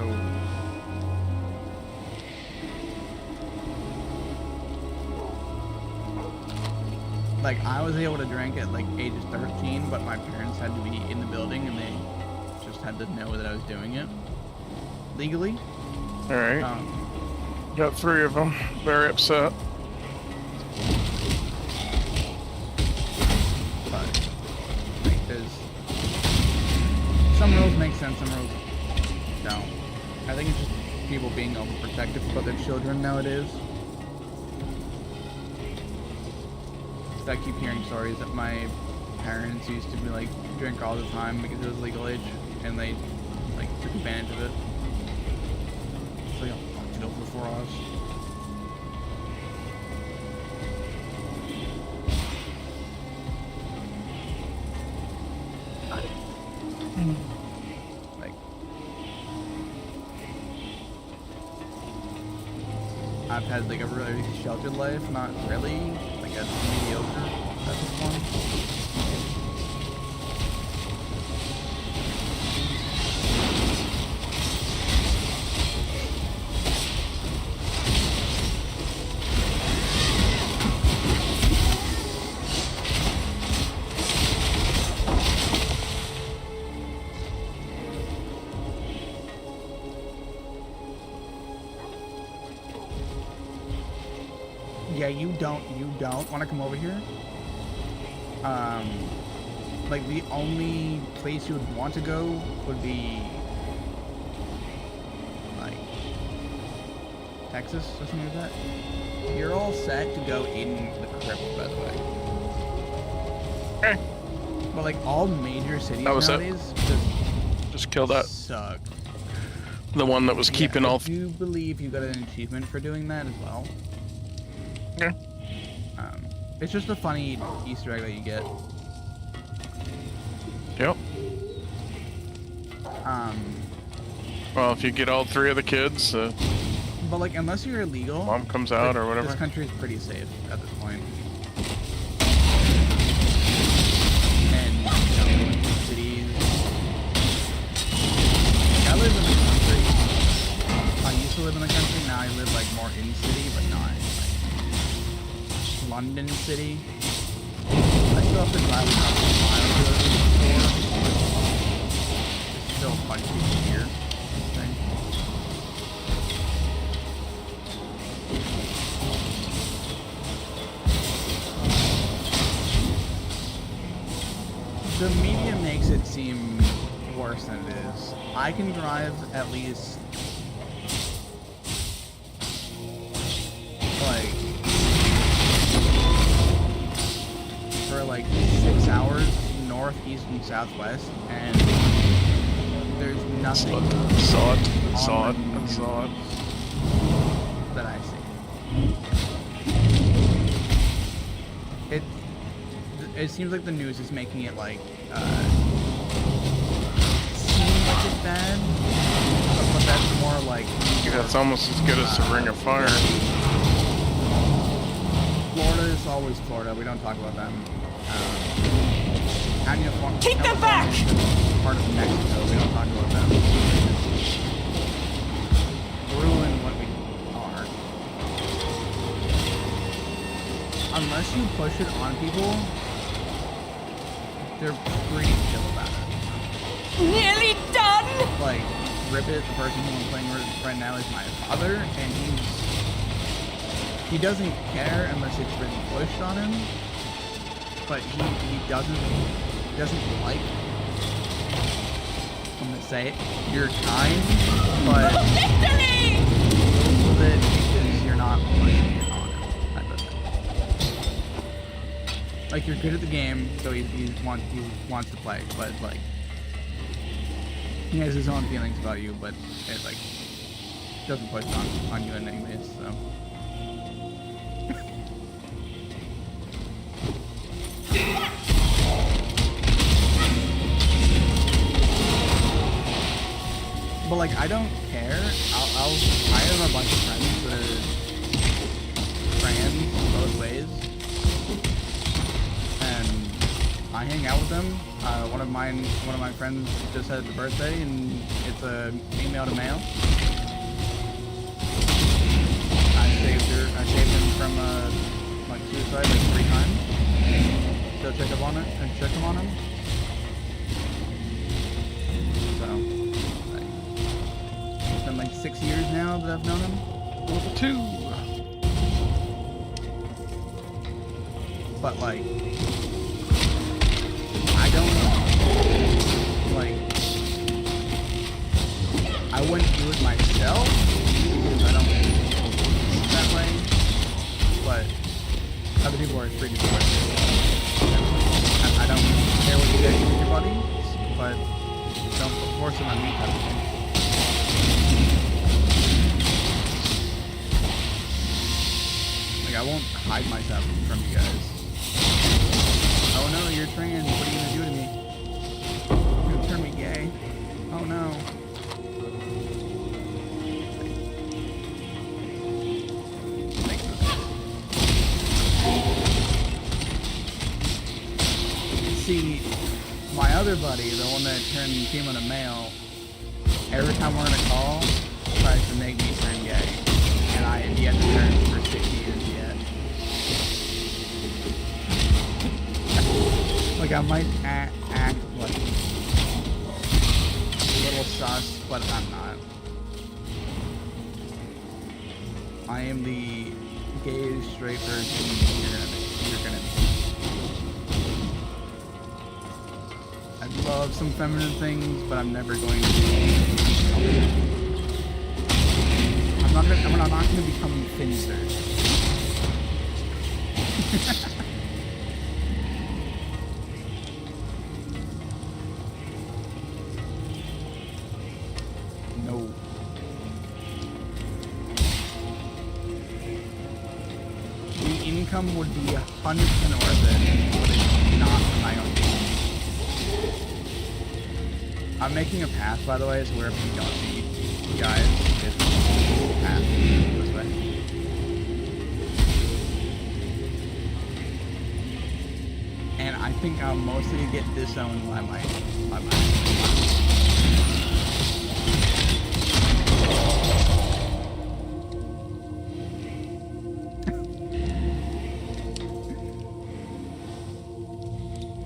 like I was able to drink at like ages 13, but my parents had to be in the building and they just had to know that I was doing it legally. All right. Got 3 of them. Very upset. But like, there's some rules make sense, some rules don't. I think it's just people being overprotective about their children nowadays. I keep hearing stories that my parents used to be like drink all the time because it was legal age, and they like took advantage of it. So y'all fucked it over for us. Like I've had like a really sheltered life, not really. I guess mediocre at this point. Yeah, you don't want to come over here. Like the only place you would want to go would be like Texas or something like that. You're all set to go in the crypt, by the way. Okay. But like all major cities That was nowadays just kill that. Suck. The one that was keeping all. I do believe you got an achievement for doing that as well. Yeah. It's just a funny Easter egg that you get. Yep. Well, if you get all 3 of the kids, but like, unless you're illegal, mom comes out or whatever. This country is pretty safe at this point. And you know, in cities. Like, I live in the country. I used to live in the country. Now I live like more in city, but not like London city. I still have to drive about 1 mile to the store. It's still a bunch of people here. The media makes it seem worse than it is. I can drive at least like 6 hours north, east, and southwest, and there's nothing that I see. It seems like the news is making it like seem like it's bad, but that's more like it's almost as good as a Ring of Fire. Florida is always Florida. We don't talk about them. Keep them back! Part of Mexico. We don't talk about them. Ruin what we are. Unless you push it on people, they're pretty chill about it. Nearly done! Like, Ribbit, the person who I'm playing with right now, is my father, and he doesn't care unless it's really pushed on him. But he doesn't like, I'm gonna say it, you're kind, but victory! like you're good at the game, so he wants to play, but like he has his own feelings about you, but it like doesn't push on you in any ways. So. But like I don't care. I have a bunch of friends that are trans both ways, and I hang out with them. One of my friends just had a birthday, and it's a female to male. I saved him from like suicide like 3 times. Still check up on it and check him on him. So. It's been like 6 years now that I've known him. Level 2. But like, I don't like. I wouldn't do it myself because I don't think that way. But other people are free to do it. I don't care what you guys do with your buddies, but don't force it on me type of thing. Like, I won't hide myself from you guys. Oh no, you're trans. What are you gonna do to me? You're gonna turn me gay. Oh no. See, my other buddy, the one that turned female to male, every time we're in a call, tries to make me turn gay. And I have yet to turn for 6 years yet. Like, I might act like a little sus, but I'm not. I am the gay, straight version you're gonna be. I love some feminine things, but I'm never going to be. I'm not going to become Finster. No. The income would be 100% worth it, but it's not for my own game. I'm making a path, by the way, so wherever you don't see you guys, it's a path this way. And I think I'll mostly get disowned by my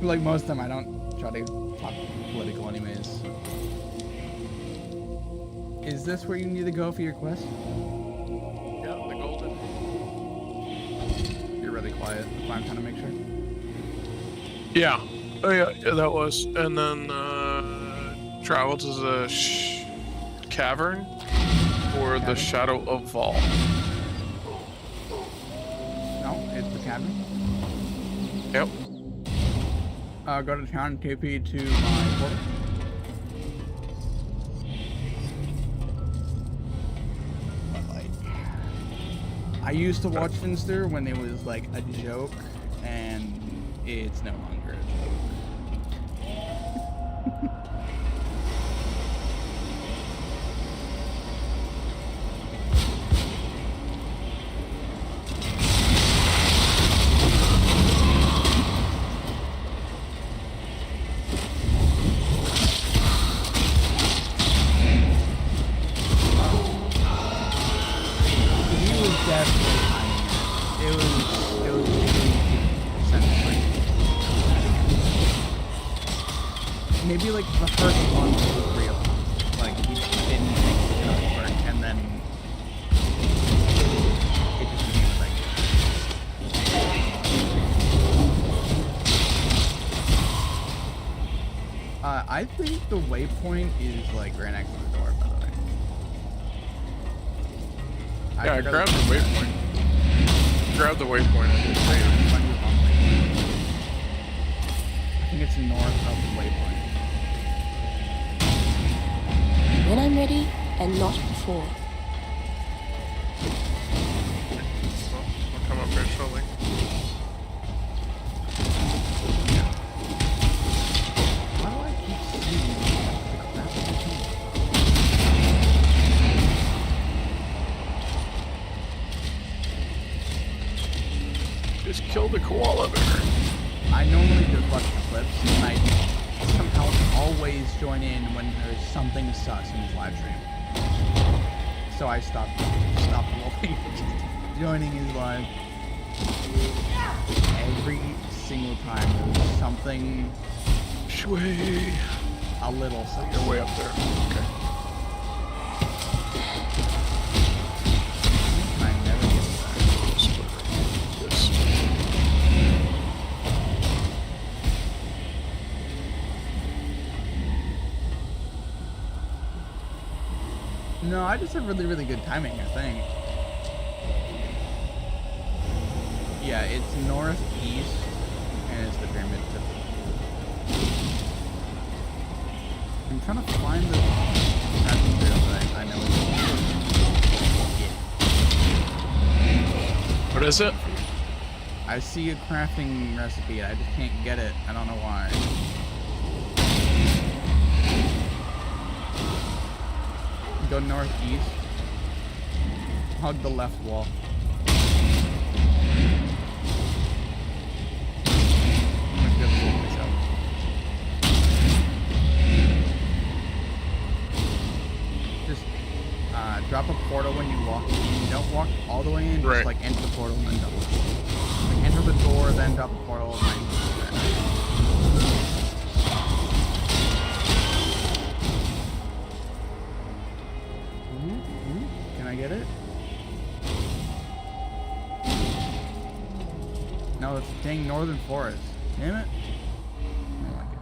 like most of them, I don't try to talk political anyways. Is this where you need to go for your quest? Yeah, the golden. You're really quiet. I'm trying to make sure. Yeah. Oh yeah, that was. And then travel to the cavern or the Shadow of Vol. No, it's the cavern. Yep. Go to town, TP to my portal. But like, I used to watch Finster when it was like a joke, and it's no longer a joke. Maybe like the first one was real. Like he didn't think it would work, and then it just became like. I think the waypoint is like right next to the door, by the way. Yeah, grab the waypoint. Grab the waypoint and just save it. think it's north of the waypoint. When I'm ready, and not before. I'll come up very shortly. Why do I keep seeing the crap? Just kill the koala bear. I normally just watch the clips, and I somehow always join in when there's something sus in his live stream. So I stopped watching, joining his live. Every single time there's something, Shway. a little sus. You're way up there. Okay. I never get that. Yes. No, I just have really, really good timing, I think. Yeah, it's northeast, and it's the pyramid. I'm trying to find the crafting trail, but I know it's What is it? I see a crafting recipe, I just can't get it. I don't know why. Go northeast. Hug the left wall. I'm gonna go pull this out. Just drop a portal when you walk. You don't walk all the way in. Just Right. like enter the portal and then double. Like enter the door, then drop a portal. And then Can I get it? No, it's dang northern forest. Damn it. I don't like it.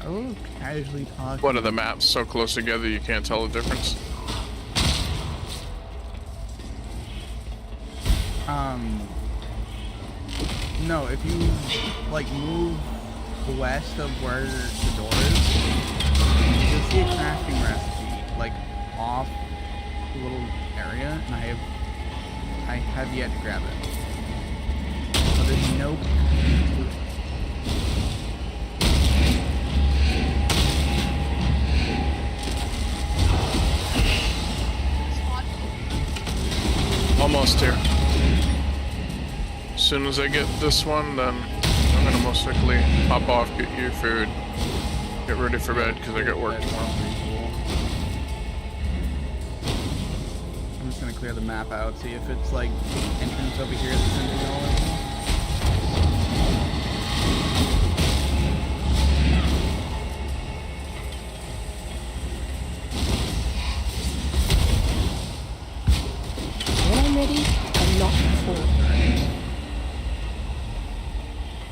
Oh, casually talking. What are the maps so close together you can't tell the difference? No, if you like move west of where the door is, you'll see a crafting recipe like off a little area, and I have yet to grab it. So there's no path to it. Almost here. As soon as I get this one, then I'm gonna most likely hop off, get you food, get ready for bed because I got work tomorrow. I'm just gonna clear the map out, see if it's like entrance over here that's in the middle. When I'm ready, and not before.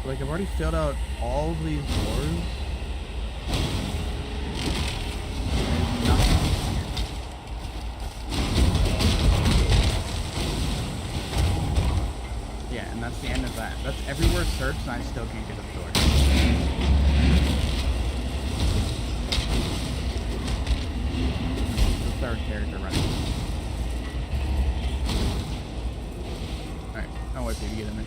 Like, I've already filled out all of these doors. There's nothing here. Yeah, and that's the end of that. That's everywhere searched, and I still can't get a door. The third character running. Alright, I'll wait for you to get in there.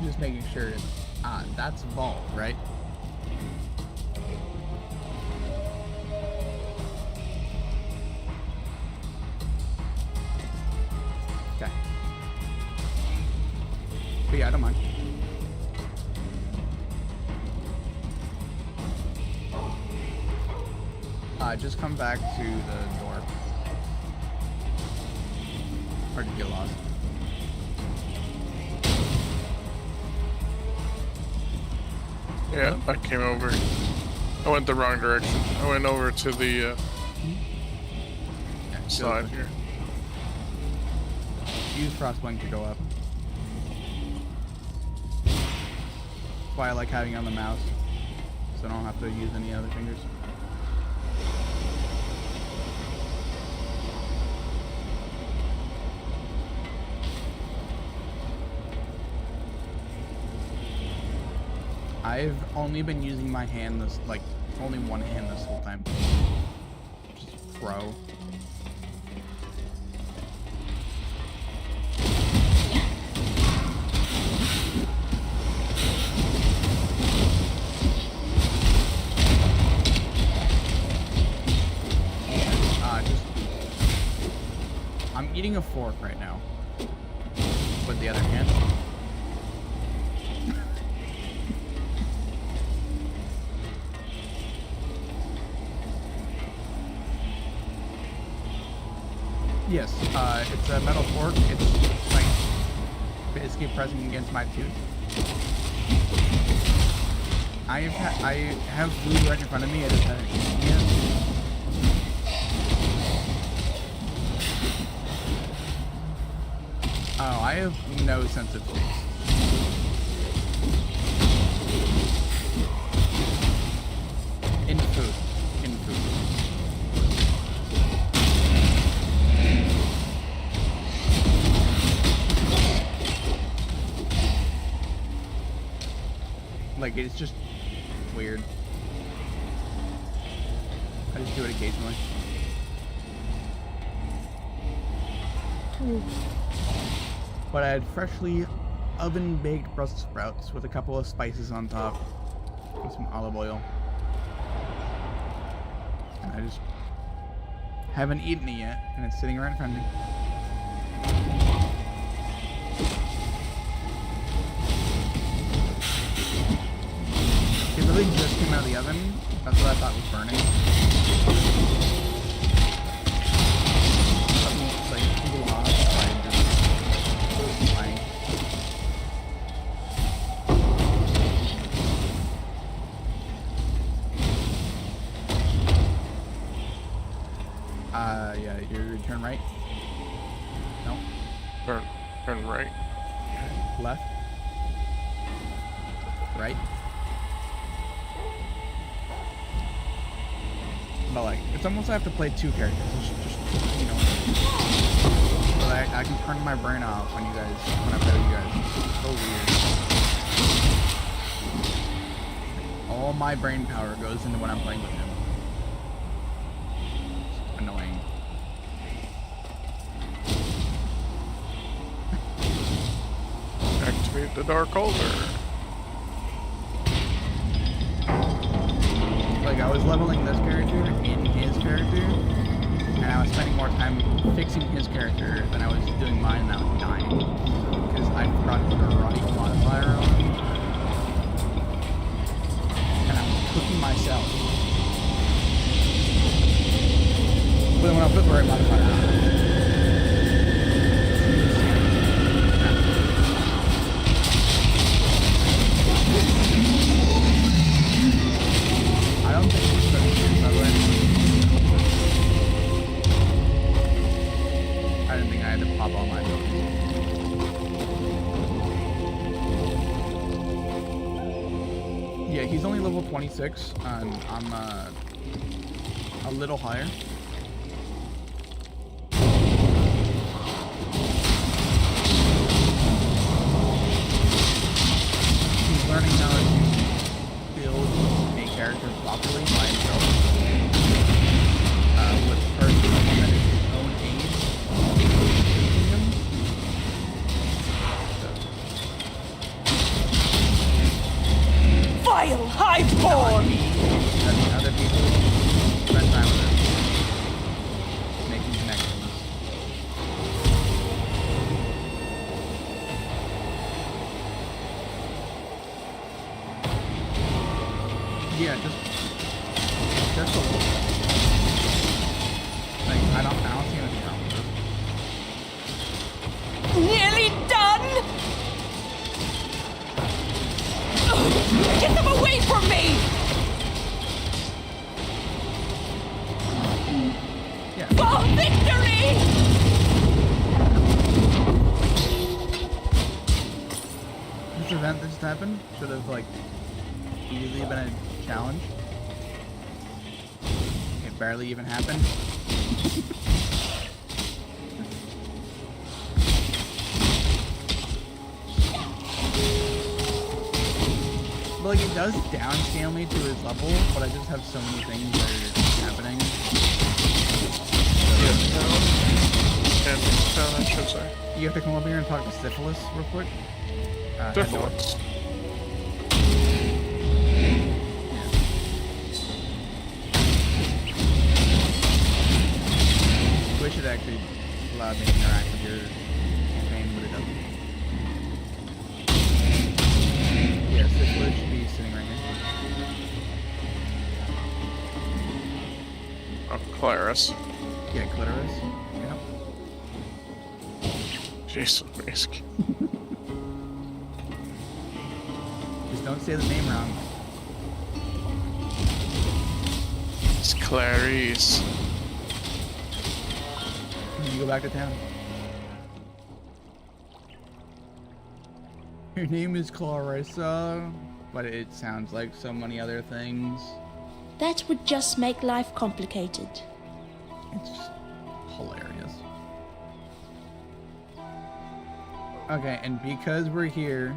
Just making sure it's that's vault, right? Okay. But yeah, I don't mind. Just come back to the door. Or to get lost. Yeah, I came over. I went the wrong direction. I went over to the side here. Use Frostwing to go up. That's why I like having it on the mouse, so I don't have to use any other fingers. I've only been using my hand this, like, only one hand this whole time. Just pro. I'm eating a fork right now with the other hand. Yes, it's a metal fork. It's like basically pressing against my tooth. I have food right in front of me. I just haven't eaten yet. Oh, I have no sense of taste. In food. In food. Like, it's just weird. I just do it occasionally. But I had freshly oven-baked Brussels sprouts with a couple of spices on top and some olive oil. And I just haven't eaten it yet, and it's sitting right in front of me. It really just came out of the oven. That's what I thought was burning. Something like a little hot, so I just fine. Yeah, you turn right. No. Turn right. Left. Right. But like, it's almost like I have to play two characters. Just you know, so that I can turn my brain off when I play with you guys. It's so weird. All my brain power goes into when I'm playing with him. It's annoying. Activate the Dark Altar. Like, I was leveling this character in his character, and I was spending more time fixing his character than I was doing mine, and I was dying. Because I forgot to put a radical modifier on, and I was cooking myself. But then when I put the right modifier on, I don't think it's going to be by the way. I didn't think I had to pop all my abilities. Yeah, he's only level 26, and I'm a little higher. He's learning how to build a character properly by himself. With a person that is his own age teaching him. Vile Highborn! Other people spend time with him. away from me! Yeah. For victory! This event that just happened should have, like, easily been a challenge. It barely even happened. But, like, it does downscale me to his level, but I just have so many things that are happening. I should say. You have to come over here and talk to Syphilis real quick. Syphilis. Wish it actually allowed me to interact with your campaign, but it doesn't. Yeah, Syphilis should be sitting right here. Oh, Claris. Yeah, Clitoris. Yep. Jason Mask. Just don't say the name wrong. It's Clarice. You go back to town. Your name is Clarissa, but it sounds like so many other things. That would just make life complicated. It's just hilarious. Okay, and because we're here,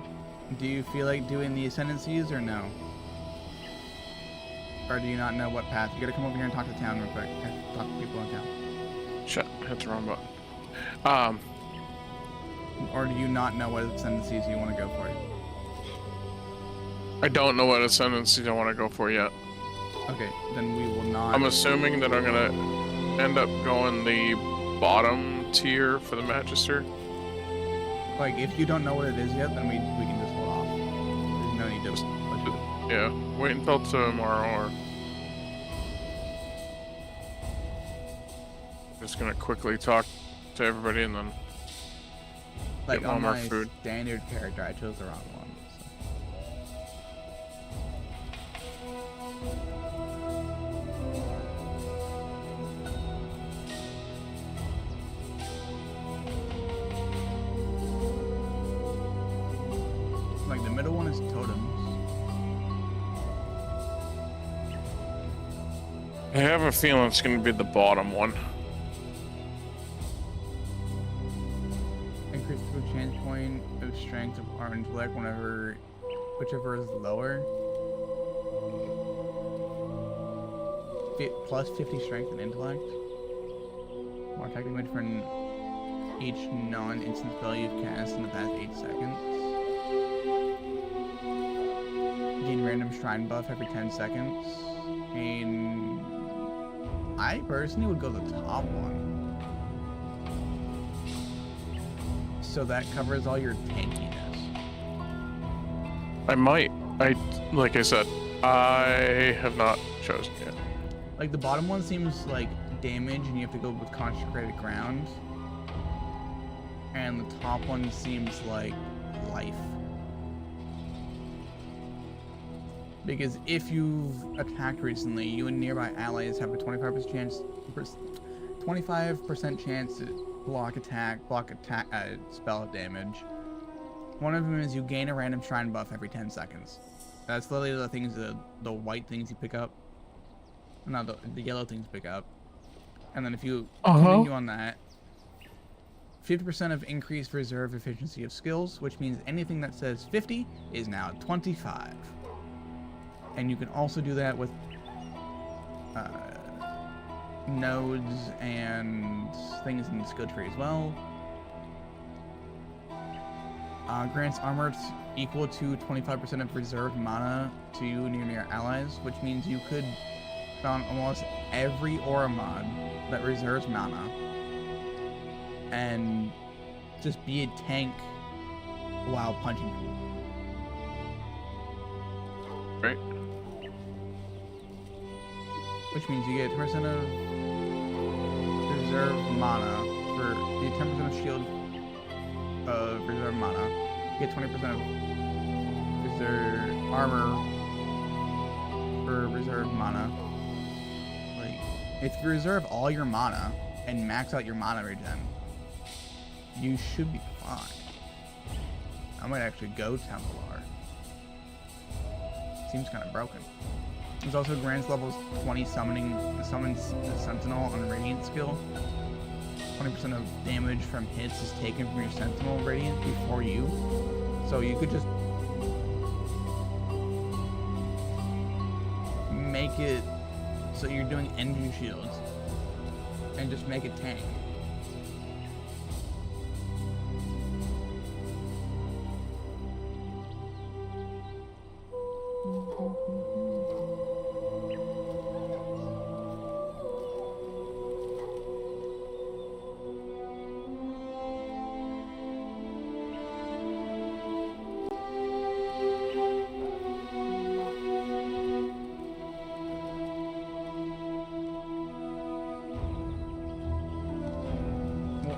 do you feel like doing the ascendancies or no? Or do you not know what path? You gotta come over here and talk to town real quick. Talk to people in town. Shit, hit the wrong button. Or do you not know what ascendancies you want to go for? I don't know what ascendancies I want to go for yet. Okay, then we will not. I'm assuming that I'm gonna end up going the bottom tier for the Magister. Like, if you don't know what it is yet, then we can just hold off. There's no need to push it. Yeah, wait until tomorrow or... Just gonna quickly talk to everybody and then Like, get on more my food. standard character, I chose the wrong one. Like, the middle one is totems. I have a feeling it's gonna be the bottom one. Increase the chance point of strength or intellect whichever is lower. Plus 50 strength and intellect. More attacking damage for each non-instant spell you've cast in the past 8 seconds. Gain random shrine buff every 10 seconds. And I personally would go the top one. So that covers all your tankiness. I might. Like I said, I have not chosen yet. Like, the bottom one seems like damage and you have to go with consecrated ground. And the top one seems like life. Because if you've attacked recently, you and nearby allies have a 25% chance to block spell damage. One of them is you gain a random shrine buff every 10 seconds. That's literally the things, the white things you pick up. No, the yellow things pick up. And then if you continue on that, 50% of increased reserve efficiency of skills, which means anything that says 50 is now 25. And you can also do that with nodes and things in the skill tree as well. Grants armor equal to 25% of reserved mana to you and your allies, which means you could found almost every aura mod that reserves mana and just be a tank while punching people. Right. Which means you get 10% of reserve mana for the 10% of shield of reserve mana. You get 20% of reserve armor for reserved mana. Like, if you reserve all your mana and max out your mana regen, you should be fine. I might actually go Templar. Seems kind of broken. There's also grants levels 20 summons the Sentinel on Radiant skill. 20% of damage from hits is taken from your Sentinel Radiant before you. So you could just make it so you're doing energy shields and just make it tank.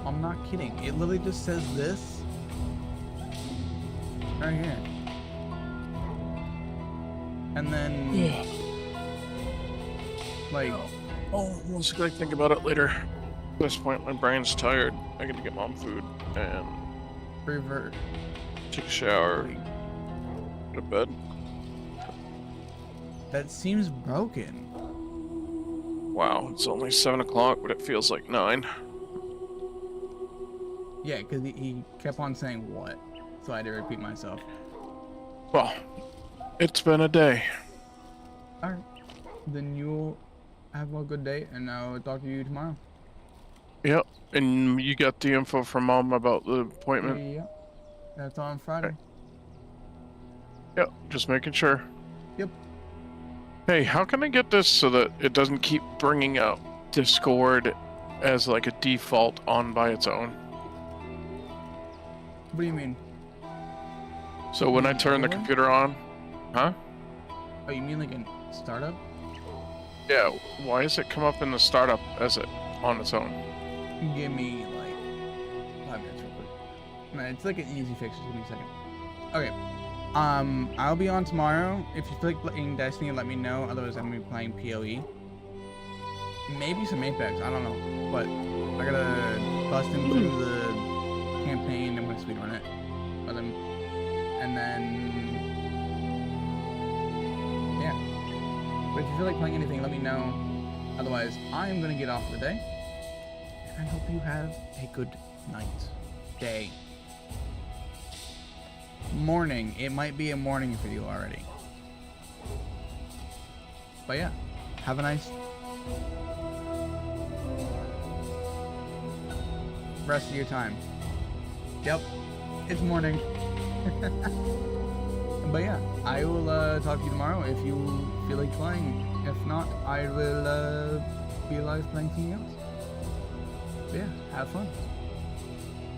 I'm not kidding. It literally just says this right here. And then, like, Oh, once I think about it later. At this point, my brain's tired. I gotta get mom food and revert. take a shower, go to bed. That seems broken. Wow, it's only 7 o'clock, but it feels like 9. Yeah, because he kept on saying what, so I had to repeat myself. Well, it's been a day. Alright, then you'll have a good day, and I'll talk to you tomorrow. Yep, and you got the info from mom about the appointment? Yep, that's on Friday. Okay. Yep, just making sure. Yep. Hey, how can I get this so that it doesn't keep bringing up Discord as like a default on by its own? What do you mean? So when I turn the computer on, huh? Oh, you mean like a startup? Yeah, why does it come up in the startup as it on its own? Give me like 5 minutes real quick. Man, it's like an easy fix. Just give me a second. Okay. I'll be on tomorrow. If you feel like playing Destiny, let me know. Otherwise, I'm gonna be playing PoE. Maybe some Apex. I don't know. But I gotta bust into the campaign. I'm gonna speedrun it. And then, yeah. But if you feel like playing anything, let me know. Otherwise, I'm gonna get off for the day. And I hope you have a good night, day, morning. It might be a morning for you already. But yeah, have a nice rest of your time. Yep, it's morning. But yeah, I will talk to you tomorrow if you feel like playing. If not, I will be live playing something else. But yeah, have fun.